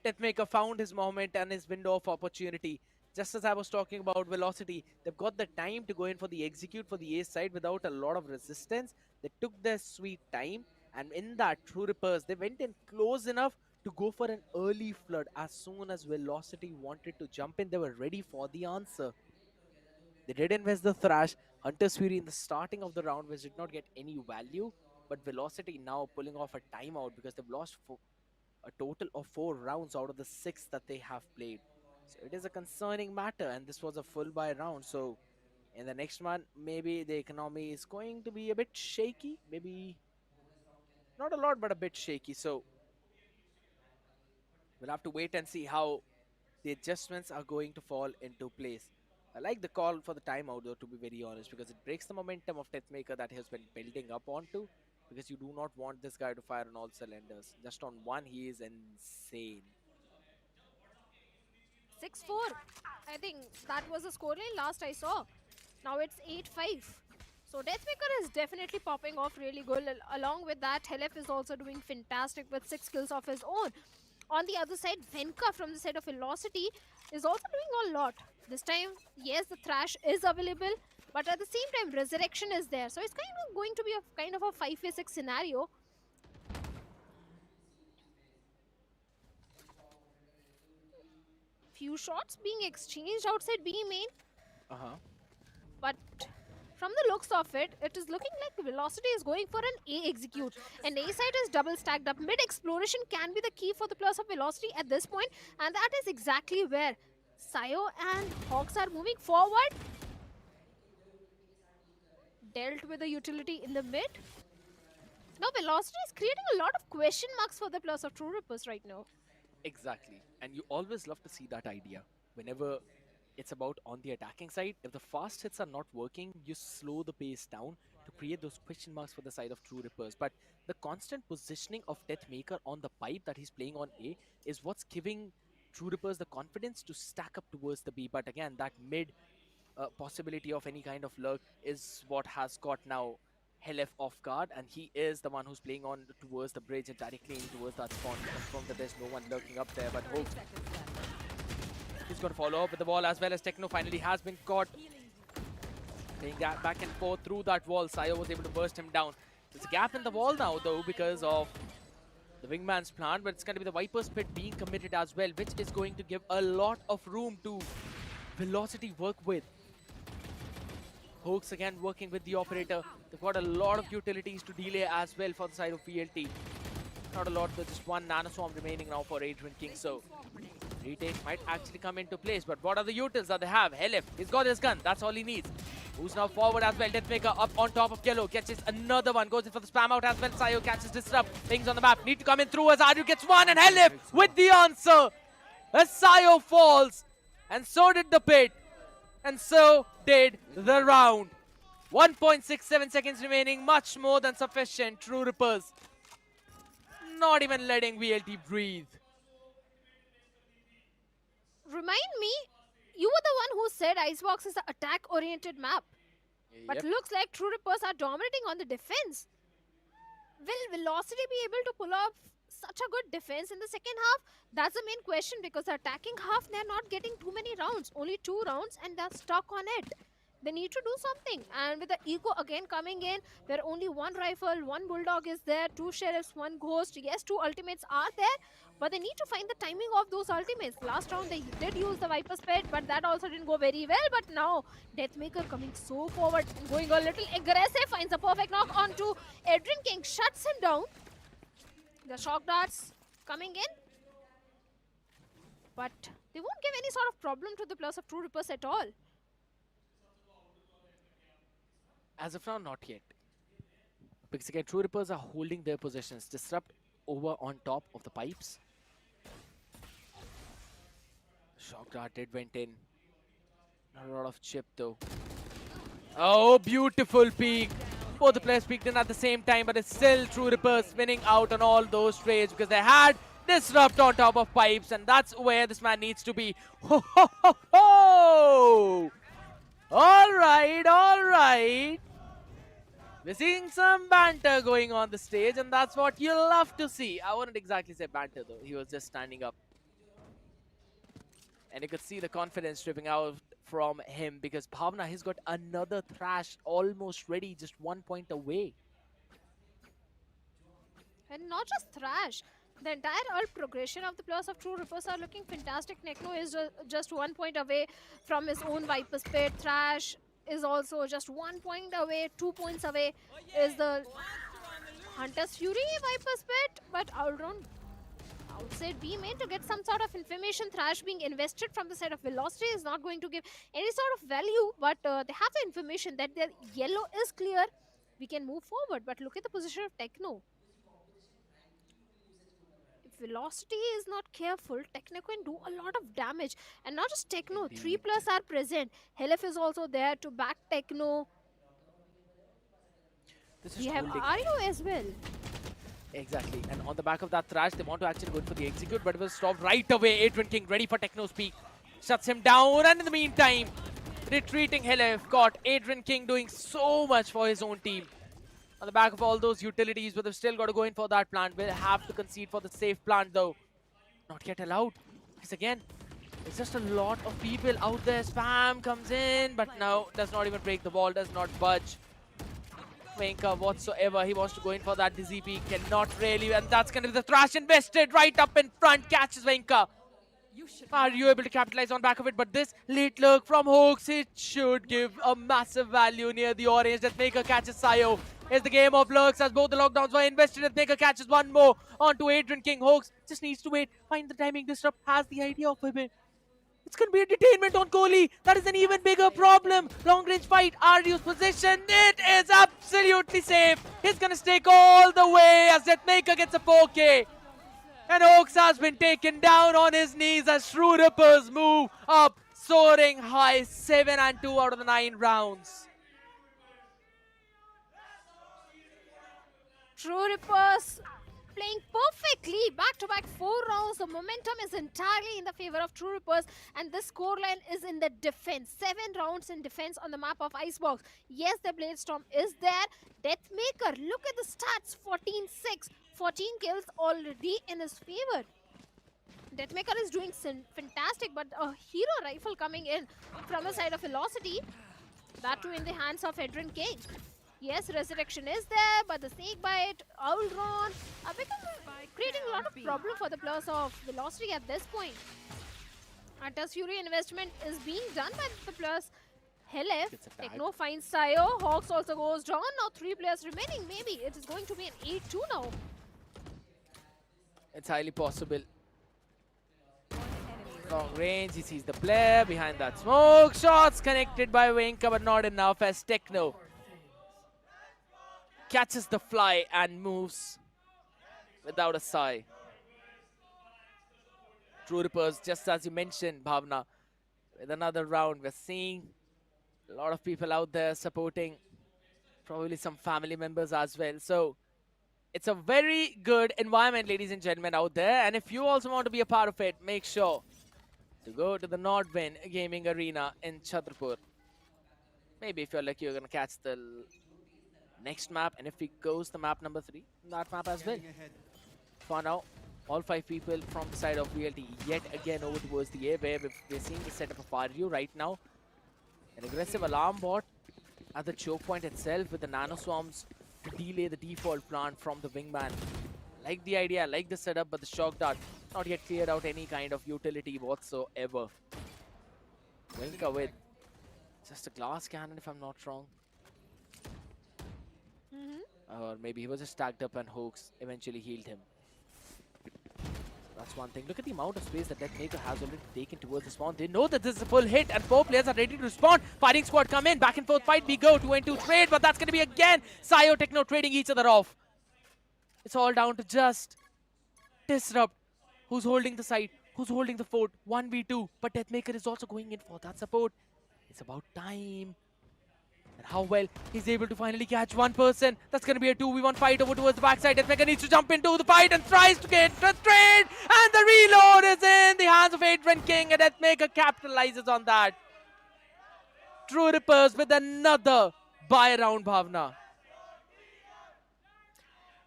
Deathmaker found his moment and his window of opportunity. Just as I was talking about Velocity, they've got the time to go in for the execute for the A side without a lot of resistance. They took their sweet time, and in that, True Rippers, they went in close enough to go for an early flood. As soon as Velocity wanted to jump in, they were ready for the answer. They did invest the thrash, Hunter's Fury in the starting of the round, which did not get any value, but Velocity now pulling off a timeout because they've lost a total of 4 rounds out of the 6 that they have played. So it is a concerning matter, and this was a full buy round. So in the next one, maybe the economy is going to be a bit shaky. Maybe not a lot, but a bit shaky. So we'll have to wait and see how the adjustments are going to fall into place. I like the call for the timeout, though, to be very honest, because it breaks the momentum of Deathmaker that he has been building up onto, because you do not want this guy to fire on all cylinders. Just on one, he is insane. 6-4. I think that was the scoreline last I saw. Now it's 8-5. So Deathmaker is definitely popping off really good. Along with that, Helef is also doing fantastic with 6 kills of his own. On the other side, Venka from the side of Velocity is also doing a lot. This time, yes, the Thrash is available, but at the same time, Resurrection is there. So it's kind of going to be a kind of a 5v6 scenario. Few shots being exchanged outside B main. But from the looks of it, it is looking like Velocity is going for an A execute. And A side is double stacked up. Mid exploration can be the key for the players of Velocity at this point, and that is exactly where Sayo and Hawks are moving forward. Dealt with the utility in the mid. Now Velocity is creating a lot of question marks for the players of True Rippers right now. Exactly. And you always love to see that idea. Whenever it's about on the attacking side, if the fast hits are not working, you slow the pace down to create those question marks for the side of True Rippers. But the constant positioning of Deathmaker on the pipe that he's playing on A is what's giving True Rippers the confidence to stack up towards the B. But again, that mid possibility of any kind of lurk is what has got now Helef off guard, and he is the one who's playing on towards the bridge and directly in towards that spawn to confirm that there's no one lurking up there. But Hope, he's going to follow up with the ball, as well as Techno finally has been caught. Playing that back and forth through that wall. Sayo was able to burst him down. There's a gap in the wall now, though, because of the wingman's plan, but it's going to be the Viper's Pit being committed as well, which is going to give a lot of room to Velocity work with. Hoax again working with the operator. They've got a lot of utilities to delay as well for the side of VLT. Not a lot, but just one nanoswarm remaining now for Adrian King. So retake might actually come into place. But what are the utils that they have? Helef, he's got his gun. That's all he needs. Who's now forward as well? Deathmaker up on top of Yellow. Catches another one. Goes in for the spam out as well. Sayo catches Disrupt. Things on the map. Need to come in through as Aryu gets one. And Helef with the answer. As Sayo falls. And so did the pit. And so did the round. 1.67 seconds remaining, much more than sufficient. True Rippers not even letting VLT breathe. Remind me, you were the one who said Icebox is an attack-oriented map. But Yep. looks like True Rippers are dominating on the defense. Will Velocity be able to pull off such a good defense in the second half? That's the main question, because the attacking half, they're not getting too many rounds, only 2 rounds, and they're stuck on it. They need to do something. And with the eco again coming in, where only one rifle, one bulldog is there, 2 sheriffs, one ghost. Yes, 2 ultimates are there, but they need to find the timing of those ultimates. Last round they did use the Viper's Pit, but that also didn't go very well. But now Deathmaker coming so forward and going a little aggressive, finds a perfect knock onto Adrian King, shuts him down. The shock darts coming in, but they won't give any sort of problem to the players of True Rippers at all. As of now, not yet. Because again, True Rippers are holding their positions. Disrupt over on top of the pipes. Shock dart did went in. Not a lot of chip though. Oh, beautiful peek. Both the players peeked in at the same time, but it's still True Rippers winning out on all those trades because they had disrupt on top of pipes, and that's where this man needs to be. Ho ho ho ho! All right, all right. We're seeing some banter going on the stage, and that's what you love to see. I wouldn't exactly say banter, though. He was just standing up. And you could see the confidence dripping out from him because Bhavna, he's got another thrash almost ready, just 1 point away. And not just thrash. The entire ult progression of the players of True Rippers are looking fantastic. Nekno is just 1 point away from his own Viper's Pit. Thrash is also just 1 point away. 2 points away is the Hunter's Fury Viper's Pit. But Alron outside B main to get some sort of information. Thrash being invested from the side of Velocity is not going to give any sort of value, but they have the information that their yellow is clear. We can move forward, but look at the position of Techno. If Velocity is not careful, Techno can do a lot of damage. And not just Techno, 3+ are present. Helif is also there to back Techno. We have Ario as well. Exactly, and on the back of that thrash, they want to actually go for the execute, but it was stopped right away. Adrian King ready for Techno's peak. Shuts him down, and in the meantime, retreating Helif got Adrian King doing so much for his own team. On the back of all those utilities, but they've still got to go in for that plant. We'll have to concede for the safe plant, though. Not yet allowed. Because again, it's just a lot of people out there. Spam comes in, but now does not even break the wall, does not budge. Venka whatsoever. He wants to go in for that dizzy peak. Cannot really. And that's going to be the thrash invested right up in front. Catches Venka. Are you able to capitalize on back of it? But this late lurk from Hoax, it should give a massive value near the orange. Deathmaker catches Sayo. Here's the game of lurks as both the lockdowns were invested. Deathmaker catches one more onto Adrian King. Hoax just needs to wait. Find the timing. Disrupt has the idea of him. It's going to be a detainment on Kohli. That is an even bigger problem. Long range fight. Aryu's position. It is absolutely safe. He's going to stake all the way as Deathmaker gets a 4K. And Oaks has been taken down on his knees as True Rippers move up, soaring high. 7 and 2 out of the 9 rounds. True Rippers playing perfectly. Back-to-back 4 rounds. The momentum is entirely in the favor of True Rippers. And this scoreline is in the defense. 7 rounds in defense on the map of Icebox. Yes, the Blade Storm is there. Deathmaker, look at the stats. 14-6. 14 kills already in his favor. Deathmaker is doing fantastic, but a hero rifle coming in from the side of Velocity. That too in the hands of Adrian King. Yes, Resurrection is there, but the Snake Bite, Ultron are creating a lot of problem for the players of Velocity at this point. Hunter's Fury investment is being done by the players. Helif, Techno finds Sayo, Hawks also goes down. Now 3 players remaining. Maybe it is going to be an 8-2 now. It's highly possible. Long range, he sees the player behind that smoke. Shots connected by Venka, but not enough as Techno catches the fly and moves without a sigh. True Rippers, just as you mentioned, Bhavna, with another round, we're seeing a lot of people out there supporting, probably some family members as well. So it's a very good environment, ladies and gentlemen, out there. And if you also want to be a part of it, make sure to go to the Nodwin Gaming Arena in Chhatarpur. Maybe if you're lucky, you're gonna catch the next map, and if we goes the map number 3, that map as well. For now, all 5 people from the side of VLT yet again over towards the A, where we're seeing the setup of RU right now. An aggressive alarm bot at the choke point itself with the nano swarms to delay the default plant from the wingman. Like the idea, like the setup, but the shock dart not yet cleared out any kind of utility whatsoever. Winka with just a glass cannon, if I'm not wrong. Or maybe he was just stacked up and Hoax eventually healed him. That's one thing. Look at the amount of space that Deathmaker has already taken towards the spawn. They know that this is a full hit and 4 players are ready to respond. Fighting squad come in, back and forth fight we go, 2-2 trade, but that's going to be again Sayo Techno trading each other off. It's all down to just disrupt. Who's holding the site? Who's holding the fort? 1v2, but Deathmaker is also going in for that support. It's about time. And how well he's able to finally catch one person. That's going to be a 2v1 fight over towards the backside. Deathmaker needs to jump into the fight and tries to get the trade. And the reload is in the hands of Adrian King. And Deathmaker capitalizes on that. True Rippers with another buy round, Bhavna.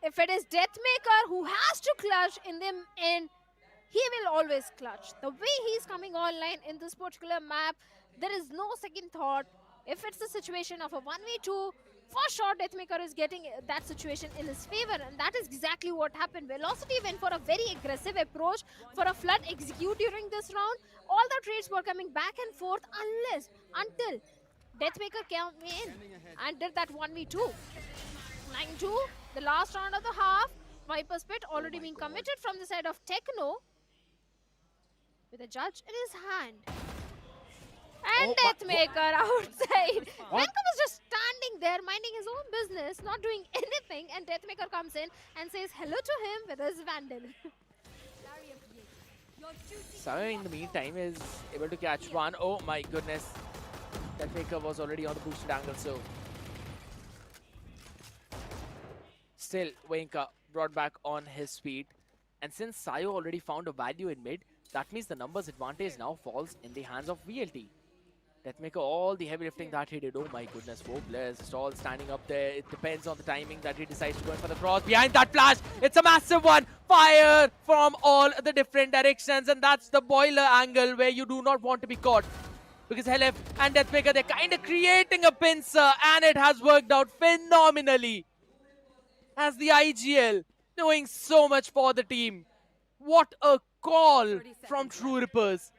If it is Deathmaker who has to clutch in the end, he will always clutch. The way he's coming online in this particular map, there is no second thought. If it's a situation of a 1v2, for sure Deathmaker is getting that situation in his favor, and that is exactly what happened. Velocity went for a very aggressive approach for a flood execute during this round. All the trades were coming back and forth until Deathmaker came in and did that 1v2. 9-2, the last round of the half. Viper's Pit already being committed from the side of Techno with a judge in his hand. And Deathmaker outside. Venka was just standing there minding his own business, not doing anything, and Deathmaker comes in and says hello to him with his Vandal. Sayo in the meantime is able to catch one. Oh my goodness. Deathmaker was already on the boosted angle, so still Venka brought back on his feet. And since Sayo already found a value in mid, that means the numbers advantage now falls in the hands of VLT. Deathmaker, all the heavy lifting that he did. Oh my goodness, 4 players just all standing up there. It depends on the timing that he decides to go in for the cross. Behind that flash, it's a massive one. Fire from all the different directions, and that's the boiler angle where you do not want to be caught. Because Helef and Deathmaker, they're kind of creating a pincer, and it has worked out phenomenally. As the IGL doing so much for the team. What a call from True Rippers.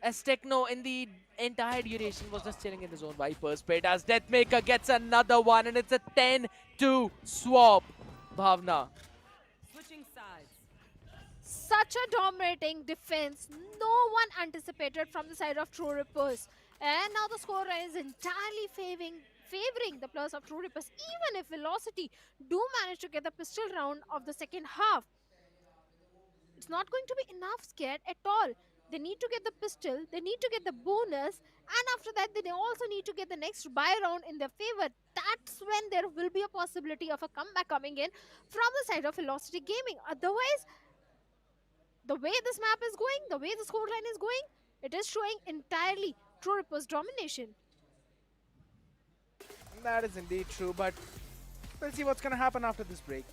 As Techno in the entire duration was just chilling in his own Viper's Pit, as Deathmaker gets another one, and it's a 10-2 swap. Bhavna. Switching sides. Such a dominating defense. No one anticipated from the side of True Rippers. And now the score is entirely favoring the players of True Rippers, even if Velocity do manage to get the pistol round of the second half. It's not going to be enough scared at all. They need to get the pistol, they need to get the bonus, and after that they also need to get the next buy round in their favor. That's when there will be a possibility of a comeback coming in from the side of Velocity Gaming. Otherwise, the way this map is going, the way the scoreline is going, it is showing entirely True Rippers' domination. That is indeed true, but we'll see what's going to happen after this break.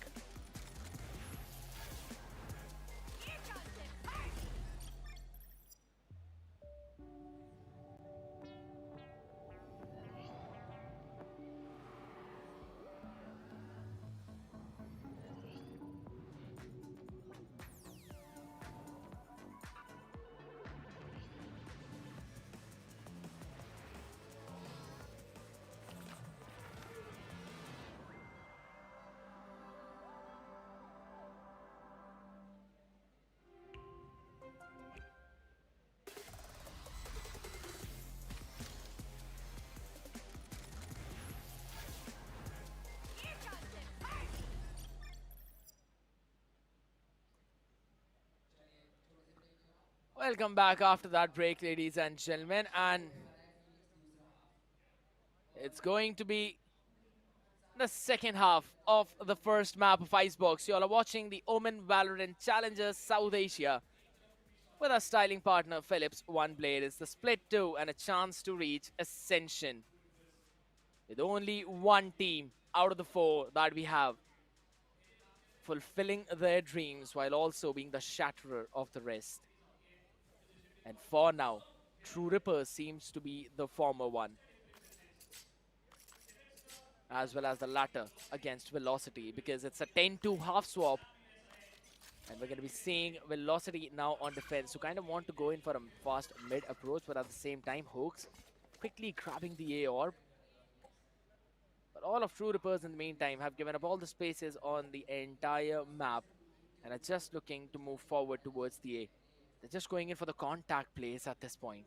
Welcome back after that break, ladies and gentlemen, and it's going to be the second half of the first map of Icebox. You all are watching the OMEN Valorant Challengers South Asia with our styling partner Philips. One blade is the split 2 and a chance to reach Ascension. with only one team out of the 4 that we have fulfilling their dreams while also being the shatterer of the rest. And for now, True Ripper seems to be the former one, as well as the latter against Velocity, because it's a 10-2 half swap. And we're going to be seeing Velocity now on defense, who kind of want to go in for a fast mid approach, but at the same time, Hoax quickly grabbing the A orb. But all of True Rippers in the meantime have given up all the spaces on the entire map and are just looking to move forward towards the A. They're just going in for the contact plays at this point.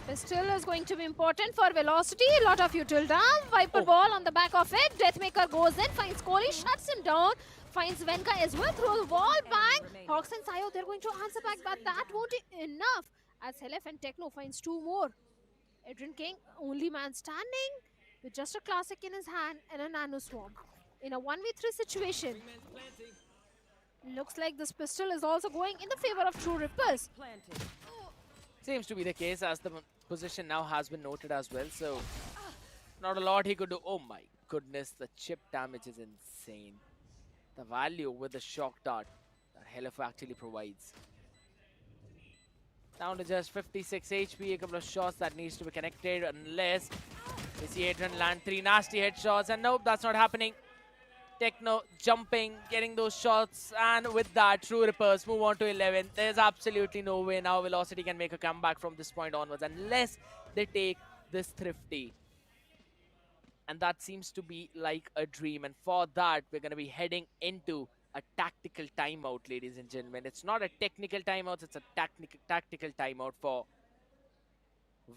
Pistol is going to be important for Velocity. A lot of util down. Viper ball on the back of it. Deathmaker goes in, finds Kohli, shuts him down. Finds Venka as well through the wall. Bang! Hawks and Sayo, they're going to answer back, but that won't be enough. As Helef and Techno finds 2 more. Adrian King, only man standing, with just a classic in his hand and a nano swarm. In a 1v3 situation. Looks like this pistol is also going in the favor of True Rippers. Seems to be the case, as the position now has been noted as well, so not a lot he could do. Oh my goodness, the chip damage is insane. The value with the shock dart that Helef actually provides. Down to just 56 HP, a couple of shots that needs to be connected, unless we see Adrian land 3 nasty headshots, and nope, that's not happening. Techno jumping, getting those shots, and with that, True Rippers move on to 11. There's absolutely no way now Velocity can make a comeback from this point onwards, unless they take this Thrifty. And that seems to be like a dream, and for that, we're going to be heading into a tactical timeout, ladies and gentlemen. It's not a technical timeout, it's a tactical timeout for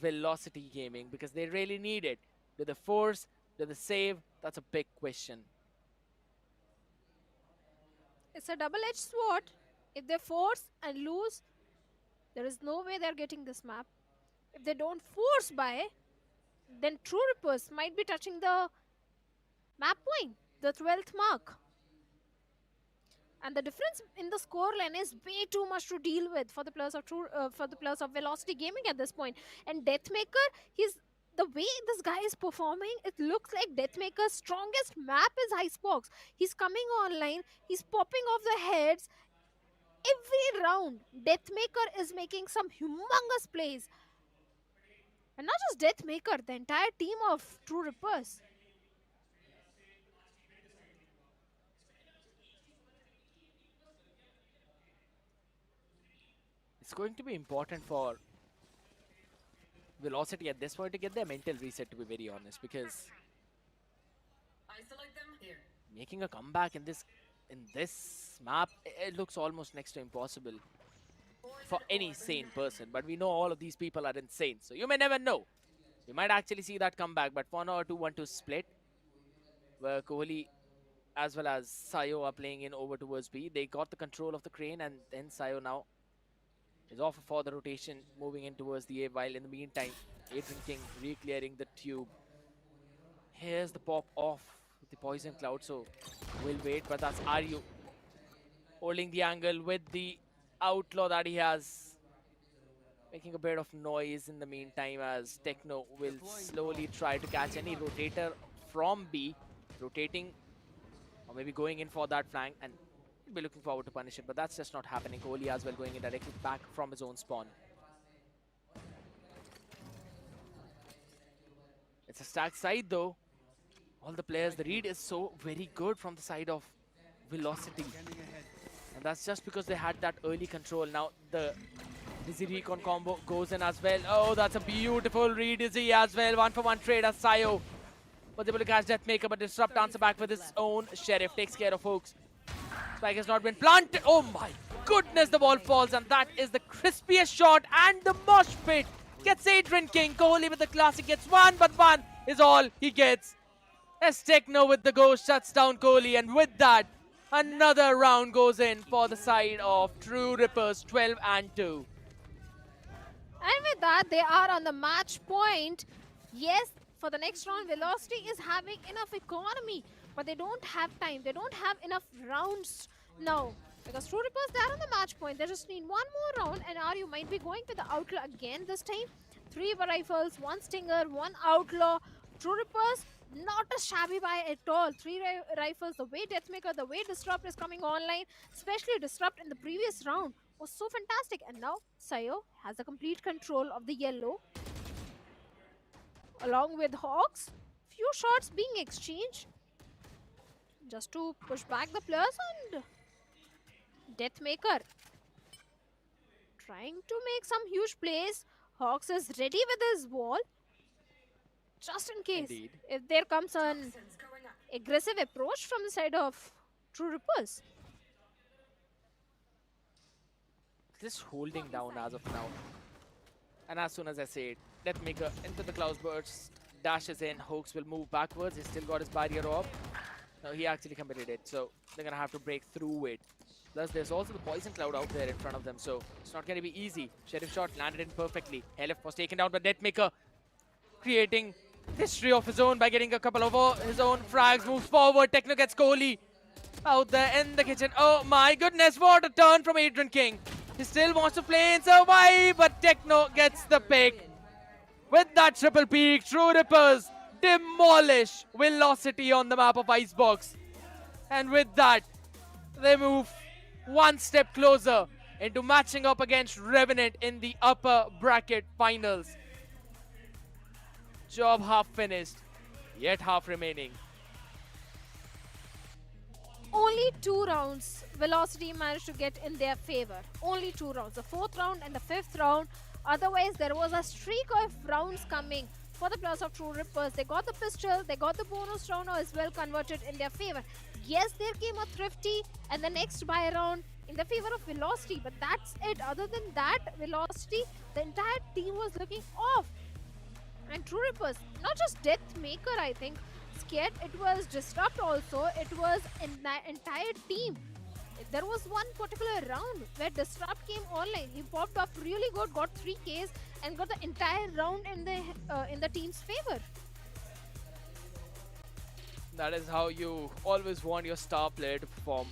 Velocity Gaming, because they really need it. Do they force? Do they save? That's a big question. It's a double-edged sword. If they force and lose, there is no way they're getting this map. If they don't force by, then True Rippers might be touching the map point, the 12th mark. And the difference in the scoreline is way too much to deal with for the players of Velocity Gaming at this point. And Deathmaker, the way this guy is performing, it looks like Deathmaker's strongest map is Icebox. He's coming online, he's popping off the heads. Every round, Deathmaker is making some humongous plays. And not just Deathmaker, the entire team of True Rippers. It's going to be important for Velocity at this point to get their mental reset, to be very honest, because making a comeback in this map, it looks almost next to impossible for any sane person. But we know all of these people are insane, so you may never know. We might actually see that comeback. But for now, a 2-1-2 split, where Kohli as well as Sayo are playing in over towards B. They got the control of the crane, and then Sayo now is off for the rotation, moving in towards the A, while in the meantime, Adrian King re-clearing the tube. Here's the pop off the poison cloud, so we'll wait, but that's Aryu holding the angle with the outlaw that he has, making a bit of noise in the meantime, as Techno will slowly try to catch any rotator from B, rotating or maybe going in for that flank, and be looking forward to punish it, but that's just not happening. Kohli as well going in directly back from his own spawn. It's a stacked side though. All the players, the read is so very good from the side of Velocity. And that's just because they had that early control. Now the Dizzy Recon combo goes in as well. Oh, that's a beautiful read, Dizzy as well. 1-for-1 trade as Sayo was able to catch Deathmaker, but Disrupt answer back with his own. Sheriff takes care of Hooks. Spike has not been planted. Oh my goodness, the ball falls, and that is the crispiest shot, and the mosh pit gets Adrian King. Kohli with the classic gets one, but one is all he gets. As Techno with the ghost shuts down Kohli, and with that, another round goes in for the side of True Rippers, 12-2. And with that, they are on the match point. Yes, for the next round, Velocity is having enough economy, but they don't have time. They don't have enough rounds now Because True Rippers, they're on the match point. They just need one more round, and RU might be going with the Outlaw again this time. 3 rifles, 1 Stinger, 1 Outlaw. True Rippers, not a shabby buy at all. 3 rifles, the way Deathmaker, the way Disrupt is coming online, especially Disrupt in the previous round, was so fantastic. And now Sayo has a complete control of the yellow. Along with Hawks, few shots being exchanged just to push back the players, and Deathmaker trying to make some huge plays. Hawks is ready with his wall just in case if there comes an aggressive approach from the side of True Rippers. Just holding down as of now. And as soon as I say it, Deathmaker into the clouds burst, dashes in. Hawks will move backwards. He's still got his barrier off. No, he actually committed it, so they're gonna have to break through it. Plus, there's also the poison cloud out there in front of them, so it's not gonna be easy. Sheriff shot landed in perfectly. LF was taken down by Deathmaker, creating history of his own by getting a couple of his own frags. Moves forward. Techno gets Kohli out there in the kitchen. Oh my goodness, what a turn from Adrian King. He still wants to play and survive, but Techno gets the pick. With that triple peak, True Rippers demolish Velocity on the map of Icebox. And with that, they move one step closer into matching up against Revenant in the upper bracket finals. Job half finished, yet half remaining. Only 2 rounds Velocity managed to get in their favor. Only 2 rounds. The 4th round and the 5th round. Otherwise, there was a streak of rounds coming for the players of True Rippers. They got the pistol, they got the bonus round as well converted in their favor. Yes, there came a Thrifty and the next buy round in the favor of Velocity, but that's it. Other than that, Velocity, the entire team was looking off. And True Rippers, not just Deathmaker, I think, scared. It was Disrupt also. It was an entire team. There was one particular round where Disrupt came online. He popped off really good, got 3 Ks, and got the entire round in the team's favor. That is how you always want your star player to perform.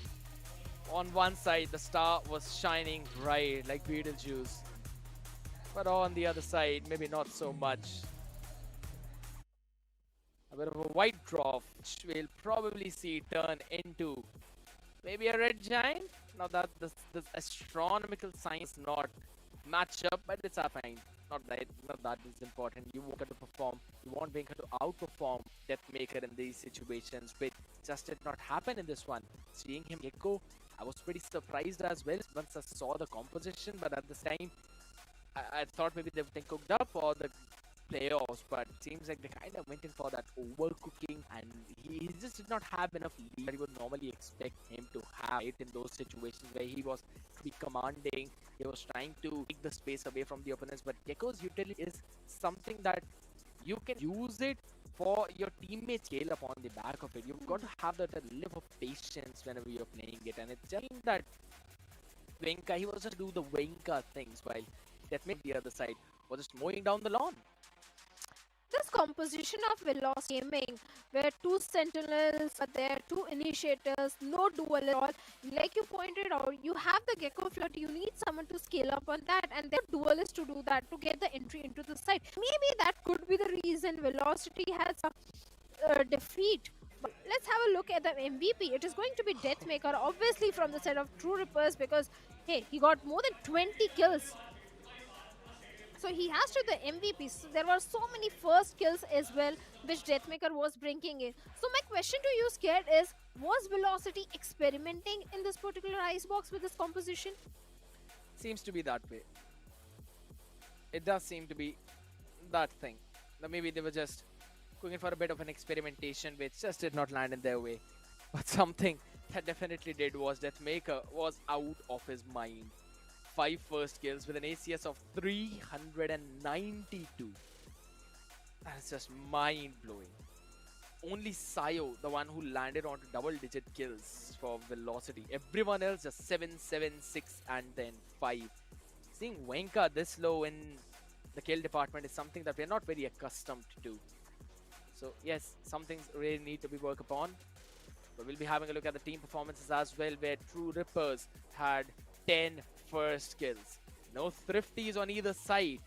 On one side, the star was shining bright like Beetlejuice. But on the other side, maybe not so much. A bit of a white dwarf, which we'll probably see turn into maybe a red giant. Now that the astronomical signs not match up, but it's fine. Not that is important. You want to perform. You want Banker to outperform Deathmaker in these situations, which just did not happen in this one. Seeing him go, I was pretty surprised as well once I saw the composition, but at the time, I thought maybe they've been cooked up for the playoffs, but it seems like they kind of went in for that overcooking, and he just did not have enough lead that you would normally expect him to have in those situations where he was to be commanding. He was trying to take the space away from the opponents, but Gecko's utility is something that you can use it for your teammates scale up on the back of it. You've got to have that level of patience whenever you're playing it, and it's just that Venka, he was just do the Venka things while that made the other side was just mowing down the lawn. This composition of Velocity Gaming, where 2 Sentinels are there, 2 Initiators, no duel at all. Like you pointed out, you have the Gecko Flood, you need someone to scale up on that, and their duelists to do that, to get the entry into the site. Maybe that could be the reason Velocity has a defeat. But let's have a look at the MVP. It is going to be Deathmaker, obviously from the side of True Rippers, because, hey, he got more than 20 kills. So he has to the MVP. So there were so many first kills as well, which Deathmaker was bringing in. So my question to you, Scared, is, was Velocity experimenting in this particular Icebox with this composition? Seems to be that way. It does seem to be that thing. Now maybe they were just going for a bit of an experimentation, which just did not land in their way. But something that definitely did was Deathmaker was out of his mind. 5 first kills with an ACS of 392. That is just mind-blowing. Only Sayo, the one who landed onto double-digit kills for Velocity. Everyone else just 7, 7, 6, and then 5. Seeing Venka this low in the kill department is something that we're not very accustomed to. So yes, some things really need to be worked upon. But we'll be having a look at the team performances as well, where True Rippers had 10 first kills. No thrifties on either side.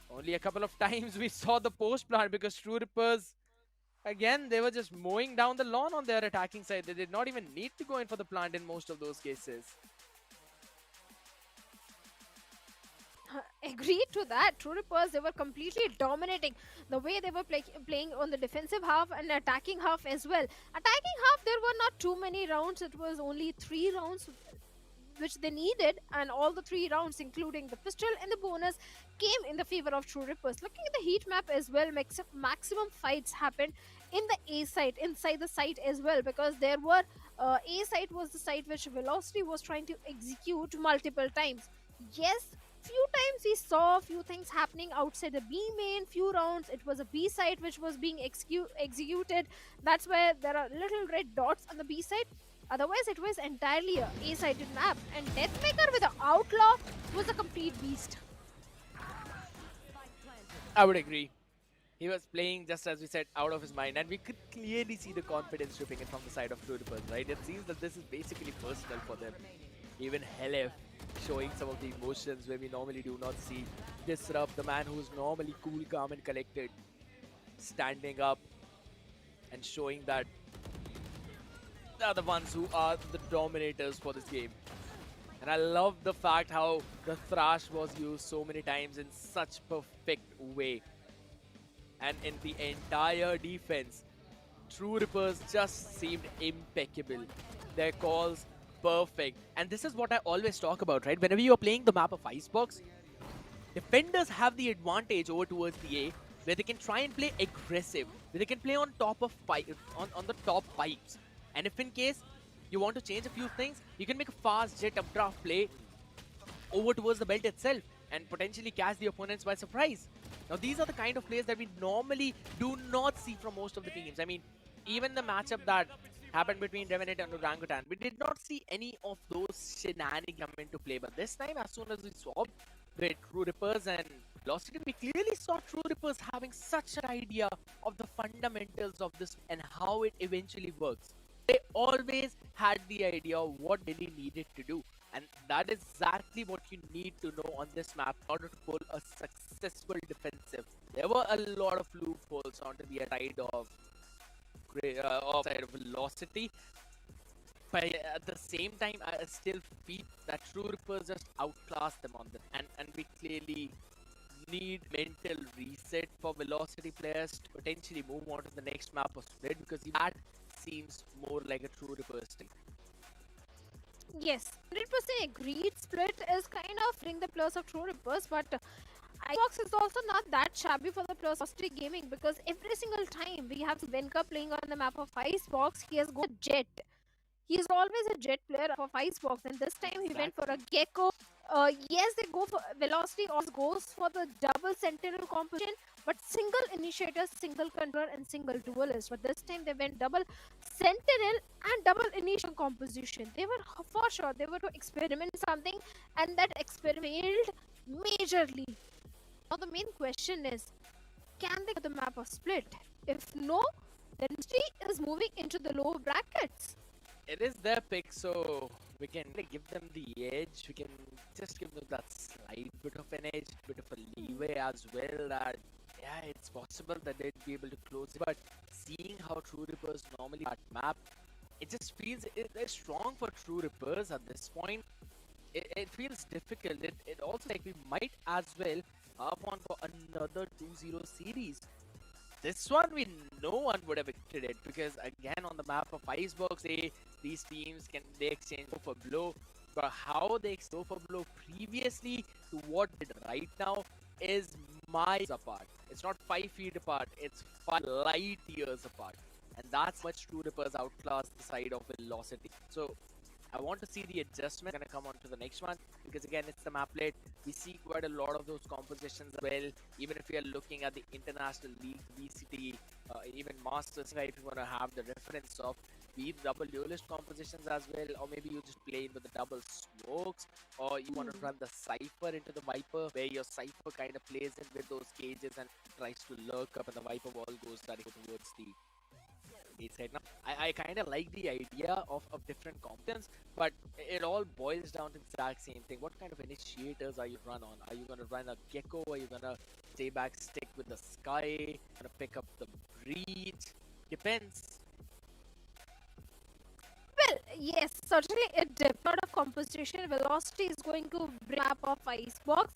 Only a couple of times we saw the post plant because True Rippers, again, they were just mowing down the lawn on their attacking side. They did not even need to go in for the plant in most of those cases. Agreed to that. True Rippers, they were completely dominating the way they were playing on the defensive half and attacking half as well. Attacking half, there were not too many rounds. It was only 3 rounds which they needed, and all the 3 rounds, including the pistol and the bonus, came in the favor of True Rippers. Looking at the heat map as well, maximum fights happened in the A site, inside the site as well, because there were A site was the site which Velocity was trying to execute multiple times. Yes, few times we saw a few things happening outside the B main. Few rounds it was a B site which was being executed. That's where there are little red dots on the B side. Otherwise, it was entirely a A-sided map. And Deathmaker with the Outlaw was a complete beast. I would agree. He was playing, just as we said, out of his mind. And we could clearly see the confidence dripping in from the side of True Rippers, right? It seems that this is basically personal for them. Even Helef showing some of the emotions where we normally do not see. Disrupt, the man who's normally cool, calm and collected, standing up and showing that they are the ones who are the dominators for this game. And I love the fact how the Thrash was used so many times in such perfect way. And in the entire defense, True Rippers just seemed impeccable. Their calls, perfect. And this is what I always talk about, right? Whenever you're playing the map of Icebox, defenders have the advantage over towards the A, where they can try and play aggressive, where they can play on top of on the top pipes. And if in case you want to change a few things, you can make a fast jet updraft play over towards the belt itself and potentially catch the opponents by surprise. Now these are the kind of plays that we normally do not see from most of the teams. I mean, even the matchup that happened between Revenant and Orangutan, we did not see any of those shenanigans come into play. But this time, as soon as we saw with True Rippers and Velocity, we clearly saw True Rippers having such an idea of the fundamentals of this and how it eventually works. They always had the idea of what really needed to do. And that is exactly what you need to know on this map in order to pull a successful defensive. There were a lot of loopholes onto the side of Velocity. But at the same time, I still feel that True Rippers just outclassed them on this. And we clearly need mental reset for Velocity players to potentially move on to the next map of Split, because that seems more like a True Rippers thing. Yes, 100% agreed. Split is kind of bring the plus of True Rippers, but Icebox is also not that shabby for the plus of Velocity Gaming, because every single time we have Venka playing on the map of Icebox, he has gone Jet. He is always a Jet player of Icebox, and this time he went for a Gecko. Yes, they go for Velocity, also goes for the double Sentinel composition, but single Initiator, single Controller, and single Duelist. But this time they went double Sentinel and double Initiator composition. They were, for sure, they were to experiment something, and that experiment failed majorly. Now the main question is, can they get the map of Split? If no, then Velocity is moving into the lower brackets. It is their pick, so we can give them the edge. We can just give them that slight bit of an edge, bit of a leeway as well, that yeah, it's possible that they'd be able to close it. But seeing how True Rippers normally that map, it just feels it's strong for True Rippers at this point. It feels difficult. It also like we might as well hop on for another 2-0 series. This one, no one would have expected it, because again on the map of Icebox, these teams they exchange blow for blow, but how they exchange blow for blow previously to what they did right now is miles apart. It's not 5 feet apart, it's 5 light years apart, and that's much True Rippers outclass the side of Velocity. So I want to see the adjustment gonna come on to the next one, because again it's the map plate. We see quite a lot of those compositions as well. Even if we are looking at the International League, VCT, even Masters, if you want to have the reference of be the double duelist compositions as well, or maybe you just play with the double smokes, or you want to run the Cypher into the Viper, where your Cypher kind of plays in with those cages and tries to lurk up, and the Viper ball goes directly towards the case right now. I kind of like the idea of different competence, but it all boils down to the exact same thing. What kind of initiators are you run on? Are you going to run a Gecko? Are you going to stay back, stick with the Sky? Going to pick up the Breach? Depends. Well, yes, certainly it depends. Lot of composition. Velocity is going to bring up of Icebox,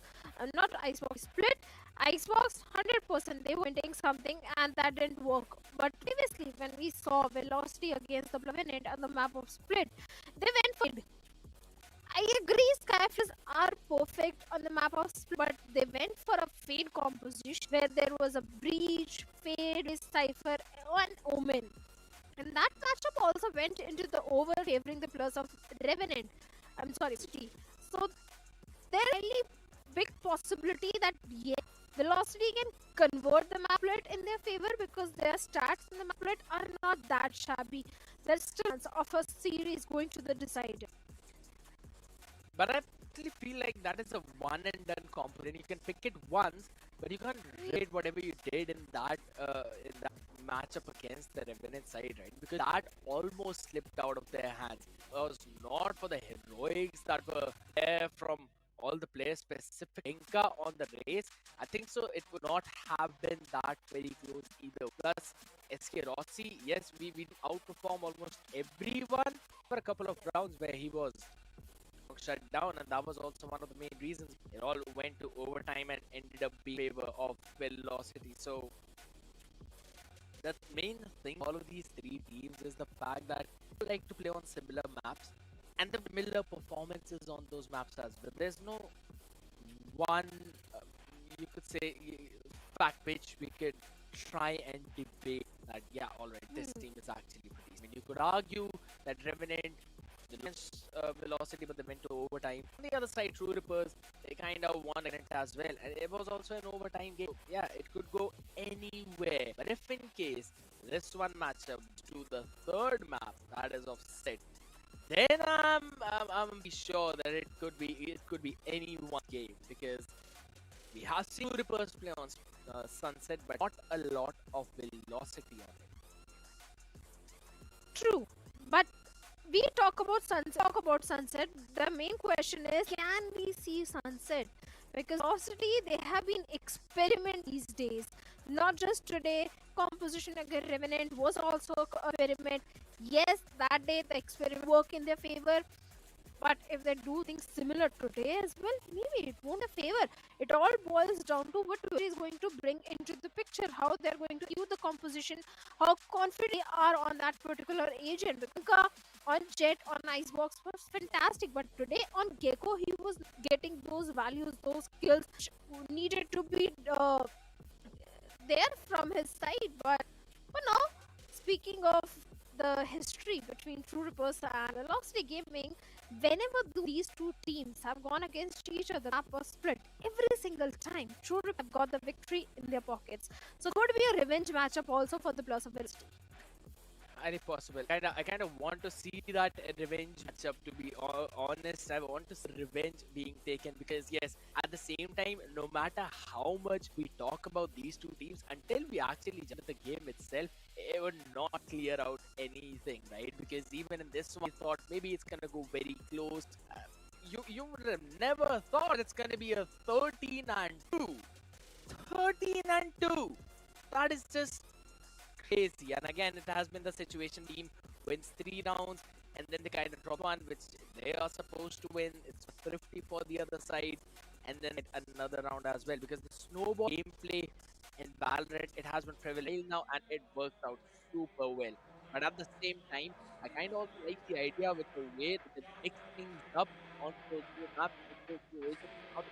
not Icebox split. Icebox 100% they were doing something and that didn't work. But previously, when we saw Velocity against the Revenant on the map of split, they went for it. I agree, Skyflies are perfect on the map of split, but they went for a fade composition where there was a breach, fade, Cypher, and Omen. And that matchup also went into the over favoring the players of Revenant. I'm sorry, City. So there is a really big possibility that yes, Velocity can convert the maplet in their favor because their stats in the maplet are not that shabby. There's still chance of a series going to the decider. But I actually feel like that is a one and done component. You can pick it once, but you can't rate whatever you did in that matchup against the Revenant side, right? Because that almost slipped out of their hands. It was not for the heroics that were there from all the players specific Inca on the race. I think so it would not have been that very close either. Plus SK Rossi, yes, we outperform almost everyone for a couple of rounds where he was shut down, and that was also one of the main reasons it all went to overtime and ended up being in favor of Velocity. So the main thing all of these three teams is the fact that people like to play on similar maps and the similar performances on those maps as well. There's no one you could say fact which we could try and debate that yeah, alright, this team is actually pretty. I mean, you could argue that Revenant Velocity, but they went to overtime. On the other side, True Rippers, they kind of won against as well, and it was also an overtime game. Yeah, it could go anywhere. But if in case this one matchup to the third map, that is of set, then I'm sure that it could be anyone's game, because we have seen True Rippers play on Sunset, but not a lot of velocity on it. True, but we talk about Sunset. The main question is, can we see Sunset? Because Velocity, they have been experiment these days. Not just today, composition against Revenant was also an experiment. Yes, that day the experiment worked in their favor. But if they do things similar today as well, maybe it won't be a favor. It all boils down to what Twitter is going to bring into the picture, how they're going to use the composition, how confident they are on that particular agent. Because on Jet, on Icebox was fantastic, but today on Gecko, he was getting those values, those skills needed to be there from his side. But now, speaking of the history between True Rippers and Velocity Gaming, whenever these two teams have gone against each other, the map was split. Every single time, True Rippers have got the victory in their pockets. So it could be a revenge matchup also for the Plus of Velocity. Any possible. I kind of want to see that revenge matchup, to be honest. I want to see revenge being taken, because yes, at the same time, no matter how much we talk about these two teams, until we actually jump the game itself, it would not clear out anything, right? Because even in this one, we thought maybe it's gonna go very close. You would have never thought it's gonna be a 13-2. 13-2. That is just crazy. And again, it has been the situation. Team wins 3 rounds and then they kind of drop one, which they are supposed to win. It's thrifty for the other side, and then another round as well, because the snowball gameplay in Valorant, it has been prevalent now and it works out super well. But at the same time, I kind of also like the idea with the way that they mix things up on those two maps, with those two agents, not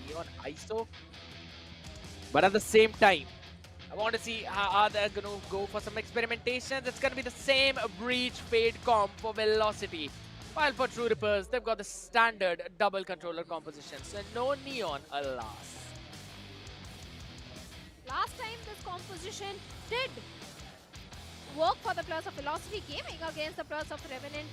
Neon ISO. But at the same time, I want to see how they're going to go for some experimentations. It's going to be the same breach fade comp for Velocity. While for True Rippers, they've got the standard double controller composition. So no Neon, alas. Last time this composition did work for the players of Velocity Gaming against the players of Revenant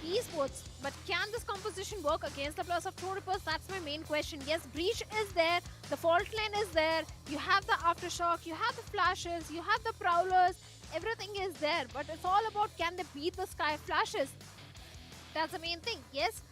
Esports. But can this composition work against the players of True Rippers? That's my main question. Yes, Breach is there, the fault line is there, you have the Aftershock, you have the flashes, you have the Prowlers, everything is there, but it's all about can they beat the sky flashes. That's the main thing. Yes,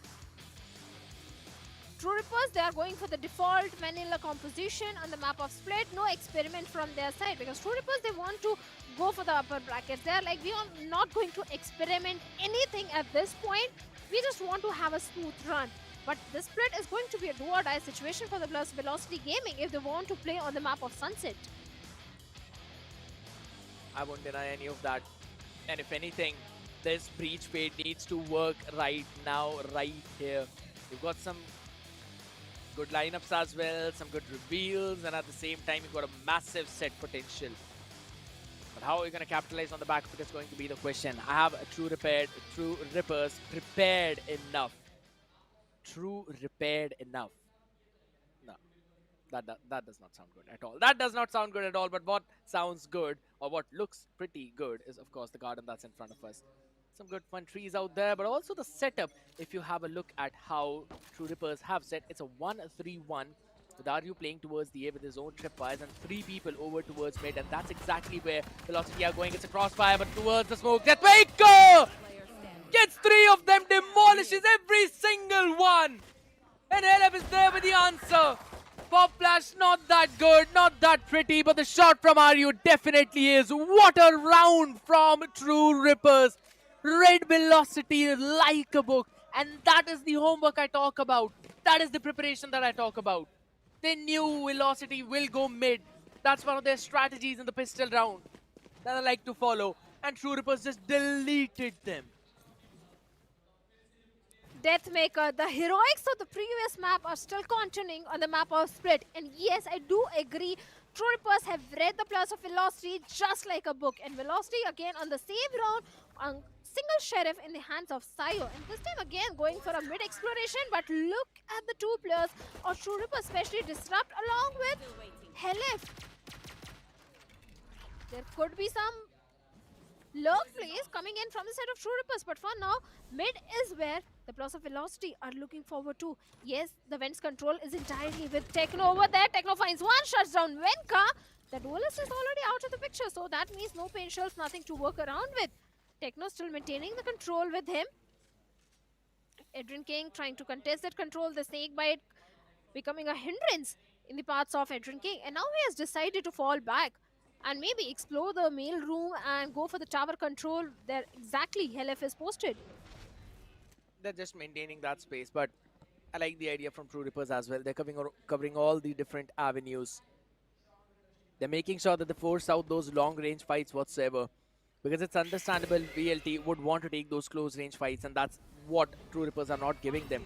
True Rippers, they are going for the default vanilla composition on the map of Split. No experiment from their side, because True Rippers, they want to go for the upper brackets. They are like, we are not going to experiment anything at this point. We just want to have a smooth run. But this Split is going to be a do or die situation for the Plus Velocity Gaming if they want to play on the map of Sunset. I won't deny any of that. And if anything, this breach fade needs to work right now, right here. You've got some good lineups as well, some good reveals, and at the same time, you've got a massive set potential. But how are you going to capitalize on the back of it is going to be the question. I have a True Rippers prepared enough. True repaired enough. No, that does not sound good at all. That does not sound good at all. But what sounds good, or what looks pretty good, is of course the garden that's in front of us. Some good fun trees out there, but also the setup. If you have a look at how True Rippers have set, it's a 1-3-1 with Aryu playing towards the A with his own tripwires and 3 people over towards mid, and that's exactly where Velocity are going. It's a crossfire, but towards the smoke. Deathmaker gets 3 of them, demolishes every single one, and LF is there with the answer. Pop flash, not that good, not that pretty, but the shot from Aryu definitely is. What a round from True Rippers. Red Velocity like a book, and that is the homework I talk about. That is the preparation that I talk about. They knew Velocity will go mid. That's one of their strategies in the pistol round that I like to follow, and True Rippers just deleted them. Deathmaker, the heroics of the previous map are still continuing on the map of Split. And yes, I do agree, True Rippers have read the plus of Velocity just like a book. And Velocity again on the same round, on single sheriff in the hands of Sayo. And this time again going for a mid exploration, but look at the 2 players of True Rippers, especially Disrupt along with Helif. There could be some lurk plays coming in from the side of True Rippers, but for now, mid is where the plus of Velocity are looking forward to. Yes, the Vents control is entirely with Techno over there. Techno finds one, shuts down Venka. The duelist is already out of the picture, so that means no pain shells, nothing to work around with. Techno still maintaining the control with him. Adrian King trying to contest that control, the snake bite becoming a hindrance in the paths of Adrian King, and now he has decided to fall back and maybe explore the mail room and go for the tower control. There exactly LF is posted. They're just maintaining that space, but I like the idea from True Rippers as well. They're covering all the different avenues. They're making sure that they force out those long-range fights whatsoever, because it's understandable VLT would want to take those close-range fights, and that's what True Rippers are not giving them.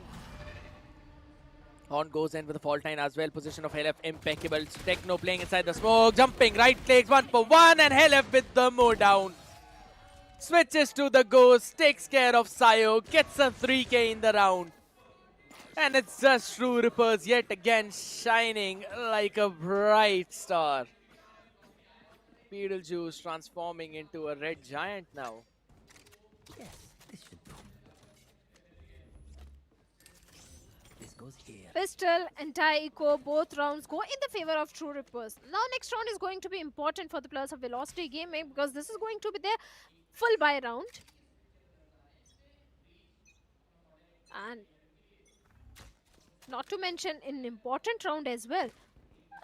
Horn goes in with a fault line as well. Position of Helef impeccable. Techno playing inside the smoke. Jumping right clicks 1 for 1, and Helef with the mow down. Switches to the ghost. Takes care of Sayo. Gets a 3k in the round. And it's just True Rippers yet again shining like a bright star. Beetlejuice transforming into a red giant now. Yes, this should do. This goes here. Pistol and Taiko, both rounds go in the favor of True Rippers. Now next round is going to be important for the players of Velocity Gaming, because this is going to be their full buy round. And not to mention an important round as well.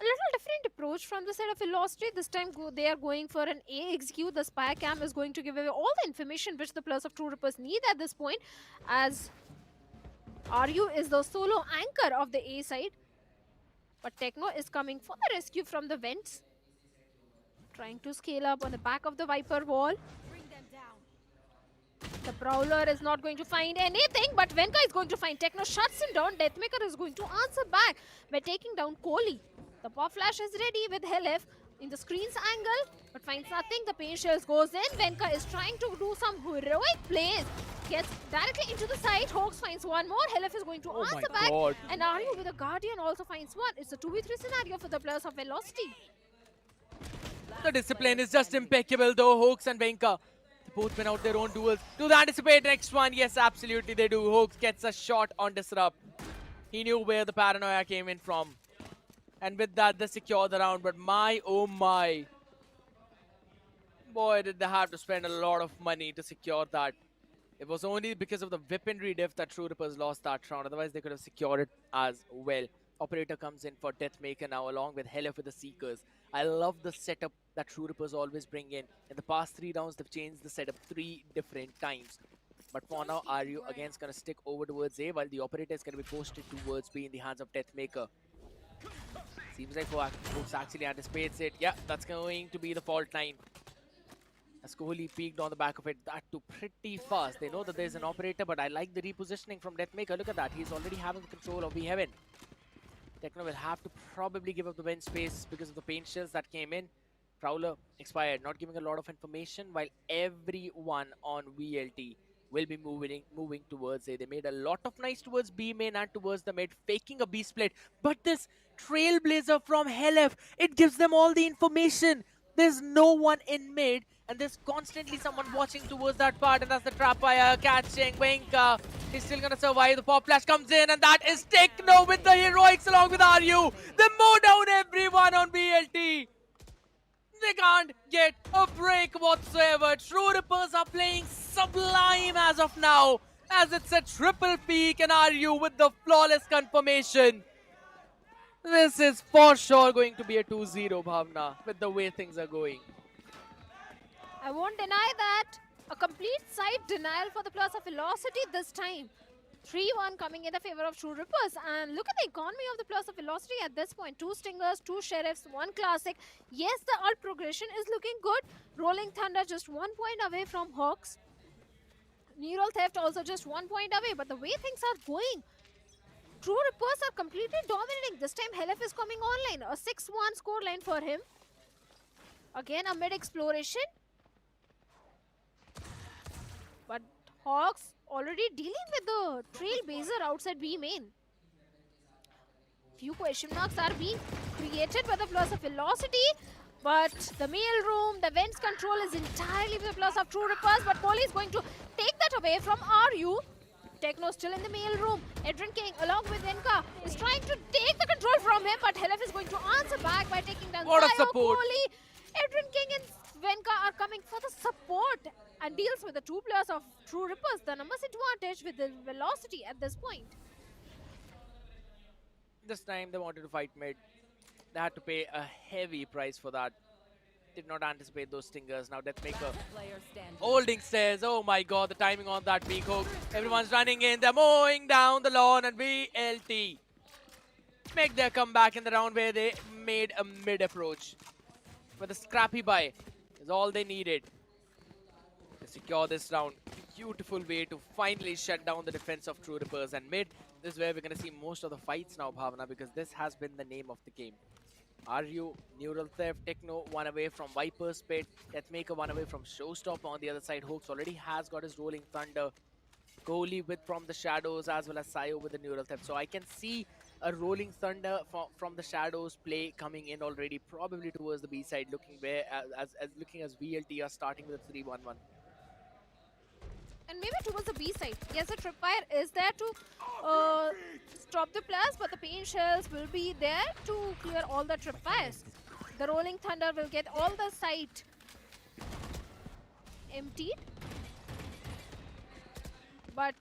A little different approach from the side of Velocity. This time they are going for an A execute. The spy cam is going to give away all the information which the players of True Rippers need at this point, as Aryu is the solo anchor of the A side. But Techno is coming for the rescue from the vents. Trying to scale up on the back of the Viper wall. The Prowler is not going to find anything, but Venka is going to find Techno, shuts him down. Deathmaker is going to answer back by taking down Kohli. The pop flash is ready with Helif in the screen's angle, but finds nothing. The pain shells goes in. Venka is trying to do some heroic plays. Gets directly into the side. Hawks finds one more. Helif is going to answer back. And Aryu with a Guardian also finds one. It's a 2v3 scenario for the players of Velocity. The discipline is just impeccable though. Hawks and Venka, they both win out their own duels. Do they anticipate next one? Yes, absolutely they do. Hawks gets a shot on Disrupt. He knew where the paranoia came in from. And with that, they secure the round. But my, oh my. Boy, did they have to spend a lot of money to secure that. It was only because of the weaponry diff that True Rippers lost that round. Otherwise, they could have secured it as well. Operator comes in for Deathmaker now, along with Helif with the Seekers. I love the setup that True Rippers always bring in. In the past 3 rounds, they've changed the setup 3 different times. But for now, Aryu again is going to stick over towards A, while the Operator is going to be posted towards B in the hands of Deathmaker. Seems like Fox actually anticipates it. Yeah, that's going to be the fault line. As Kohli peeked on the back of it, that too pretty fast. They know that there's an operator, but I like the repositioning from Deathmaker. Look at that. He's already having control of the heaven. Techno will have to probably give up the bench space because of the paint shells that came in. Prowler expired, not giving a lot of information, while everyone on VLT will be moving towards A. They made a lot of nice towards B main and towards the mid, faking a B split. But this Trailblazer from Helef, it gives them all the information. There's no one in mid, and there's constantly someone watching towards that part, and that's the trap fire catching Wenka. He's still gonna survive. The pop flash comes in, and that is Techno with the heroics along with Aryu. They mow down everyone on BLT. They can't get a break whatsoever. True Rippers are playing sublime as of now, as it's a triple peak, and Aryu with the flawless confirmation. This is for sure going to be a 2-0, Bhavna, with the way things are going. I won't deny that. A complete side denial for the plus of velocity this time. 3-1 coming in the favor of True Rippers. And look at the economy of the plus of velocity at this point. 2 Stingers, 2 Sheriffs, 1 Classic. Yes, the ult progression is looking good. Rolling Thunder just 1 point away from Hawks. Neural Theft also just 1 point away. But the way things are going, True Rippers are completely dominating. This time Helef is coming online. A 6-1 scoreline for him. Again, a mid-exploration. But Hawks already dealing with the Trailblazer outside B main. Few question marks are being created by the plus of velocity. But the mail room, the vents control is entirely with the plus of True Rippers. But Kohli is going to take that away from Aryu. Techno still in the mail room. Edrin King along with Venka is trying to take the control from him, but Helef is going to answer back by taking down What a support. Kohli. Edrin King and Venka are coming for the support and deals with the 2 players of True Rippers. The numbers advantage with the velocity at this point. This time they wanted to fight mid. They had to pay a heavy price for that. Did not anticipate those stingers. Now Deathmaker holding stairs. Oh my god, the timing on that peak hook. Everyone's running in. They're mowing down the lawn, and VLT make their comeback in the round where they made a mid approach. But the scrappy buy is all they needed to secure this round. Beautiful way to finally shut down the defense of True Rippers. And mid is where we're going to see most of the fights now, Bhavana, because this has been the name of the game. Aryu, Neural Theft, Techno, 1 away from Viper's Pit, Deathmaker 1 away from Showstopper on the other side. Hooks already has got his Rolling Thunder. Kohli with from the shadows, as well as Sayo with the Neural Theft. So I can see a Rolling Thunder from the shadows play coming in already, probably towards the B side, looking where looking as VLT are starting with a 3-1-1. And maybe towards the B side. Yes, the tripwire is there to stop the plus, but the paint shells will be there to clear all the tripwires. The Rolling Thunder will get all the site emptied. But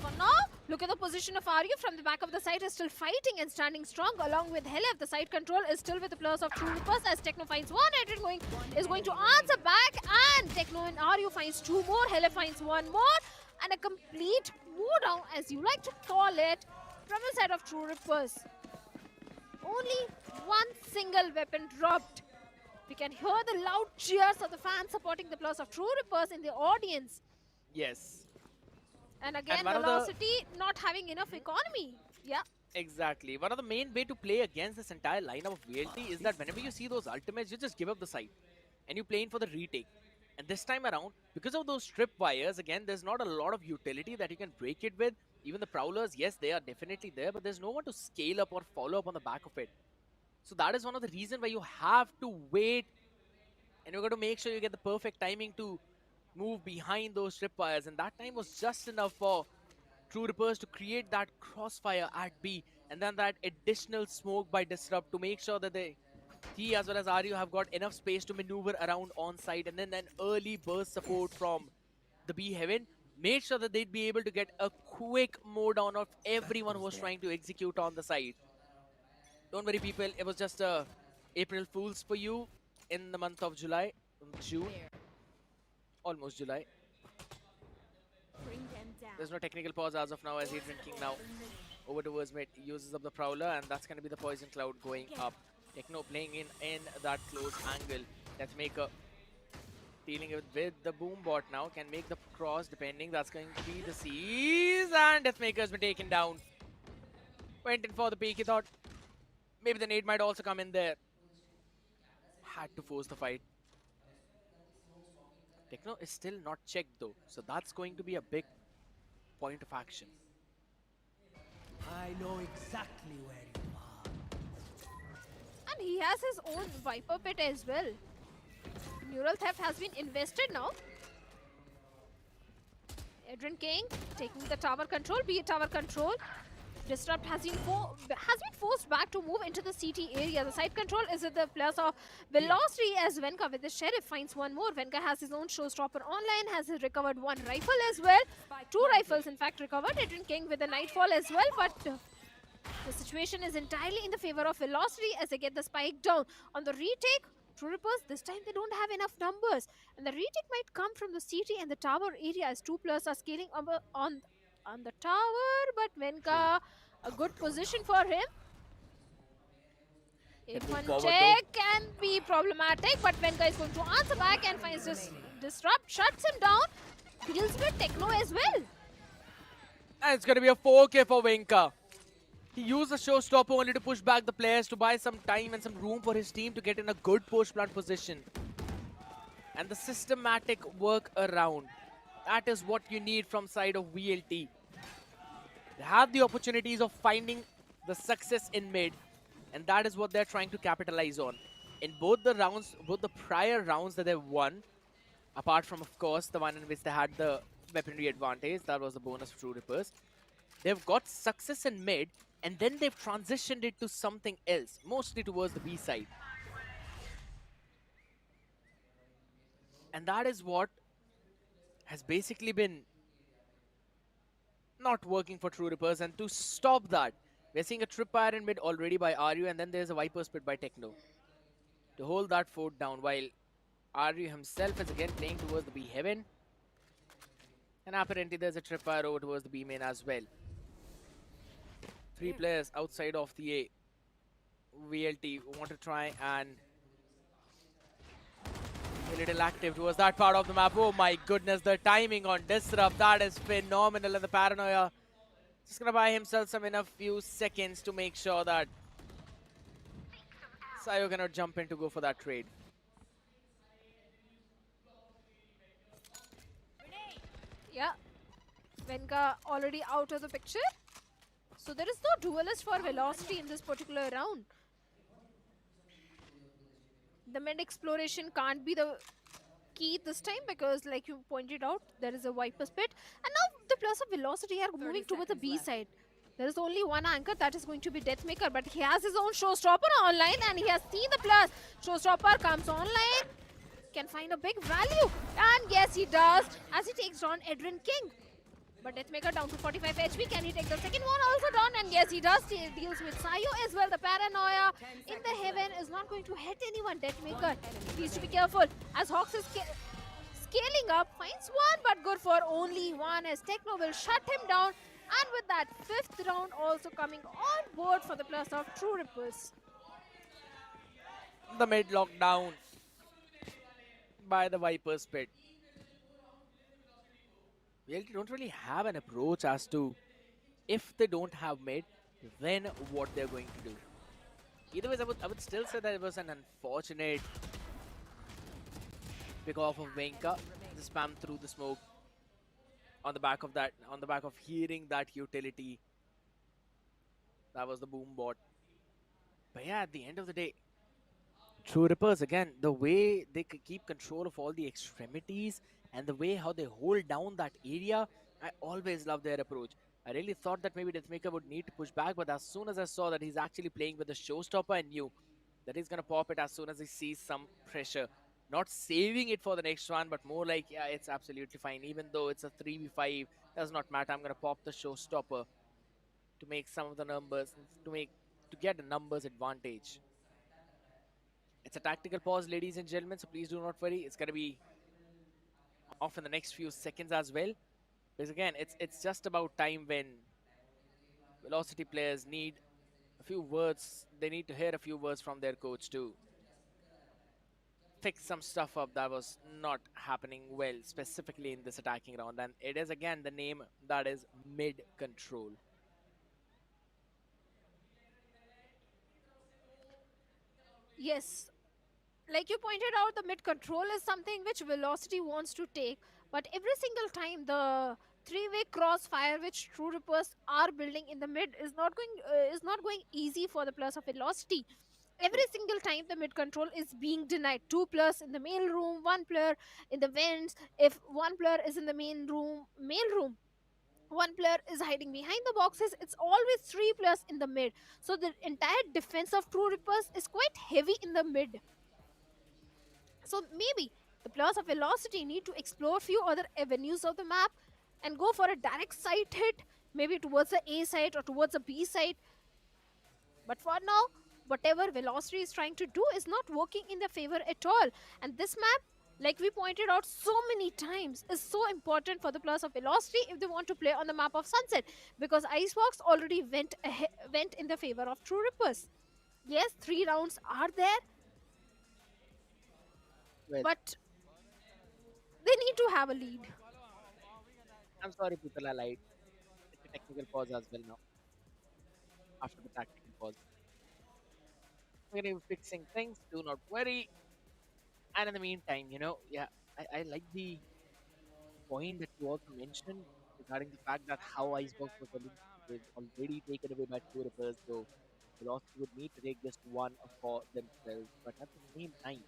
for now, look at the position of Aryu from the back of the site is still fighting and standing strong along with Helef. The side control is still with the players of True Rippers as Techno finds 1. Edrin is going to answer back, and Techno and Aryu finds 2 more. Helef finds 1 more, and a complete move down, as you like to call it, from the side of True Rippers. Only 1 single weapon dropped. We can hear the loud cheers of the fans supporting the players of True Rippers in the audience. Yes. And again, And velocity not having enough economy. Yeah. Exactly. One of the main way to play against this entire lineup of VLT is that whenever you see those ultimates, you just give up the site and you play in for the retake. And this time around, because of those strip wires, again, there's not a lot of utility that you can break it with. Even the Prowlers, yes, they are definitely there, but there's no one to scale up or follow up on the back of it. So that is one of the reasons why you have to wait, and you've got to make sure you get the perfect timing to move behind those tripwires, and that time was just enough for True Rippers to create that crossfire at B, and then that additional smoke by Disrupt to make sure that the VCT as well as RU have got enough space to maneuver around on site, and then an early burst support from the B Heaven made sure that they'd be able to get a quick mow down of everyone who was trying to execute on the site. Don't worry, people, it was just a April Fool's for you in the month of June, almost July. There's no technical pause as of now as Adrian King now over towards mid, uses up the Prowler, and that's going to be the Poison Cloud going up. Techno playing in that close angle. Deathmaker dealing with the boom bot now, can make the cross depending. That's going to be the Seas, and Deathmaker's been taken down. Went in for the peek, he thought maybe the nade might also come in there. Had to force the fight. Techno is still not checked though, so that's going to be a big point of action. I know exactly where you are. And he has his own Viper Pit as well. Neural Theft has been invested now. Adrian King taking the tower control, be it tower control. Disrupt has been forced back to move into the CT area. The side control is at the place of Velocity as Venka with the Sheriff finds one more. Venka has his own Showstopper online, has recovered one rifle as well. Two rifles in fact recovered. Adrian King with the Nightfall as well, but the situation is entirely in the favor of Velocity as they get the spike down. On the retake, True Rippers, this time they don't have enough numbers. And the retake might come from the CT and the tower area as 2+ are scaling on the tower, but Venka, a good position for him. If one check can be problematic, but Venka is going to answer back and finds this Disrupt, shuts him down, deals with Techno as well. And it's going to be a 4K for Venka. He used the Showstopper only to push back the players to buy some time and some room for his team to get in a good post-plant position. And the systematic work around. That is what you need from side of VLT. They have the opportunities of finding the success in mid, and that is what they're trying to capitalize on. In both the rounds, both the prior rounds that they've won, apart from, of course, the one in which they had the weaponry advantage, that was the bonus of True Rippers. They've got success in mid, and then they've transitioned it to something else, mostly towards the B side. And that is what has basically been not working for True Rippers, and to stop that, we're seeing a tripwire in mid already by RU, and then there's a Viper Spit by Techno to hold that fort down, while RU himself is again playing towards the B Heaven, and apparently there's a tripwire over towards the B main as well. 3 players outside of the A. VLT want to try and a little active towards that part of the map. Oh my goodness, the timing on Disrupt, that is phenomenal, and the Paranoia just gonna buy himself some enough few seconds to make sure that Sayo cannot jump in to go for that trade. Yeah, Venka already out of the picture. So there is no duelist for Velocity in this particular round. The mid exploration can't be the key this time because, like you pointed out, there is a Viper Pit. And now the plus of Velocity are moving towards the B side. There is only one anchor, that is going to be Deathmaker, but he has his own Showstopper online and he has seen the plus. Showstopper comes online, can find a big value. And yes, he does, as he takes down Adrian King. But Deathmaker down to 45 HP. Can he take the second one also down? And yes, he does. He deals with Sayo as well. The Paranoia in the Heaven is not going to hit anyone. Deathmaker needs to be careful as Hawks is scaling up. Finds one, but good for only one as Techno will shut him down. And with that 5th round also coming on board for the plus of True Rippers. The mid lockdown by the Viper's Pit. They don't really have an approach as to if they don't have mid, then what they're going to do. Either way, I would still say that it was an unfortunate pick off of Venka. The spam through the smoke on the back of that, on the back of hearing that utility. That was the boom bot. But yeah, at the end of the day, True Rippers, again, the way they could keep control of all the extremities and the way how they hold down that area, I always love their approach. I really thought that maybe Deathmaker would need to push back, but as soon as I saw that he's actually playing with the Showstopper, I knew that he's gonna pop it as soon as he sees some pressure. Not saving it for the next one, but more like, yeah, it's absolutely fine. Even though it's a 3v5, does not matter. I'm gonna pop the showstopper to make some of the numbers, to get a numbers advantage. It's a tactical pause, ladies and gentlemen, so please do not worry. It's gonna be off in the next few seconds as well. Because again, it's just about time when velocity players need a few words. They need to hear a few words from their coach to fix some stuff up that was not happening well, specifically in this attacking round. And it is again the name that is mid control. Yes, like you pointed out, the mid control is something which Velocity wants to take, but every single time the three-way crossfire which True Rippers are building in the mid is not going easy for the players of Velocity. Every single time the mid control is being denied. Two players in the main room, one player in the vents. If one player is in the main room, one player is hiding behind the boxes. It's always three players in the mid. So the entire defense of True Rippers is quite heavy in the mid. So maybe the players of Velocity need to explore a few other avenues of the map and go for a direct side hit, maybe towards the A side or towards the B side. But for now, whatever Velocity is trying to do is not working in their favor at all. And this map, like we pointed out so many times, is so important for the players of Velocity if they want to play on the map of Sunset, because Icebox already went in the favor of True Rippers. Yes, 3 rounds are there, Well, but they need to have a lead. I'm sorry, people are light. It's a technical pause as well now. After the tactical pause, we're gonna be fixing things. Do not worry. And in the meantime, yeah, I like the point that you also mentioned regarding the fact that how Icebox was already taken away by two rippers, so Velocity would need to take just one for themselves. But at the same time,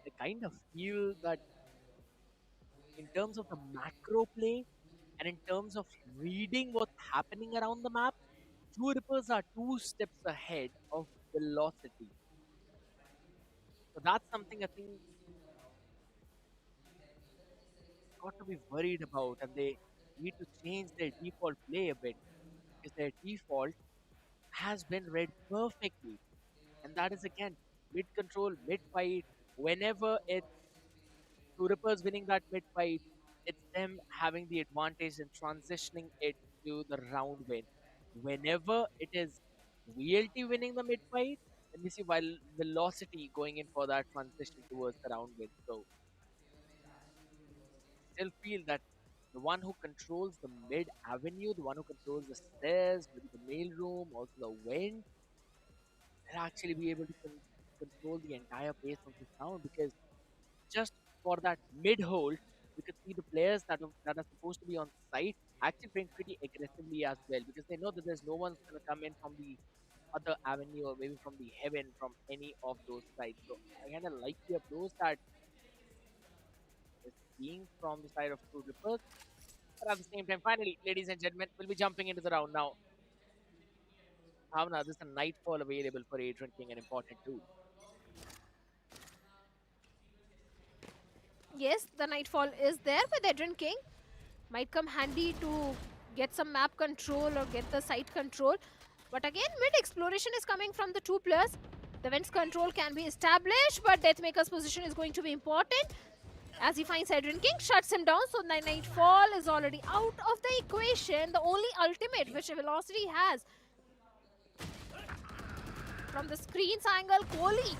I kind of feel that in terms of the macro play and in terms of reading what's happening around the map, two rippers are two steps ahead of Velocity. So that's something I think got to be worried about, and they need to change their default play a bit because their default has been read perfectly, and that is again mid control, mid fight. Whenever it's two rippers winning that mid fight, it's them having the advantage and transitioning it to the round win. Whenever it is VLT winning the mid fight, then we see while velocity going in for that transition towards the round win. So still feel that the one who controls the mid avenue, the one who controls the stairs, maybe the mail room, also the wind, will actually be able to control the entire pace of this round because just for that mid hold, we could see the players that are supposed to be on site actually playing pretty aggressively as well because they know that there's no one's going to come in from the other avenue or maybe from the heaven from any of those sides. So I kind of like the approach that is being from the side of True Rippers. But at the same time, finally, ladies and gentlemen, we'll be jumping into the round now. Bhavna, there's a Nightfall available for Adrian King, an important tool. Yes, the Nightfall is there with Adrian King. Might come handy to get some map control or get the site control. But again, mid exploration is coming from the two players. The vents control can be established, but Deathmaker's position is going to be important. As he finds Adrian King, shuts him down. So the Nightfall is already out of the equation. The only ultimate which Velocity has. From the screen's angle, Kohli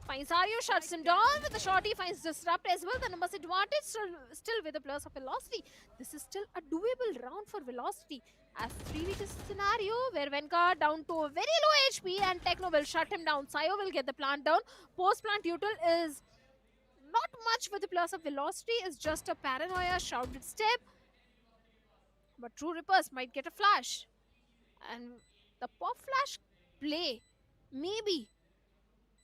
finds Aryo, shuts him down. With the shot, he finds Disrupt as well. The numbers advantage still with the players of Velocity. This is still a doable round for Velocity. As 3v2 scenario where Venka down to a very low HP and Techno will shut him down. Sayo will get the plant down. Post-plant util is not much with the players of Velocity. It's just a paranoia shrouded step. But True Rippers might get a flash. And the pop flash play maybe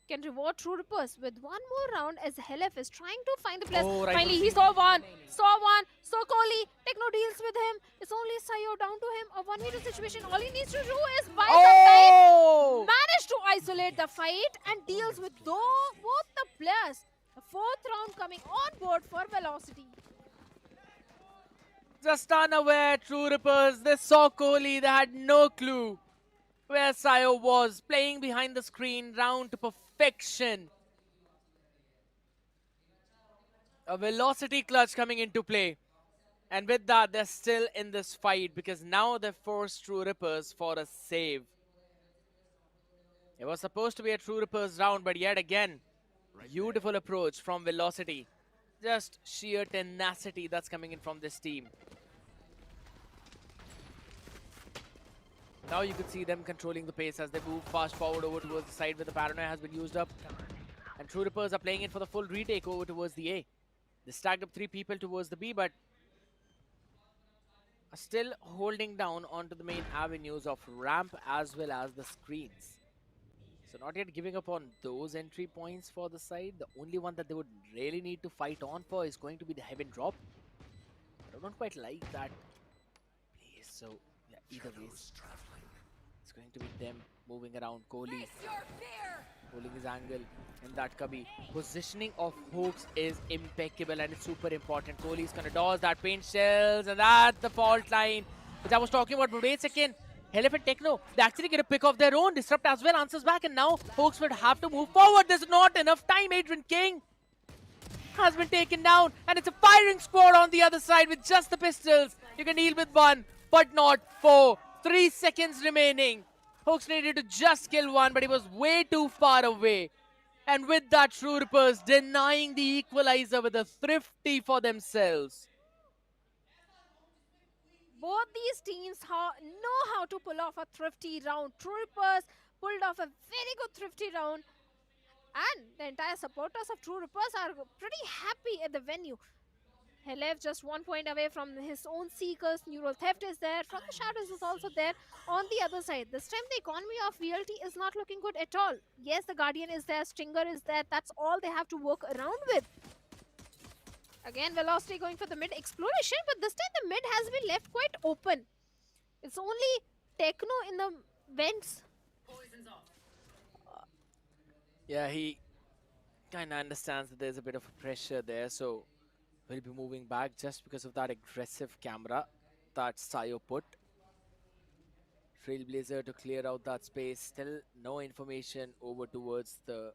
can reward True Rippers with one more round as Helef is trying to find the place. Oh, right Finally, on he scene. saw one, saw Kohli. Techno deals with him. It's only Sayo down to him. A 1v2 situation. All he needs to do is buy some time, manage to isolate the fight and deals with both the players. The fourth round coming on board for Velocity. Just unaware, True Rippers. They saw Kohli. They had no clue where Sayo was. Playing behind the screen, round to perfection. A Velocity clutch coming into play. And with that, they're still in this fight because now they forced True Rippers for a save. It was supposed to be a True Rippers round, but yet again, beautiful approach from Velocity. Just sheer tenacity that's coming in from this team. Now you could see them controlling the pace as they move fast forward over towards the side where the paranoia has been used up. And True Rippers are playing it for the full retake over towards the A. They stacked up 3 people towards the B, but are still holding down onto the main avenues of ramp as well as the screens. So not yet giving up on those entry points for the side. The only one that they would really need to fight on for is going to be the heaven drop. But I don't quite like that place. So yeah, either way, it's going to be them moving around. Kohli holding his angle in that cubby. Positioning of hooks is impeccable and it's super important. Kohli's gonna dodge that paint shells and that's the fault line which I was talking about. But wait a second, Helef and Techno, they actually get a pick of their own. Disrupt as well answers back and now Hawks would have to move forward. There's not enough time. Adrian King has been taken down and it's a firing squad on the other side with just the pistols. You can deal with one but not four. 3 seconds remaining. Hawks needed to just kill one, but he was way too far away. And with that, True Rippers denying the equalizer with a thrifty for themselves. Both these teams know how to pull off a thrifty round. True Rippers pulled off a very good thrifty round. And the entire supporters of True Rippers are pretty happy at the venue. Helef just 1 point away from his own Seekers. Neural Theft is there. From the Shadows is also there on the other side. This time the economy of VLT is not looking good at all. Yes, the Guardian is there. Stinger is there. That's all they have to work around with. Again, Velocity going for the mid exploration. But this time the mid has been left quite open. It's only Techno in the vents. Yeah, he kind of understands that there's a bit of pressure there. So we'll be moving back just because of that aggressive camera that Sayo put. Trailblazer to clear out that space. Still no information over towards the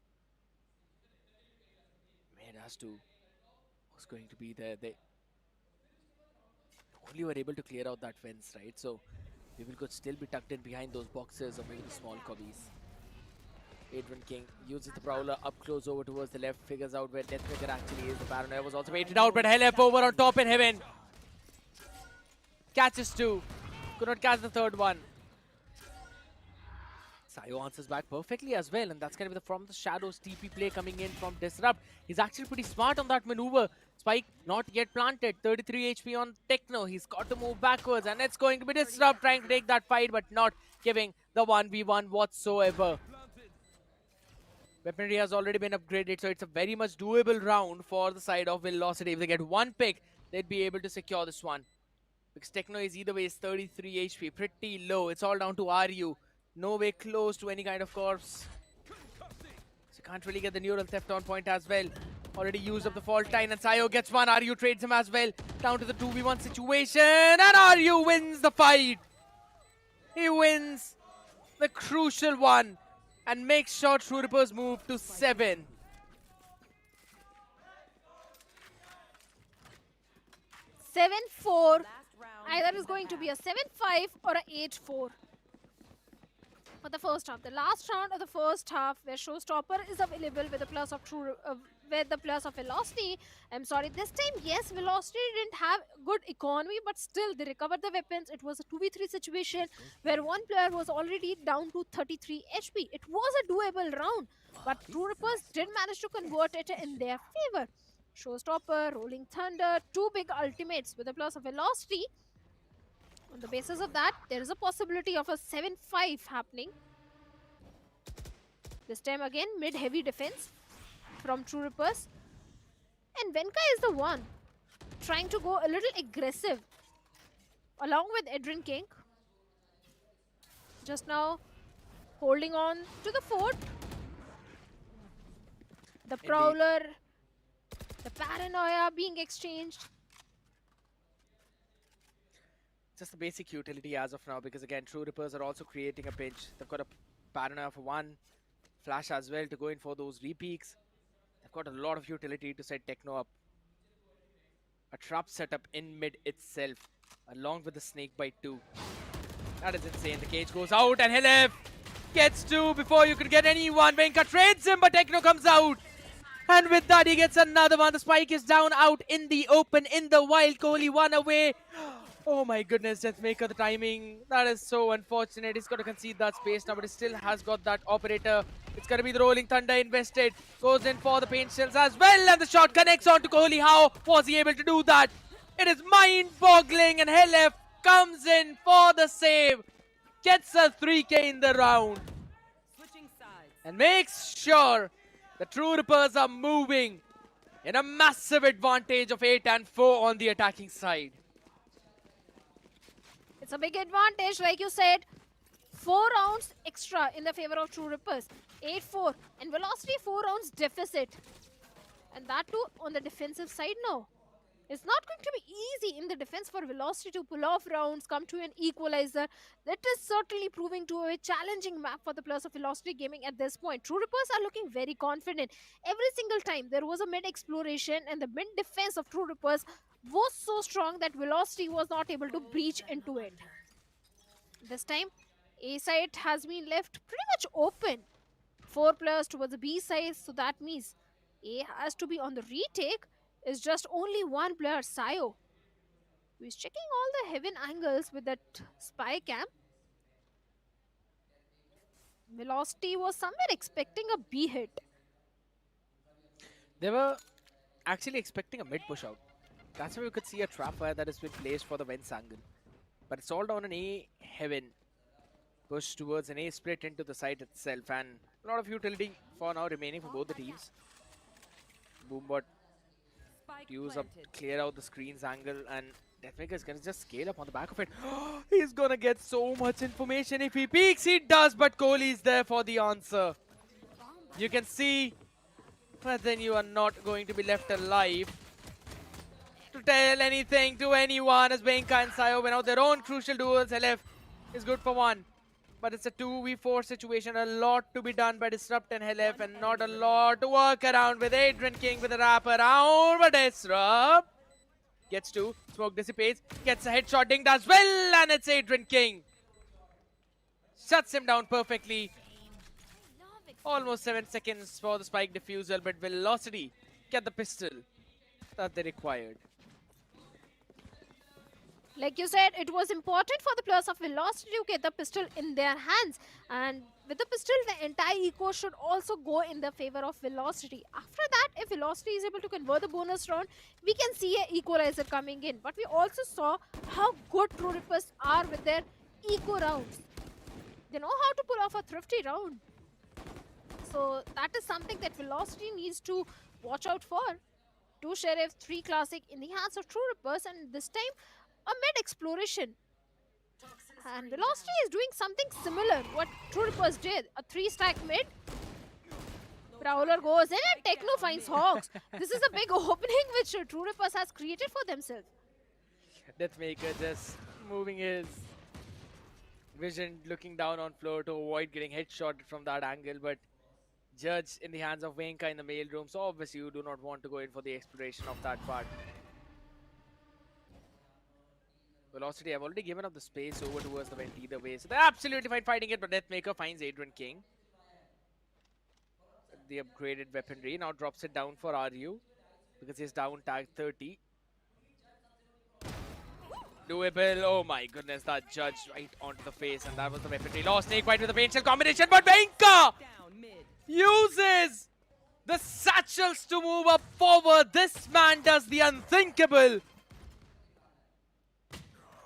mid as to who's going to be there. They only were able to clear out that fence, right? So people could still be tucked in behind those boxes or maybe the small cubbies. Adrian King uses the Prowler up close over towards the left, figures out where Deathmaker actually is. The Paranoia was also waited out, but Helef over on top in heaven. Catches 2. Could not catch the third one. Sayo answers back perfectly as well, and that's going to be from the Shadows TP play coming in from Disrupt. He's actually pretty smart on that maneuver. Spike not yet planted. 33 HP on Techno. He's got to move backwards, and it's going to be Disrupt trying to take that fight, but not giving the 1v1 whatsoever. Weaponry has already been upgraded, so it's a very much doable round for the side of Velocity. If they get one pick, they'd be able to secure this one. Because Techno is either way is 33 HP, pretty low. It's all down to RU. No way close to any kind of corpse. So can't really get the Neural Theft on point as well. Already used up the fault line and Sayo gets one. RU trades him as well. Down to the 2v1 situation and RU wins the fight. He wins the crucial one. And makes sure True Rippers move to 7. Seven 4. Either is going to be a 7-5 or a 8-4. For the first half, the last round of the first half, where Showstopper is available with the plus of Velocity. I'm sorry, this time, yes, Velocity didn't have good economy, but still they recovered the weapons. It was a 2v3 situation where one player was already down to 33 HP. It was a doable round, but True Rippers did manage to convert it in their favor. Showstopper, Rolling Thunder, 2 big ultimates with the plus of Velocity. On the basis of that, there is a possibility of a 7-5 happening. This time again, mid-heavy defense from True Rippers. And Venka is the one trying to go a little aggressive along with Adrian King. Just now holding on to the fort. The Prowler, the Paranoia being exchanged. Just the basic utility as of now, because again, True Rippers are also creating a pinch. They've got a Paranoia for one, Flash as well to go in for those repeaks. They've got a lot of utility to set Techno up. A trap setup in mid itself, along with the snake bite too. That is insane. The cage goes out and Helef gets two before you could get anyone. Venka trades him, but Techno comes out. And with that, he gets another one. The spike is down out in the open, in the wild. Kohli one away. Oh my goodness, Deathmaker, the timing. That is so unfortunate. He's got to concede that space now, but he still has got that operator. It's going to be the Rolling Thunder invested. Goes in for the paint shells as well. And the shot connects on to Kohli. How was he able to do that? It is mind-boggling. And Helef comes in for the save. Gets a 3K in the round. And makes sure the True Rippers are moving in a massive advantage of 8 and 4 on the attacking side. It's a big advantage, like you said. 4 rounds extra in the favor of True Rippers. 8-4 and Velocity 4 rounds deficit. And that too on the defensive side now. It's not going to be easy in the defense for Velocity to pull off rounds, come to an equalizer. That is certainly proving to a challenging map for the players of Velocity Gaming at this point. True Rippers are looking very confident. Every single time there was a mid exploration and the mid defense of True Rippers was so strong that Velocity was not able to breach into it. This time, A side has been left pretty much open. 4 players towards the B side, so that means A has to be on the retake. Is just only one player, Sayo, who is checking all the heaven angles with that spy cam. Velocity was somewhere expecting a B hit. They were actually expecting a mid push out. That's why we could see a trap fire that has been placed for the Vents angle. But it's all down an A heaven. Push towards an A split into the site itself. And a lot of utility for now remaining for both the teams. Boombot use up, clear out the screen's angle, and Deathmaker is gonna just scale up on the back of it. He's gonna get so much information if he peeks. He does, but Kohli is there for the answer. You can see, but then you are not going to be left alive to tell anything to anyone as Venka and Sayo went out their own crucial duels. LF is good for one. But it's a 2v4 situation. A lot to be done by Disrupt and Helef, and not a lot to work around with Adrian King with a wrap around. But Disrupt gets 2. Smoke dissipates. Gets a headshot dinged as well. And it's Adrian King. Shuts him down perfectly. Almost 7 seconds for the spike defusal. But Velocity get the pistol that they required. Like you said, it was important for the players of Velocity to get the pistol in their hands. And with the pistol, the entire eco should also go in the favor of Velocity. After that, if Velocity is able to convert the bonus round, we can see an equalizer coming in. But we also saw how good True Rippers are with their eco rounds. They know how to pull off a thrifty round. So that is something that Velocity needs to watch out for. 2 Sheriff, 3 Classic in the hands of True Rippers, and this time a mid exploration. And Velocity is doing something similar what True Rippers did. A 3-stack mid. Prowler goes in and Techno finds Hogs. This is a big opening which True Rippers has created for themselves. Deathmaker just moving his vision, looking down on floor to avoid getting headshotted from that angle. But Judge in the hands of Venka in the mail room. So obviously you do not want to go in for the exploration of that part. Velocity have already given up the space over towards the vent either way. So they're absolutely fine fighting it, but Deathmaker finds Adrian King. The upgraded weaponry now drops it down for RU because he's down tag 30. Doable. Oh my goodness, that Judge right onto the face, and that was the weaponry lost. Snake White with the paint shell combination, but Venka uses the satchels to move up forward. This man does the unthinkable.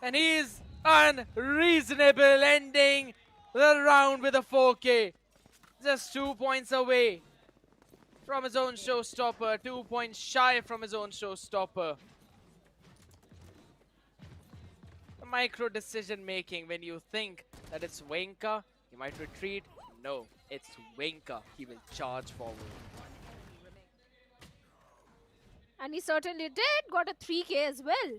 And he is unreasonable, ending the round with a 4K. Just 2 points away from his own showstopper. 2 points shy from his own showstopper. The micro decision making when you think that it's Wenka, he might retreat. No, it's Wenka. He will charge forward. And he certainly did. Got a 3k as well.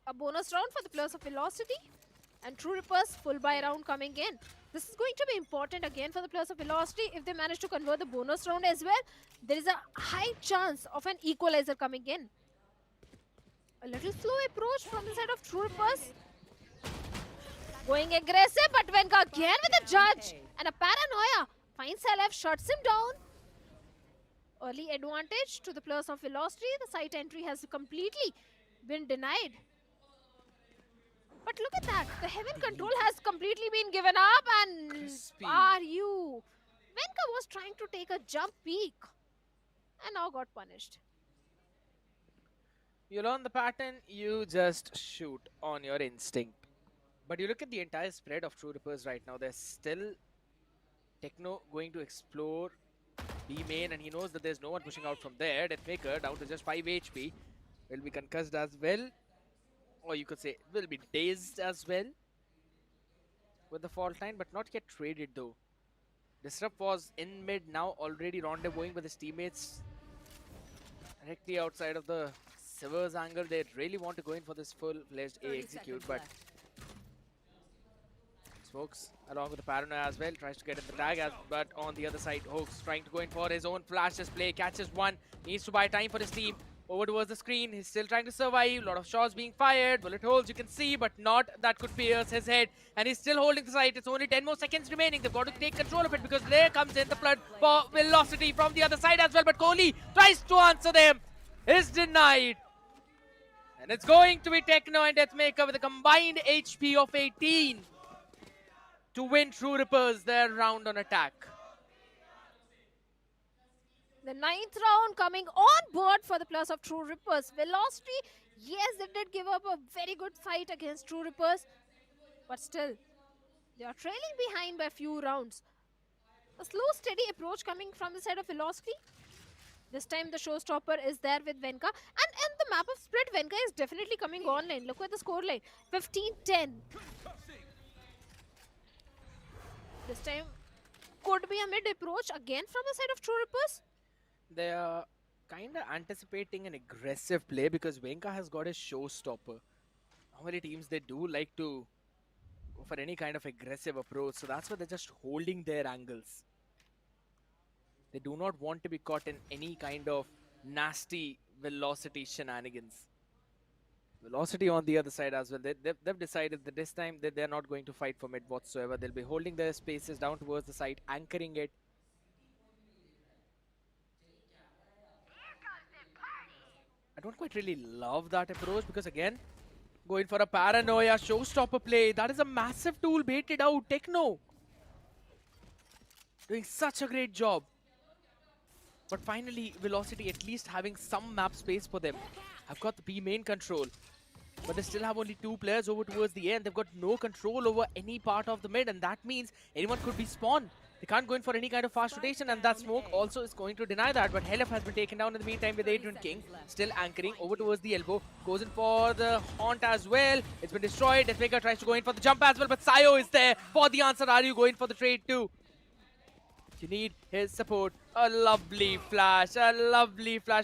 A bonus round for the players of Velocity. And True Rippers full buy round coming in. This is going to be important again for the players of Velocity. If they manage to convert the bonus round as well, there is a high chance of an equalizer coming in. A little slow approach from the side of True Rippers. Going aggressive, but Venka again with a judge. And a paranoia finds LF, shuts him down. Early advantage to the players of Velocity. The site entry has completely been denied. But look at that. The heaven control has completely been given up. And are you? Venka was trying to take a jump peek. And now got punished. You learn the pattern, you just shoot on your instinct. But you look at the entire spread of True Rippers right now. There's still Techno going to explore B main, and he knows that there's no one pushing out from there. Deathmaker down to just 5 HP. Will be concussed as well. Or you could say will be dazed as well with the fault line, but not yet traded though. Disrupt was in mid now, already rendezvousing with his teammates directly outside of the Sivers angle. They really want to go in for this full-fledged A execute, but Smokes along with the Paranoia as well, tries to get in the tag, but on the other side, Hoax trying to go in for his own flashes play, catches one, needs to buy time for his team. Over towards the screen, he's still trying to survive, a lot of shots being fired, bullet holes you can see, but not that could pierce his head, and he's still holding the site. It's only 10 more seconds remaining. They've got to take control of it because there comes in the flood for Velocity from the other side as well, but Kohli tries to answer them, is denied. And it's going to be Techno and Deathmaker with a combined HP of 18 to win True Rippers their round on attack. The 9th round coming on board for the players of True Rippers. Velocity, yes, they did give up a very good fight against True Rippers, but still, they are trailing behind by a few rounds. A slow, steady approach coming from the side of Velocity. This time the showstopper is there with Venka. And in the map of split, Venka is definitely coming online. Look at the scoreline. 15-10. This time could be a mid approach again from the side of True Rippers. They are kind of anticipating an aggressive play because Venka has got a showstopper. Normally teams, they do like to go for any kind of aggressive approach. So that's why they're just holding their angles. They do not want to be caught in any kind of nasty Velocity shenanigans. Velocity on the other side as well. They've decided that this time that they're not going to fight for mid whatsoever. They'll be holding their spaces down towards the side, anchoring it. I don't quite really love that approach because again, going for a Paranoia showstopper play. That is a massive tool baited out. Techno doing such a great job. But finally, Velocity at least having some map space for them. I've got the B main control. But they still have only 2 players over towards the end. They've got no control over any part of the mid. And that means anyone could be spawned. They can't go in for any kind of fast rotation. And that smoke also is going to deny that. But Helef has been taken down in the meantime with Adrian King. Still anchoring over towards the elbow. Goes in for the haunt as well. It's been destroyed. Deathmaker tries to go in for the jump as well. But Sayo is there for the answer. Are you going for the trade too? You need his support. A lovely flash,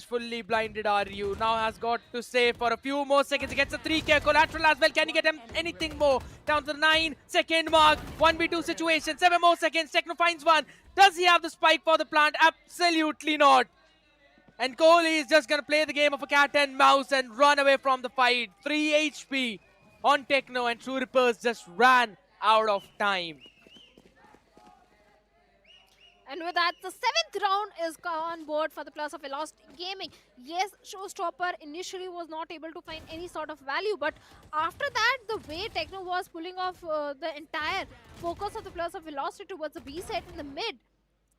fully blinded Ryu. Now has got to stay for a few more seconds. He gets a 3k collateral as well. Can he get him anything more? Down to the 9-second mark. 1v2 situation, 7 more seconds. Techno finds one. Does he have the spike for the plant? Absolutely not. And Kohli is just going to play the game of a cat and mouse and run away from the fight. 3 HP on Techno, and True Rippers just ran out of time. And with that, the 7th round is on board for the players of Velocity Gaming. Yes, Showstopper initially was not able to find any sort of value, but after that, the way Techno was pulling off the entire focus of the players of Velocity towards the B side in the mid,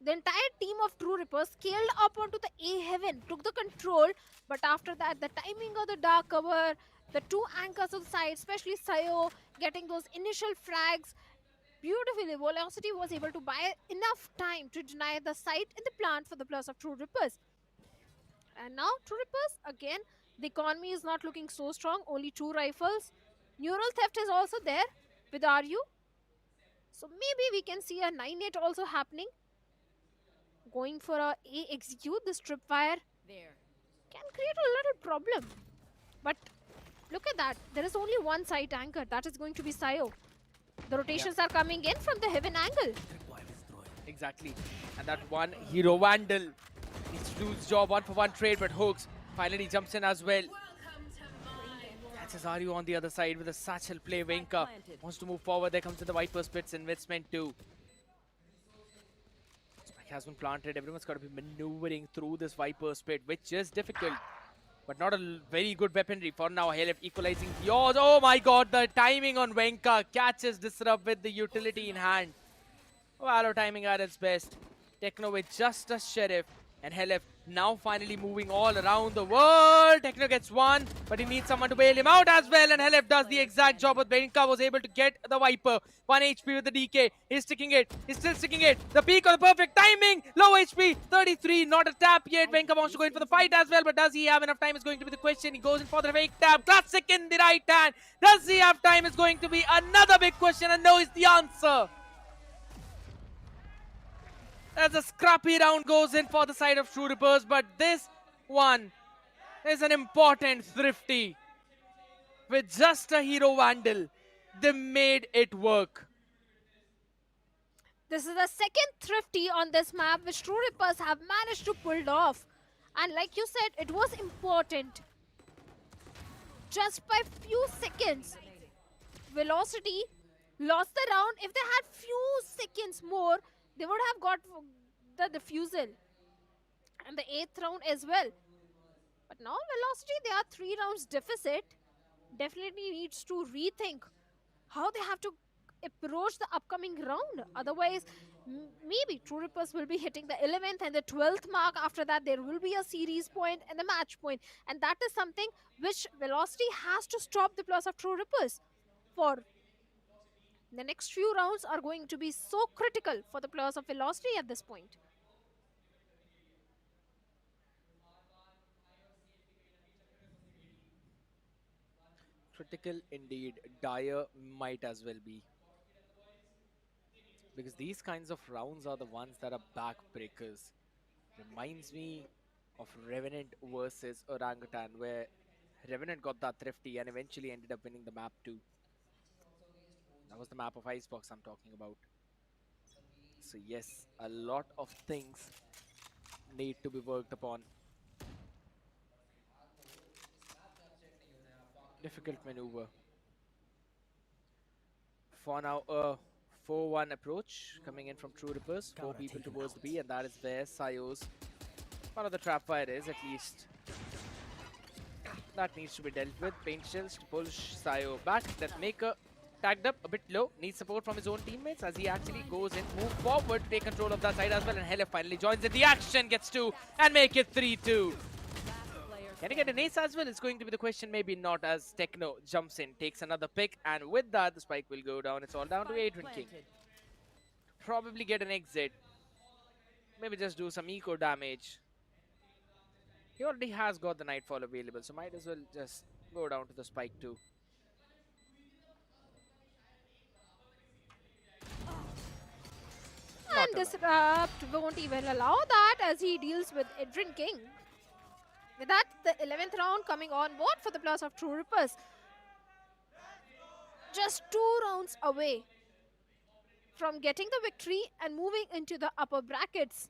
the entire team of True Rippers scaled up onto the A heaven, took the control, but after that, the timing of the dark cover, the 2 anchors on the side, especially Sayo getting those initial frags, Beautifully, Velocity was able to buy enough time to deny the site in the plant for the plus of True Rippers. And now True Rippers, again, the economy is not looking so strong, only 2 rifles. Neural theft is also there with RU. So maybe we can see a 9-8 also happening. Going for a execute this tripwire can create a little problem. But look at that. There is only one site anchor. That is going to be Sayo. The rotations are coming in from the heaven angle. Exactly. And that one hero Vandal needs to do his job, 1-for-1 trade, but Hooks finally jumps in as well. Catches Aryu on the other side with a satchel play. Venka wants to move forward. There comes in the Viper Spits investment too. Spike has been planted. Everyone's got to be maneuvering through this Viper Spit, which is difficult. But not a very good weaponry for now. Halef equalizing the odds. Oh my god, the timing on Venka catches Disrupt with the utility in hand. Valor timing at its best. Techno with just a Sheriff. And Halef now finally moving all around the world. Techno gets one, but he needs someone to bail him out as well. And Halef does the exact job. But Venka was able to get the Viper. 1 HP with the DK. He's sticking it. He's still sticking it. The peak of the perfect timing. Low HP. 33. Not a tap yet. Venka wants to go in for the fight as well. But does he have enough time is going to be the question. He goes in for the fake tap. Classic in the right hand. Does he have time is going to be another big question. And no is the answer. As a scrappy round goes in for the side of True Rippers, but this one is an important thrifty. With just a hero Vandal, they made it work. This is the second thrifty on this map which True Rippers have managed to pull off. And like you said, it was important. Just by few seconds, Velocity lost the round. If they had few seconds more, they would have got the defusal and the 8th round as well. But now Velocity, they are 3 rounds deficit. Definitely needs to rethink how they have to approach the upcoming round. Otherwise, maybe True Rippers will be hitting the 11th and the 12th mark. After that, there will be a series point and a match point. And that is something which Velocity has to stop the plus of True Rippers for. The next few rounds are going to be so critical for the players of Velocity at this point. Critical indeed. Dire might as well be. Because these kinds of rounds are the ones that are backbreakers. Reminds me of Revenant versus Orangutan, where Revenant got that thrifty and eventually ended up winning the map too. That was the map of Icebox I'm talking about. So yes, a lot of things need to be worked upon. Difficult maneuver. For now, a 4-1 approach coming in from True Rippers. 4 people towards the B, and that is where Sayo's one of the trap fire is, at least. That needs to be dealt with. Paint shells to push Sayo back. That Maker tagged up a bit low, needs support from his own teammates as he actually goes in, move forward to take control of that side as well, and Halef finally joins in the action, gets 2 and make it 3-2. Can he get an ace as well? It's going to be the question, maybe not, as Techno jumps in, takes another pick, and with that the spike will go down. It's all down to Adrian King. Probably get an exit, maybe just do some eco damage. He already has got the Nightfall available, so might as well just go down to the spike too. And Disrupt won't even allow that as he deals with Adrian King. With that, the 11th round coming on board for the plus of True Rippers. Just 2 rounds away from getting the victory and moving into the upper brackets.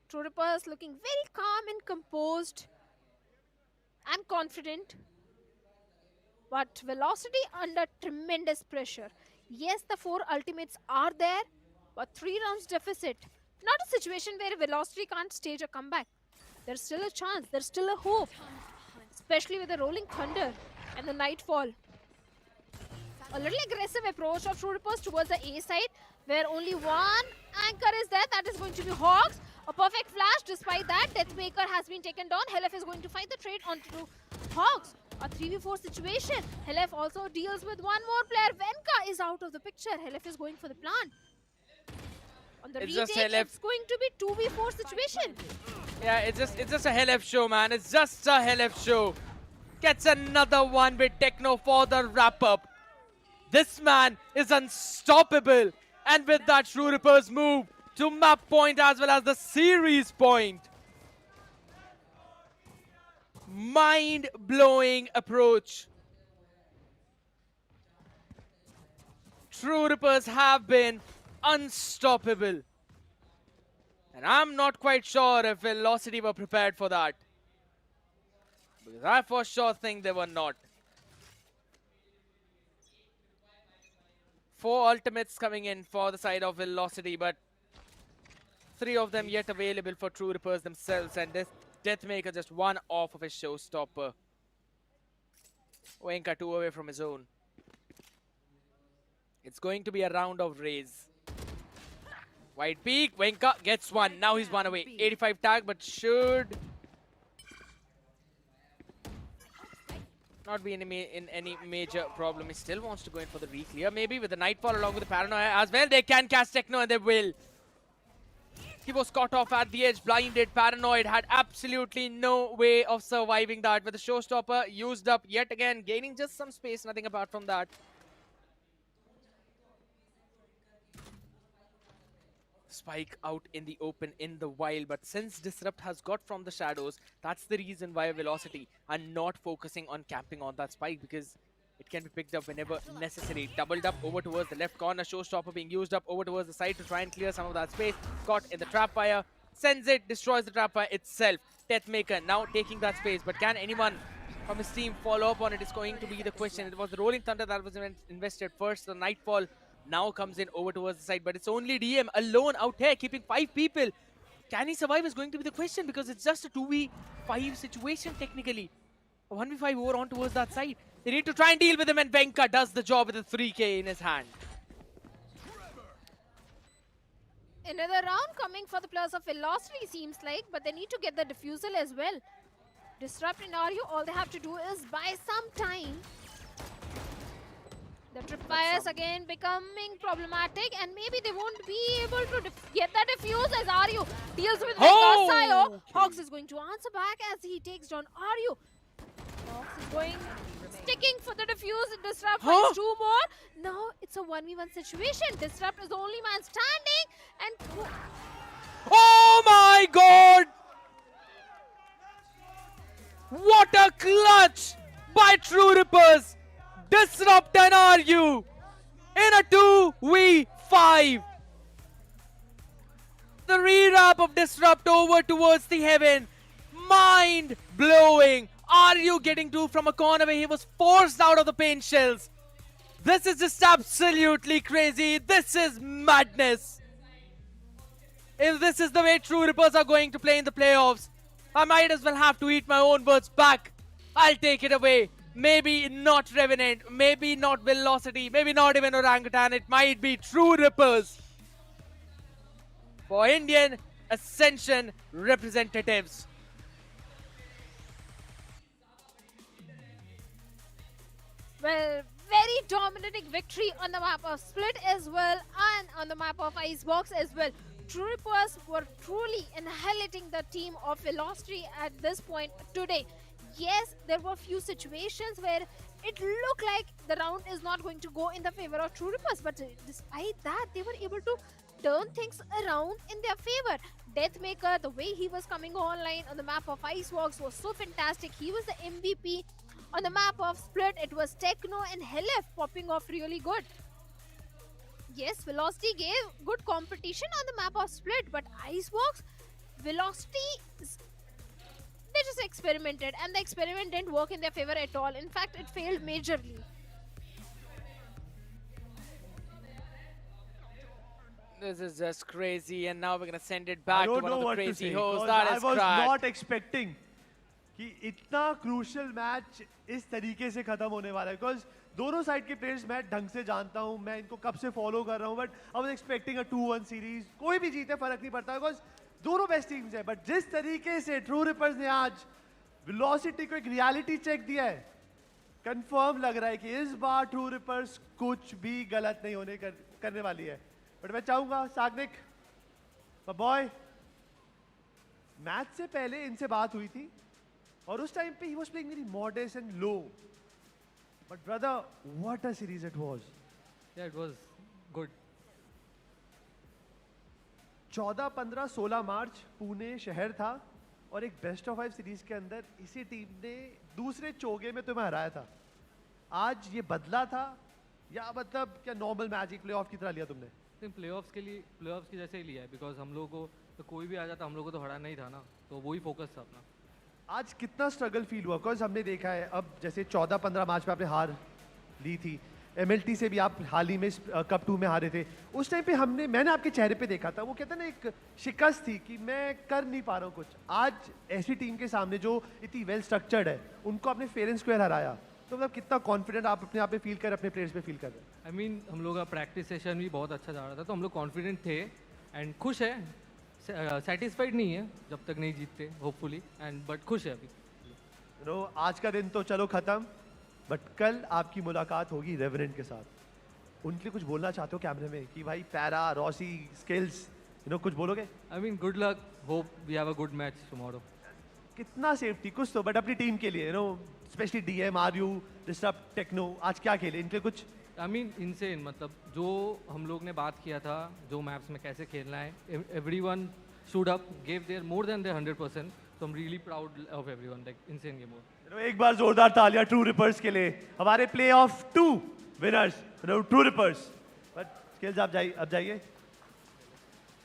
True Rippers looking very calm and composed and confident. But Velocity under tremendous pressure. Yes, the 4 ultimates are there, but 3 rounds deficit. Not a situation where Velocity can't stage a comeback. There's still a chance, there's still a hope. Especially with the Rolling Thunder and the Nightfall. A little aggressive approach of True Rippers towards the A side, where only one anchor is there, that is going to be Hawks. A perfect flash. Despite that, Deathmaker has been taken down. Halef is going to find the trade onto Hawks. A 3v4 situation. Helef also deals with one more player. Venka is out of the picture. Helef is going for the plant. On the It's just retake, Helef. it's going to be 2v4 situation. Yeah, it's just a Helef show, man. It's just a Helef show. Gets another one with Techno for the wrap-up. This man is unstoppable. And with that, True Rippers move to map point as well as the series point. Mind-blowing approach. True Rippers have been unstoppable. And I'm not quite sure if Velocity were prepared for that. Because I for sure think they were not. 4 ultimates coming in for the side of Velocity, but 3 of them yet available for True Rippers themselves, and Deathmaker just one off of his showstopper. Wenka 2 away from his own. It's going to be a round of raise. Wide peak, Wenka gets one. Now he's 1 away. 85 tag, but should not be in any major problem. He still wants to go in for the re-clear. Maybe with the Nightfall along with the Paranoia as well. They can cast Techno and they will. He was caught off at the edge, blinded, paranoid, had absolutely no way of surviving that. With the showstopper used up yet again, gaining just some space, nothing apart from that. Spike out in the open in the wild, but since Disrupt has got from the shadows, that's the reason why Velocity are not focusing on camping on that Spike, because it can be picked up whenever necessary. Doubled up over towards the left corner, showstopper being used up over towards the side to try and clear some of that space. Caught in the trap fire, sends it, destroys the trap fire itself. Deathmaker now taking that space, but can anyone from his team follow up on it is going to be the question. It was the Rolling Thunder that was invested first. The Nightfall now comes in over towards the side, but it's only DM alone out here keeping 5 people. Can he survive is going to be the question, because it's just a 2v5 situation technically. A 1v5 over on towards that side. They need to try and deal with him, and Venka does the job with a 3k in his hand. Another round coming for the players of Velocity seems like, but they need to get the defusal as well. Disrupt and Aryu, all they have to do is buy some time. The tripwires again becoming problematic, and maybe they won't be able to get that defuse as Aryu deals with Venka Sayo. Hawks is going to answer back as he takes down Aryu. Hawks is going, sticking for the defuse. Disrupt finds 2 more. Now it's a 1v1 situation. Disrupt is the only man standing, and oh my god! What a clutch by True Rippers! Disrupt and Aryu in a 2v5. The re-wrap of Disrupt over towards the heaven. Mind-blowing. Aryu getting 2 from a corner where he was forced out of the paint shells. This is just absolutely crazy. This is madness. If this is the way True Rippers are going to play in the playoffs, I might as well have to eat my own words back. I'll take it away. Maybe not Revenant, maybe not Velocity, maybe not even Orangutan. It might be True Rippers for Indian Ascension representatives. well, very dominating victory on the map of Split as well, and on the map of Icebox as well. True Rippers were truly annihilating the team of Velocity at this point today. Yes, there were few situations where it looked like the round is not going to go in the favor of True Rippers, but despite that, they were able to turn things around in their favor. Deathmaker, the way he was coming online on the map of Icebox was so fantastic. He was the MVP. On the map of Split, it was Techno and Helef popping off really good. Yes, Velocity gave good competition on the map of Split, but Icebox, Velocity, they just experimented, and the experiment didn't work in their favor at all. In fact, it failed majorly. This is just crazy, and now we're gonna send it back to one of the crazy hosts. I That is was cracked. not expecting कि इतना crucial match इस तरीके से खत्म होने वाला है, because दोनों साइड के प्लेयर्स मैं ढंग से जानता हूँ, मैं इनको कब से फॉलो कर रहा हूँ, but I was expecting a 2-1 series. कोई भी जीते फर्क नहीं पड़ता, because दोनों बेस्ट टीम्स हैं, but जिस तरीके से ट्रू रिपर्स ने आज वेलोसिटी को एक रियलिटी चेक दिया है, कंफर्म लग रहा है कि इस बार ट्रू रिपर्स कुछ भी गलत नहीं करने वाली है। बट मैं चाहूंगा साग्निक बॉय, मैच से पहले इनसे बात हुई थी और उस टाइम पे he was playing very modest and low, but brother what a series it was. या इट वाज गुड। 14, 15, 16 मार्च पुणे शहर था और एक बेस्ट ऑफ 5 सीरीज के अंदर इसी टीम ने दूसरे चोगे में तुम्हें हराया था। आज ये बदला था या मतलब क्या नॉर्मल मैच एक प्लेऑफ की तरह लिया तुमने? प्लेऑफ्स के लिए, प्लेऑफ्स की जैसे ही लिया है, बिकॉज हम लोगों को तो कोई भी आ जाता, हम लोगों को तो हराना ही था ना, तो वही फोकस था अपना। आज कितना स्ट्रगल फील हुआ? बिकॉज हमने देखा है अब जैसे 14-15 मैच में आपने हार ली थी, MLT से भी आप हाल ही में कप 2 में हारे थे। उस टाइम पे मैंने आपके चेहरे पे देखा था, वो कहते हैं ना एक शिकस्त थी कि मैं कर नहीं पा रहा हूँ कुछ। आज ऐसी टीम के सामने जो इतनी वेल स्ट्रक्चर्ड है, उनको आपने फेयर एंड स्क्वायर हराया, तो मतलब कितना कॉन्फिडेंट आप अपने आप में फील कर, अपने प्लेयर्स पे फील कर रहे हैं? आई मीन हम लोग का प्रैक्टिस सेशन भी बहुत अच्छा जा रहा था, तो हम लोग कॉन्फिडेंट थे एंड खुश है। सेटिस्फाइड नहीं है जब तक नहीं जीतते होपफुली, एंड बट खुश है अभी। आज का दिन तो चलो खत्म, बट कल आपकी मुलाकात होगी रेवेनेंट के साथ। उनके लिए कुछ बोलना चाहते हो कैमरे में कि भाई पैरा, रॉसी, स्किल्स, कुछ बोलोगे? I mean good luck, hope we have a good match tomorrow. कितना सेफ्टी कुछ तो, बट अपनी टीम के लिए specially DM, RU, Disturb, Techno, आज क्या खेले इनके कुछ? आई मीन इनसेन, मतलब जो हम लोग ने बात किया था जो मैप्स में कैसे खेलना है, everyone stood up, gave their more than their 100%, so I'm really proud of everyone, like insane game over। एक बार जोरदार तालियां ट्रू रिपर्स के लिए, हमारे play of 2 winners true reapers. But skills आप जाइए।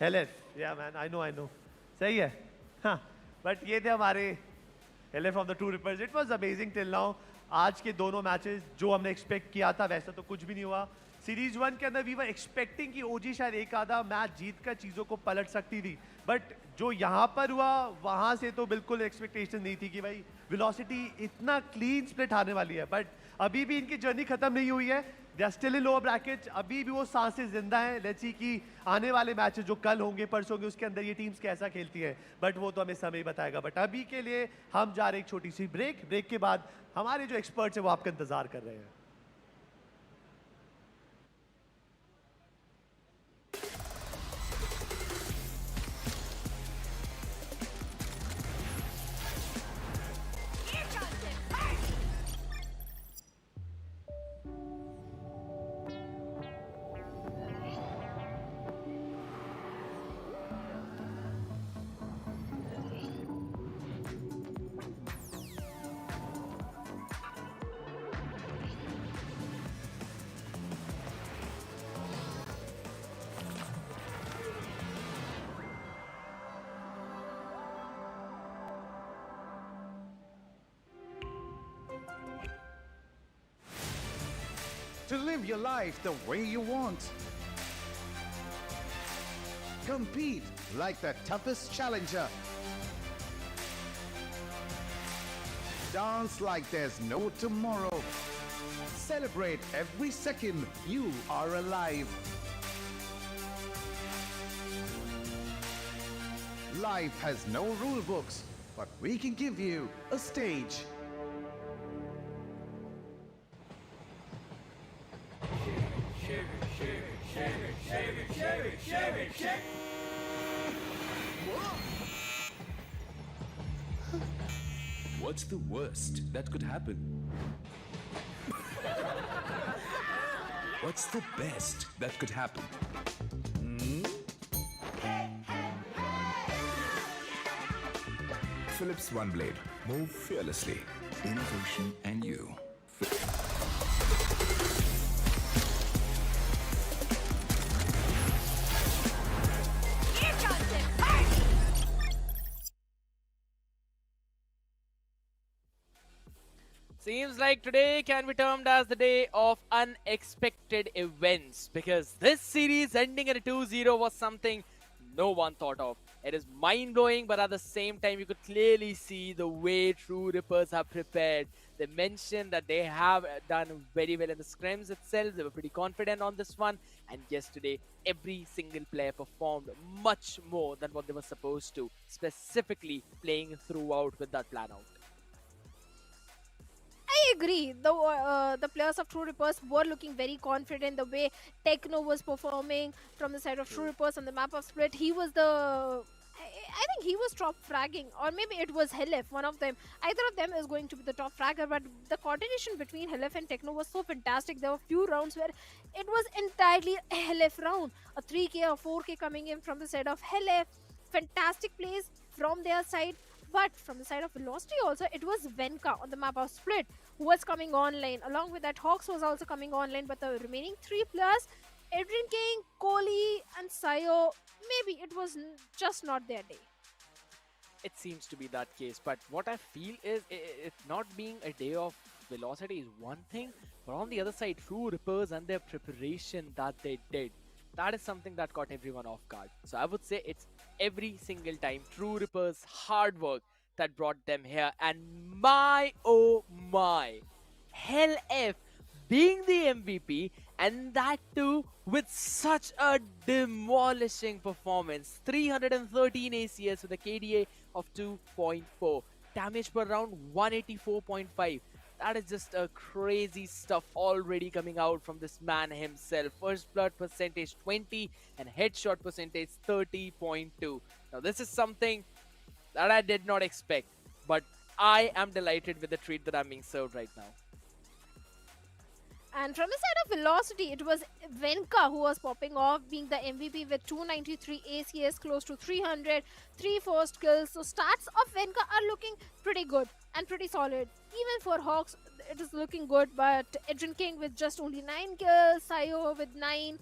LF, या मैन, आई नो, सही है। हाँ, बट ये थे हमारे LF of the true reapers. It was amazing till now. आज के दोनों मैचेस जो हमने एक्सपेक्ट किया था वैसा तो कुछ भी नहीं हुआ। सीरीज 1 के अंदर वी वर एक्सपेक्टिंग कि OG शायद एक आधा मैच जीत कर चीज़ों को पलट सकती थी, बट जो यहाँ पर हुआ वहाँ से तो बिल्कुल एक्सपेक्टेशन नहीं थी कि भाई वेलोसिटी इतना क्लीन स्प्लिट आने वाली है। बट अभी भी इनकी जर्नी खत्म नहीं हुई है, they are still in lower bracket, अभी भी वो सांसें जिंदा हैं। लेट्स सी कि आने वाले मैचेस जो कल होंगे, परसों होंगे, उसके अंदर ये टीम्स कैसा खेलती हैं, बट वो तो हमें समय ही बताएगा। बट अभी के लिए हम जा रहे हैं एक छोटी सी ब्रेक के बाद हमारे जो एक्सपर्ट्स हैं वो आपका इंतजार कर रहे हैं। To live your life the way you want. Compete like the toughest challenger. Dance like there's no tomorrow. Celebrate every second you are alive. Life has no rule books, but we can give you a stage. What's the worst that could happen? What's the best that could happen? Philips One Blade. Move fearlessly. Innovation and you. Seems like today can be termed as the day of unexpected events, because this series ending at a 2-0 was something no one thought of. It is mind-blowing, but at the same time you could clearly see the way True Rippers have prepared. They mentioned that they have done very well in the scrims itself. They were pretty confident on this one, and yesterday every single player performed much more than what they were supposed to, specifically playing throughout with that plan out. I agree. The players of True Rippers were looking very confident. The way Techno was performing from the side of True Rippers on the map of Split, he was the. I think he was top fragging, or maybe it was Helif, one of them. Either of them is going to be the top fragger, but the coordination between Helif and Techno was so fantastic. There were few rounds where it was entirely a Helif round. A 3K or 4K coming in from the side of Helif. Fantastic plays from their side. But from the side of Velocity also, it was Venka on the map of Split who was coming online. Along with that, Hawks was also coming online. But the remaining 3 players, Adrian King, Kohli and Sayo, maybe it was just not their day. It seems to be that case. But what I feel is it not being a day of Velocity is one thing. But on the other side, True Rippers and their preparation that they did, that is something that caught everyone off guard. So I would say it's every single time True Rippers' hard work that brought them here. And my oh my, Hell F being the MVP, and that too with such a demolishing performance. 313 ACS with a KDA of 2.4. Damage per round 184.5. That is just a crazy stuff already coming out from this man himself. First blood percentage 20 and headshot percentage 30.2. Now this is something that I did not expect, but I am delighted with the treat that I'm being served right now. And from the side of Velocity, it was Venka who was popping off, being the MVP with 293 ACS, close to 300, 3 first kills. So stats of Venka are looking pretty good and pretty solid. Even for Hawks, it is looking good, but Adrian King with just only 9 kills, Sayo with 9,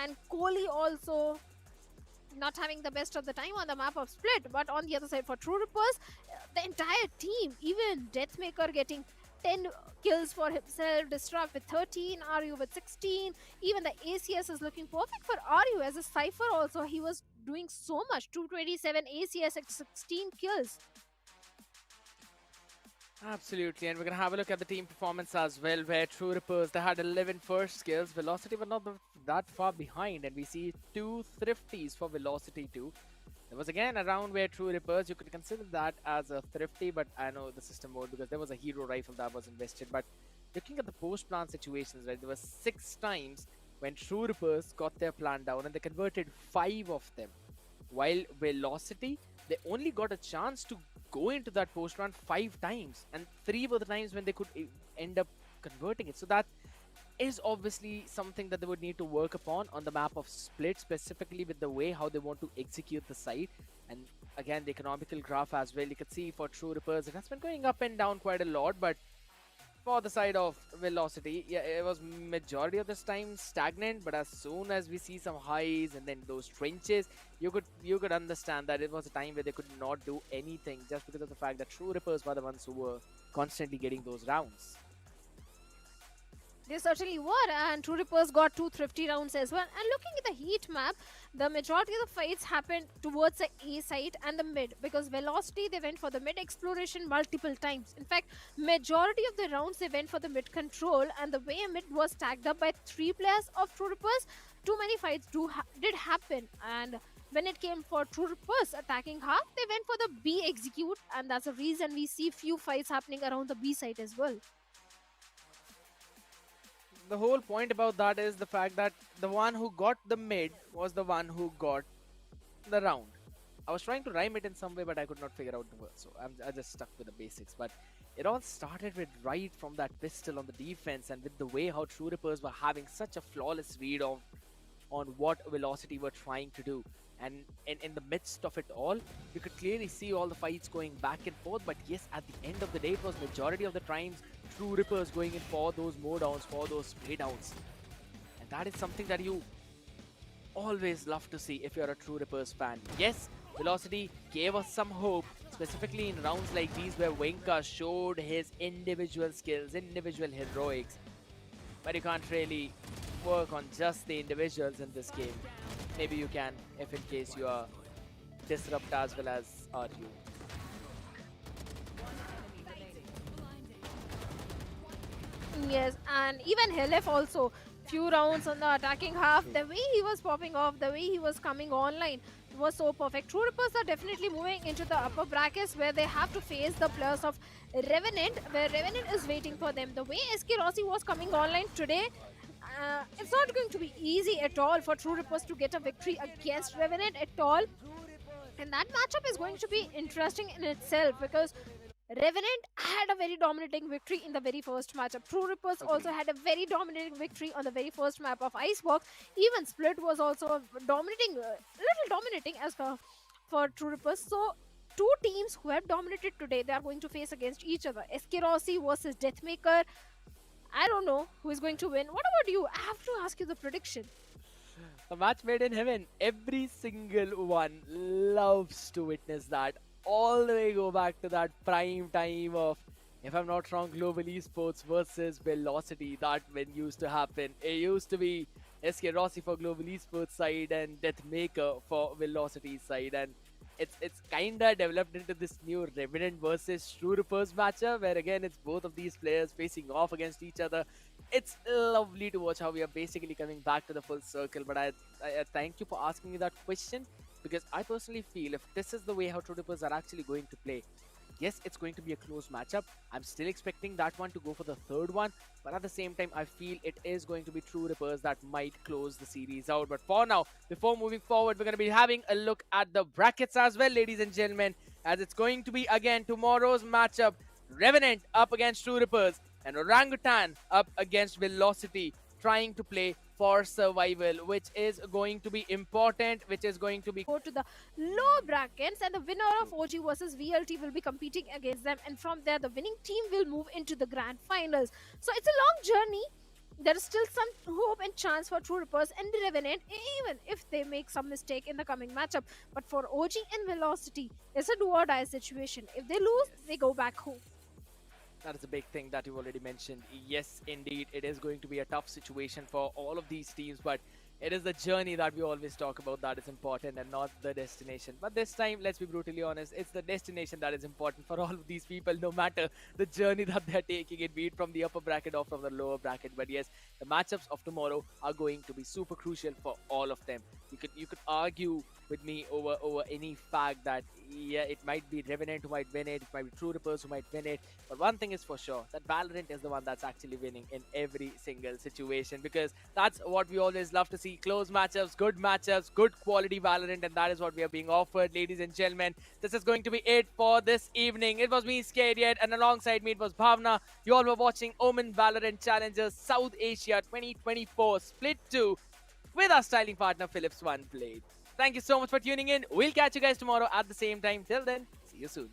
and Kohli also not having the best of the time on the map of Split. But on the other side, for True Rippers, the entire team, even Deathmaker getting 10 kills for himself, Disrupt with 13, Ryu with 16. Even the ACS is looking perfect for Ryu. As a Cypher also, he was doing so much. 227 ACS at 16 kills. Absolutely, and we're going to have a look at the team performance as well, where True Rippers, they had 11 first kills. Velocity were not that far behind, and we see 2 thrifties for Velocity too. There was again a round where True Rippers, you could consider that as a thrifty, but I know the system mode because there was a hero rifle that was invested. But looking at the post-plant situations, right, there were 6 times when True Rippers got their plan down and they converted 5 of them. While Velocity, they only got a chance to go into that post-plant 5 times, and 3 were the times when they could end up converting it. So that is obviously something that they would need to work upon on the map of Split, specifically with the way how they want to execute the site. And again, the economical graph as well, you can see for True Rippers, it has been going up and down quite a lot, but for the side of Velocity, yeah, it was majority of this time stagnant, but as soon as we see some highs and then those trenches, you could understand that it was a time where they could not do anything just because of the fact that True Rippers were the ones who were constantly getting those rounds. They certainly were, and True Rippers got 2 thrifty rounds as well. And looking at the heat map, the majority of the fights happened towards the A site and the mid, because Velocity, they went for the mid exploration multiple times. In fact, majority of the rounds they went for the mid control, and the way mid was tagged up by 3 players of True Rippers, too many fights did happen. And when it came for True Rippers attacking half, they went for the B execute, and that's the reason we see few fights happening around the B site as well. The whole point about that is the fact that the one who got the mid was the one who got the round. I was trying to rhyme it in some way, but I could not figure out the word, so I just stuck with the basics. But it all started with right from that pistol on the defense, and with the way how True Rippers were having such a flawless read on what Velocity were trying to do. And in the midst of it all, you could clearly see all the fights going back and forth. But yes, at the end of the day, it was majority of the times True Rippers going in for those mowdowns, for those spray downs. And that is something that you always love to see if you're a True Rippers fan. Yes, Velocity gave us some hope, specifically in rounds like these where Venka showed his individual skills, individual heroics. But you can't really work on just the individuals in this game. Maybe you can, if in case you are Disrupt as well as RU. Yes, and even Helef also. few rounds on the attacking half, the way he was popping off, the way he was coming online was so perfect. True Rippers are definitely moving into the upper brackets where they have to face the players of Revenant, where Revenant is waiting for them. The way SK Rossi was coming online today, it's not going to be easy at all for True Rippers to get a victory against Revenant at all. And that matchup is going to be interesting in itself because Revenant had a very dominating victory in the very first matchup. True Rippers also had a very dominating victory on the very first map of Icebox. Even Split was also dominating, little dominating as for True Rippers. So two teams who have dominated today, they are going to face against each other. SK Rossi versus Deathmaker. I don't know who is going to win. What about you? I have to ask you the prediction. A match made in heaven. Every single one loves to witness that. All the way go back to that prime time of, if I'm not wrong, Global Esports versus Velocity. That when used to happen. It used to be SK Rossi for Global Esports side and Deathmaker for Velocity side. And it's kinda developed into this new Revenant versus True Rippers matchup, where again it's both of these players facing off against each other. It's lovely to watch how we are basically coming back to the full circle. But I thank you for asking me that question, because I personally feel if this is the way how True Rippers are actually going to play, yes, it's going to be a close matchup. I'm still expecting that one to go for the third one, but at the same time, I feel it is going to be True Rippers that might close the series out. But for now, before moving forward, we're going to be having a look at the brackets as well, ladies and gentlemen, as it's going to be again tomorrow's matchup. Revenant up against True Rippers and Orangutan up against Velocity, trying to play for survival, which is going to be important, which is going to be go to the low brackets, and the winner of OG versus VLT will be competing against them, and from there the winning team will move into the grand finals. So it's a long journey. There is still some hope and chance for True Rippers and Revenant, even if they make some mistake in the coming matchup. But for OG and Velocity, it's a do or die situation. If they lose, they go back home. That is a big thing that you already mentioned. Yes, indeed, it is going to be a tough situation for all of these teams, but it is the journey that we always talk about that is important and not the destination. But this time, let's be brutally honest, it's the destination that is important for all of these people, no matter the journey that they're taking, it be it from the upper bracket or from the lower bracket. But yes, the matchups of tomorrow are going to be super crucial for all of them. You could argue with me over any fact that, yeah, it might be Revenant who might win it might be True Rippers who might win it, but one thing is for sure, that Valorant is the one that's actually winning in every single situation, because that's what we always love to see: close matchups, good quality Valorant, and that is what we are being offered, ladies and gentlemen. This is going to be it for this evening. It was me, Scared Yet, and alongside me it was Bhavna. You all were watching OMEN Valorant Challengers South Asia 2024 Split 2 with our styling partner Philips OneBlade. Thank you so much for tuning in. We'll catch you guys tomorrow at the same time. Till then, see you soon.